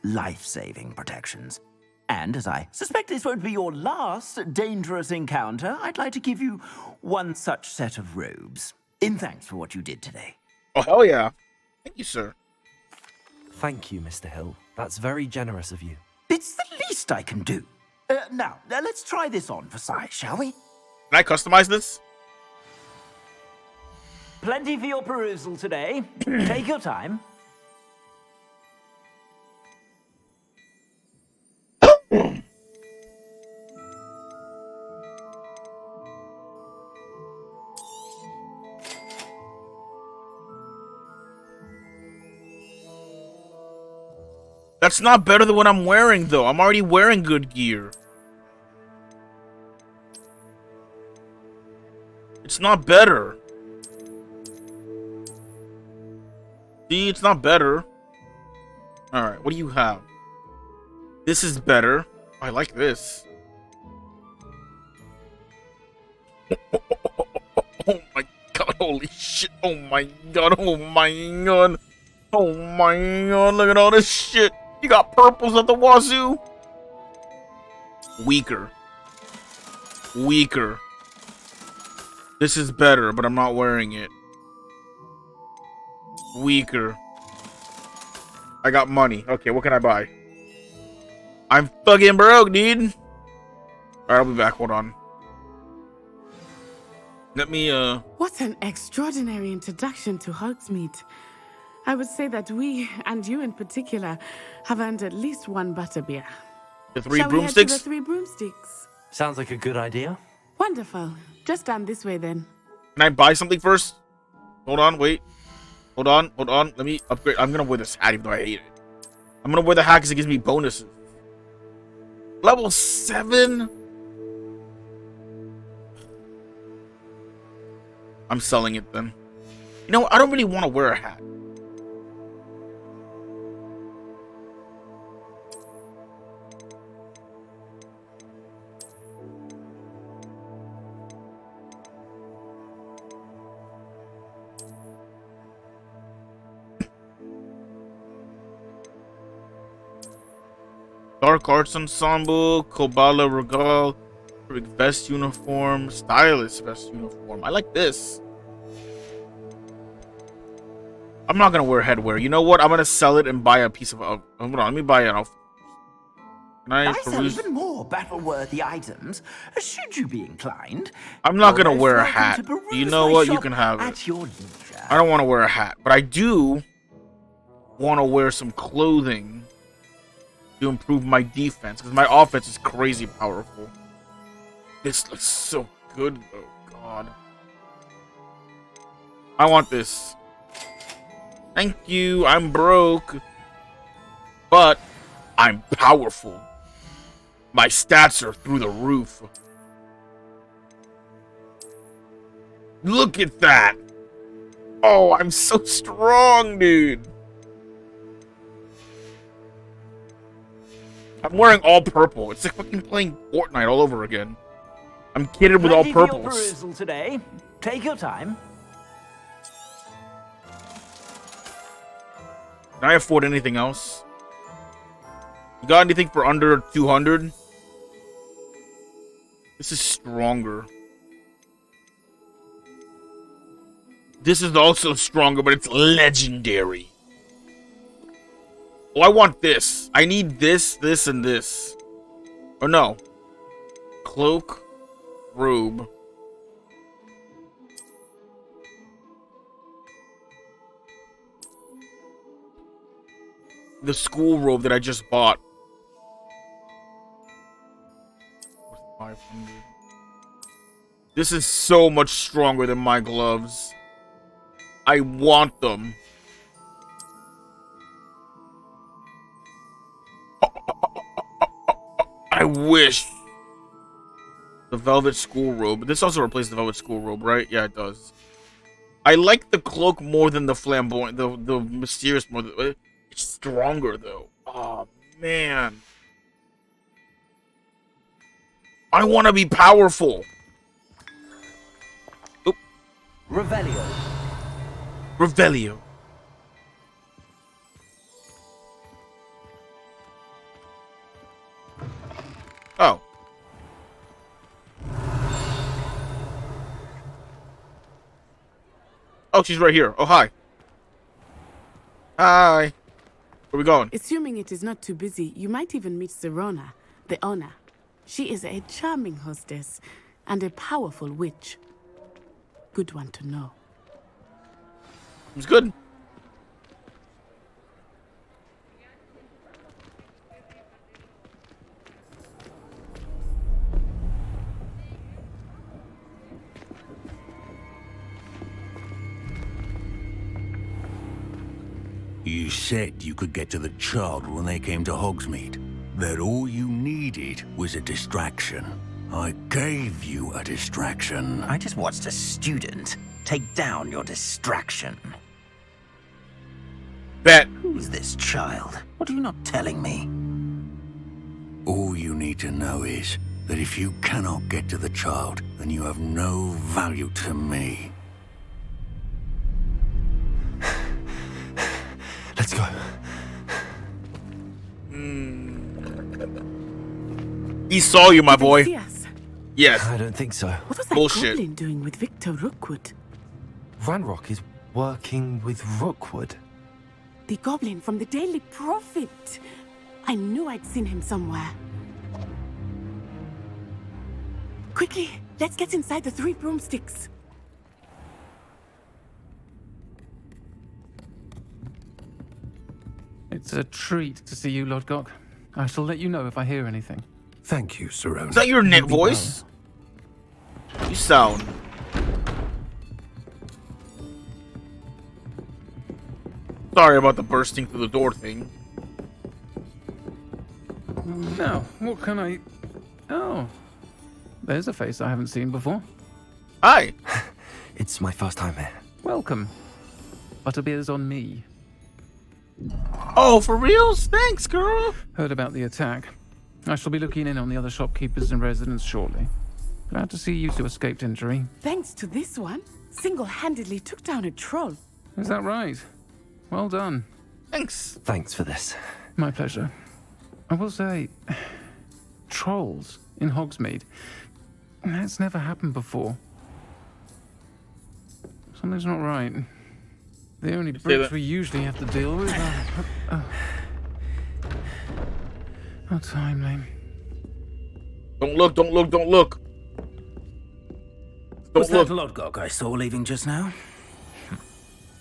Life-saving protections. And as I suspect this won't be your last dangerous encounter, I'd like to give you one such set of robes, in thanks for what you did today. Oh, hell yeah. Thank you, sir. Thank you, Mr. Hill. That's very generous of you. It's the least I can do. Now, let's try this on for size, shall we? Can I customize this? Plenty for your perusal today. Take your time. That's not better than what I'm wearing, though. I'm already wearing good gear. It's not better. See, it's not better. Alright, what do you have? This is better. I like this. Oh my god, holy shit. Oh my god, oh my god. Oh my god, look at all this shit. You got purples at the wazoo. Weaker. Weaker. This is better, but I'm not wearing it. Weaker. I got money. Okay, what can I buy? I'm fucking broke, dude. Alright, I'll be back. Hold on. Let me, What an extraordinary introduction to Hogsmeade. I would say that we, and you in particular, have earned at least one butterbeer. The three Shall broomsticks? We head to the three broomsticks? Sounds like a good idea. Wonderful. Just down this way then. Can I buy something first? Hold on, wait. Hold on. Let me upgrade. I'm gonna wear this hat even though I hate it. I'm gonna wear the hat because it gives me bonuses. Level 7? I'm selling it then. You know what? I don't really want to wear a hat. Dark Arts Ensemble, Kobala Regal, Vest Uniform, Stylish Vest Uniform. I like this. I'm not gonna wear headwear. You know what? I'm gonna sell it and buy a piece of. Hold on, let me buy an outfit. Can I sell even more battle-worthy items, should you be inclined. I'm not gonna wear a hat. You know what? You can have it. I don't want to wear a hat, but I do want to wear some clothing to improve my defense because my offense is crazy powerful. This looks so good, though. God, I want this. Thank you. I'm broke, but I'm powerful. My stats are through the roof. Look at that. Oh, I'm so strong, dude. I'm wearing all purple. It's like fucking playing Fortnite all over again. I'm kitted with all purples. Perusal today. Take your time. Can I afford anything else? You got anything for under 200? This is stronger. This is also stronger, but it's legendary. Oh, I want this. I need this, this, and this. Or no. Cloak, robe. The school robe that I just bought. 500. This is so much stronger than my gloves. I want them. I wish. The velvet school robe. This also replaces the velvet school robe, right? Yeah, it does. I like the cloak more than the flamboyant, the mysterious more. It's stronger though. Oh man. I want to be powerful. Oop. Revelio. Revelio. Oh. Oh, she's right here. Oh, hi. Hi. Where we going? Assuming it is not too busy, you might even meet Serona, the owner. She is a charming hostess and a powerful witch. Good one to know. It's good. You said you could get to the child when they came to Hogsmeade. That all you needed was a distraction. I gave you a distraction. I just watched a student take down your distraction. Bet. Who's this child? What are you not telling me? All you need to know is that if you cannot get to the child, then you have no value to me. Let's go. He saw you, my boy. See us? Yes. I don't think so. What was that Bullshit. goblin doing with Victor Rookwood? Ranrock is working with Rookwood. The goblin from the Daily Prophet. I knew I'd seen him somewhere. Quickly, let's get inside the 3 broomsticks. It's a treat to see you, Lodgok. I shall let you know if I hear anything. Thank you, Serona. Is that your Nick voice? You sound. Sorry about the bursting through the door thing. Now, what can I... Oh. There's a face I haven't seen before. Hi. It's my first time here. Welcome. Butterbeer's on me. Oh, for reals? Thanks, girl. Heard about the attack. I shall be looking in on the other shopkeepers and residents shortly. Glad to see you two escaped injury. Thanks to this one, single-handedly took down a troll. Is that right? Well done. Thanks. Thanks for this. My pleasure. I will say, trolls in Hogsmeade. That's never happened before. Something's not right. The only bricks we usually have to deal with are... How timely. Don't look, don't look, don't look. Was that Lodgok I saw leaving just now?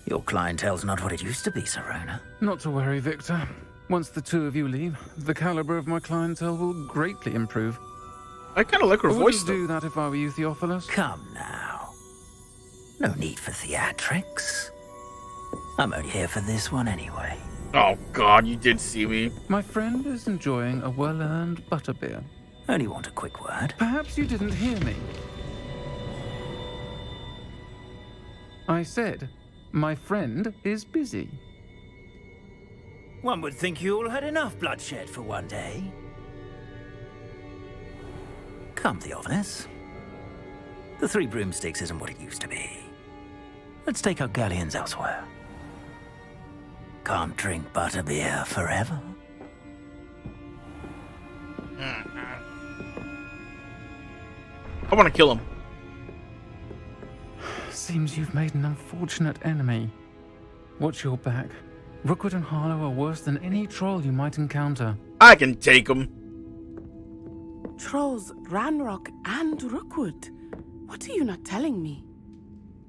Your clientele's not what it used to be, Serona. Not to worry, Victor. Once the two of you leave, the caliber of my clientele will greatly improve. I kind of like her voice, though. I would do that if I were you, Theophilus. Come now. No need for theatrics. I'm only here for this one anyway. Oh, God, you did see me. My friend is enjoying a well-earned butterbeer. Only want a quick word. Perhaps you didn't hear me. I said, my friend is busy. One would think you all had enough bloodshed for one day. Come, Theophilus. The 3 broomsticks isn't what it used to be. Let's take our galleons elsewhere. Can't drink butterbeer forever. I want to kill him. Seems you've made an unfortunate enemy. Watch your back. Rookwood and Harlow are worse than any troll you might encounter. I can take him. Trolls, Ranrock, and Rookwood. What are you not telling me?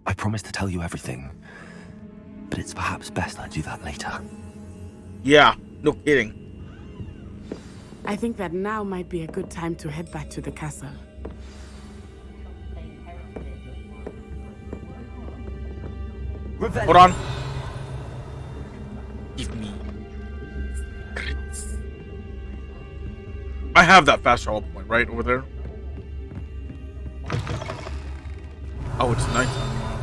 I promised to tell you everything, but it's perhaps best I do that later. Yeah, no kidding. I think that now might be a good time to head back to the castle. Hold on. Give me. I have that fast travel point right over there. Oh, it's nighttime now.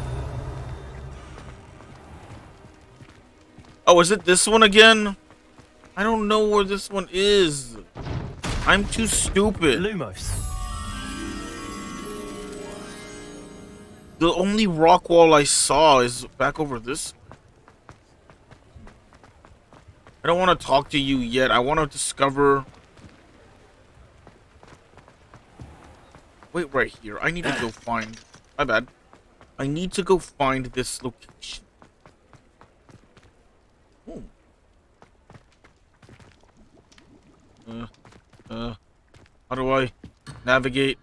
Oh, is it this one again? I don't know where this one is. I'm too stupid. Lumos. The only rock wall I saw is back over this way. I don't want to talk to you yet. I want to discover... Wait, right here. I need to go find... My bad. I need to go find this location. Ooh. How do I navigate?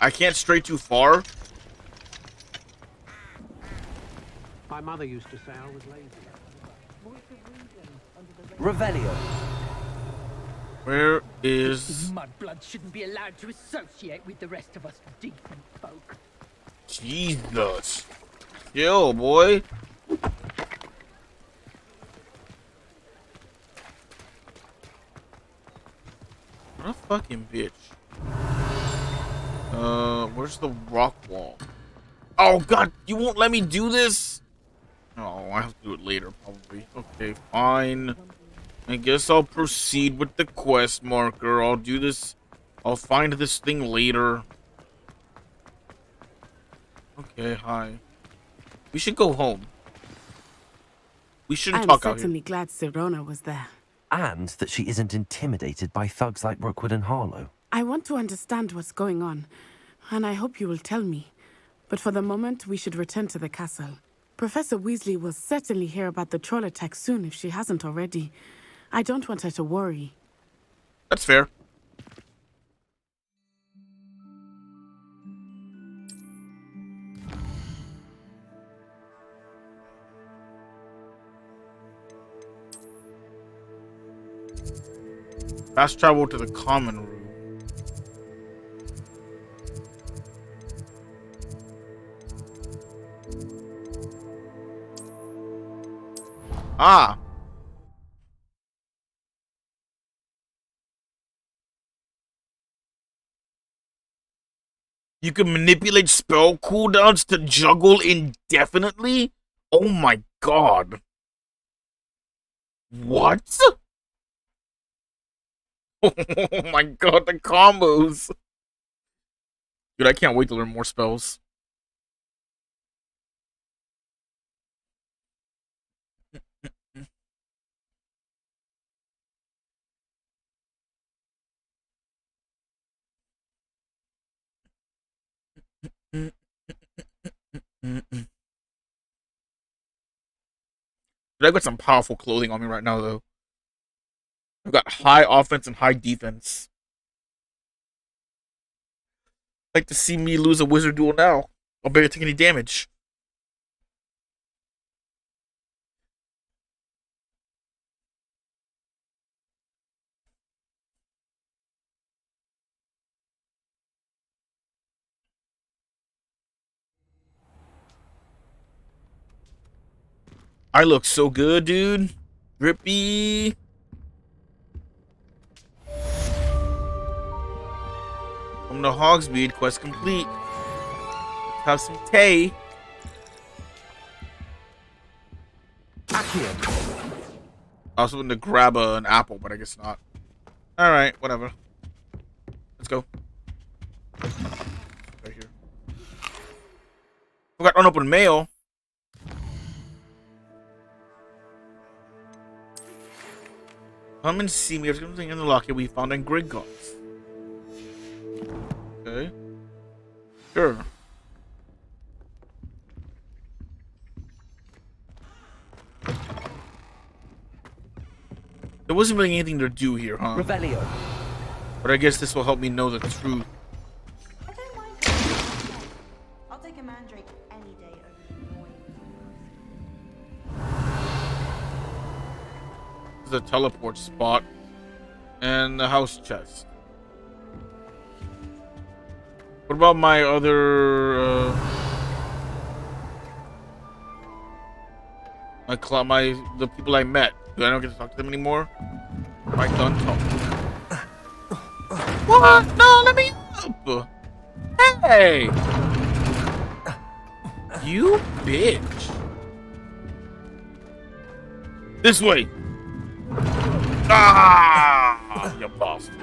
I can't stray too far. My mother used to say I was lazy. Revelio. Where is... Mudblood shouldn't be allowed to associate with the rest of us decent folk. Jesus. Yo, boy. What a fucking bitch. Where's the rock wall? Oh god, you won't let me do this? Oh, I have to do it later, probably. Okay, fine. I guess I'll proceed with the quest marker. I'll do this. I'll find this thing later. Okay, hi. We should go home. We shouldn't talk out here. I'm certainly glad Sirona was there. And that she isn't intimidated by thugs like Rookwood and Harlow. I want to understand what's going on, and I hope you will tell me. But for the moment, we should return to the castle. Professor Weasley will certainly hear about the troll attack soon if she hasn't already. I don't want her to worry. That's fair. Fast travel to the common room. Ah. You can manipulate spell cooldowns to juggle indefinitely? Oh my god. What? Oh my god, the combos. Dude, I can't wait to learn more spells. Dude, I got some powerful clothing on me right now, though. I've got high offense and high defense. Like to see me lose a wizard duel now. I'll barely take any damage. I look so good, dude. Drippy. From the Hogsmeade, quest complete. Let's have some tea. I was hoping to grab an apple, but I guess not. Alright, whatever. Let's go. Right here. We got unopened mail. Come and see me. There's something in the locket we found in Gringotts. Okay. Sure. There wasn't really anything to do here, huh? Revelio. But I guess this will help me know the truth. I don't mind. I'll take a mandrake any day over the This is a teleport spot. And the house chest. What about my other the people I met? Do I not get to talk to them anymore? Am I done talking? What? No, let me up! Hey! You bitch! This way! Ah! You bastard.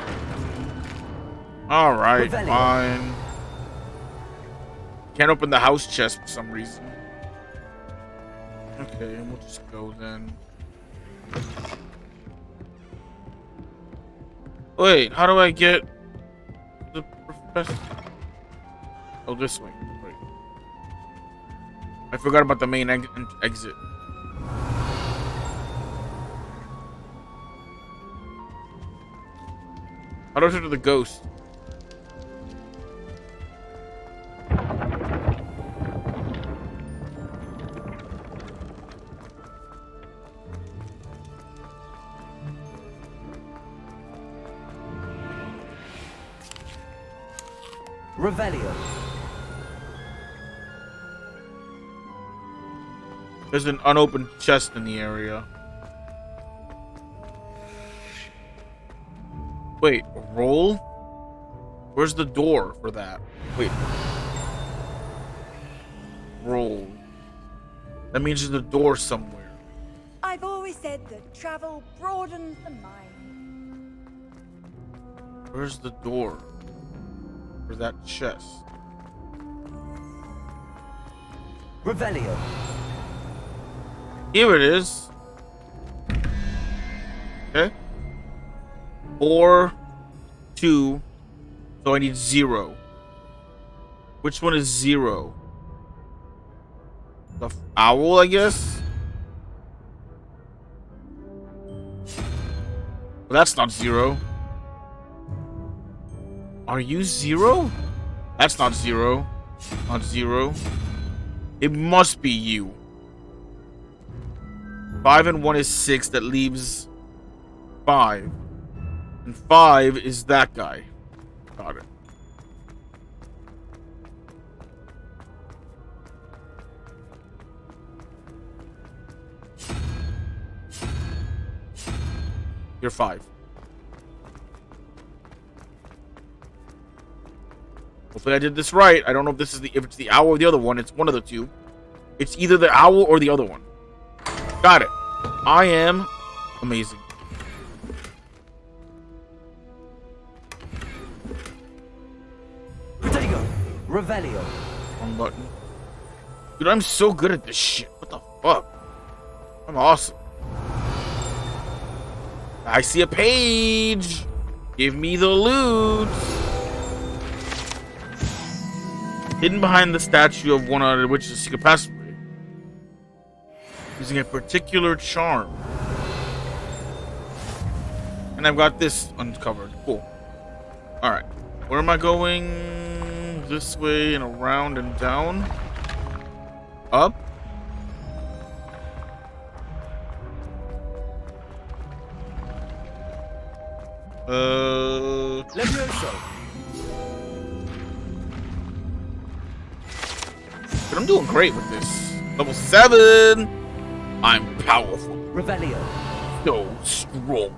Alright, fine. Can't open the house chest for some reason. Okay, and we'll just go then. Wait, how do I get the professor? Oh, this way. Wait. I forgot about the main exit. How do I talk to the ghost? Revelio. There's an unopened chest in the area. Wait, roll? Where's the door for that? Wait. Roll. That means there's a door somewhere. I've always said that travel broadens the mind. Where's the door for that chest? Revelio. Here it is. Okay. 4, 2. So I need 0. Which one is 0? The owl, I guess? Well, that's not 0. Are you 0? That's not 0. Not 0. It must be you. 5 and 1 is 6. That leaves 5. And 5 is that guy. Got it. You're 5. Hopefully I did this right. I don't know if this is if it's the owl or the other one. It's one of the two. It's either the owl or the other one. Got it. I am amazing. Protego. Revelio. Wrong button. Dude, I'm so good at this shit. What the fuck? I'm awesome. I see a page. Give me the loot. Hidden behind the statue of one out of which is a secret passageway. Using a particular charm. And I've got this uncovered. Cool. Alright. Where am I going? This way and around and down. Up. Levioso. I'm doing great with this. Level 7. I'm powerful. Revelio. So strong.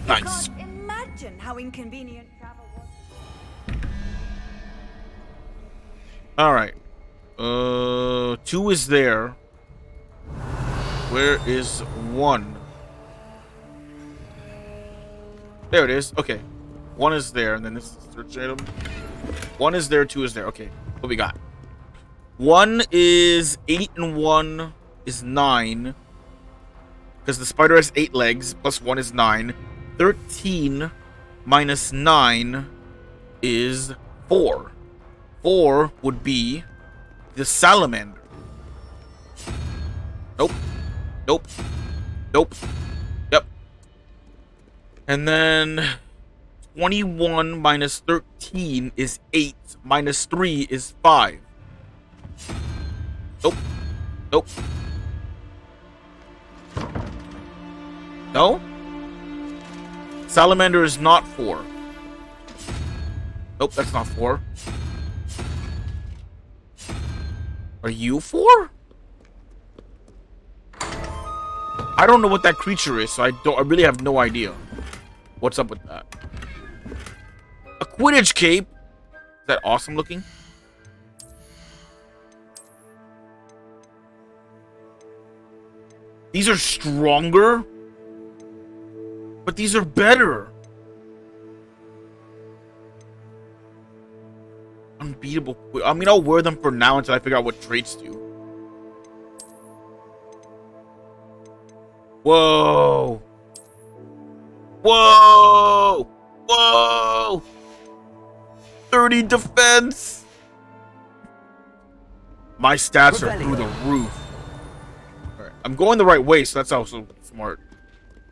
Nice. Can't imagine how inconvenient travel was. Alright. 2 is there. Where is 1? There it is. Okay. 1 is there, and then this is search item. 1 is there, 2 is there. Okay. What we got? 1 is 8 and 1 is 9. Because the spider has 8 legs, plus 1 is 9. 13 minus 9 is 4. 4 would be the salamander. Nope. Nope. Nope. Yep. And then 21 minus 13 is 8. Minus 3 is 5. Nope. Nope. No? Salamander is not 4. Nope, that's not 4. Are you 4? I don't know what that creature is, so I really have no idea what's up with that. A Quidditch cape. Is that awesome looking? These are stronger, but these are better. Unbeatable. I mean, I'll wear them for now until I figure out what traits do. Whoa. Whoa. Whoa. 30 defense. My stats are through the roof. All right. I'm going the right way, so that's also smart.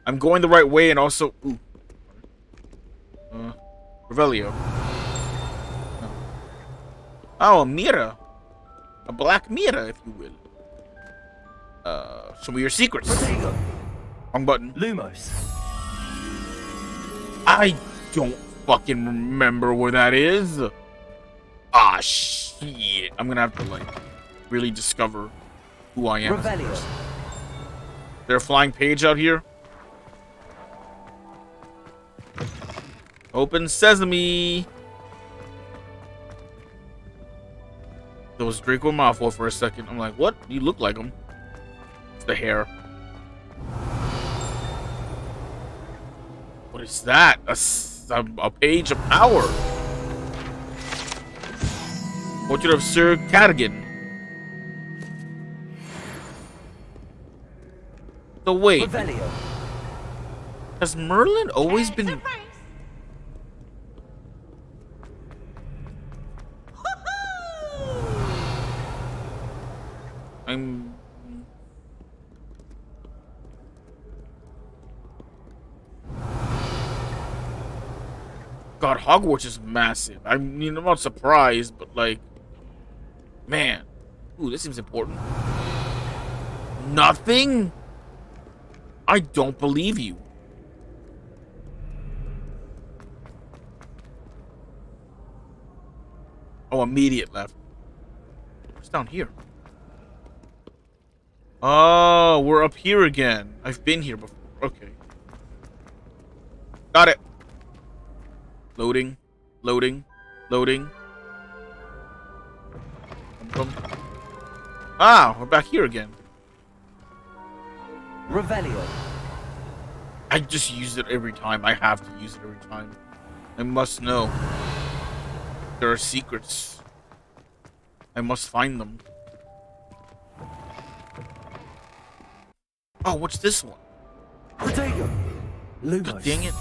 I'm going the right way and also... Ooh. Revelio. Oh, a mirror. A black mirror, if you will. Show me your secrets. Wrong button. Lumos. I don't fucking remember where that is. Ah, shit. I'm gonna have to, like, really discover who I am. Is there a flying page out here? Open sesame. There was Draco Malfoy for a second. I'm like, what? You look like him. It's the hair. What is that? A page of power. Portrait of Sir Cadogan. So wait, has Merlin always been... God, Hogwarts is massive. I mean, I'm not surprised, but like, man. Ooh, this seems important. Nothing? I don't believe you. Oh, immediate left. What's down here? Oh, we're up here again. I've been here before. Okay. Got it. Loading. Loading. Loading. Ah, we're back here again. Revelio. I just use it every time. I have to use it every time. I must know. There are secrets. I must find them. Oh, what's this one? Protego. God dang it.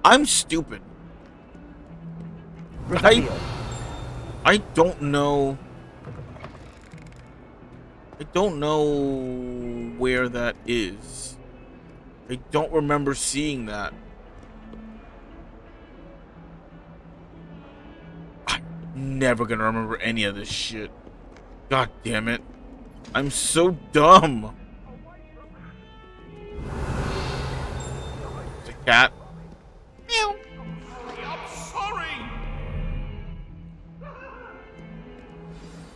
I'm stupid. I don't know. I don't know where that is. I don't remember seeing that. I'm never gonna remember any of this shit. God damn it. I'm so dumb. It's a cat. Meow. I'm sorry.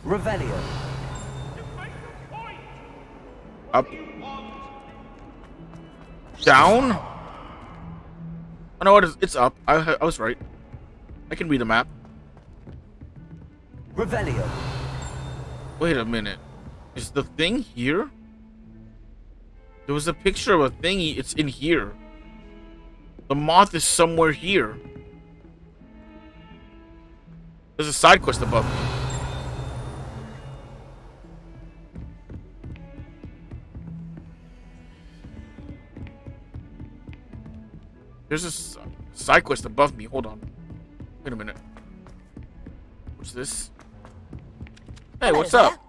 Revelio. Up. Down? Oh no, it's up. I was right. I can read a map. Revelio. Wait a minute. Is the thing here? There was a picture of a thingy. It's in here. The moth is somewhere here. There's a side quest above me. There's a side quest above me. Hold on. Wait a minute. What's this? Hey, Hello what's there. up?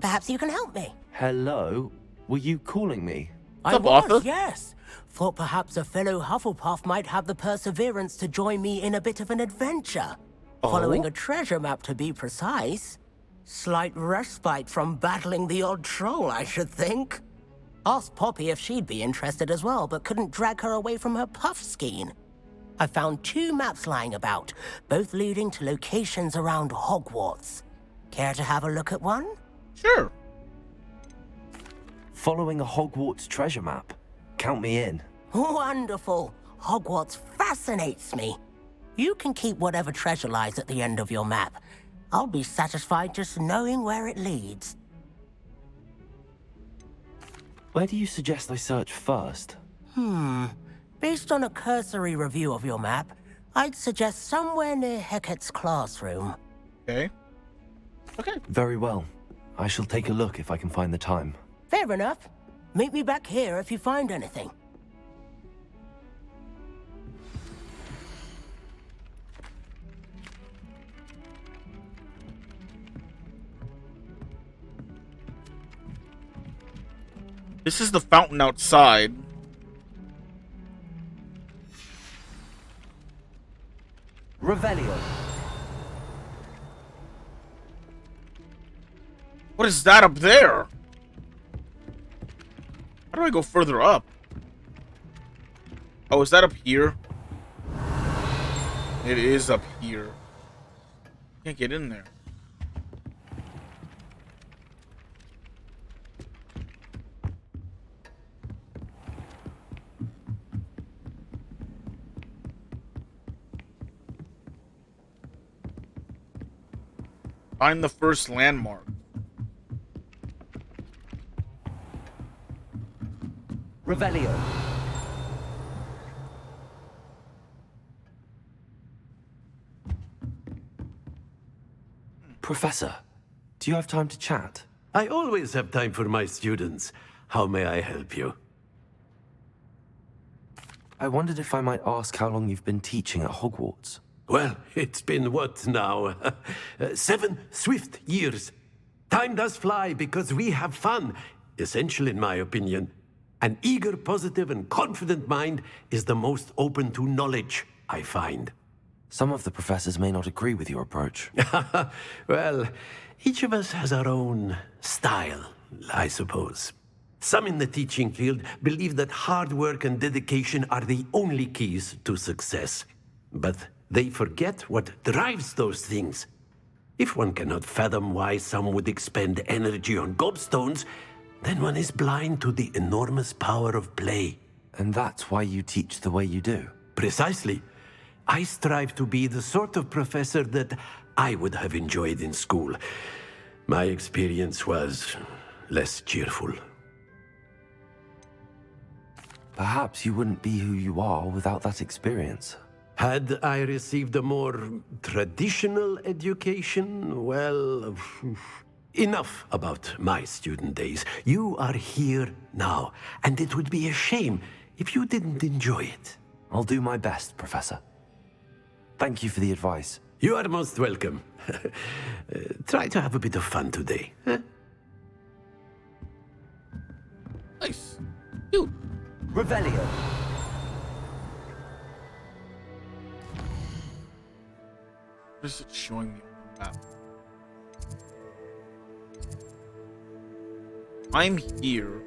Perhaps you can help me. Hello? Were you calling me? I up, was, Arthur? yes. Thought perhaps a fellow Hufflepuff might have the perseverance to join me in a bit of an adventure. Following a treasure map, to be precise. Slight respite from battling the odd troll, I should think. Asked Poppy if she'd be interested as well, but couldn't drag her away from her puff skein. I found 2 maps lying about, both leading to locations around Hogwarts. Care to have a look at one? Sure. Following a Hogwarts treasure map. Count me in. Wonderful. Hogwarts fascinates me. You can keep whatever treasure lies at the end of your map. I'll be satisfied just knowing where it leads. Where do you suggest I search first? Based on a cursory review of your map, I'd suggest somewhere near Hecat's classroom. Okay. Very well. I shall take a look if I can find the time. Fair enough. Meet me back here if you find anything. This is the fountain outside. Revelio. What is that up there? How do I go further up? Oh, is that up here? It is up here. Can't get in there. Find the first landmark. Revelio. Professor, do you have time to chat? I always have time for my students. How may I help you? I wondered if I might ask how long you've been teaching at Hogwarts. Well, it's been what now? 7 swift years. Time does fly because we have fun. Essential in my opinion. An eager, positive, and confident mind is the most open to knowledge, I find. Some of the professors may not agree with your approach. Well, each of us has our own style, I suppose. Some in the teaching field believe that hard work and dedication are the only keys to success. But they forget what drives those things. If one cannot fathom why some would expend energy on gobstones, then one is blind to the enormous power of play. And that's why you teach the way you do? Precisely. I strive to be the sort of professor that I would have enjoyed in school. My experience was less cheerful. Perhaps you wouldn't be who you are without that experience. Had I received a more traditional education, well, enough about my student days. You are here now, and it would be a shame if you didn't enjoy it. I'll do my best, Professor. Thank you for the advice. You are most welcome. Try to have a bit of fun today. Huh? Nice. Cute. Revelio. What is it showing me on the map? I'm here.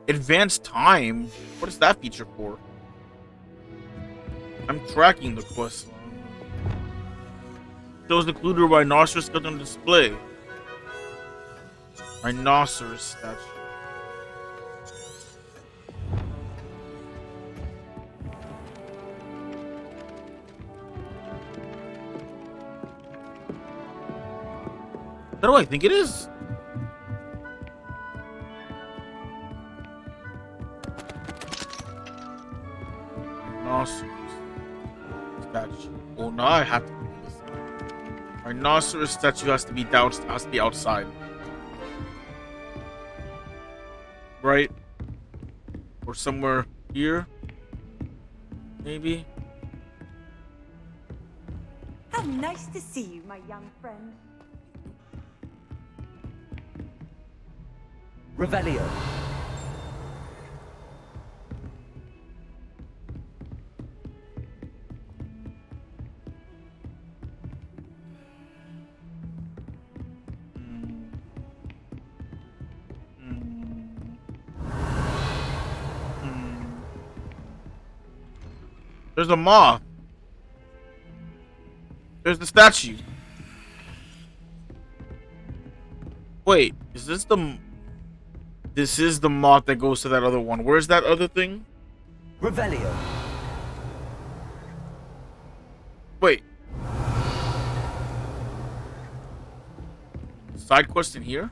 Advanced time? What is that feature for? I'm tracking the quest line. Shows included a rhinoceros got on display. Rhinoceros statue. What do I think it is? Rhinoceros statue. Oh, now I have to do this. Rhinoceros statue has to be outside. Right? Or somewhere here? Maybe? How nice to see you, my young friend. Revelio. There's a moth. There's the statue. Wait, is this the... This is the moth that goes to that other one. Where's that other thing? Revelio. Wait. Side quest in here?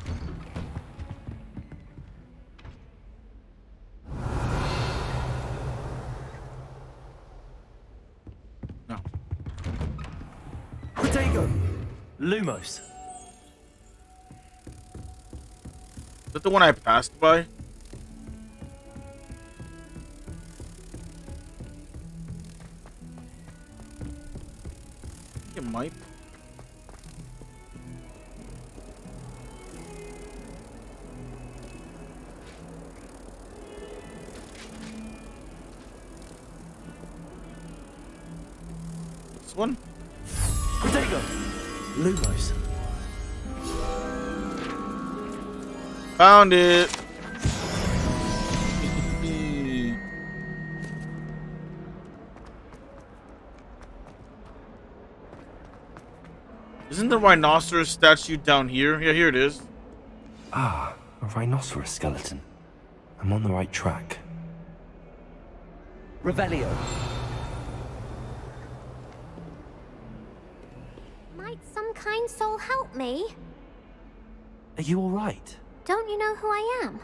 No. Protego. Lumos. Is that the one I passed by? I think it might be. one? Protego! Lumos. Found it. Isn't the rhinoceros statue down here? Yeah, here it is. Ah, a rhinoceros skeleton. I'm on the right track. Revelio. Might some kind soul help me? Are you alright? Don't you know who I am?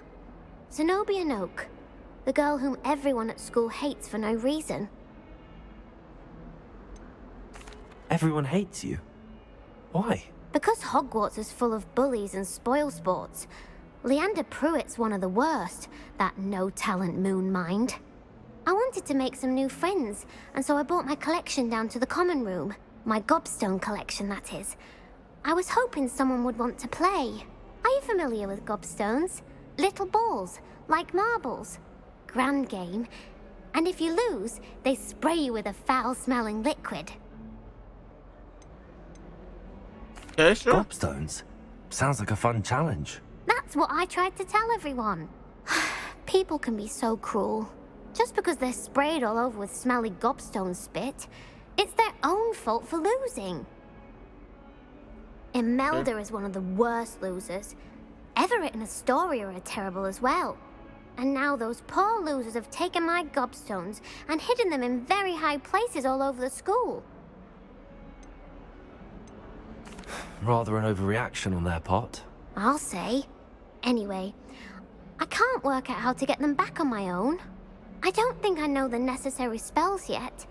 Zenobia Noak, the girl whom everyone at school hates for no reason. Everyone hates you. Why? Because Hogwarts is full of bullies and spoilsports. Leander Pruitt's one of the worst, that no-talent moon mind. I wanted to make some new friends, and so I brought my collection down to the common room. My gobstone collection, that is. I was hoping someone would want to play. Are you familiar with gobstones? Little balls, like marbles. Grand game. And if you lose, they spray you with a foul-smelling liquid. Okay, sure. Gobstones? Sounds like a fun challenge. That's what I tried to tell everyone. People can be so cruel. Just because they're sprayed all over with smelly gobstone spit, it's their own fault for losing. Imelda is one of the worst losers. Everett and Astoria are terrible as well. And now those poor losers have taken my gobstones and hidden them in very high places all over the school. Rather an overreaction on their part. I'll say. Anyway, I can't work out how to get them back on my own. I don't think I know the necessary spells yet.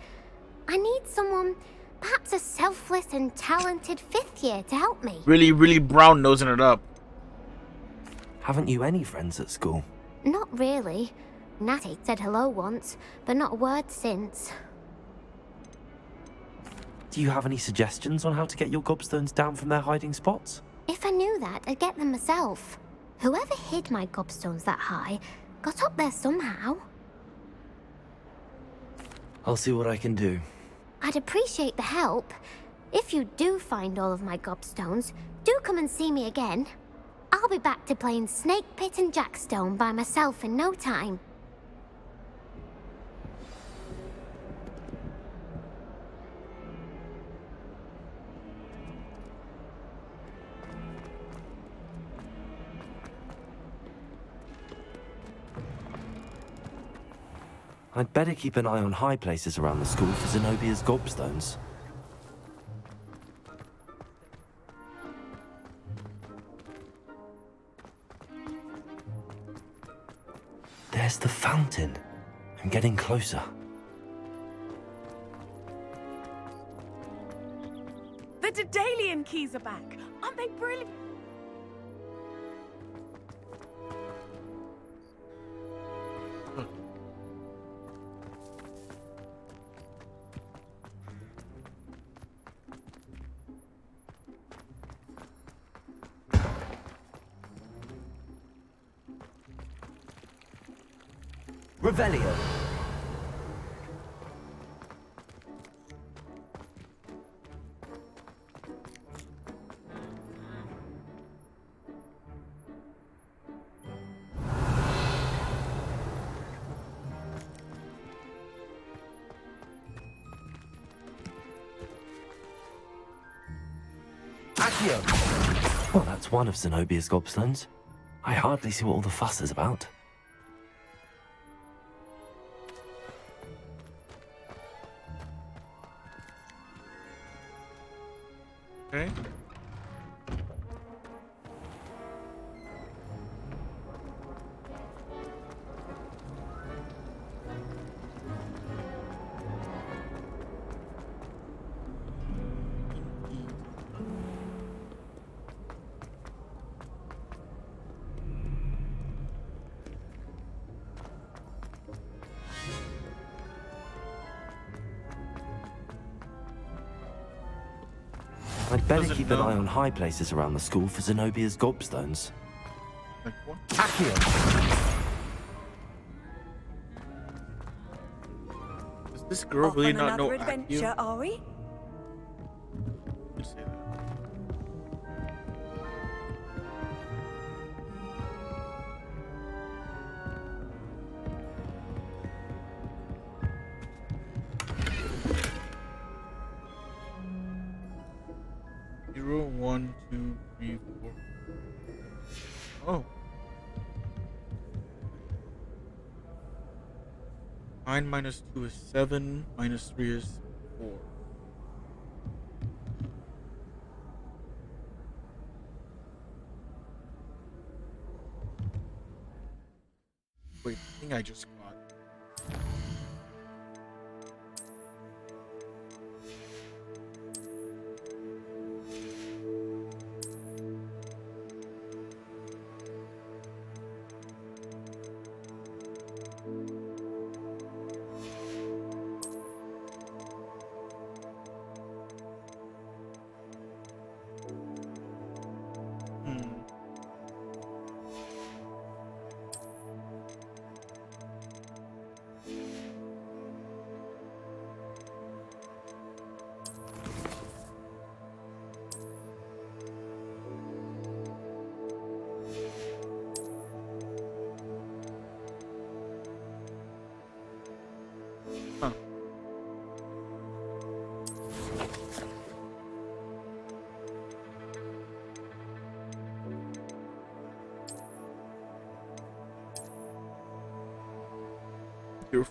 I need someone, perhaps a selfless and talented fifth year to help me. Really, really brown nosing it up. Haven't you any friends at school? Not really. Natty said hello once, but not a word since. Do you have any suggestions on how to get your gobstones down from their hiding spots? If I knew that, I'd get them myself. Whoever hid my gobstones that high got up there somehow. I'll see what I can do. I'd appreciate the help. If you do find all of my gobstones, do come and see me again. I'll be back to playing Snake Pit and Jackstone by myself in no time. I'd better keep an eye on high places around the school for Zenobia's gobstones. There's the fountain. I'm getting closer. The Daedalian keys are back. Aren't they brilliant? Revelio. Accio! Well, that's one of Zenobia's gobstones. I hardly see what all the fuss is about. Okay. I'd better keep an eye on high places around the school for Zenobia's gobstones. Like what? Accio! Does this girl Off really on not know another adventure, Accio? are we? 9 minus 2 is 7. Minus 3 is 4. Wait, I think I just got. Huh. You're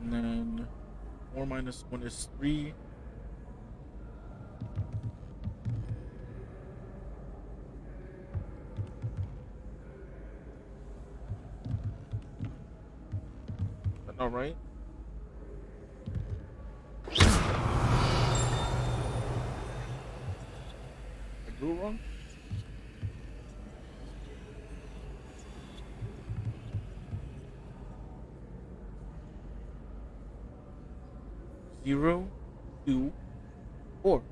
and then 4 minus 1 is 3. Is that not right? I drew it wrong? Zero, 2, 4.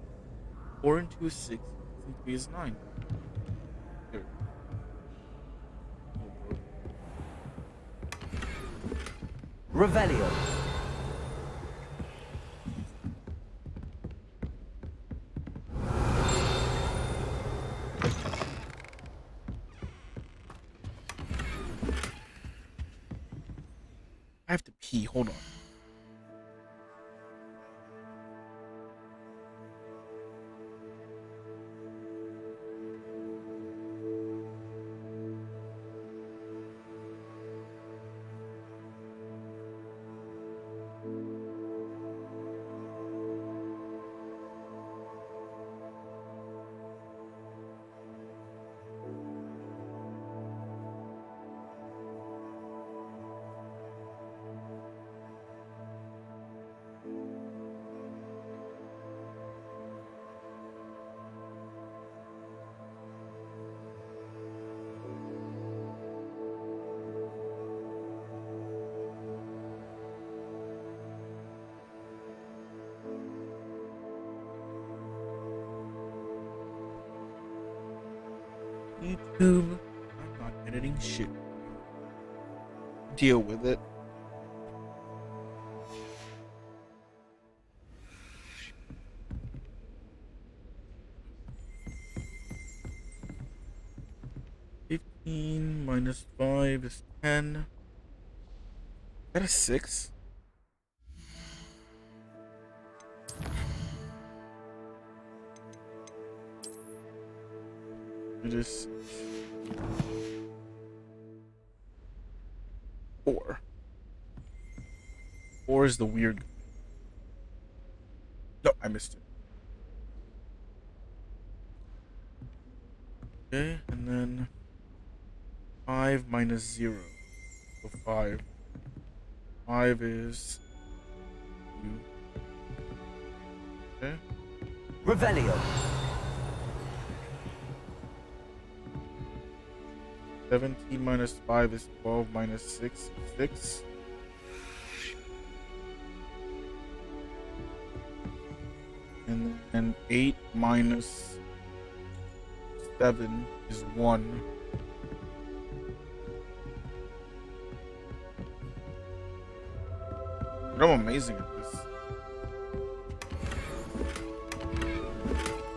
4 and 2 is 6. 6 and 3 is 9. Here. Revelio. I have to pee. Hold on. YouTube, I'm not editing shit. Deal with it. Minus 5 is 10. Is that a 6? It is 4. 4 is the weird. No, I missed it. Okay, and then 5 minus 0. So 5. 5 is 2. Okay. Revelio. 17 minus 5 is 12 minus 6 is 6. And then 8 minus 7 is 1. But I'm amazing at this.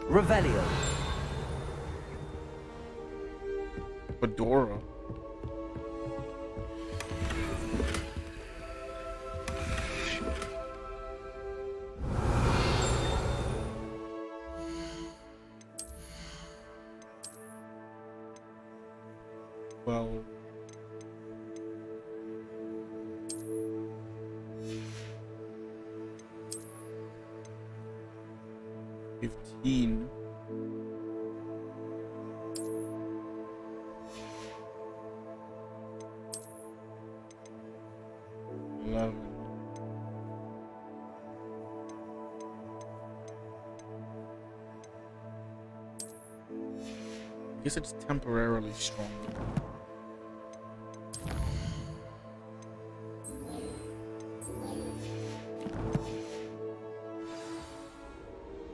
Revelio. Fedora. 15. 11. I guess it's temporarily stronger.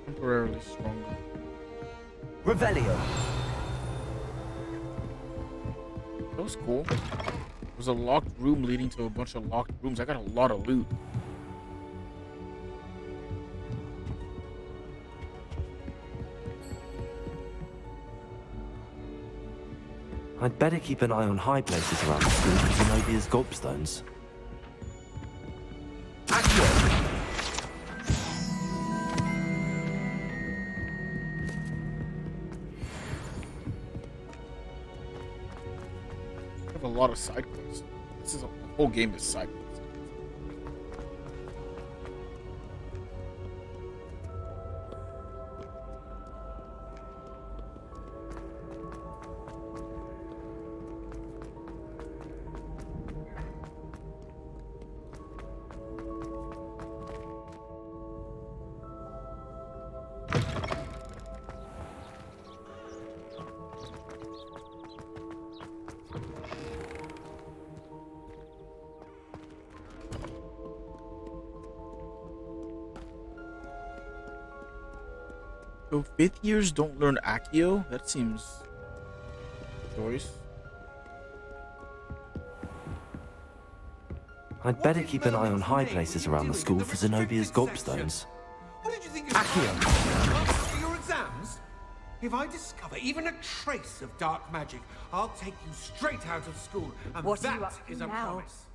Temporarily stronger. Revelio. That was cool. There was a locked room leading to a bunch of locked rooms. I got a lot of loot. I'd better keep an eye on high places around the school for Zenobia's gobstones. I have a lot of side quests. The whole game is side quests. So 5th years don't learn Accio? That seems choice. I'd better keep an eye on high places around the school for Zenobia's gobstones. What did you think you After your exams? If I discover even a trace of dark magic, I'll take you straight out of school, and What are you that up to is a now? promise.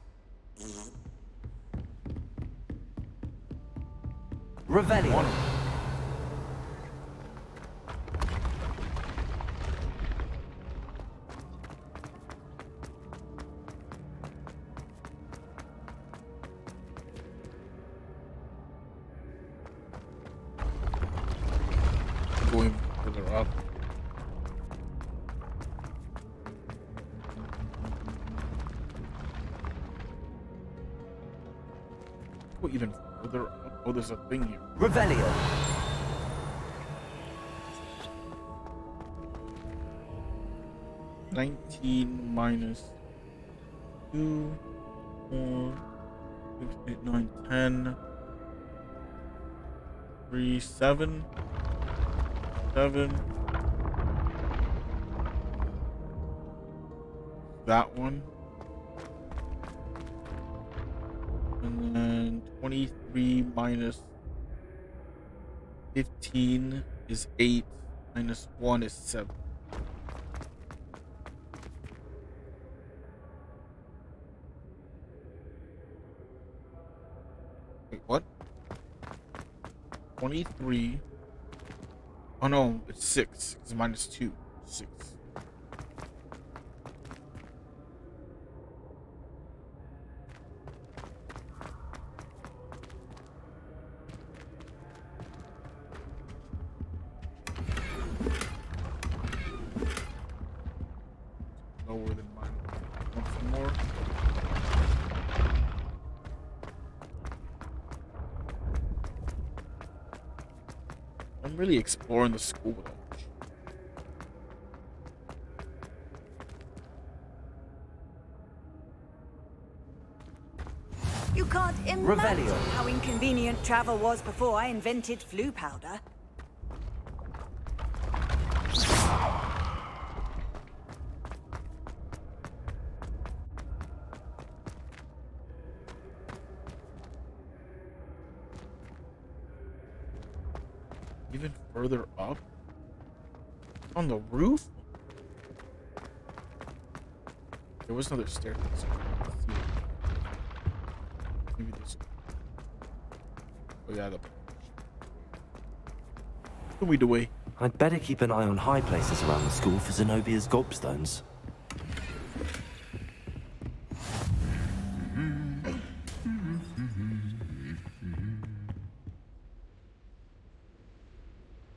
Revelio. Going further up. Go even further up. Oh, there's a thing here. Revelio. -19 minus 2, 4, 6, 8, 9, 10, 3, 7, 7. That one. And then 23 minus 15 is 8, minus 1 is 7. Wait, what? 23. Oh no, it's 6. It's minus 2. 6. Lower than mine. Want some more? I'm really exploring the school without much. You can't imagine Revelio. how inconvenient travel was before I invented flu powder. Even further up? On the roof? There was another staircase. Let's see. Maybe this. Oh yeah, show me the way. I'd better keep an eye on high places around the school for Zenobia's gobstones.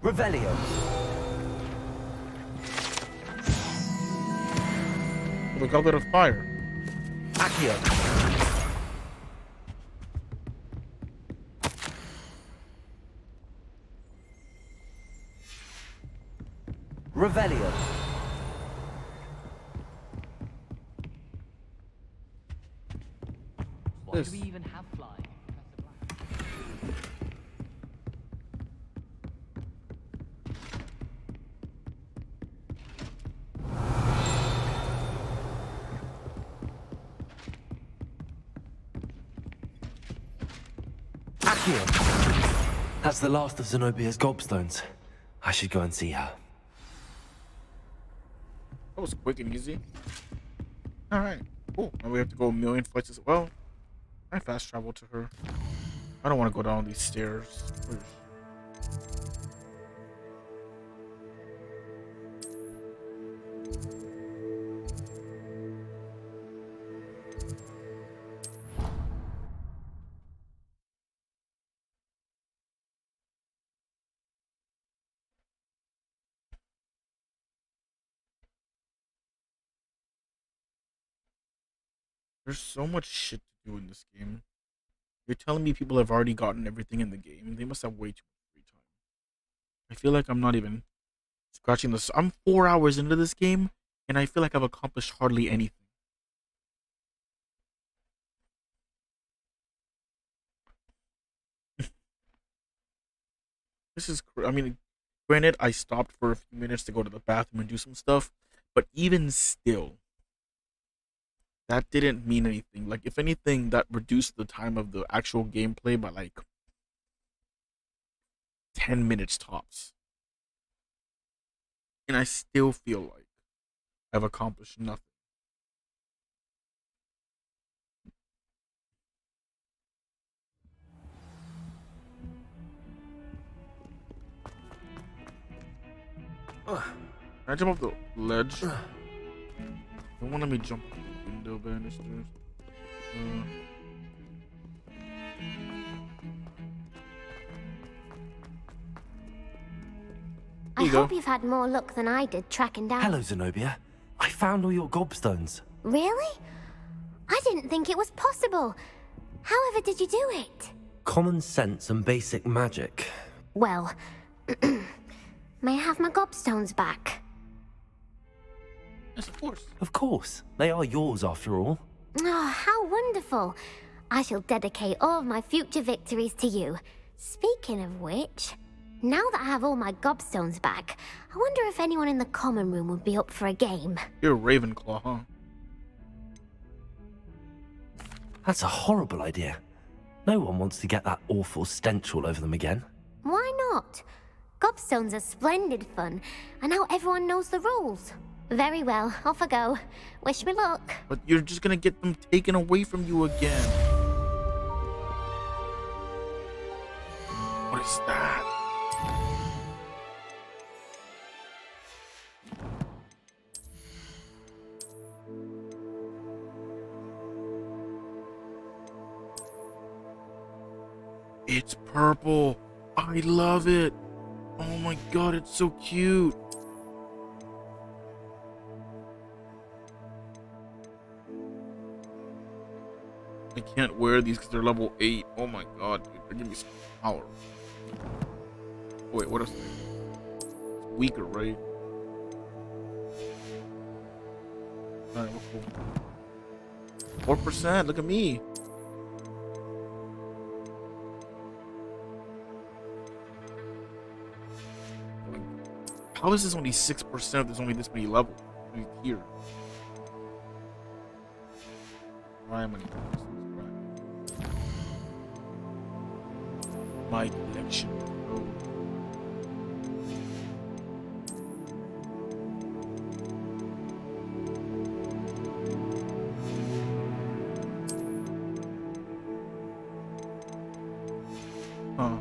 Revelio. The Goblet of Fire. Accio. Revelio. Why do we even have flying? Accio! That's the last of Zenobia's gobstones. I should go and see her. That was quick and easy. Alright, cool. Now we have to go a million flights as well. I fast travel to her. I don't want to go down these stairs. There's so much shit to do in this game. You're telling me people have already gotten everything in the game? They must have way too much free time. I feel like I'm not even scratching this. I'm 4 hours into this game, and I feel like I've accomplished hardly anything. This is, I mean, granted, I stopped for a few minutes to go to the bathroom and do some stuff, but even still, that didn't mean anything. Like, if anything, that reduced the time of the actual gameplay by like 10 minutes tops. And I still feel like I've accomplished nothing. Can I jump off the ledge? Don't want to let me jump off the window banisters. I hope you've had more luck than I did tracking down. Hello, Zenobia. I found all your gobstones. Really? I didn't think it was possible. However did you do it? Common sense and basic magic. Well, may I have my gobstones back? Yes, of course. Of course. They are yours after all. Oh, how wonderful. I shall dedicate all of my future victories to you. Speaking of which, now that I have all my gobstones back, I wonder if anyone in the common room would be up for a game. You're a Ravenclaw, huh? That's a horrible idea. No one wants to get that awful stench all over them again. Why not? Gobstones are splendid fun, and now everyone knows the rules. Very well, off I go. Wish me luck. But you're just gonna get them taken away from you again. What is that? It's purple. I love it. Oh my god, it's so cute. I can't wear these because they're level 8. Oh my god, dude. They're giving me some power. Oh, wait, what else? It's weaker, right? Alright, we're cool. 4%, look at me. How is this only 6%? There's only this many levels here. Why am I my collection? Huh.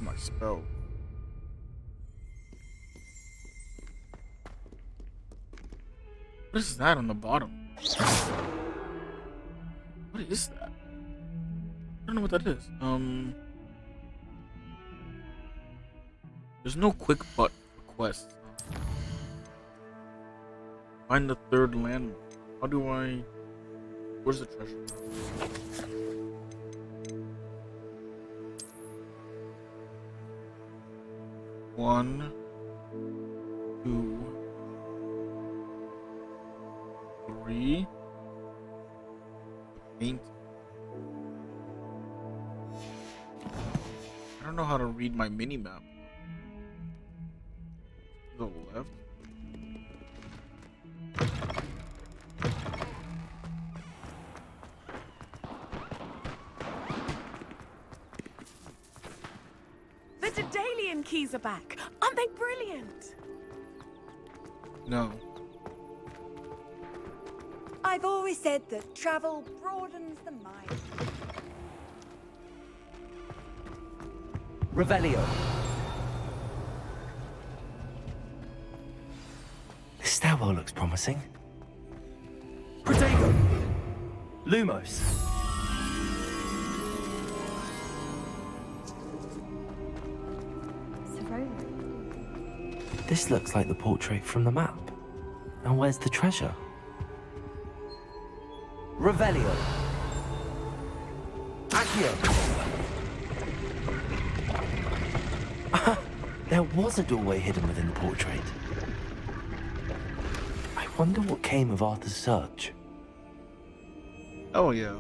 My spell. What is that on the bottom? What is that? I don't know what that is. There's no quick butt for quests. Find the third landmark. How do I... Where's the treasure? One, two, three. Paint. I don't know how to read my mini map. To the left. The Daedalian keys are back. Aren't they brilliant? No. I've always said that travel broadens the mind. Revelio. This stairwell looks promising. Protego! Lumos! This looks like the portrait from the map. And where's the treasure? Revelio. Accio. There was a doorway hidden within the portrait. I wonder what came of Arthur's search. Oh yeah.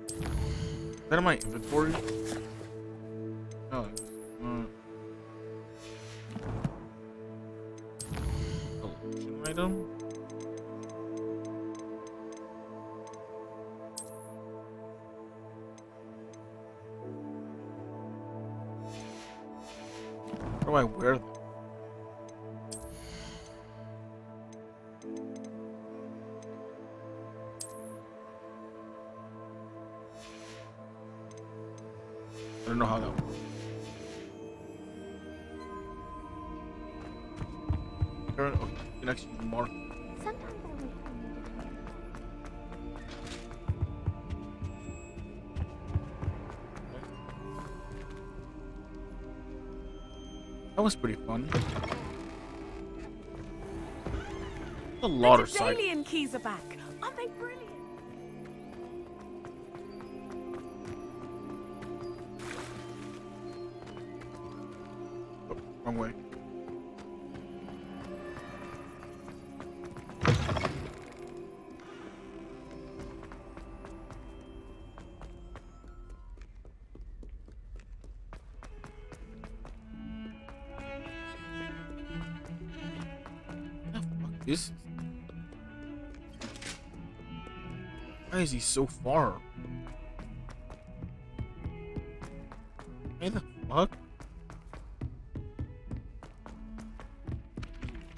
Is that in my inventory? Oh. Collection item? How do I wear them? I don't know how that works. Okay, you can actually mark. That was pretty fun. A lot of sight. The Daedalian keys are back. Aren't they brilliant? Oh, wrong way. This. Why is he so far? Hey, the fuck?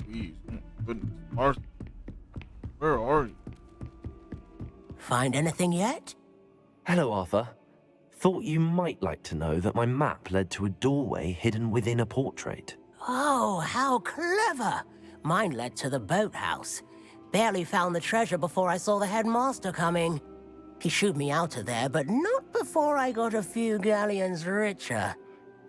Please, oh my goodness, Arthur, where are you? Find anything yet? Hello, Arthur. Thought you might like to know that my map led to a doorway hidden within a portrait. Oh, how clever! Mine led to the boathouse. Barely found the treasure before I saw the headmaster coming. He shooed me out of there, but not before I got a few galleons richer.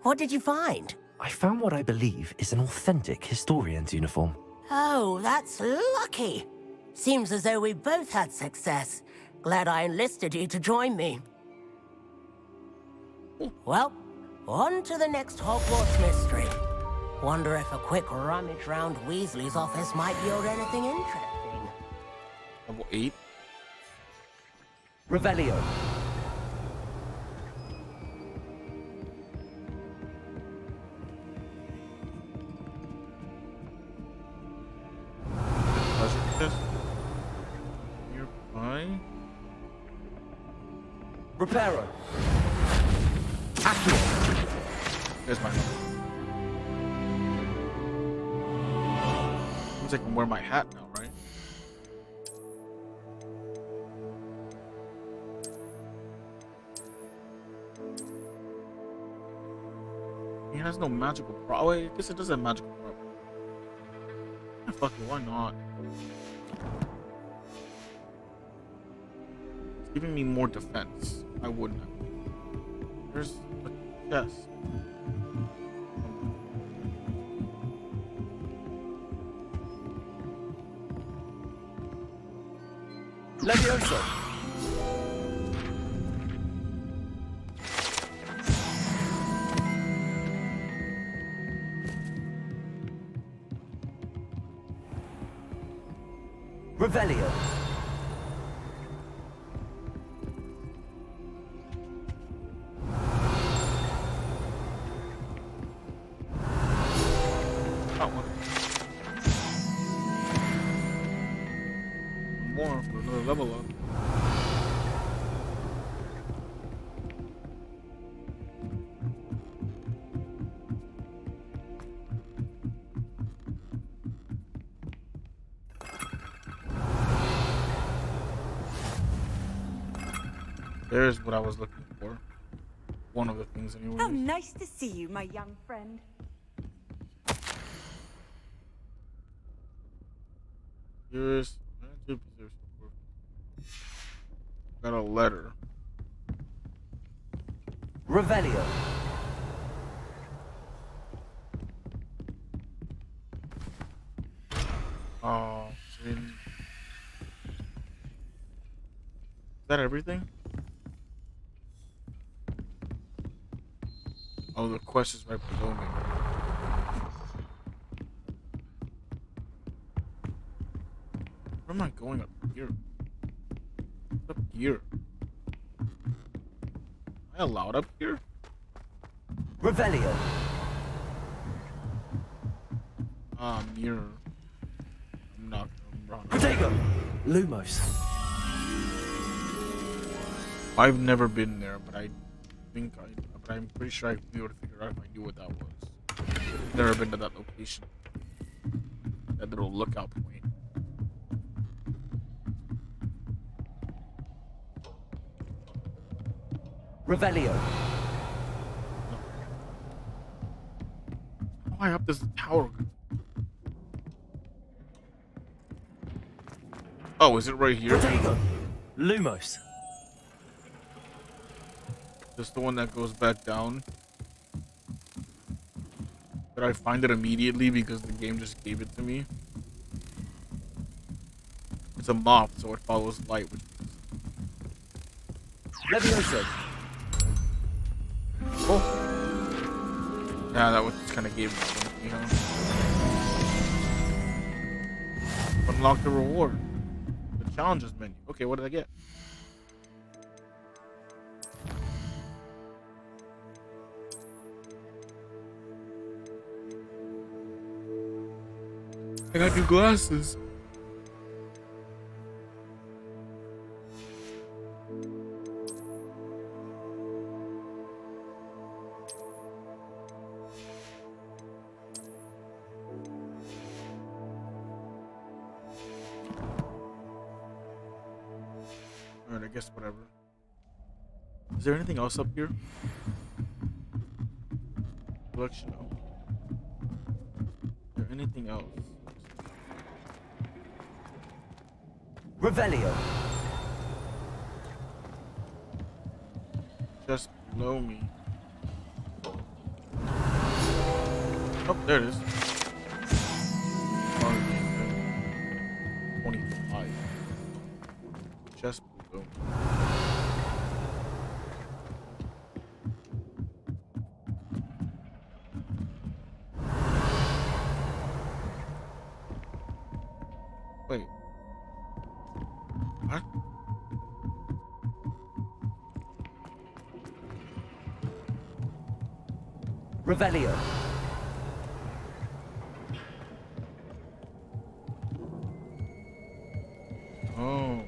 What did you find? I found what I believe is an authentic historian's uniform. Oh, that's lucky. Seems as though we both had success. Glad I enlisted you to join me. Well, on to the next Hogwarts mystery. Wonder if a quick rummage round Weasley's office might yield anything interesting. Level 8. Revelio. Nearby. Reparo. Accio. There's my. Seems like I can wear my hat now, right? has no magical power. Wait, I guess it does have magical power. Yeah, fuck it, why not? It's giving me more defense. I wouldn't have. There's a chest. Levioso. Revelio. More for another level up. There's what I was looking for. One of the things anyway. How nice to see you, my young friend. Here's got a letter. Revelio. Oh, is that everything? Oh, the quest is right below me. Where am I going up here? What's up here? Am I allowed up here? Revelio. Mirror. I'm not gonna run. Protego. Lumos. I've never been there, but I think but I'm pretty sure I'd be able to figure out if I knew what that was. Never been to that location. That little lookout point. Revelio. How high up does the tower go? Oh, is it right here? Protego. Lumos. Just the one that goes back down. Did I find it immediately because the game just gave it to me? It's a moth, so it follows light. Which Levioso. Oh. Yeah, that was just kind of gave it to me, you know. Unlock the reward. The challenges menu. Okay, what did I get? I got new glasses. Alright, I guess whatever. Is there anything else up here? Collection. No. Is there anything else? Revelio. Just below me. Oh, there it is. 25. Just below me. Wait. What? Revelio. Oh.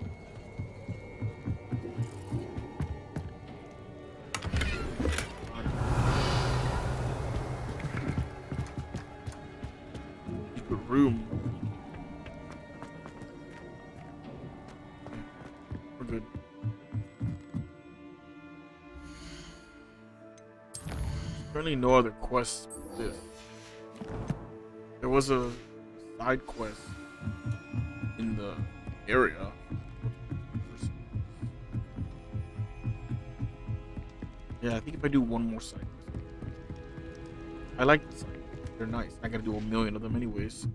Secret room. We're good. Currently, no other quests. This. There was a side quest in the area. Yeah, I think if I do one more side quest. I like the side quests. They're nice. I gotta do a million of them anyways.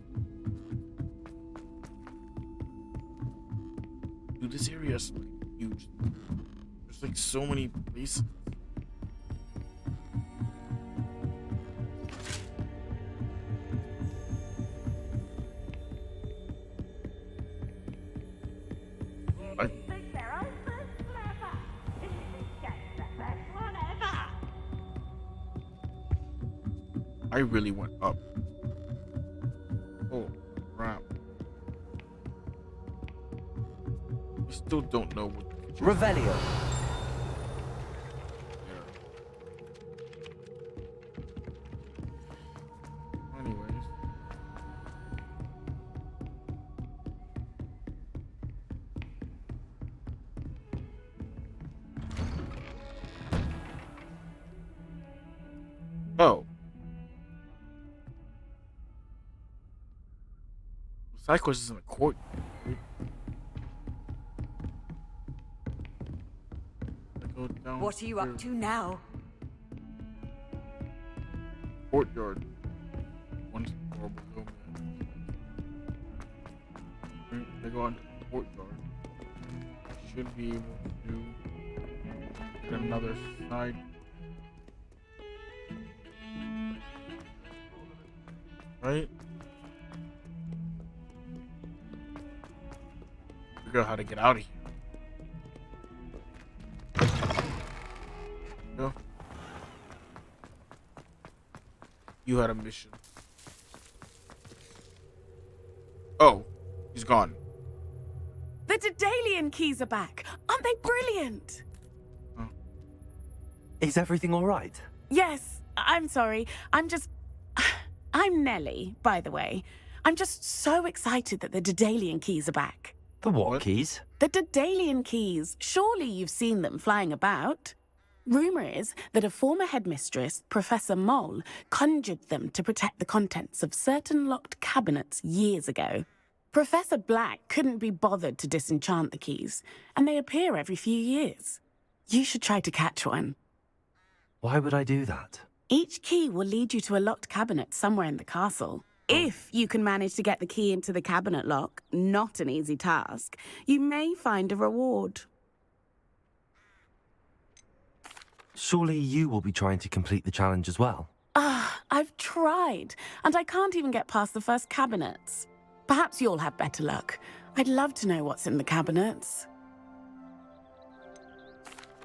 Dude, this area is like huge. There's like so many places. I really went up. Oh, crap. We still don't know what. Revelio. Anyways. Oh. Side quest is in the court. What are you up to now? Courtyard. One floor below me. They go on to the courtyard. Should be able to get another side. Right? Figure out how to get out of here. Go. You had a mission. Oh, he's gone. The Daedalian keys are back. Aren't they brilliant? Is everything all right? Yes, I'm sorry. I'm Nellie, by the way. I'm just so excited that the Daedalian keys are back. The what keys? The Daedalian keys. Surely you've seen them flying about. Rumour is that a former headmistress, Professor Mole, conjured them to protect the contents of certain locked cabinets years ago. Professor Black couldn't be bothered to disenchant the keys, and they appear every few years. You should try to catch one. Why would I do that? Each key will lead you to a locked cabinet somewhere in the castle. If you can manage to get the key into the cabinet lock, not an easy task, you may find a reward. Surely you will be trying to complete the challenge as well. I've tried, and I can't even get past the first cabinets. Perhaps you'll have better luck. I'd love to know what's in the cabinets.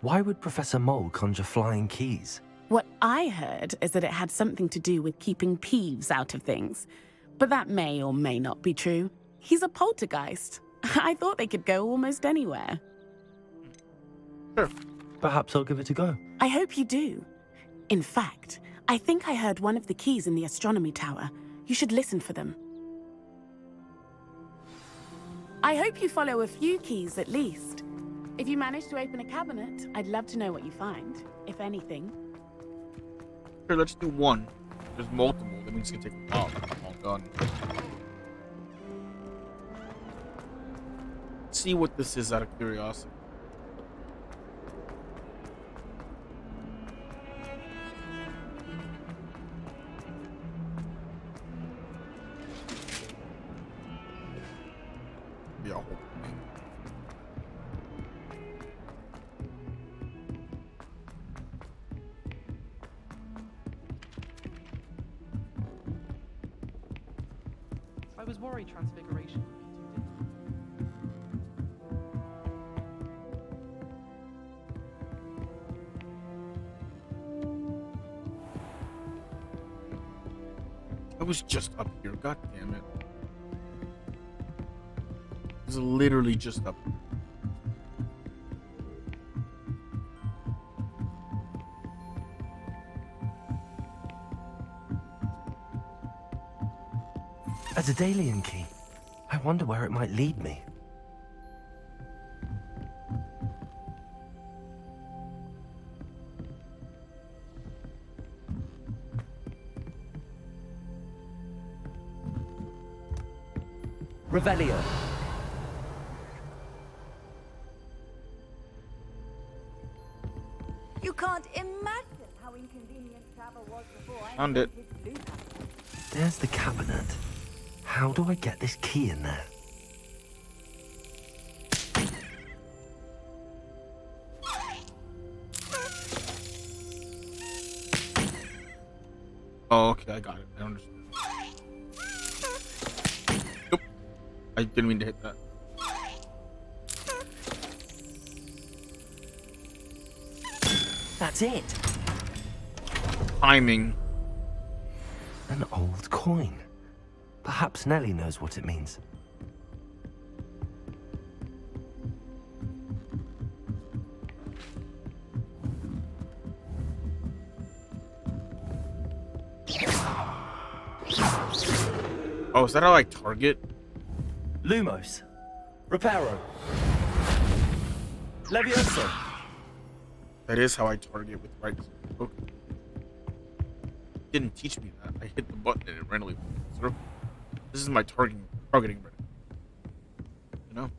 Why would Professor Mole conjure flying keys? What I heard is that it had something to do with keeping Peeves out of things. But that may or may not be true. He's a poltergeist. I thought they could go almost anywhere. Sure. Perhaps I'll give it a go. I hope you do. In fact, I think I heard one of the keys in the astronomy tower. You should listen for them. I hope you follow a few keys at least. If you manage to open a cabinet, I'd love to know what you find, if anything. Here, let's do one. There's multiple. That means it's gonna take a while. All done. Let's see what this is out of curiosity. Yeah. I was worried Transfiguration would be too I was just up here. God damn it. I was literally just up here. A Daedalian key. I wonder where it might lead me. Revelio. You can't imagine how inconvenient travel was before I Found it. invented blue passport. There's the cabinet. How do I get this key in there? Oh, okay, I got it. I understand. Nope. I didn't mean to hit that. That's it. Timing. An old coin. Perhaps Nellie knows what it means. Oh, is that how I target? Lumos. Reparo. Levioso. That is how I target with right. Okay. Didn't teach me that. I hit the button and it randomly. This is my targeting button. You know.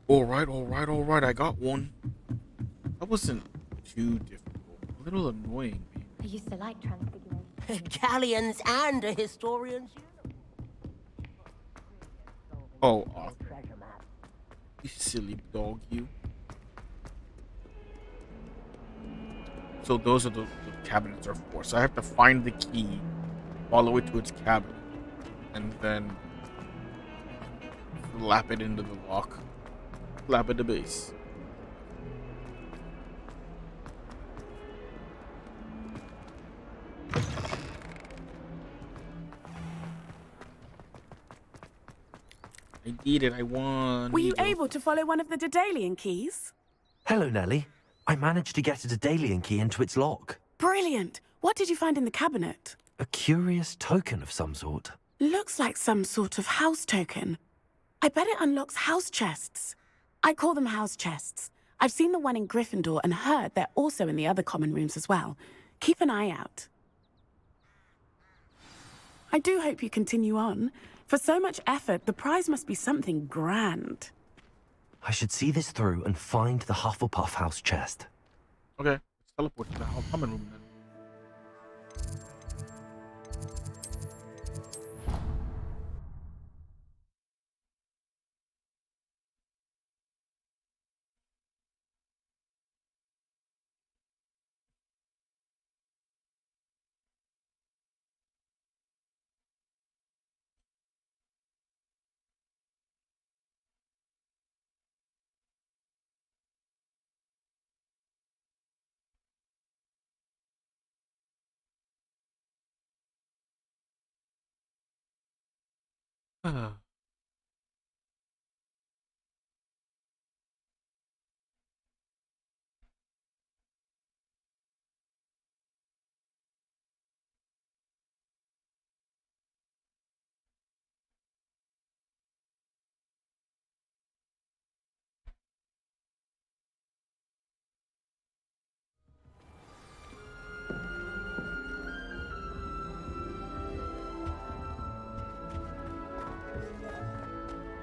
All right. I got one. That wasn't too difficult. A little annoying. I used to like transfiguration. Galleons and a historian's Oh, Arthur. You silly dog, you. So those are the cabinets are for. So I have to find the key, follow it to its cabinet, and then slap it into the lock. Slap at the base. I did it. I won. Were you able to follow one of the Daedalian keys? Hello, Nellie. I managed to get a Daedalian key into its lock. Brilliant. What did you find in the cabinet? A curious token of some sort. Looks like some sort of house token. I bet it unlocks house chests. I call them house chests. I've seen the one in Gryffindor and heard they're also in the other common rooms as well. Keep an eye out. I do hope you continue on. For so much effort, the prize must be something grand. I should see this through and find the Hufflepuff house chest. Okay, let's teleport to the common room then.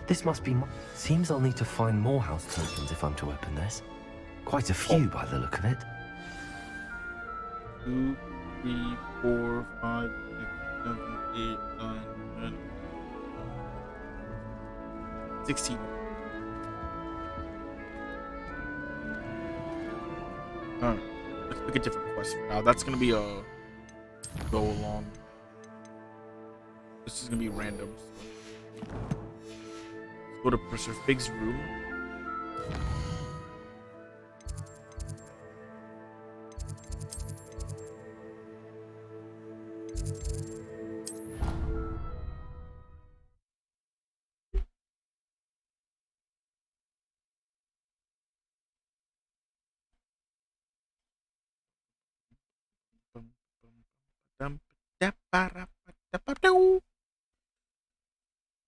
This must be... Seems I'll need to find more house tokens if I'm to open this. Quite a few by the look of it. 2, 3, 4, 5, 6, 7, 8, 9, 10, 16. Alright, let's pick a different quest for now. That's gonna be a go along. This is gonna be random. Let's go to Professor Fig's room.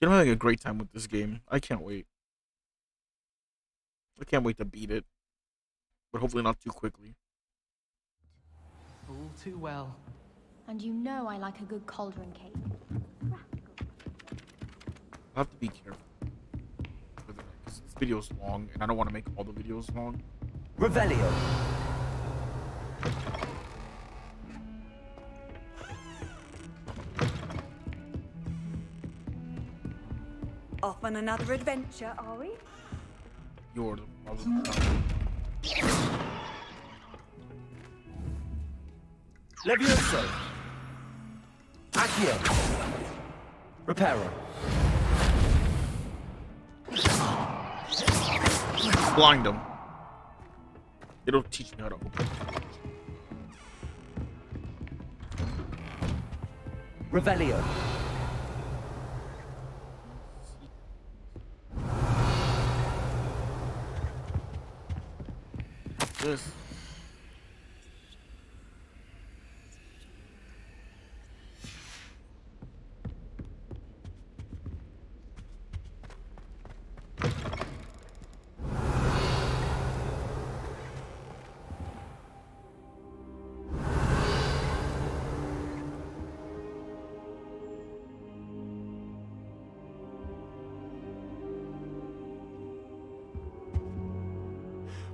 I'm having a great time with this game. I can't wait. I can't wait to beat it. But hopefully not too quickly. All too well. And you know I like a good cauldron cake. I have to be careful because this video is long, and I don't want to make all the videos long. Revelio. Off on another adventure, are we? You're the problem. Levioso. Accio. Reparo. Blind them. It'll teach me how to open. Revelio. This.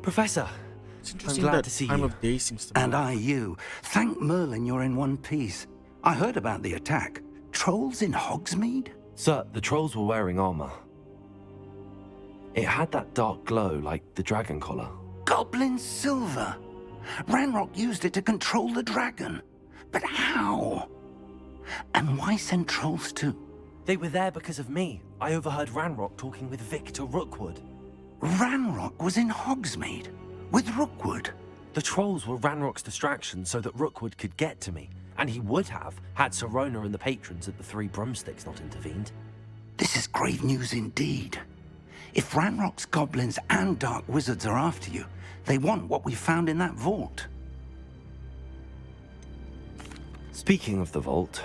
Professor, It's I'm interesting glad that to see time you. of day seems to be. And I you. Thank Merlin you're in one piece. I heard about the attack. Trolls in Hogsmeade? Sir, the trolls were wearing armor. It had that dark glow like the dragon collar. Goblin silver. Ranrock used it to control the dragon. But how? And why send trolls too? They were there because of me. I overheard Ranrock talking with Victor Rookwood. Ranrock was in Hogsmeade? With Rookwood? The trolls were Ranrock's distraction so that Rookwood could get to me. And he would have, had Sirona and the patrons at the Three Broomsticks not intervened. This is grave news indeed. If Ranrock's goblins and dark wizards are after you, they want what we found in that vault. Speaking of the vault,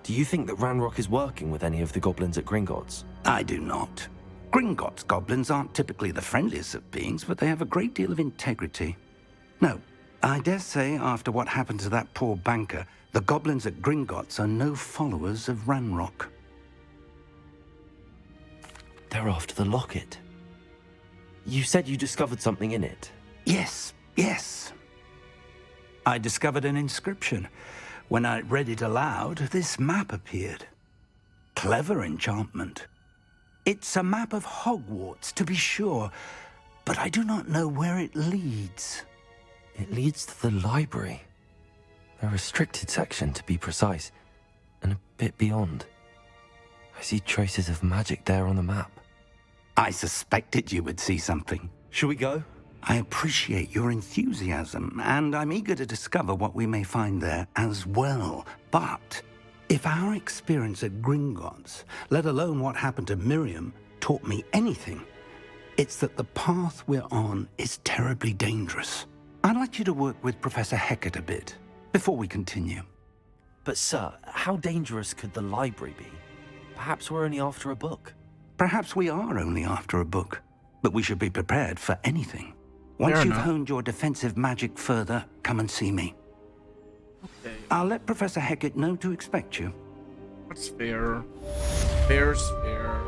do you think that Ranrock is working with any of the goblins at Gringotts? I do not. Gringotts goblins aren't typically the friendliest of beings, but they have a great deal of integrity. No, I dare say after what happened to that poor banker, the goblins at Gringotts are no followers of Ranrock. They're after the locket. You said you discovered something in it. Yes, yes. I discovered an inscription. When I read it aloud, this map appeared. Clever enchantment. It's a map of Hogwarts, to be sure, but I do not know where it leads. It leads to the library. A restricted section, to be precise, and a bit beyond. I see traces of magic there on the map. I suspected you would see something. Shall we go? I appreciate your enthusiasm, and I'm eager to discover what we may find there as well. But if our experience at Gringotts, let alone what happened to Miriam, taught me anything, it's that the path we're on is terribly dangerous. I'd like you to work with Professor Hecat a bit before we continue. But sir, how dangerous could the library be? Perhaps we're only after a book. Perhaps we are only after a book, but we should be prepared for anything. Once you've honed your defensive magic further, come and see me. Okay. I'll let Professor Hecat know to expect you. That's fair. Fair's fair.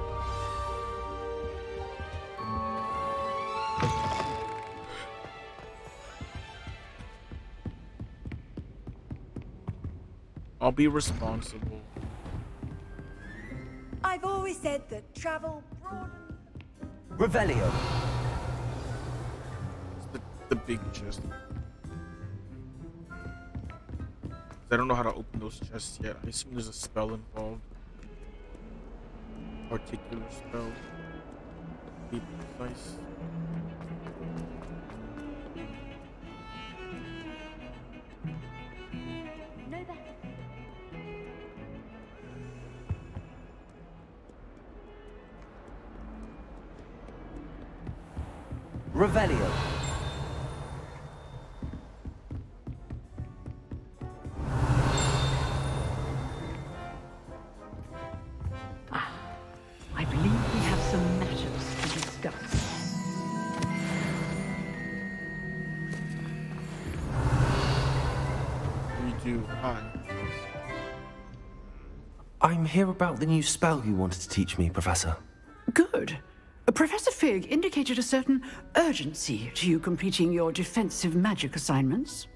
I'll be responsible. I've always said that travel broadens. Revelio. The big chest. I don't know how to open those chests yet. I assume there's a spell involved. Particular spell. Be precise. Revelio. I believe we have some matters to discuss. We do. Hi. I'm here about the new spell you wanted to teach me, Professor. Good. Professor Fig indicated a certain urgency to you completing your defensive magic assignments.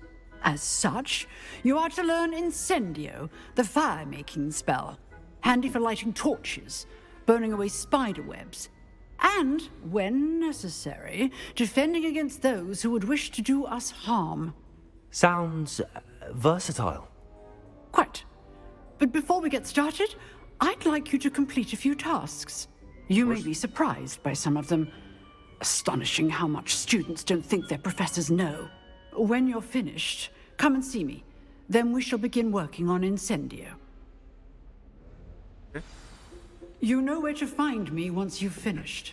As such, you are to learn Incendio, the fire-making spell, handy for lighting torches, burning away spider webs, and, when necessary, defending against those who would wish to do us harm. Sounds versatile. Quite. But before we get started, I'd like you to complete a few tasks. You may be surprised by some of them. Astonishing how much students don't think their professors know. When you're finished, come and see me. Then we shall begin working on Incendio. Okay. You know where to find me once you've finished.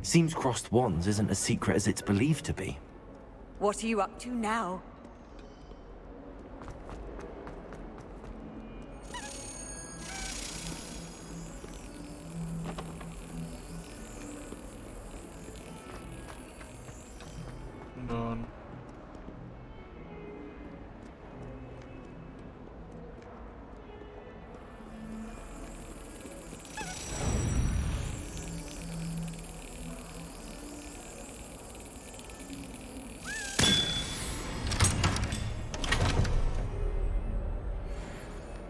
Seems crossed wands isn't as secret as it's believed to be. What are you up to now? On.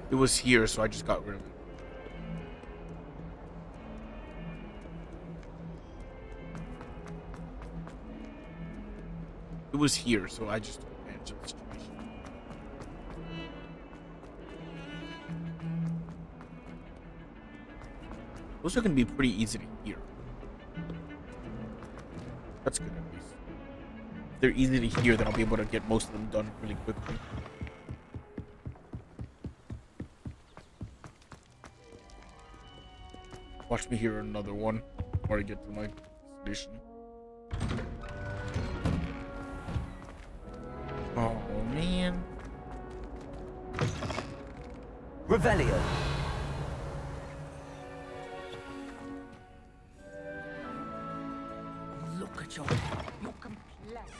It was here, so I just got rid of it. It was here, so I just took advantage of the situation. Those are going to be pretty easy to hear. That's good, at least. If they're easy to hear, then I'll be able to get most of them done really quickly. Watch me hear another one before I get to my destination. Oh man. Revelio. Look at your complex.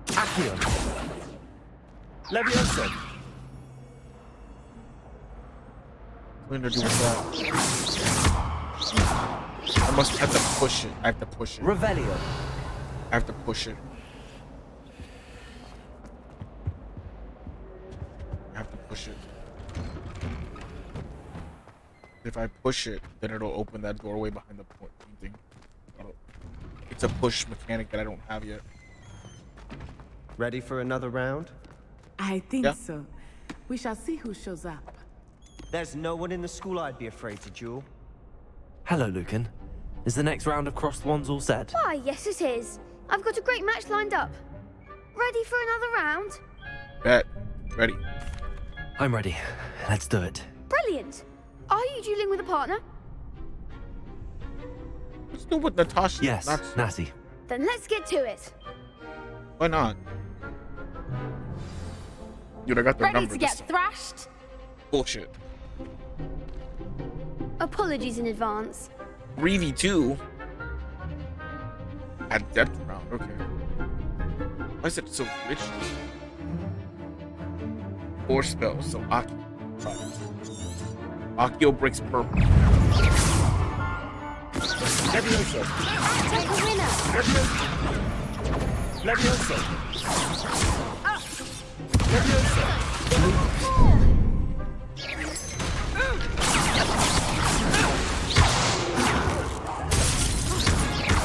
Accio. Levioso. What am I gonna do with that? I must have to push it. I have to push it. Revelio. I have to push it. I have to push it. If I push it, then it'll open that doorway behind the painting. It's a push mechanic that I don't have yet. Ready for another round? I think so. We shall see who shows up. There's no one in the school I'd be afraid to duel. Hello, Lucan. Is the next round of crossed wands all set? Why, yes it is. I've got a great match lined up. Ready for another round? Bet. Ready. I'm ready. Let's do it. Brilliant. Are you dueling with a partner? Let's do it with Natasha. Yes, Natty. Then let's get to it. Why not? Dude, I got their Ready number. to get thrashed? Bullshit. Apologies in advance. 3v2 at depth round. Okay. Why is it so glitchy? 4 spells. So Aki. Akio breaks purple. Levioso. Take a winner. Levioso.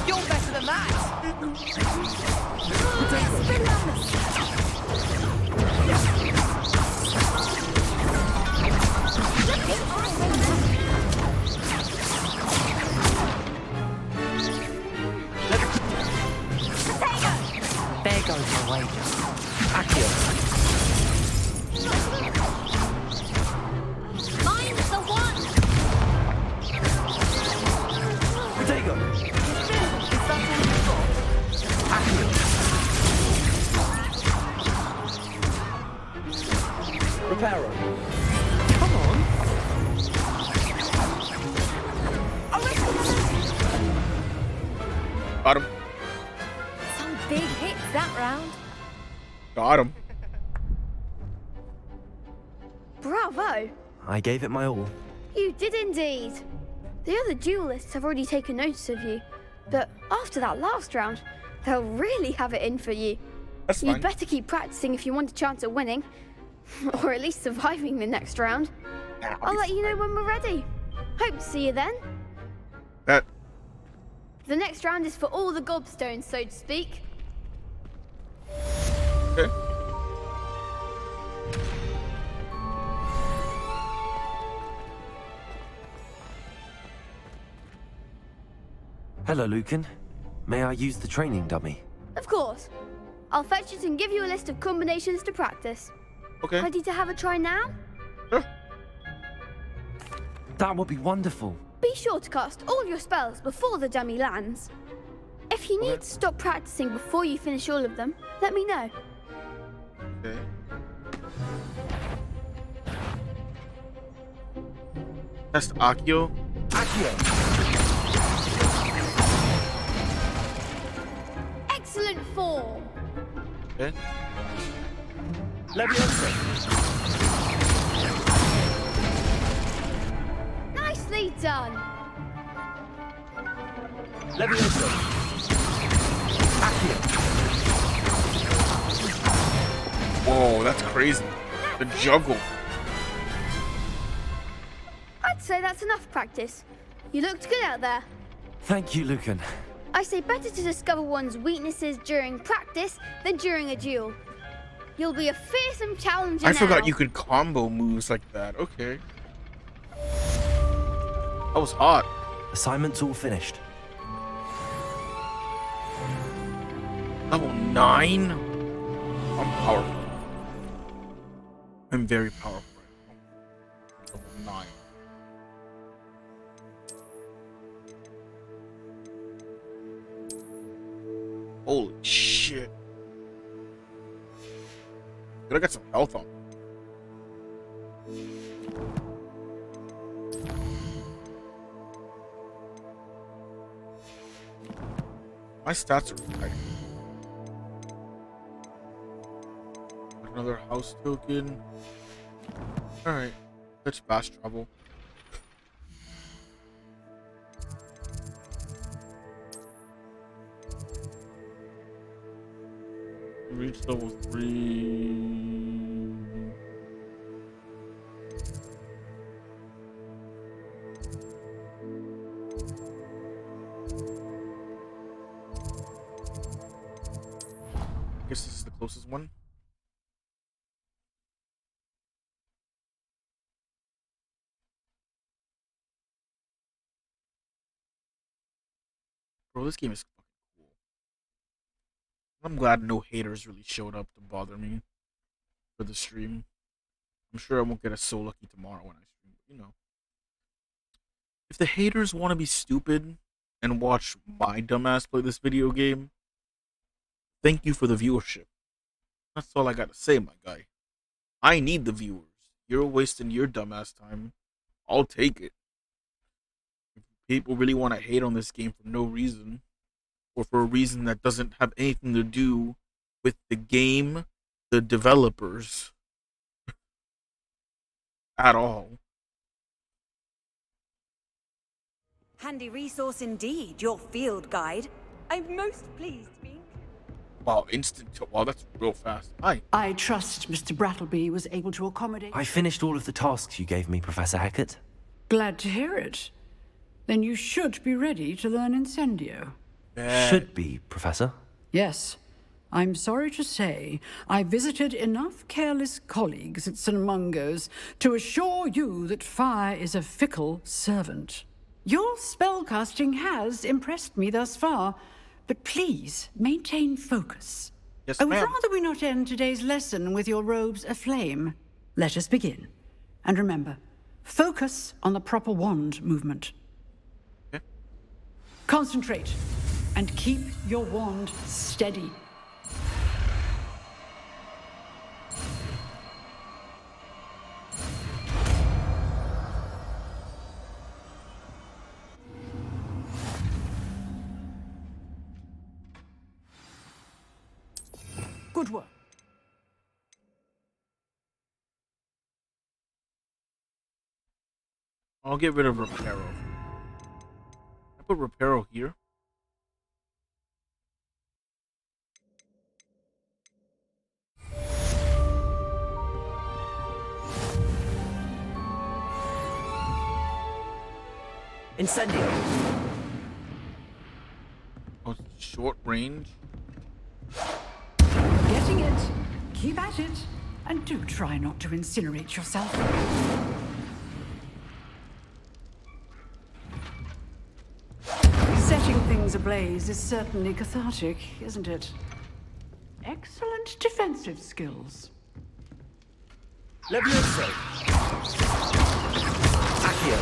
You're better than that. There goes my wager. Accio. that round. Got him. Bravo! I gave it my all. You did indeed. The other duelists have already taken notice of you, but after that last round, they'll really have it in for you. That's You'd fine. better keep practicing if you want a chance at winning, or at least surviving the next round. I'll let you know when we're ready. Hope to see you then. That. The next round is for all the gobstones, so to speak. Okay. Hello, Lucan. May I use the training dummy? Of course. I'll fetch it and give you a list of combinations to practice. Okay. Ready to have a try now? That would be wonderful. Be sure to cast all your spells before the dummy lands. If you need to stop practicing before you finish all of them, let me know. Okay. Test Accio. Excellent form. Okay. Nicely done. Whoa, that's crazy. The juggle. I'd say that's enough practice. You looked good out there. Thank you, Lucan. I say better to discover one's weaknesses during practice than during a duel. You'll be a fearsome challenger I now. forgot you could combo moves like that. Okay. That was hot. Assignment's all finished. Level 9? I'm powerful. I'm very powerful right now. Level 9. Holy shit. Gotta get some health on. My stats are high. Another house token. Alright. Let's fast travel. Reach level 3. I guess this is the closest one. Bro, this game is fucking cool. I'm glad no haters really showed up to bother me for the stream. I'm sure I won't get so lucky tomorrow when I stream, but you know. If the haters want to be stupid and watch my dumbass play this video game, thank you for the viewership. That's all I gotta say, my guy. I need the viewers. You're wasting your dumbass time. I'll take it. If people really want to hate on this game for no reason, or for a reason that doesn't have anything to do with the game, the developers, at all. Handy resource indeed, your field guide. I'm most pleased being... Wow, wow, that's real fast. Hi. I trust Mr. Brattleby was able to accommodate... I finished all of the tasks you gave me, Professor Hackett. Glad to hear it. Then you should be ready to learn Incendio. Should be, Professor. Yes. I'm sorry to say, I visited enough careless colleagues at St. Mungo's to assure you that fire is a fickle servant. Your spellcasting has impressed me thus far, but please maintain focus. Yes, I would ma'am. rather we not end today's lesson with your robes aflame. Let us begin. And remember, focus on the proper wand movement. Okay. Concentrate and keep your wand steady. Good work. I'll get rid of Reparo. I put Reparo here. Incendio. Oh, short range. Getting it. Keep at it. And do try not to incinerate yourself. Setting things ablaze is certainly cathartic, isn't it? Excellent defensive skills. Levioso. Accio.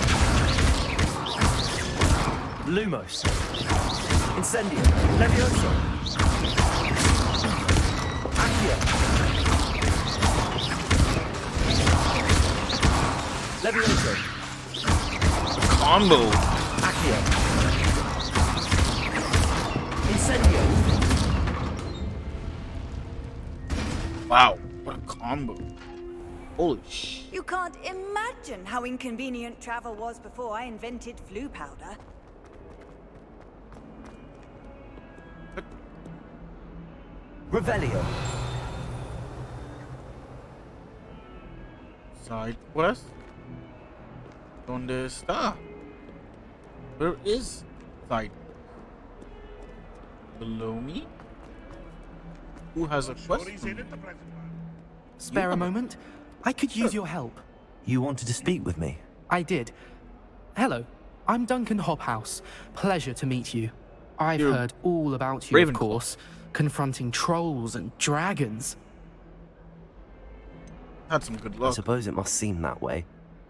Lumos. Incendio. Levioso. Accio. Levioso. Combo. Accio. Incendio. Wow, what a combo. Holy sh! You can't imagine how inconvenient travel was before I invented flu powder. Revelio. Side quest? ¿Dónde está? Where is side quest? Below me? Who has a quest for me? Spare a moment? I could use your help. You wanted to speak with me? I did. Hello, I'm Duncan Hobhouse. Pleasure to meet you. I've You're heard all about you, Ravenclaw. of course. Confronting trolls and dragons. Had some good I luck. suppose it must seem that way.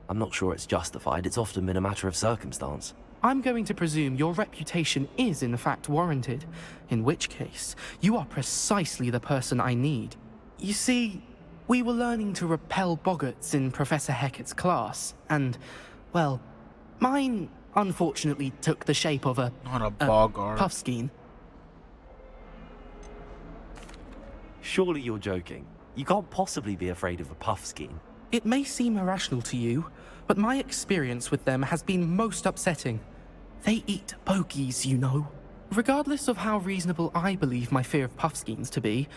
I'm not sure it's justified. It's often been a matter of circumstance. I'm going to presume your reputation is in fact warranted, in which case, you are precisely the person I need. You see, we were learning to repel boggarts in Professor Hecat's class, and, well, mine unfortunately took the shape of Not a boggart. puffskein. Surely you're joking. You can't possibly be afraid of a puffskein. It may seem irrational to you, but my experience with them has been most upsetting. They eat bogies, you know. Regardless of how reasonable I believe my fear of puffskeins to be,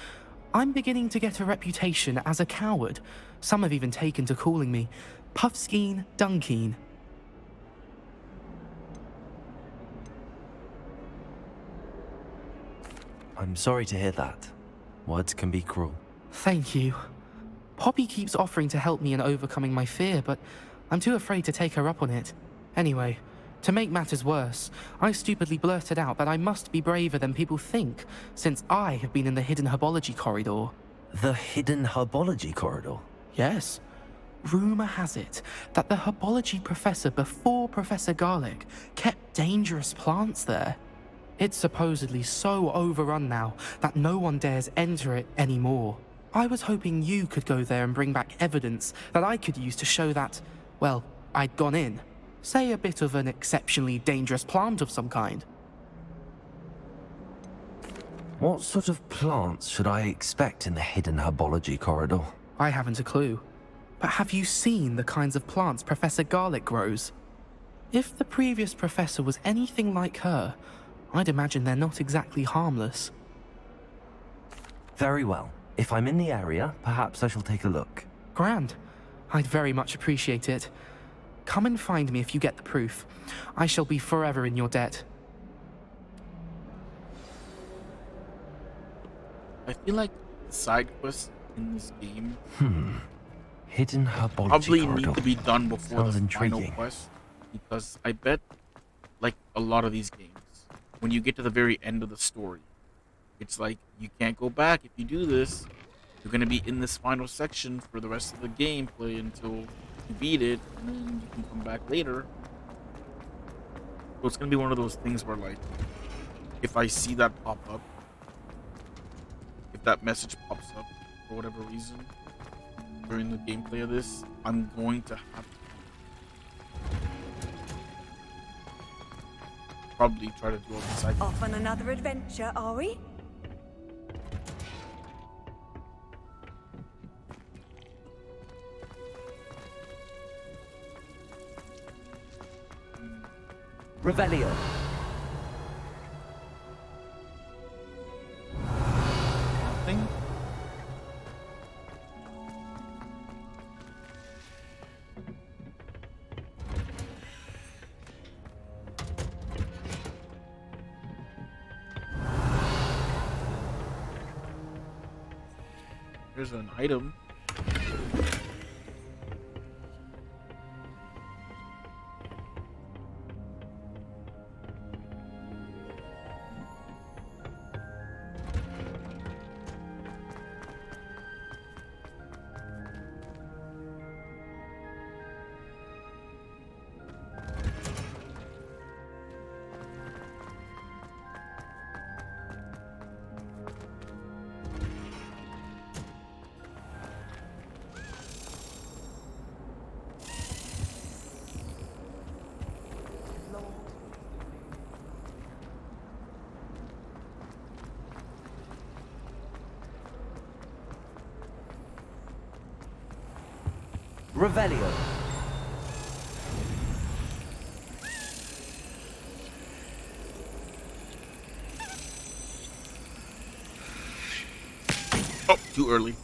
I'm beginning to get a reputation as a coward. Some have even taken to calling me Puffskein Dunkeen. I'm sorry to hear that. Words can be cruel. Thank you. Poppy keeps offering to help me in overcoming my fear, but I'm too afraid to take her up on it. Anyway, to make matters worse, I stupidly blurted out that I must be braver than people think, since I have been in the hidden herbology corridor. The hidden herbology corridor? Yes. Rumor has it that the herbology professor before Professor Garlic kept dangerous plants there. It's supposedly so overrun now that no one dares enter it anymore. I was hoping you could go there and bring back evidence that I could use to show that, well, I'd gone in. Say a bit of an exceptionally dangerous plant of some kind. What sort of plants should I expect in the hidden herbology corridor? I haven't a clue. But have you seen the kinds of plants Professor Garlic grows? If the previous professor was anything like her, I'd imagine they're not exactly harmless. Very well. If I'm in the area, perhaps I shall take a look. Grand. I'd very much appreciate it. Come and find me if you get the proof. I shall be forever in your debt. I feel like side quests in this game Hidden herbology probably corridor. need to be done before Sounds the intriguing. final quest, because I bet, like a lot of these games, when you get to the very end of the story, it's like you can't go back. If you do this, you're gonna be in this final section for the rest of the gameplay until you beat it, and then you can come back later. So it's gonna be one of those things where, like, if I see that pop up, if that message pops up for whatever reason during the gameplay of this, I'm going to have to probably try to do all the side. Off on another adventure, are we? Revelio. Nothing. Here's an item. Revelio. Oh, too early.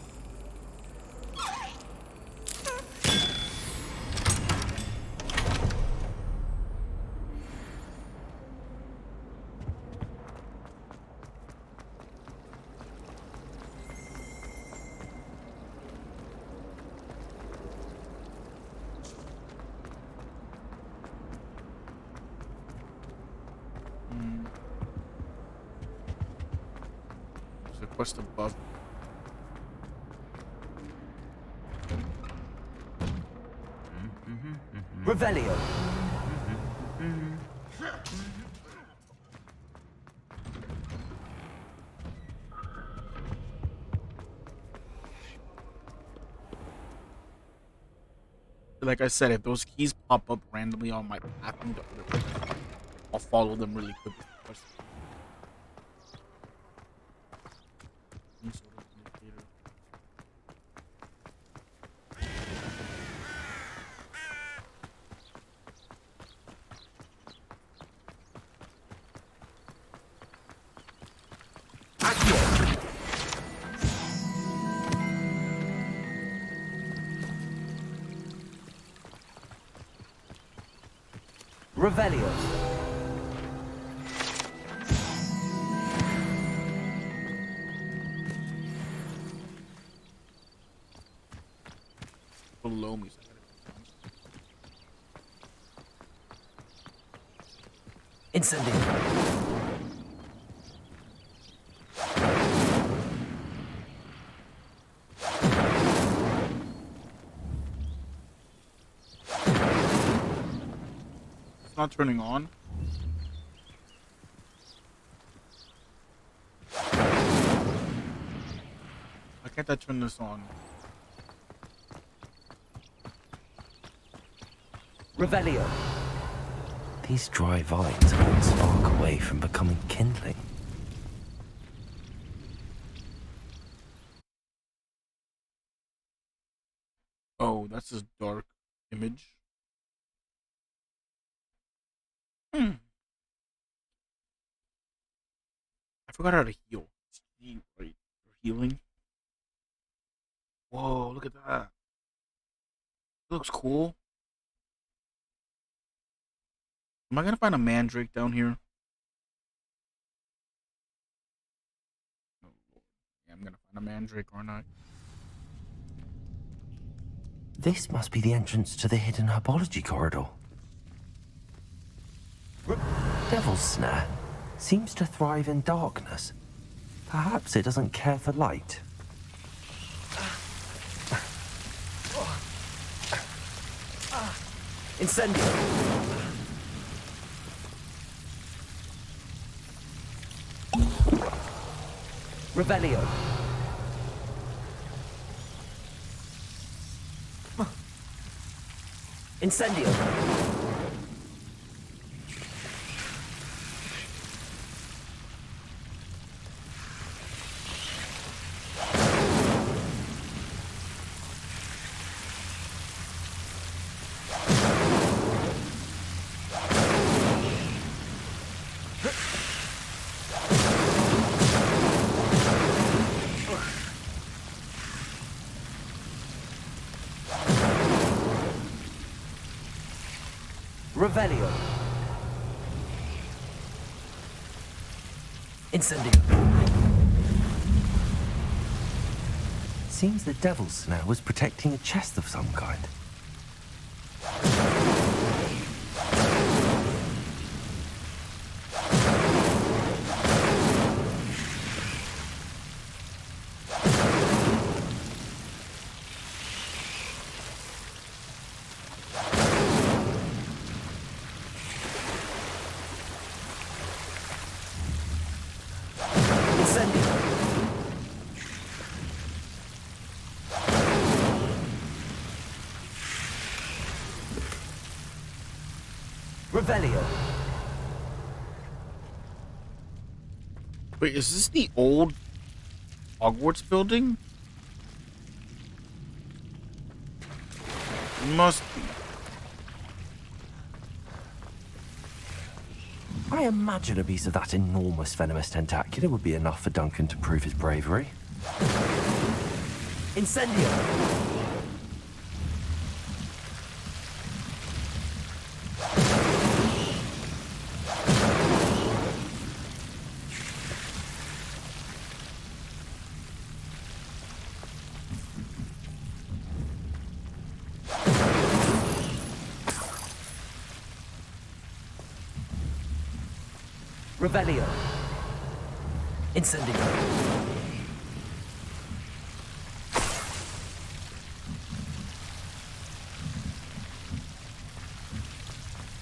There's a quest above. Revelio. Like I said, if those keys pop up randomly on my path, I'll follow them really quick. Some sort of indicator. Revelio. Below me. Incendio. It's not turning on. Why can't I turn this on? Revelio. These dry vines are one spark away from becoming kindling. Oh, that's this dark image. I forgot how to heal. Right, healing. Whoa, look at that. It looks cool. Am I gonna find a mandrake down here? Oh, Lord. Yeah, I'm gonna find a mandrake, aren't I? This must be the entrance to the hidden herbology corridor. Devil's Snare seems to thrive in darkness. Perhaps it doesn't care for light. Incendio. Revelio. Incendio. Revelio. Incendio. Seems the devil's snare was protecting a chest of some kind. Revelio. Wait, is this the old Hogwarts building? Must be. I imagine a piece of that enormous venomous tentacular would be enough for Duncan to prove his bravery. Incendio. Revelio. Incendio.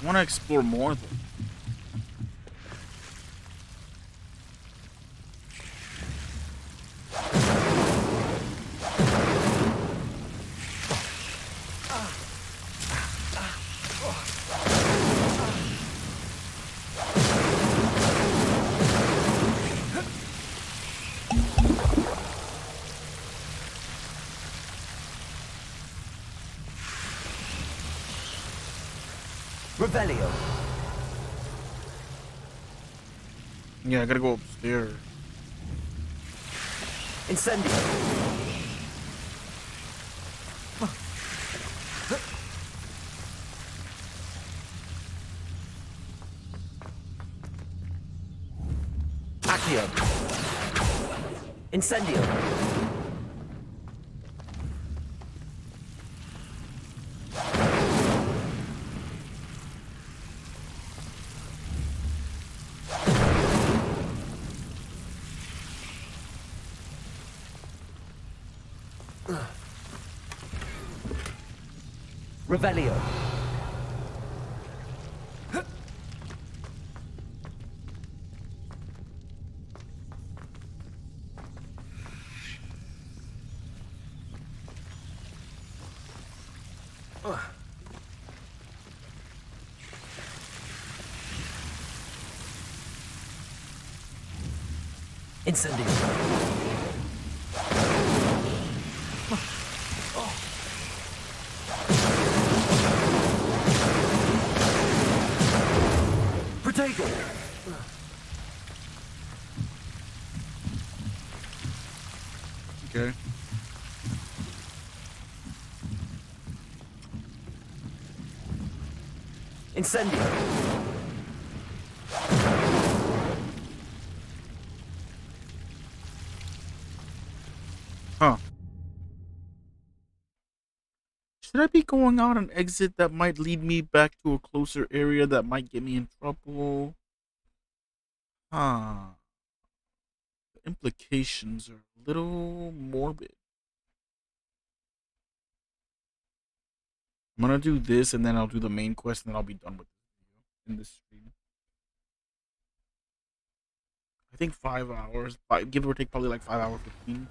I want to explore more though. Revelio. Yeah, I gotta go upstairs. Incendio. Accio. Incendio. Revelio. Incendio. Protego. Okay. Incendio. Huh. Should I be going out an exit that might lead me back to a closer area that might get me in trouble? Huh. The implications are a little morbid. I'm gonna do this and then I'll do the main quest and then I'll be done with this video in this stream. I think 5 hours, give or take probably like 5 hours 15.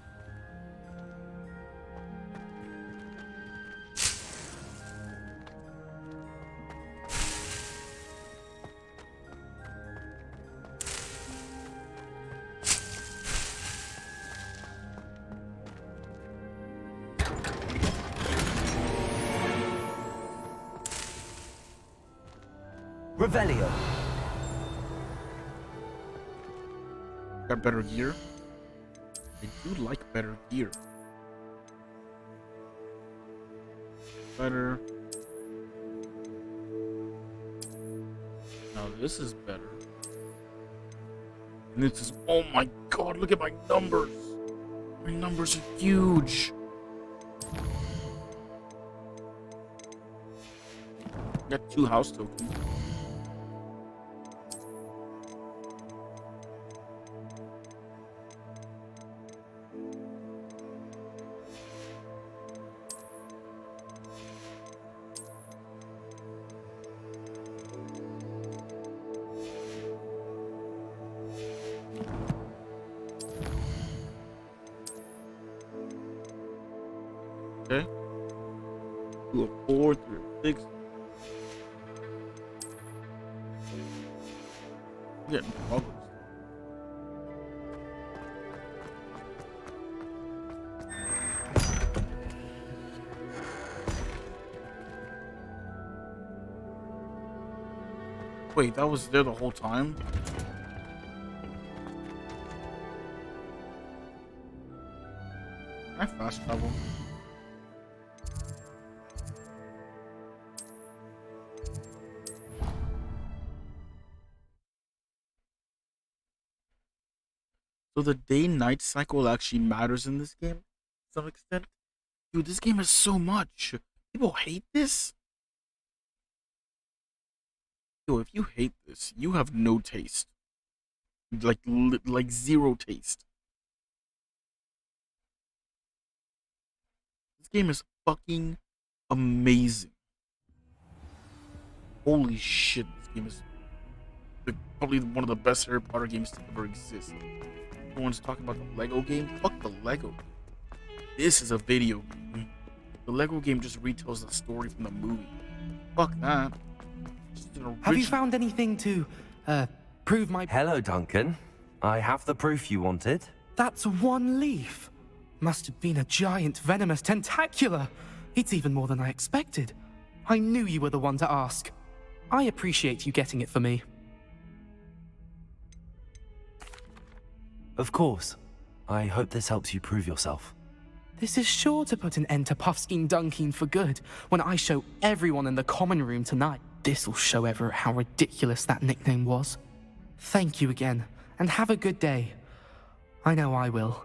Revelio. Got better gear. I do like better gear. Better. Now this is better. And this is, oh my god, look at my numbers. My numbers are huge. Got 2 house tokens. Okay. 2 of 4, 3 of 6. Getting progress. Wait, that was there the whole time? Can I fast travel? So the day-night cycle actually matters in this game to some extent. Dude, this game has so much. People hate this? Yo, if you hate this, you have no taste. Like zero taste. This game is fucking amazing. Holy shit, this game is probably one of the best Harry Potter games to ever exist. Everyone's talking about the Lego game. Fuck the Lego game. This is a video game. The Lego game just retells the story from the movie. Fuck that. Have you found anything to, prove my... Hello, Duncan. I have the proof you wanted. That's 1 leaf. Must have been a giant venomous tentacula. It's even more than I expected. I knew you were the one to ask. I appreciate you getting it for me. Of course. I hope this helps you prove yourself. This is sure to put an end to Puffskein Dunkin for good when I show everyone in the common room tonight. This'll show Everett how ridiculous that nickname was. Thank you again, and have a good day. I know I will.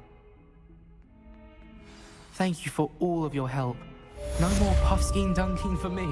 Thank you for all of your help. No more Puffskein Dunkin for me.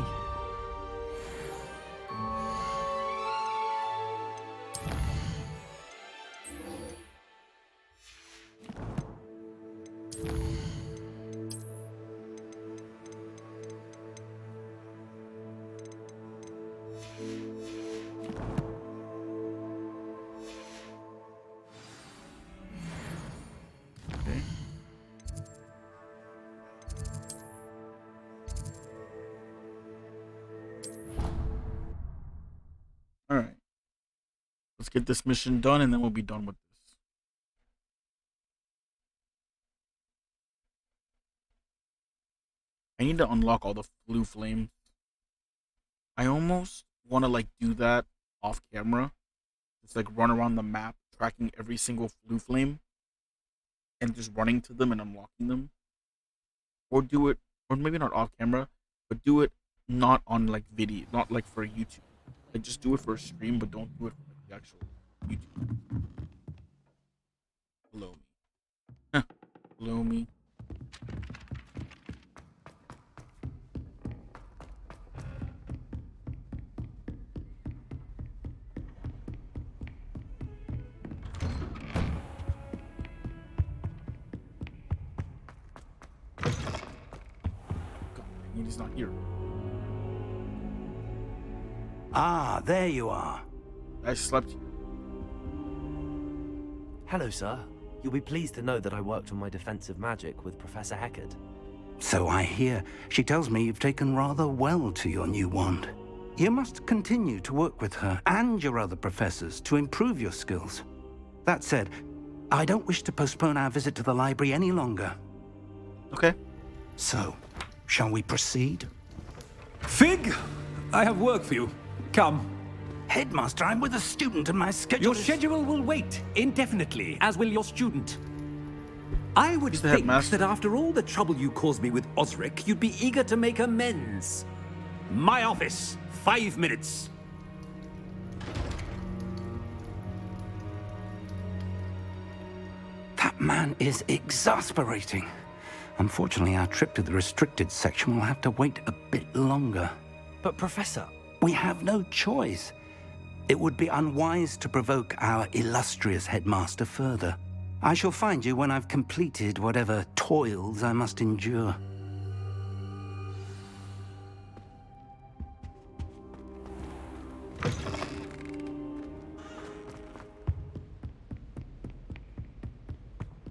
Alright. Let's get this mission done and then we'll be done with this. I need to unlock all the blue flames. I almost want to like do that off camera. Just like run around the map tracking every single blue flame and just running to them and unlocking them. Or do it, or maybe not off camera, but do it not on like video, not like for YouTube. Like just do it for a stream, but don't do it for like, the actual YouTube. Blow me. Blow me. He's not here. Ah, there you are. I slept here. Hello, sir. You'll be pleased to know that I worked on my defensive magic with Professor Heckard. So I hear. She tells me you've taken rather well to your new wand. You must continue to work with her and your other professors to improve your skills. That said, I don't wish to postpone our visit to the library any longer. Okay. So, shall we proceed? Fig, I have work for you. Come. Headmaster, I'm with a student and my schedule Your schedule will wait indefinitely, as will your student. I would think that after all the trouble you caused me with Osric, you'd be eager to make amends. My office, 5 minutes. man is exasperating. Unfortunately, our trip to the restricted section will have to wait a bit longer. But Professor... We have no choice. It would be unwise to provoke our illustrious headmaster further. I shall find you when I've completed whatever toils I must endure.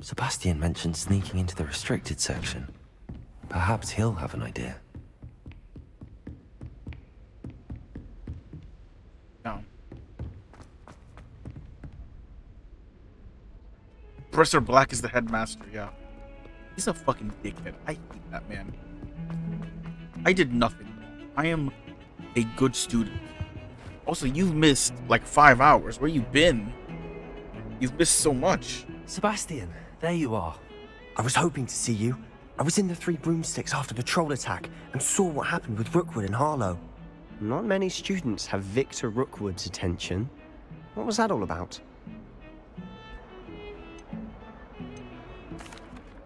Sebastian mentioned sneaking into the restricted section. Perhaps he'll have an idea. No. Professor Black is the headmaster, yeah. He's a fucking dickhead. I hate that man. I did nothing. I am a good student. Also, you've missed like 5 hours. Where you been? You've missed so much. Sebastian, there you are. I was hoping to see you. I was in the Three Broomsticks after the troll attack and saw what happened with Rookwood and Harlow. Not many students have Victor Rookwood's attention. What was that all about?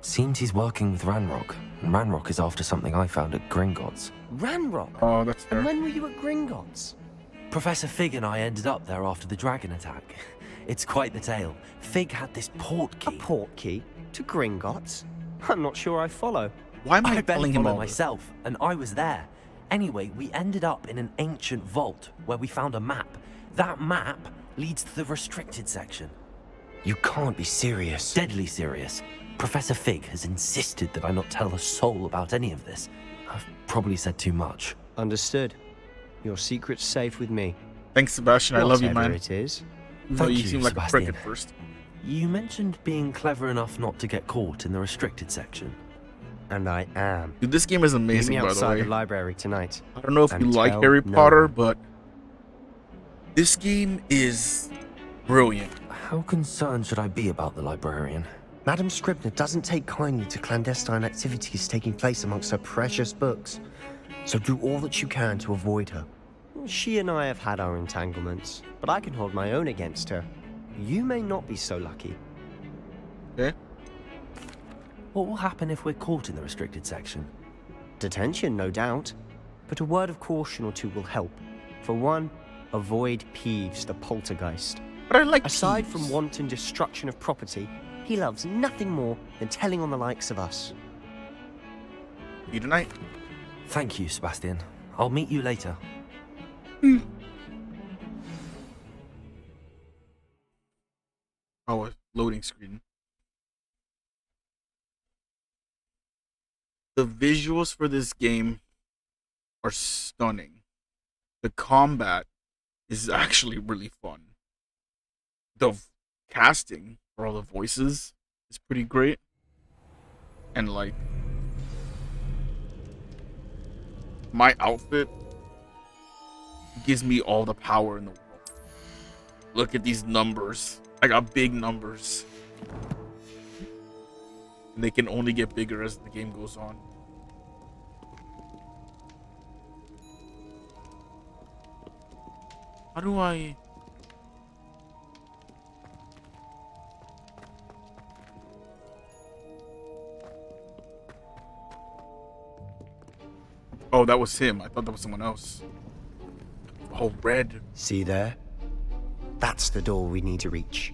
Seems he's working with Ranrock, and Ranrock is after something I found at Gringotts. Ranrock? Oh, that's fair. And when were you at Gringotts? Professor Fig and I ended up there after the dragon attack. It's quite the tale. Fig had this port key. A port key? To Gringotts? I'm not sure I follow. Why am I telling him follow all myself, and I was there. Anyway, we ended up in an ancient vault where we found a map. That map leads to the restricted section. You can't be serious. Deadly serious. Professor Fig has insisted that I not tell a soul about any of this. I've probably said too much. Understood. Your secret's safe with me. Thanks, Sebastian. I love you, man. Whatever it is. Thank you you, seem like Sebastian. a prick at first. You mentioned being clever enough not to get caught in the restricted section. And I am. Dude, this game is amazing, Meet me by the outside way. the library tonight. I don't know if you like Harry Potter, but this game is brilliant. How concerned should I be about the librarian? Madam Scribner doesn't take kindly to clandestine activities taking place amongst her precious books. So do all that you can to avoid her. She and I have had our entanglements, but I can hold my own against her. You may not be so lucky. Okay. What will happen if we're caught in the restricted section? Detention, no doubt. But a word of caution or two will help. For one, avoid Peeves, the poltergeist. But I like Aside Peeves. from wanton destruction of property, he loves nothing more than telling on the likes of us. You tonight? Thank you, Sebastian. I'll meet you later. Oh, a loading screen. The visuals for this game are stunning. The combat is actually really fun. The casting for all the voices is pretty great. And like, my outfit gives me all the power in the world. Look at these numbers. I got big numbers. And they can only get bigger as the game goes on. How do I... Oh, that was him. I thought that was someone else. Oh, red. See there? That's the door we need to reach.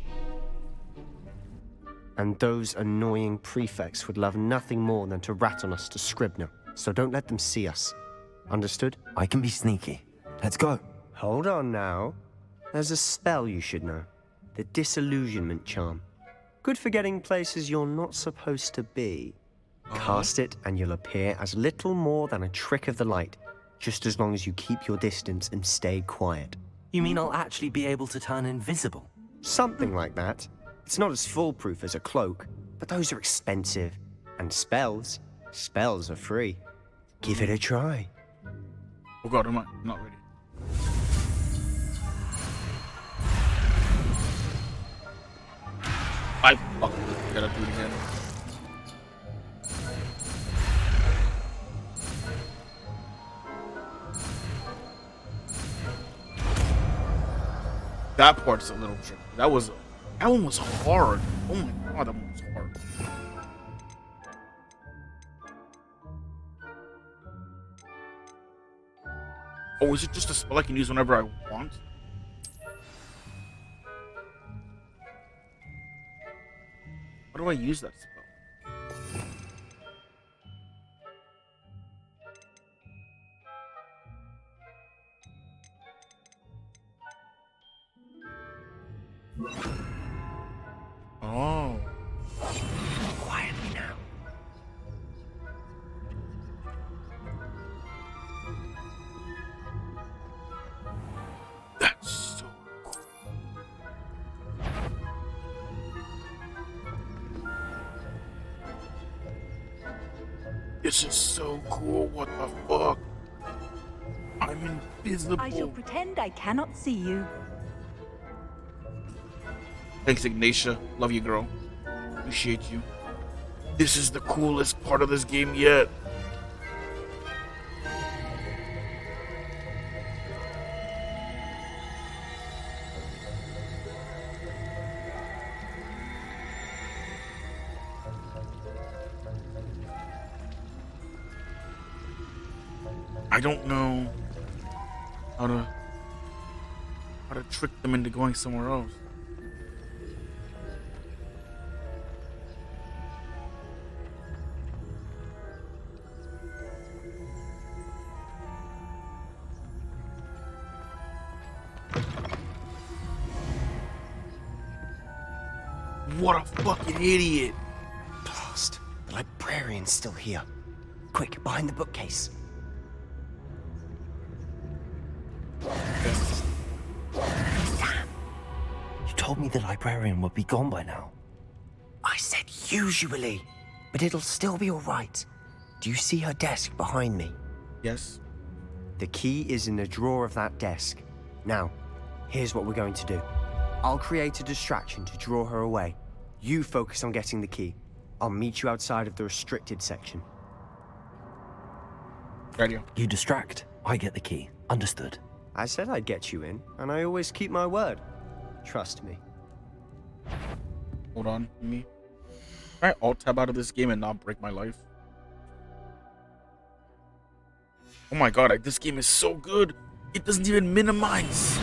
And those annoying prefects would love nothing more than to rat on us to Scribner. So don't let them see us. Understood? I can be sneaky. Let's go. Hold on now. There's a spell you should know. The Disillusionment Charm. Good for getting places you're not supposed to be. Cast it and you'll appear as little more than a trick of the light, just as long as you keep your distance and stay quiet. You mean I'll actually be able to turn invisible? Something like that. It's not as foolproof as a cloak, but those are expensive. And spells are free. Give it a try. Oh god, I'm not ready. I fucking gotta do it again. That part's a little tricky. That one was hard. Oh my god, that one was hard. Oh, is it just a spell I can use whenever I want? How do I use that spell? Oh. Quietly now. That's so cool. This is so cool. What the fuck? I'm invisible. I shall pretend I cannot see you. Thanks, Ignatia. Love you, girl. Appreciate you. This is the coolest part of this game yet. I don't know how to trick them into going somewhere else. What a fucking idiot! Blast! The librarian's still here. Quick, behind the bookcase. Damn! You told me the librarian would be gone by now. I said usually, but it'll still be all right. Do you see her desk behind me? Yes. The key is in the drawer of that desk. Now, here's what we're going to do. I'll create a distraction to draw her away. You focus on getting the key. I'll meet you outside of the restricted section. Radio. You distract. I get the key. Understood. I said I'd get you in, and I always keep my word. Trust me. Hold on, me. Can I alt tab out of this game and not break my life? Oh my god, this game is so good. It doesn't even minimize.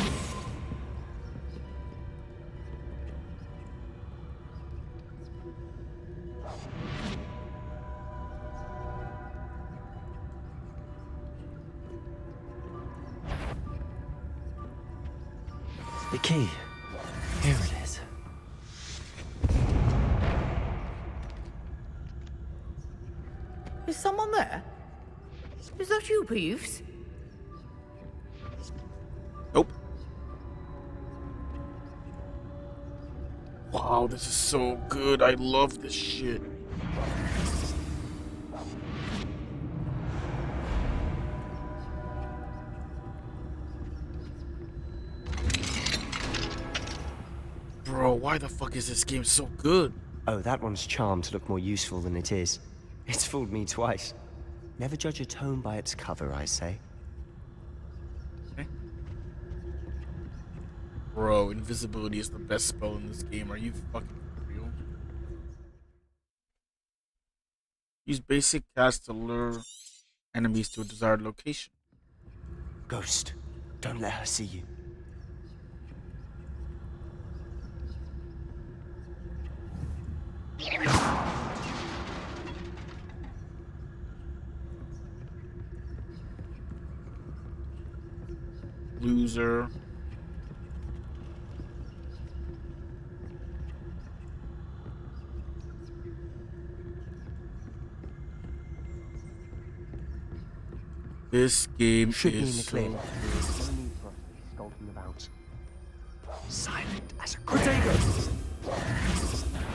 The key. Here it is. Is someone there? Is that you, Peeves? Nope. Wow, this is so good. I love this shit. Bro, why the fuck is this game so good? Oh, that one's charmed to look more useful than it is. It's fooled me twice. Never judge a tome by its cover, I say. Okay. Bro, invisibility is the best spell in this game. Are you fucking real? Use basic cast to lure enemies to a desired location. Ghost, don't let her see you. Loser. This game should be in the is clear. so No need for us to be skulking about. Silent as a grave.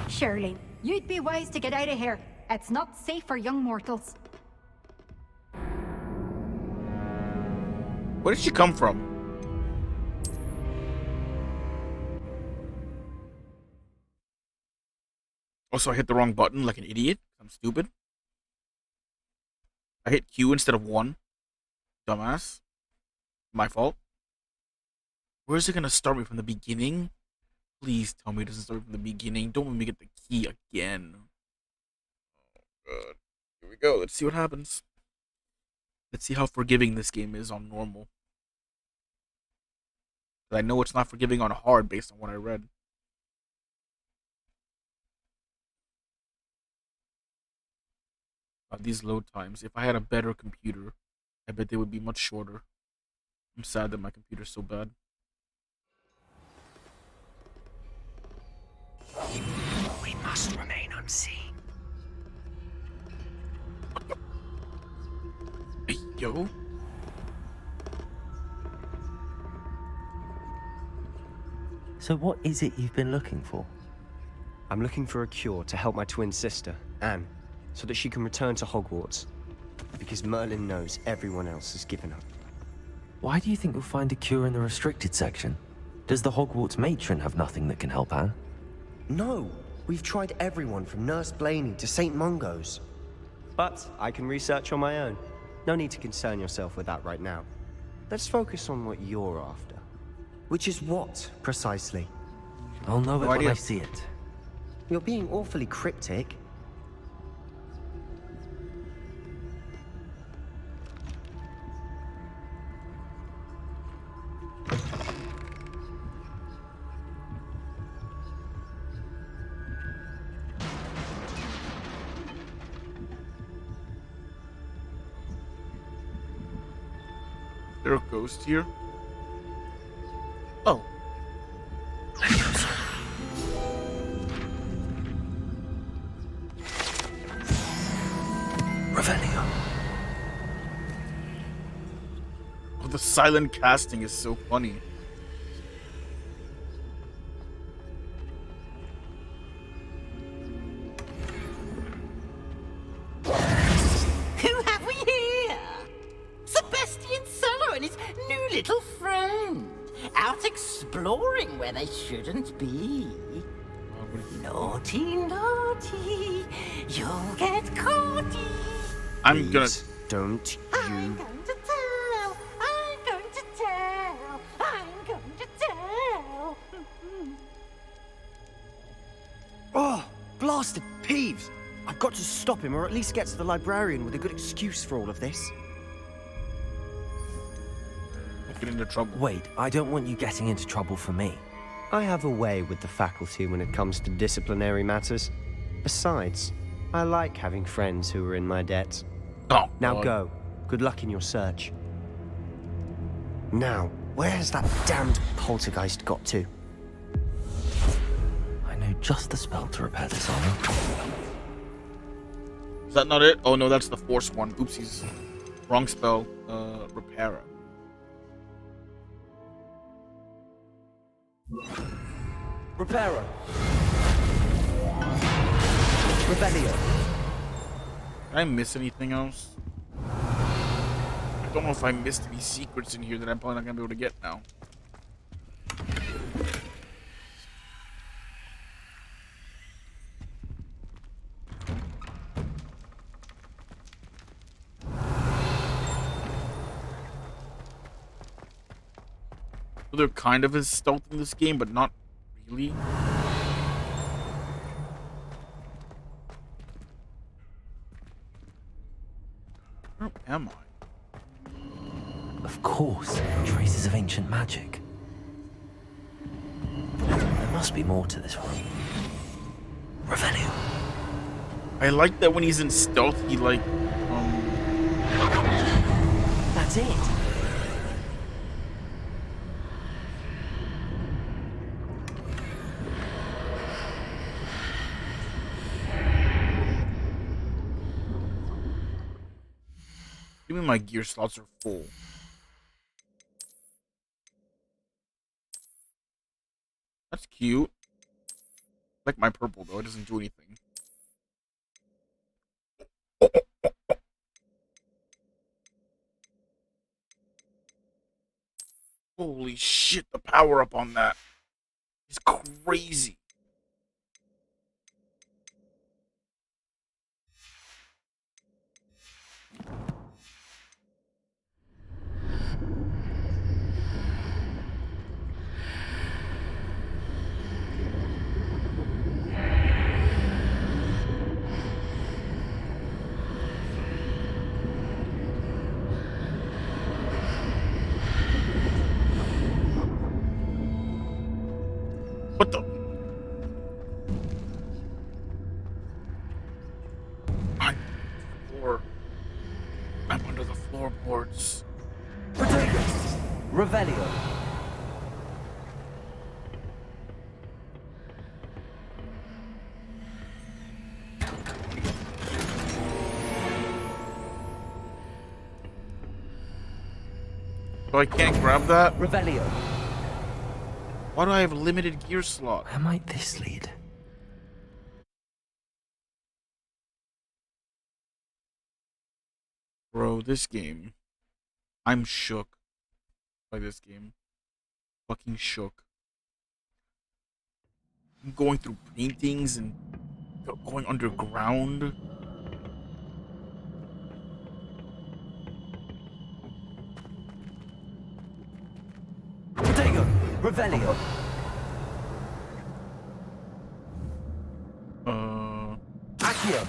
Surely, you'd be wise to get out of here. It's not safe for young mortals. Where did she come from? Also, I hit the wrong button like an idiot. I'm stupid. I hit Q instead of 1. Dumbass. My fault. Where is it gonna start me from the beginning? Please tell me it doesn't start from the beginning. Don't let me get the key again. Oh god. Here we go. Let's see what happens. Let's see how forgiving this game is on normal. I know it's not forgiving on hard based on what I read. These load times. If I had a better computer, I bet they would be much shorter. I'm sad that my computer's so bad. We must remain unseen. Hey, yo. So what is it you've been looking for? I'm looking for a cure to help my twin sister, Anne, so that she can return to Hogwarts. Because Merlin knows everyone else has given up. Why do you think you'll find a cure in the restricted section? Does the Hogwarts matron have nothing that can help Anne? No! We've tried everyone from Nurse Blaney to St. Mungo's. But I can research on my own. No need to concern yourself with that right now. Let's focus on what you're after. Which is what, precisely? I'll know it when I see it. You're being awfully cryptic. There a ghost here? Oh. Revelio. Oh, the silent casting is so funny. Who have we here? Sebastian Solo and his new little friend. Out exploring where they shouldn't be. Naughty, naughty. You'll get caughty. I'm gonna... Don't I'm going to tell. I'm going to tell. I'm going to tell. Oh, blasted Peeves! I've got to stop him, or at least get to the librarian with a good excuse for all of this. Get into trouble. Wait, I don't want you getting into trouble for me. I have a way with the faculty when it comes to disciplinary matters. Besides, I like having friends who are in my debt. Oh, now God. go. Good luck in your search. Now, where's that damned poltergeist got to? I know just the spell to repair this armor. Is that not it? Oh no, that's the force one. Oopsies. Wrong spell. Repara. Reparo. Revelio. Did I miss anything else? I don't know if I missed any secrets in here that I'm probably not gonna be able to get now. So they're kind of as stealth in this game, but not really. Where am I? Of course, traces of ancient magic. There must be more to this room. Revelio. I like that when he's in stealth, he like, That's it. Give me my gear slots are full. That's cute. Like my purple though, it doesn't do anything. Holy shit, the power up on that is crazy. What the? I'm under the floorboards. Revelio. So I can't grab that? Revelio. Why do I have a limited gear slot? Where might this lead? Bro, this game. I'm shook by this game. Fucking shook. I'm going through paintings and going underground. Protego. Revelio. Accio.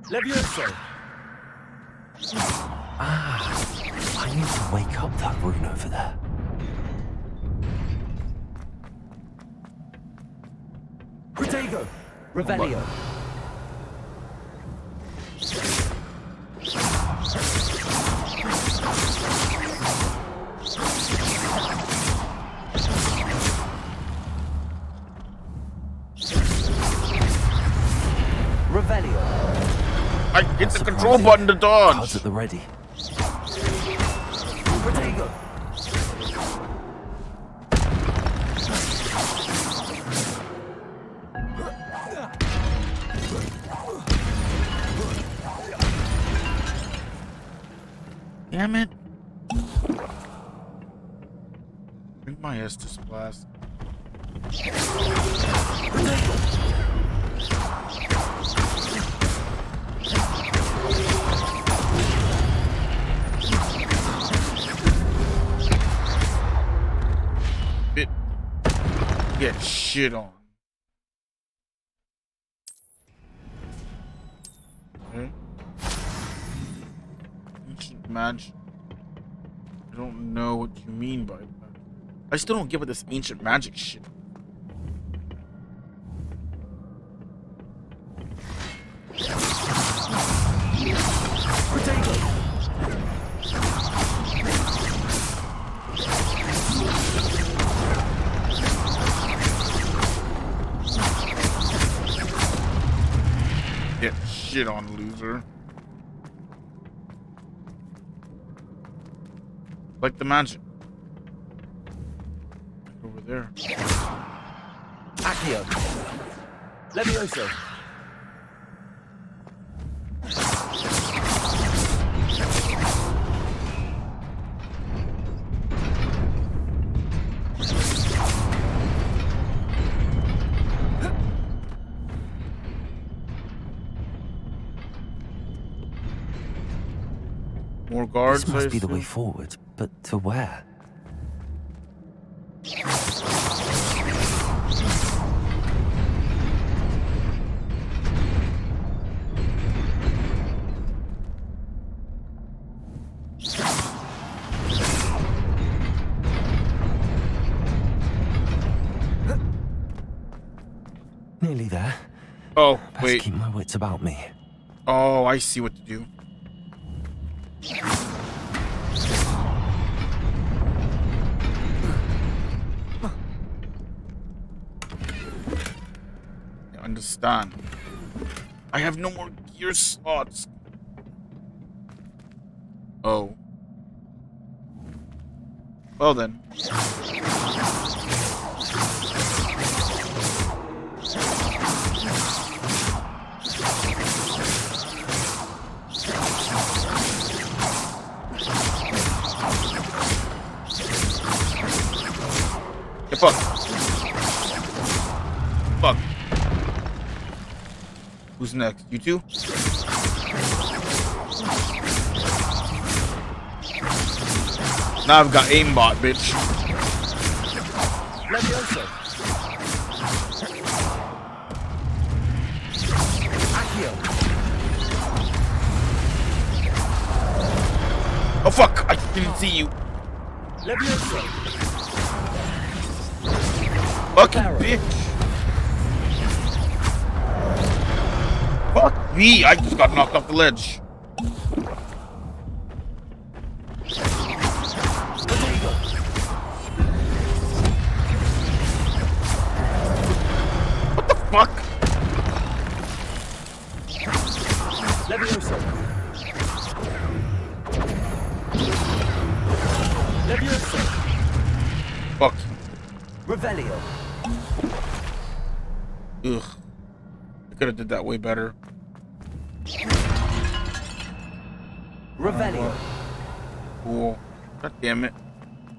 Levioso. I need to wake up that rune over there. Protego. Revelio. Revelio. I hit the control button to dodge. Cards at the ready. Protego. Damn it. Bring my Estus blast. Bit get shit on. Okay. Ancient magic. I don't know what you mean by that. I still don't get what this ancient magic shit. Get shit on, loser. Like the magic. Over there. Accio. Levioso. More guards. This must be the way forward, but to where? Nearly there. Oh, Best wait. keep my wits about me. Oh, I see what to do. I understand. I have no more gear slots. Oh. Well then. Get fucked. Fuck. Who's next? You two? Now I've got aimbot, bitch. Levioso. Accio. Oh fuck! I didn't see you. Levioso. Fucking bitch. Fuck me. I just got knocked off the ledge. What the fuck? Leviosa. Leviosa. Fuck. Revelio. Ugh. I could have did that way better. Revelio. Cool. God damn it.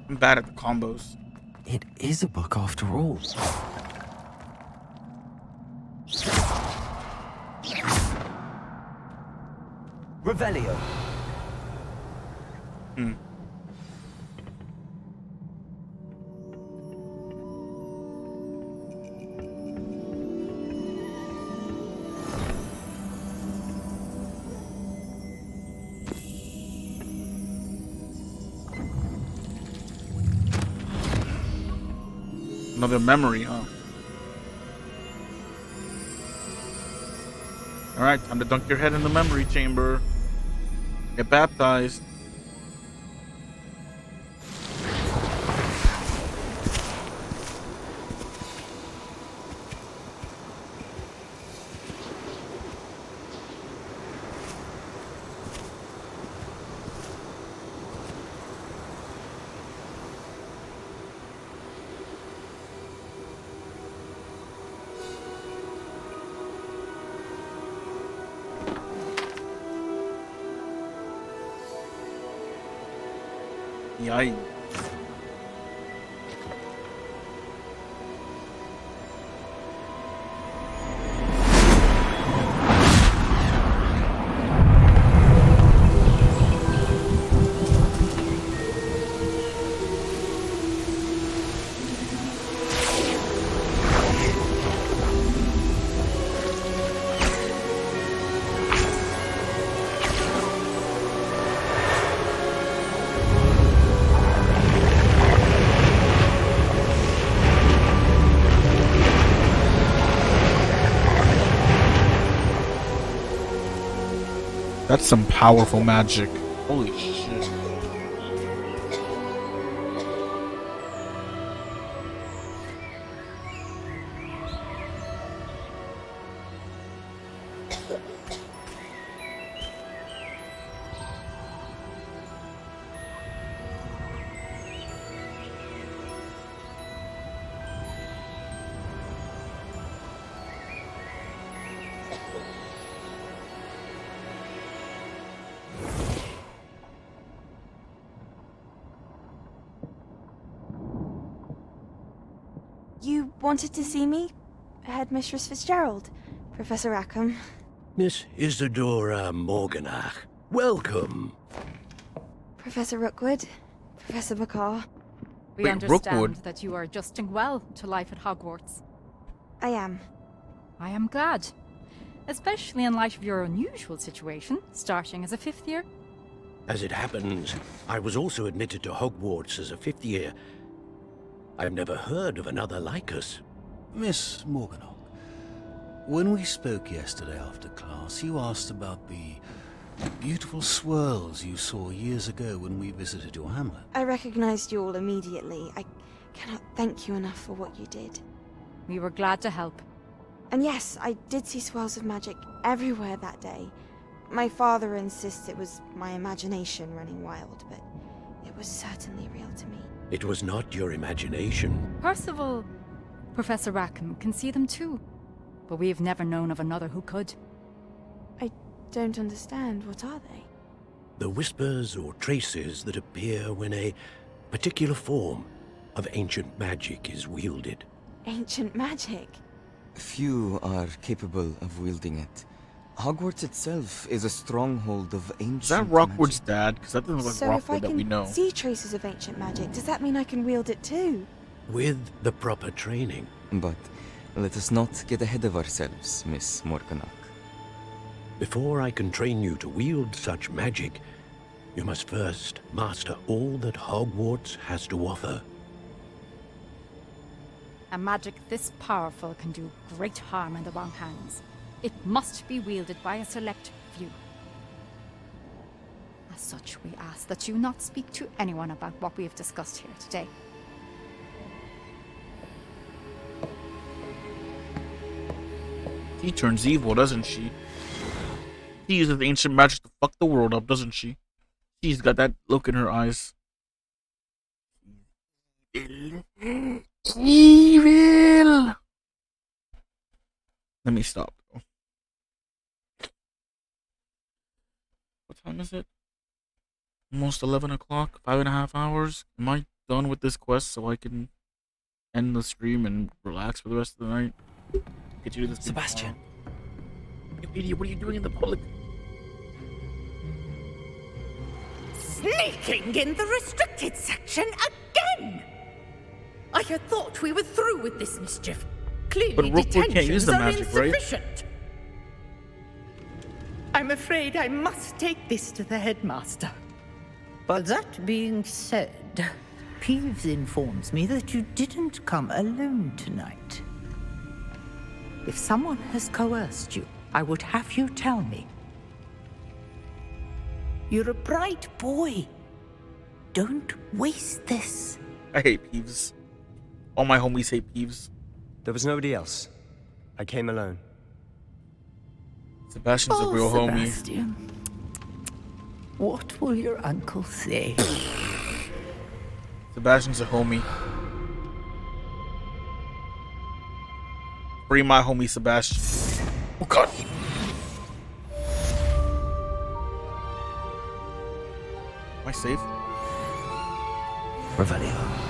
I'm bad at the combos. It is a book after all. Revelio. Another memory, huh? Alright, time to dunk your head in the memory chamber. Get baptized. Yikes. That's some powerful magic. Holy shit. You wanted to see me? Headmistress Fitzgerald? Professor Rackham? Miss Isadora Morganach, welcome. Professor Rookwood? Professor McCaw? We Wait, understand Rookwood? that you are adjusting well to life at Hogwarts. I am. I am glad. Especially in light of your unusual situation, starting as a 5th year. As it happens, I was also admitted to Hogwarts as a 5th year. I've never heard of another like us. Miss Morganach, when we spoke yesterday after class, you asked about the beautiful swirls you saw years ago when we visited your hamlet. I recognized you all immediately. I cannot thank you enough for what you did. We were glad to help. And yes, I did see swirls of magic everywhere that day. My father insists it was my imagination running wild, but it was certainly real to me. It was not your imagination. Percival, Professor Rackham can see them too. But we've never known of another who could. I don't understand. What are they? The whispers or traces that appear when a particular form of ancient magic is wielded. Ancient magic? Few are capable of wielding it. Hogwarts itself is a stronghold of ancient Is that Rockwood's dad? Because that doesn't look like So if I Rockwood that we know. can see traces of ancient magic, does that mean I can wield it too? With the proper training. But let us not get ahead of ourselves, Miss Morganach. Before I can train you to wield such magic, you must first master all that Hogwarts has to offer. A magic this powerful can do great harm in the wrong hands. It must be wielded by a select few. As such, we ask that you not speak to anyone about what we have discussed here today. She turns evil, doesn't she? She uses ancient magic to fuck the world up, doesn't she? She's got that look in her eyes. Evil! Let me stop. What time is it? Almost 11 o'clock, 5.5 hours. Am I done with this quest so I can end the stream and relax for the rest of the night? Get you to this. Sebastian. You idiot, what are you doing in the public? Sneaking in the restricted section again! I had thought we were through with this mischief. Clearly, But Rookwood can't use the magic, right? insufficient. I'm afraid I must take this to the headmaster. But that being said, Peeves informs me that you didn't come alone tonight. If someone has coerced you, I would have you tell me. You're a bright boy. Don't waste this. I hate Peeves. All my homies hate Peeves. There was nobody else. I came alone. Sebastian's a real Sebastian. homie. What will your uncle say? Sebastian's a homie. Free my homie Sebastian. Oh god. Am I safe? Revelio.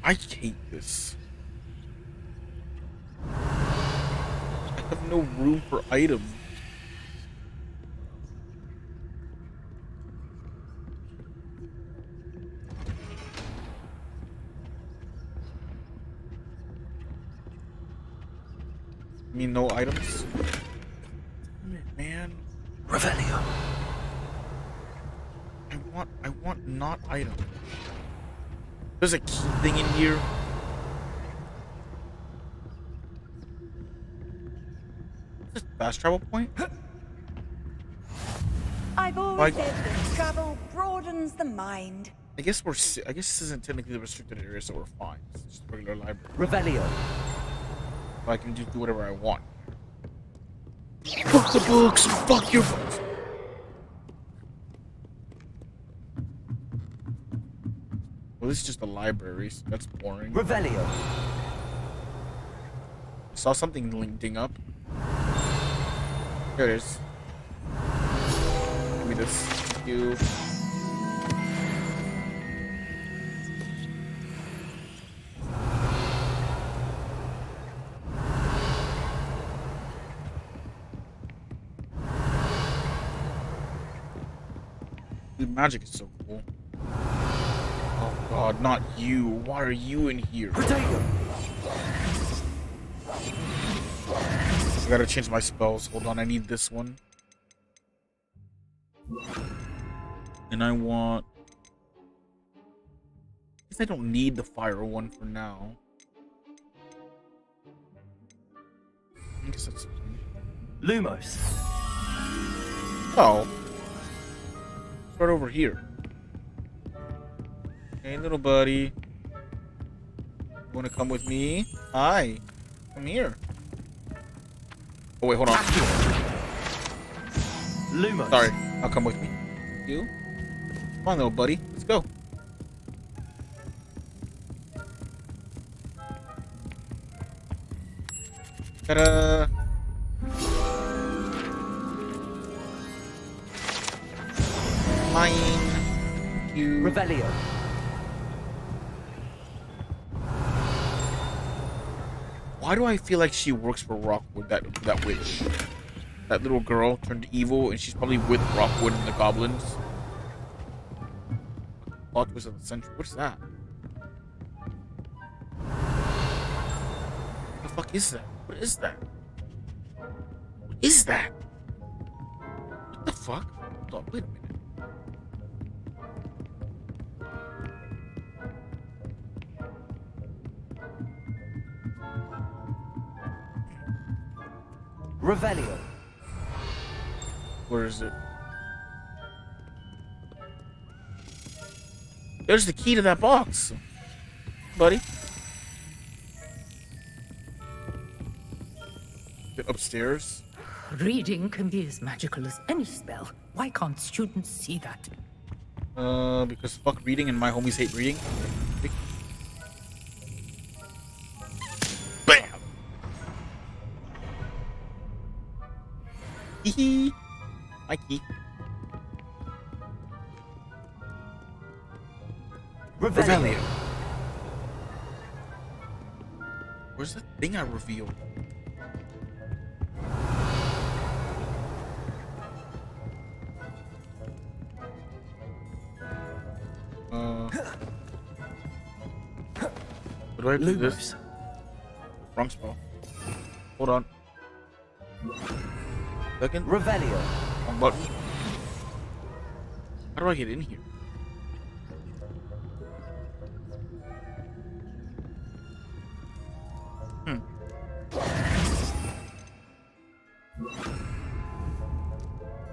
I hate this. I have no room for items. I mean, no items. Damn it, man. Revelio. I want not item. There's a key thing in here. Is this fast travel point? I've always Like- said that travel broadens the mind. I guess this isn't technically the restricted area, so we're fine. It's just a regular library. Revelio. So I can just do whatever I want. Fuck the books! Fuck your books! Well, this is just a library, so that's boring. Revelio. I saw something ding up. There it is. Give me this. Thank you. Dude, magic is so cool. Oh god, not you. Why are you in here? I gotta change my spells. Hold on, I need this one. And I want... I guess I don't need the fire one for now. I guess that's... Lumos. Oh. Start over here. Hey, little buddy. You wanna come with me? Hi. Come here. Oh, wait, hold on. Lumos. Sorry. I'll come with me. You? Come on, little buddy. Let's go. Ta-da! Mine. Thank you. Revelio. Why do I feel like she works for Rockwood, that witch? That little girl turned evil, and she's probably with Rockwood and the goblins. Plot twist of the century. What's that? What the fuck is that? What is that? What is that? What the fuck? Hold on, wait a minute. Revelio. Where is it? There's the key to that box, buddy. Is it upstairs? Reading can be as magical as any spell. Why can't students see that? Because fuck reading and my homies hate reading. Bam! Hee my key. Revelio. Where's the thing I revealed? What do I do this? Wrong spell. Hold on. Second. Revelio. Wrong button. How do I get in here?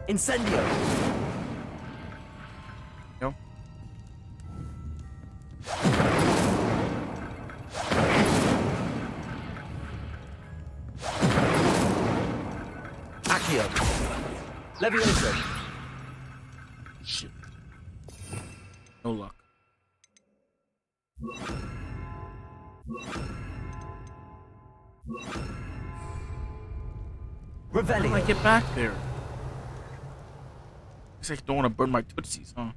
Incendio. No. Accio. Levioso. Shit. No luck. Revelio. How do I get back there? Guess I don't want to burn my tootsies, huh?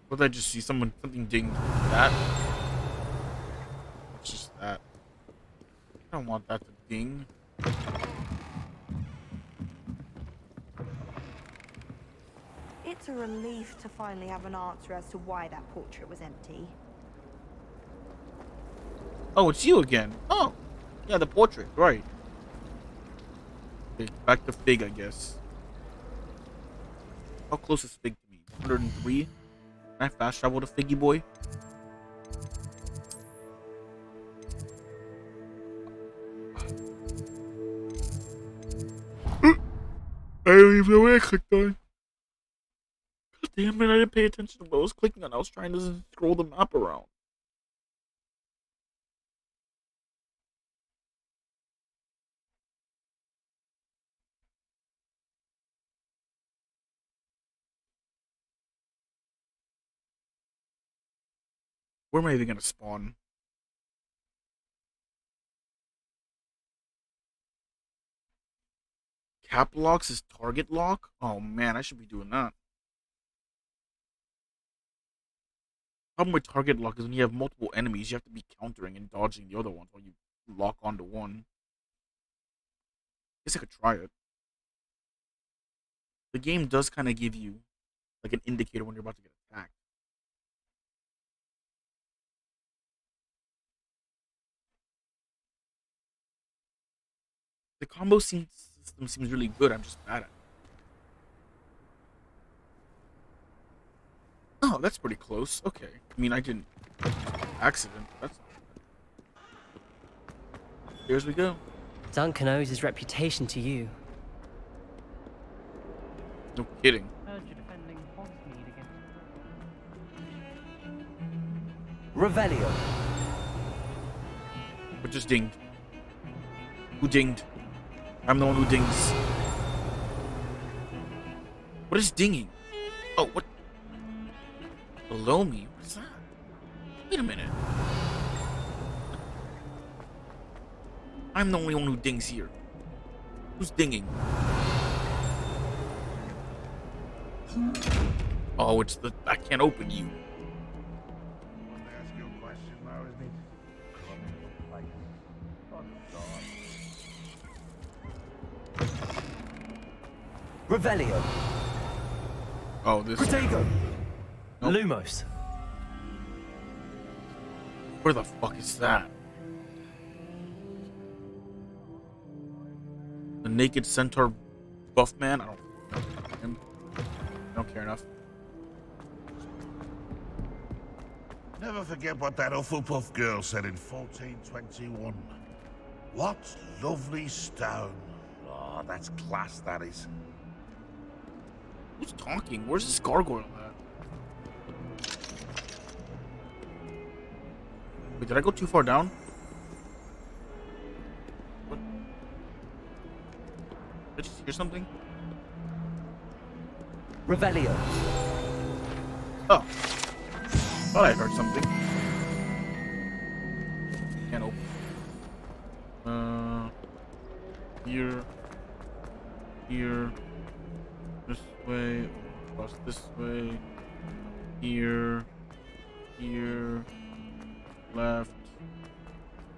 What did I just see? Something dinged. That? It's just that. I don't want that to ding. It's a relief to finally have an answer as to why that portrait was empty. Oh, it's you again. Oh, yeah, the portrait, right. Okay, back to Fig, I guess. How close is Fig to me? 103? Can I fast travel to Figgy boy? I don't even know what I clicked on. God damn it, I didn't pay attention to what I was clicking on. I was trying to scroll the map around. Where am I even gonna spawn? Cap locks is target lock? Oh man, I should be doing that. Problem with target lock is when you have multiple enemies, you have to be countering and dodging the other ones while you lock onto one. Guess I could try it. The game does kind of give you like an indicator when you're about to get attacked. The combo system seems really good. I'm just bad at it. Oh, that's pretty close. Okay. I mean, I didn't. Accident. That's not bad. Here's we go. Duncan owes his reputation to you. No kidding. Revelio. What just dinged? Who dinged? I'm the one who dings. What is dinging? Oh, what? Below me? What's that? Wait a minute. I'm the only one who dings here. Who's dinging? Oh, it's the... I can't open you. Revelio. Oh, this... Protego. Nope. Lumos. Where the fuck is that? naked centaur buff man. I don't care enough. Never forget what that Hufflepuff girl said in 1421. What lovely stone. Oh, that's class, that is. Who's talking? Where's this gargoyle at? Wait, did I go too far down? What? Did you hear something? Revelio. Oh. Thought I heard something. Can't open. Here. Here. This way. Across this way. Here. Here. Left.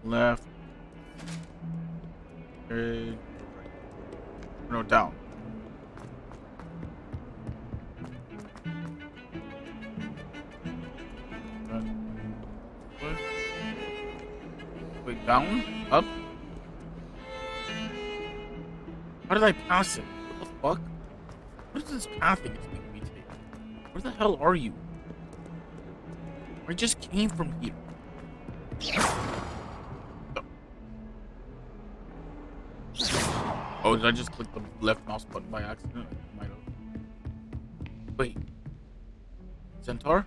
Left. Okay. No, down. Wait, down? Up? How did I pass it? What the fuck? What is this pathing it's making me take? Where the hell are you? I just came from here. Oh, did I just click the left mouse button by accident? I might have. Wait. Centaur?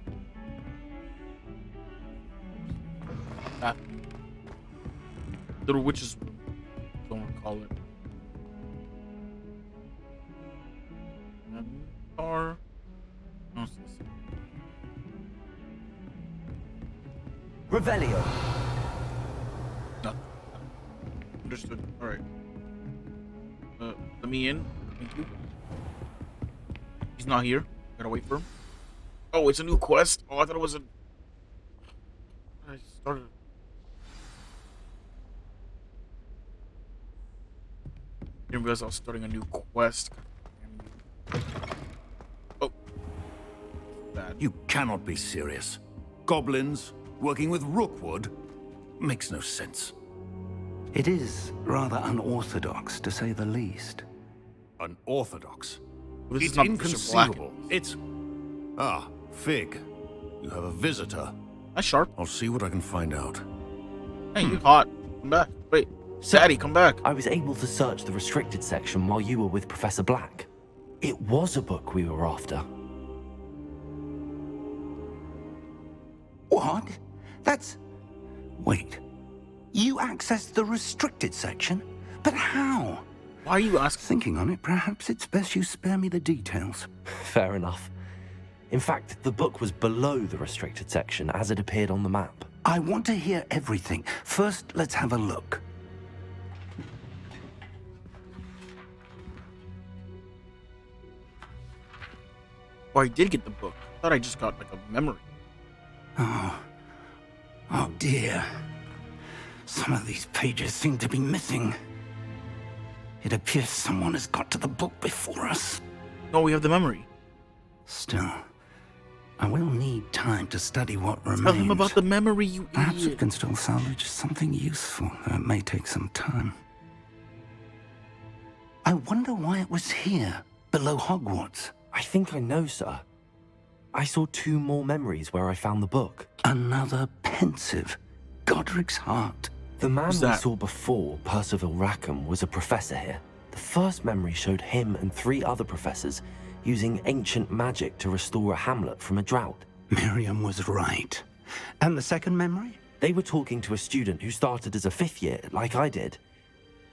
That little witch's room. Don't recall it. Centaur. No, Revelio. Nothing. Understood. Alright. Let me in. Thank you. He's not here. Gotta wait for him. Oh, it's a new quest. Oh, I thought it was a... I started... Didn't realize I was starting a new quest. Oh. Bad. You cannot be serious. Goblins working with Rookwood makes no sense. It is rather unorthodox, to say the least. Unorthodox? This It's inconceivable. It's... Ah, Fig. You have a visitor. Hi, Sharp. I'll see what I can find out. Hey, you hot. Come back. Wait. Sadie, come back. I was able to search the restricted section while you were with Professor Black. It was a book we were after. What? That's... Wait. You accessed the restricted section? But how? Why are you asking? Thinking on it, perhaps it's best you spare me the details. Fair enough. In fact, the book was below the restricted section as it appeared on the map. I want to hear everything. First, let's have a look. Oh, I did get the book. I thought I just got like a memory. Oh dear. Some of these pages seem to be missing. It appears someone has got to the book before us. No, we have the memory. Still, I will need time to study what remains. Tell him about the memory, you Perhaps idiot. we can still salvage something useful, though it may take some time. I wonder why it was here, below Hogwarts. I think I know, sir. I saw 2 more memories where I found the book. Another pensive. Godric's heart. The man we saw before, Percival Rackham, was a professor here. The first memory showed him and 3 other professors using ancient magic to restore a hamlet from a drought. Miriam was right. And the second memory? They were talking to a student who started as a 5th year, like I did.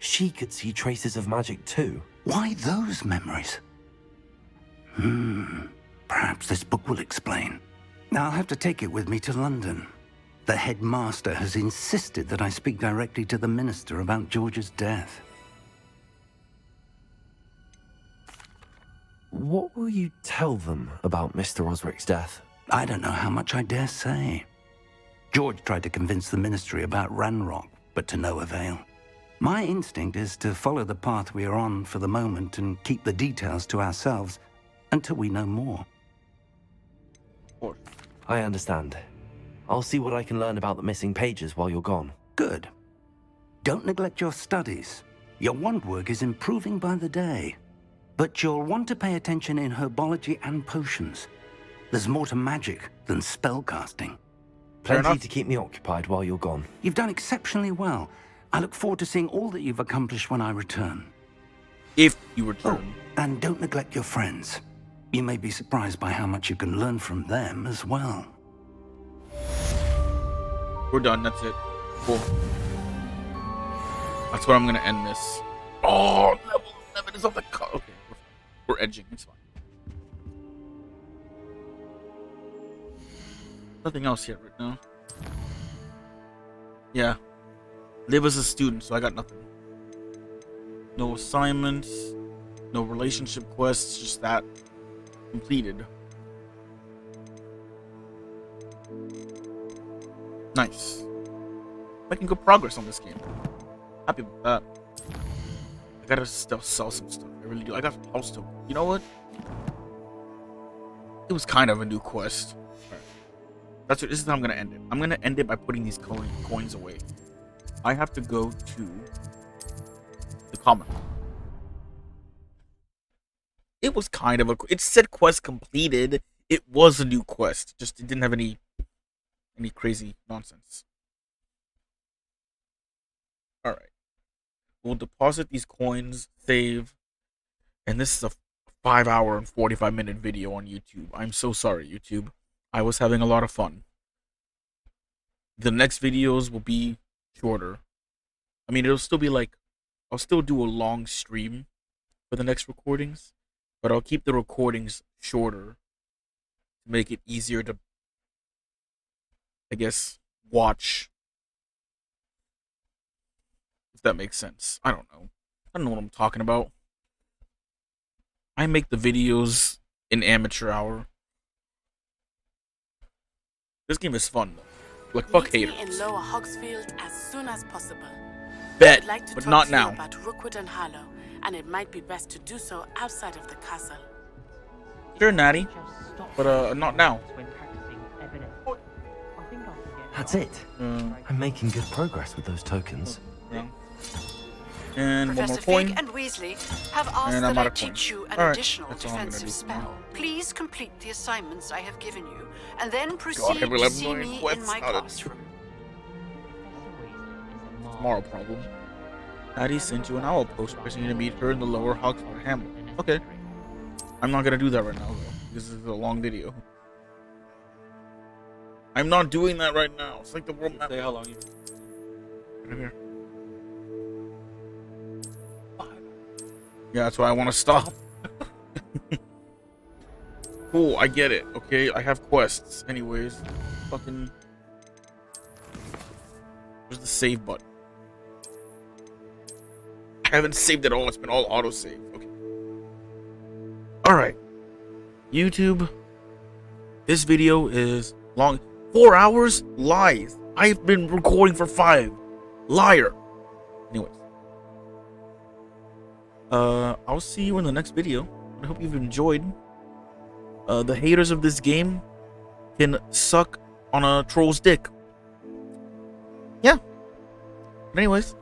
She could see traces of magic too. Why those memories? Perhaps this book will explain. Now I'll have to take it with me to London. The headmaster has insisted that I speak directly to the minister about George's death. What will you tell them about Mr. Osric's death? I don't know how much I dare say. George tried to convince the ministry about Ranrock, but to no avail. My instinct is to follow the path we are on for the moment and keep the details to ourselves until we know more. I understand. I'll see what I can learn about the missing pages while you're gone. Good. Don't neglect your studies. Your wand work is improving by the day. But you'll want to pay attention in herbology and potions. There's more to magic than spellcasting. Plenty to keep me occupied while you're gone. You've done exceptionally well. I look forward to seeing all that you've accomplished when I return. If you return. Oh, and don't neglect your friends. You may be surprised by how much you can learn from them as well. We're done, that's it. Cool. That's where I'm gonna end this. Oh, level 7 is on the cut. Okay, we're edging, it's fine. Nothing else here right now. Yeah. Live as a student, so I got nothing. No assignments, no relationship quests, just that. Completed. Nice. Making good progress on this game. Happy with that. I gotta still sell some stuff. I really do. I got house token. You know what? It was kind of a new quest. Right. That's what. This is how I'm gonna end it. I'm gonna end it by putting these coins away. I have to go to the common. It was kind of a. It said quest completed. It was a new quest. Just it didn't have any crazy nonsense. All right. We'll deposit these coins, save, and this is a 5-hour and 45-minute video on YouTube. I'm so sorry, YouTube. I was having a lot of fun. The next videos will be shorter. I mean, it'll still be like, I'll still do a long stream for the next recordings, but I'll keep the recordings shorter to make it easier to, I guess, watch. If that makes sense. I don't know. I don't know what I'm talking about. I make the videos in amateur hour. This game is fun though. Like fuck haters. In Lower Hogsfield as soon as possible. Bet, I'd like to but talk not to now. you about Rookwood and Harlow, and it might be best to do so outside of the castle. Sure, Natty, but not now. That's it. I'm making good progress with those tokens. Yeah. And one more Professor coin. Fig and Weasley have asked And I'm that out I of coin. teach you an All right, additional that's all I'm gonna defensive do for now. spell. Please complete the assignments I have given you, and then God, proceed every to 11 see million me in quests my out of- classroom. Tomorrow problem. Natty sent you an owl post requesting you to meet her in the Lower Hogsfield Hamlet. Okay. I'm not gonna do that right now though. This is a long video. I'm not doing that right now. It's like the world map. Say how long you. Right here. Yeah, that's why I want to stop. Cool, I get it. Okay, I have quests. Anyways, fucking. Where's the save button? I haven't saved at all. It's been all autosave. Okay. All right. YouTube. This video is long. 4 hours? Lies. I've been recording for 5. Liar. Anyways. I'll see you in the next video. I hope you've enjoyed. The haters of this game can suck on a troll's dick. Yeah. But anyways, see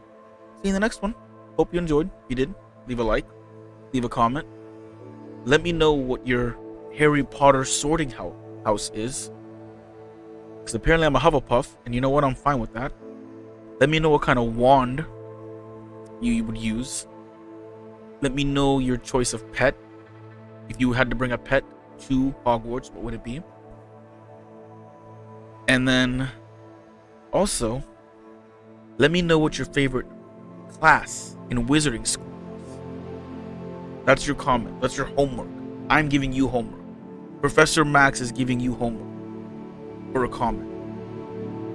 you in the next one. Hope you enjoyed. If you did, leave a like, leave a comment. Let me know what your Harry Potter sorting house is. Because apparently I'm a Hufflepuff, and you know what? I'm fine with that. Let me know what kind of wand you would use. Let me know your choice of pet. If you had to bring a pet to Hogwarts, what would it be? And then also, let me know what your favorite class in wizarding school is. That's your comment. That's your homework. I'm giving you homework. Professor Max is giving you homework for a comment.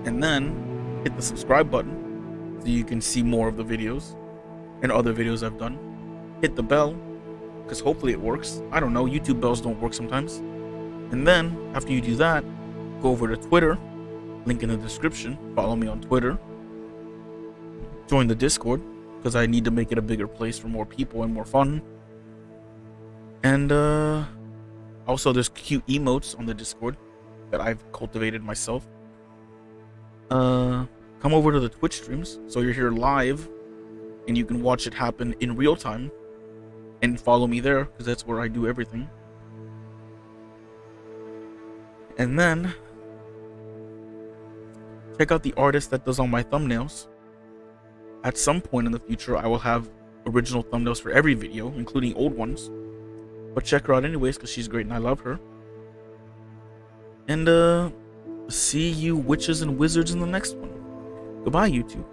And then hit the subscribe button so you can see more of the videos and other videos I've done. Hit the bell because hopefully it works. I don't know. YouTube bells don't work sometimes. And then after you do that, go over to Twitter. Link in the description. Follow me on Twitter. Join the Discord because I need to make it a bigger place for more people and more fun. And also there's cute emotes on the Discord that I've cultivated myself. Come over to the Twitch streams so you're here live and you can watch it happen in real time and follow me there, because that's where I do everything. And then check out the artist that does all my thumbnails. At some point in the future, I will have original thumbnails for every video, including old ones. But check her out anyways, because she's great and I love her. And see you witches and wizards in the next one. Goodbye, YouTube.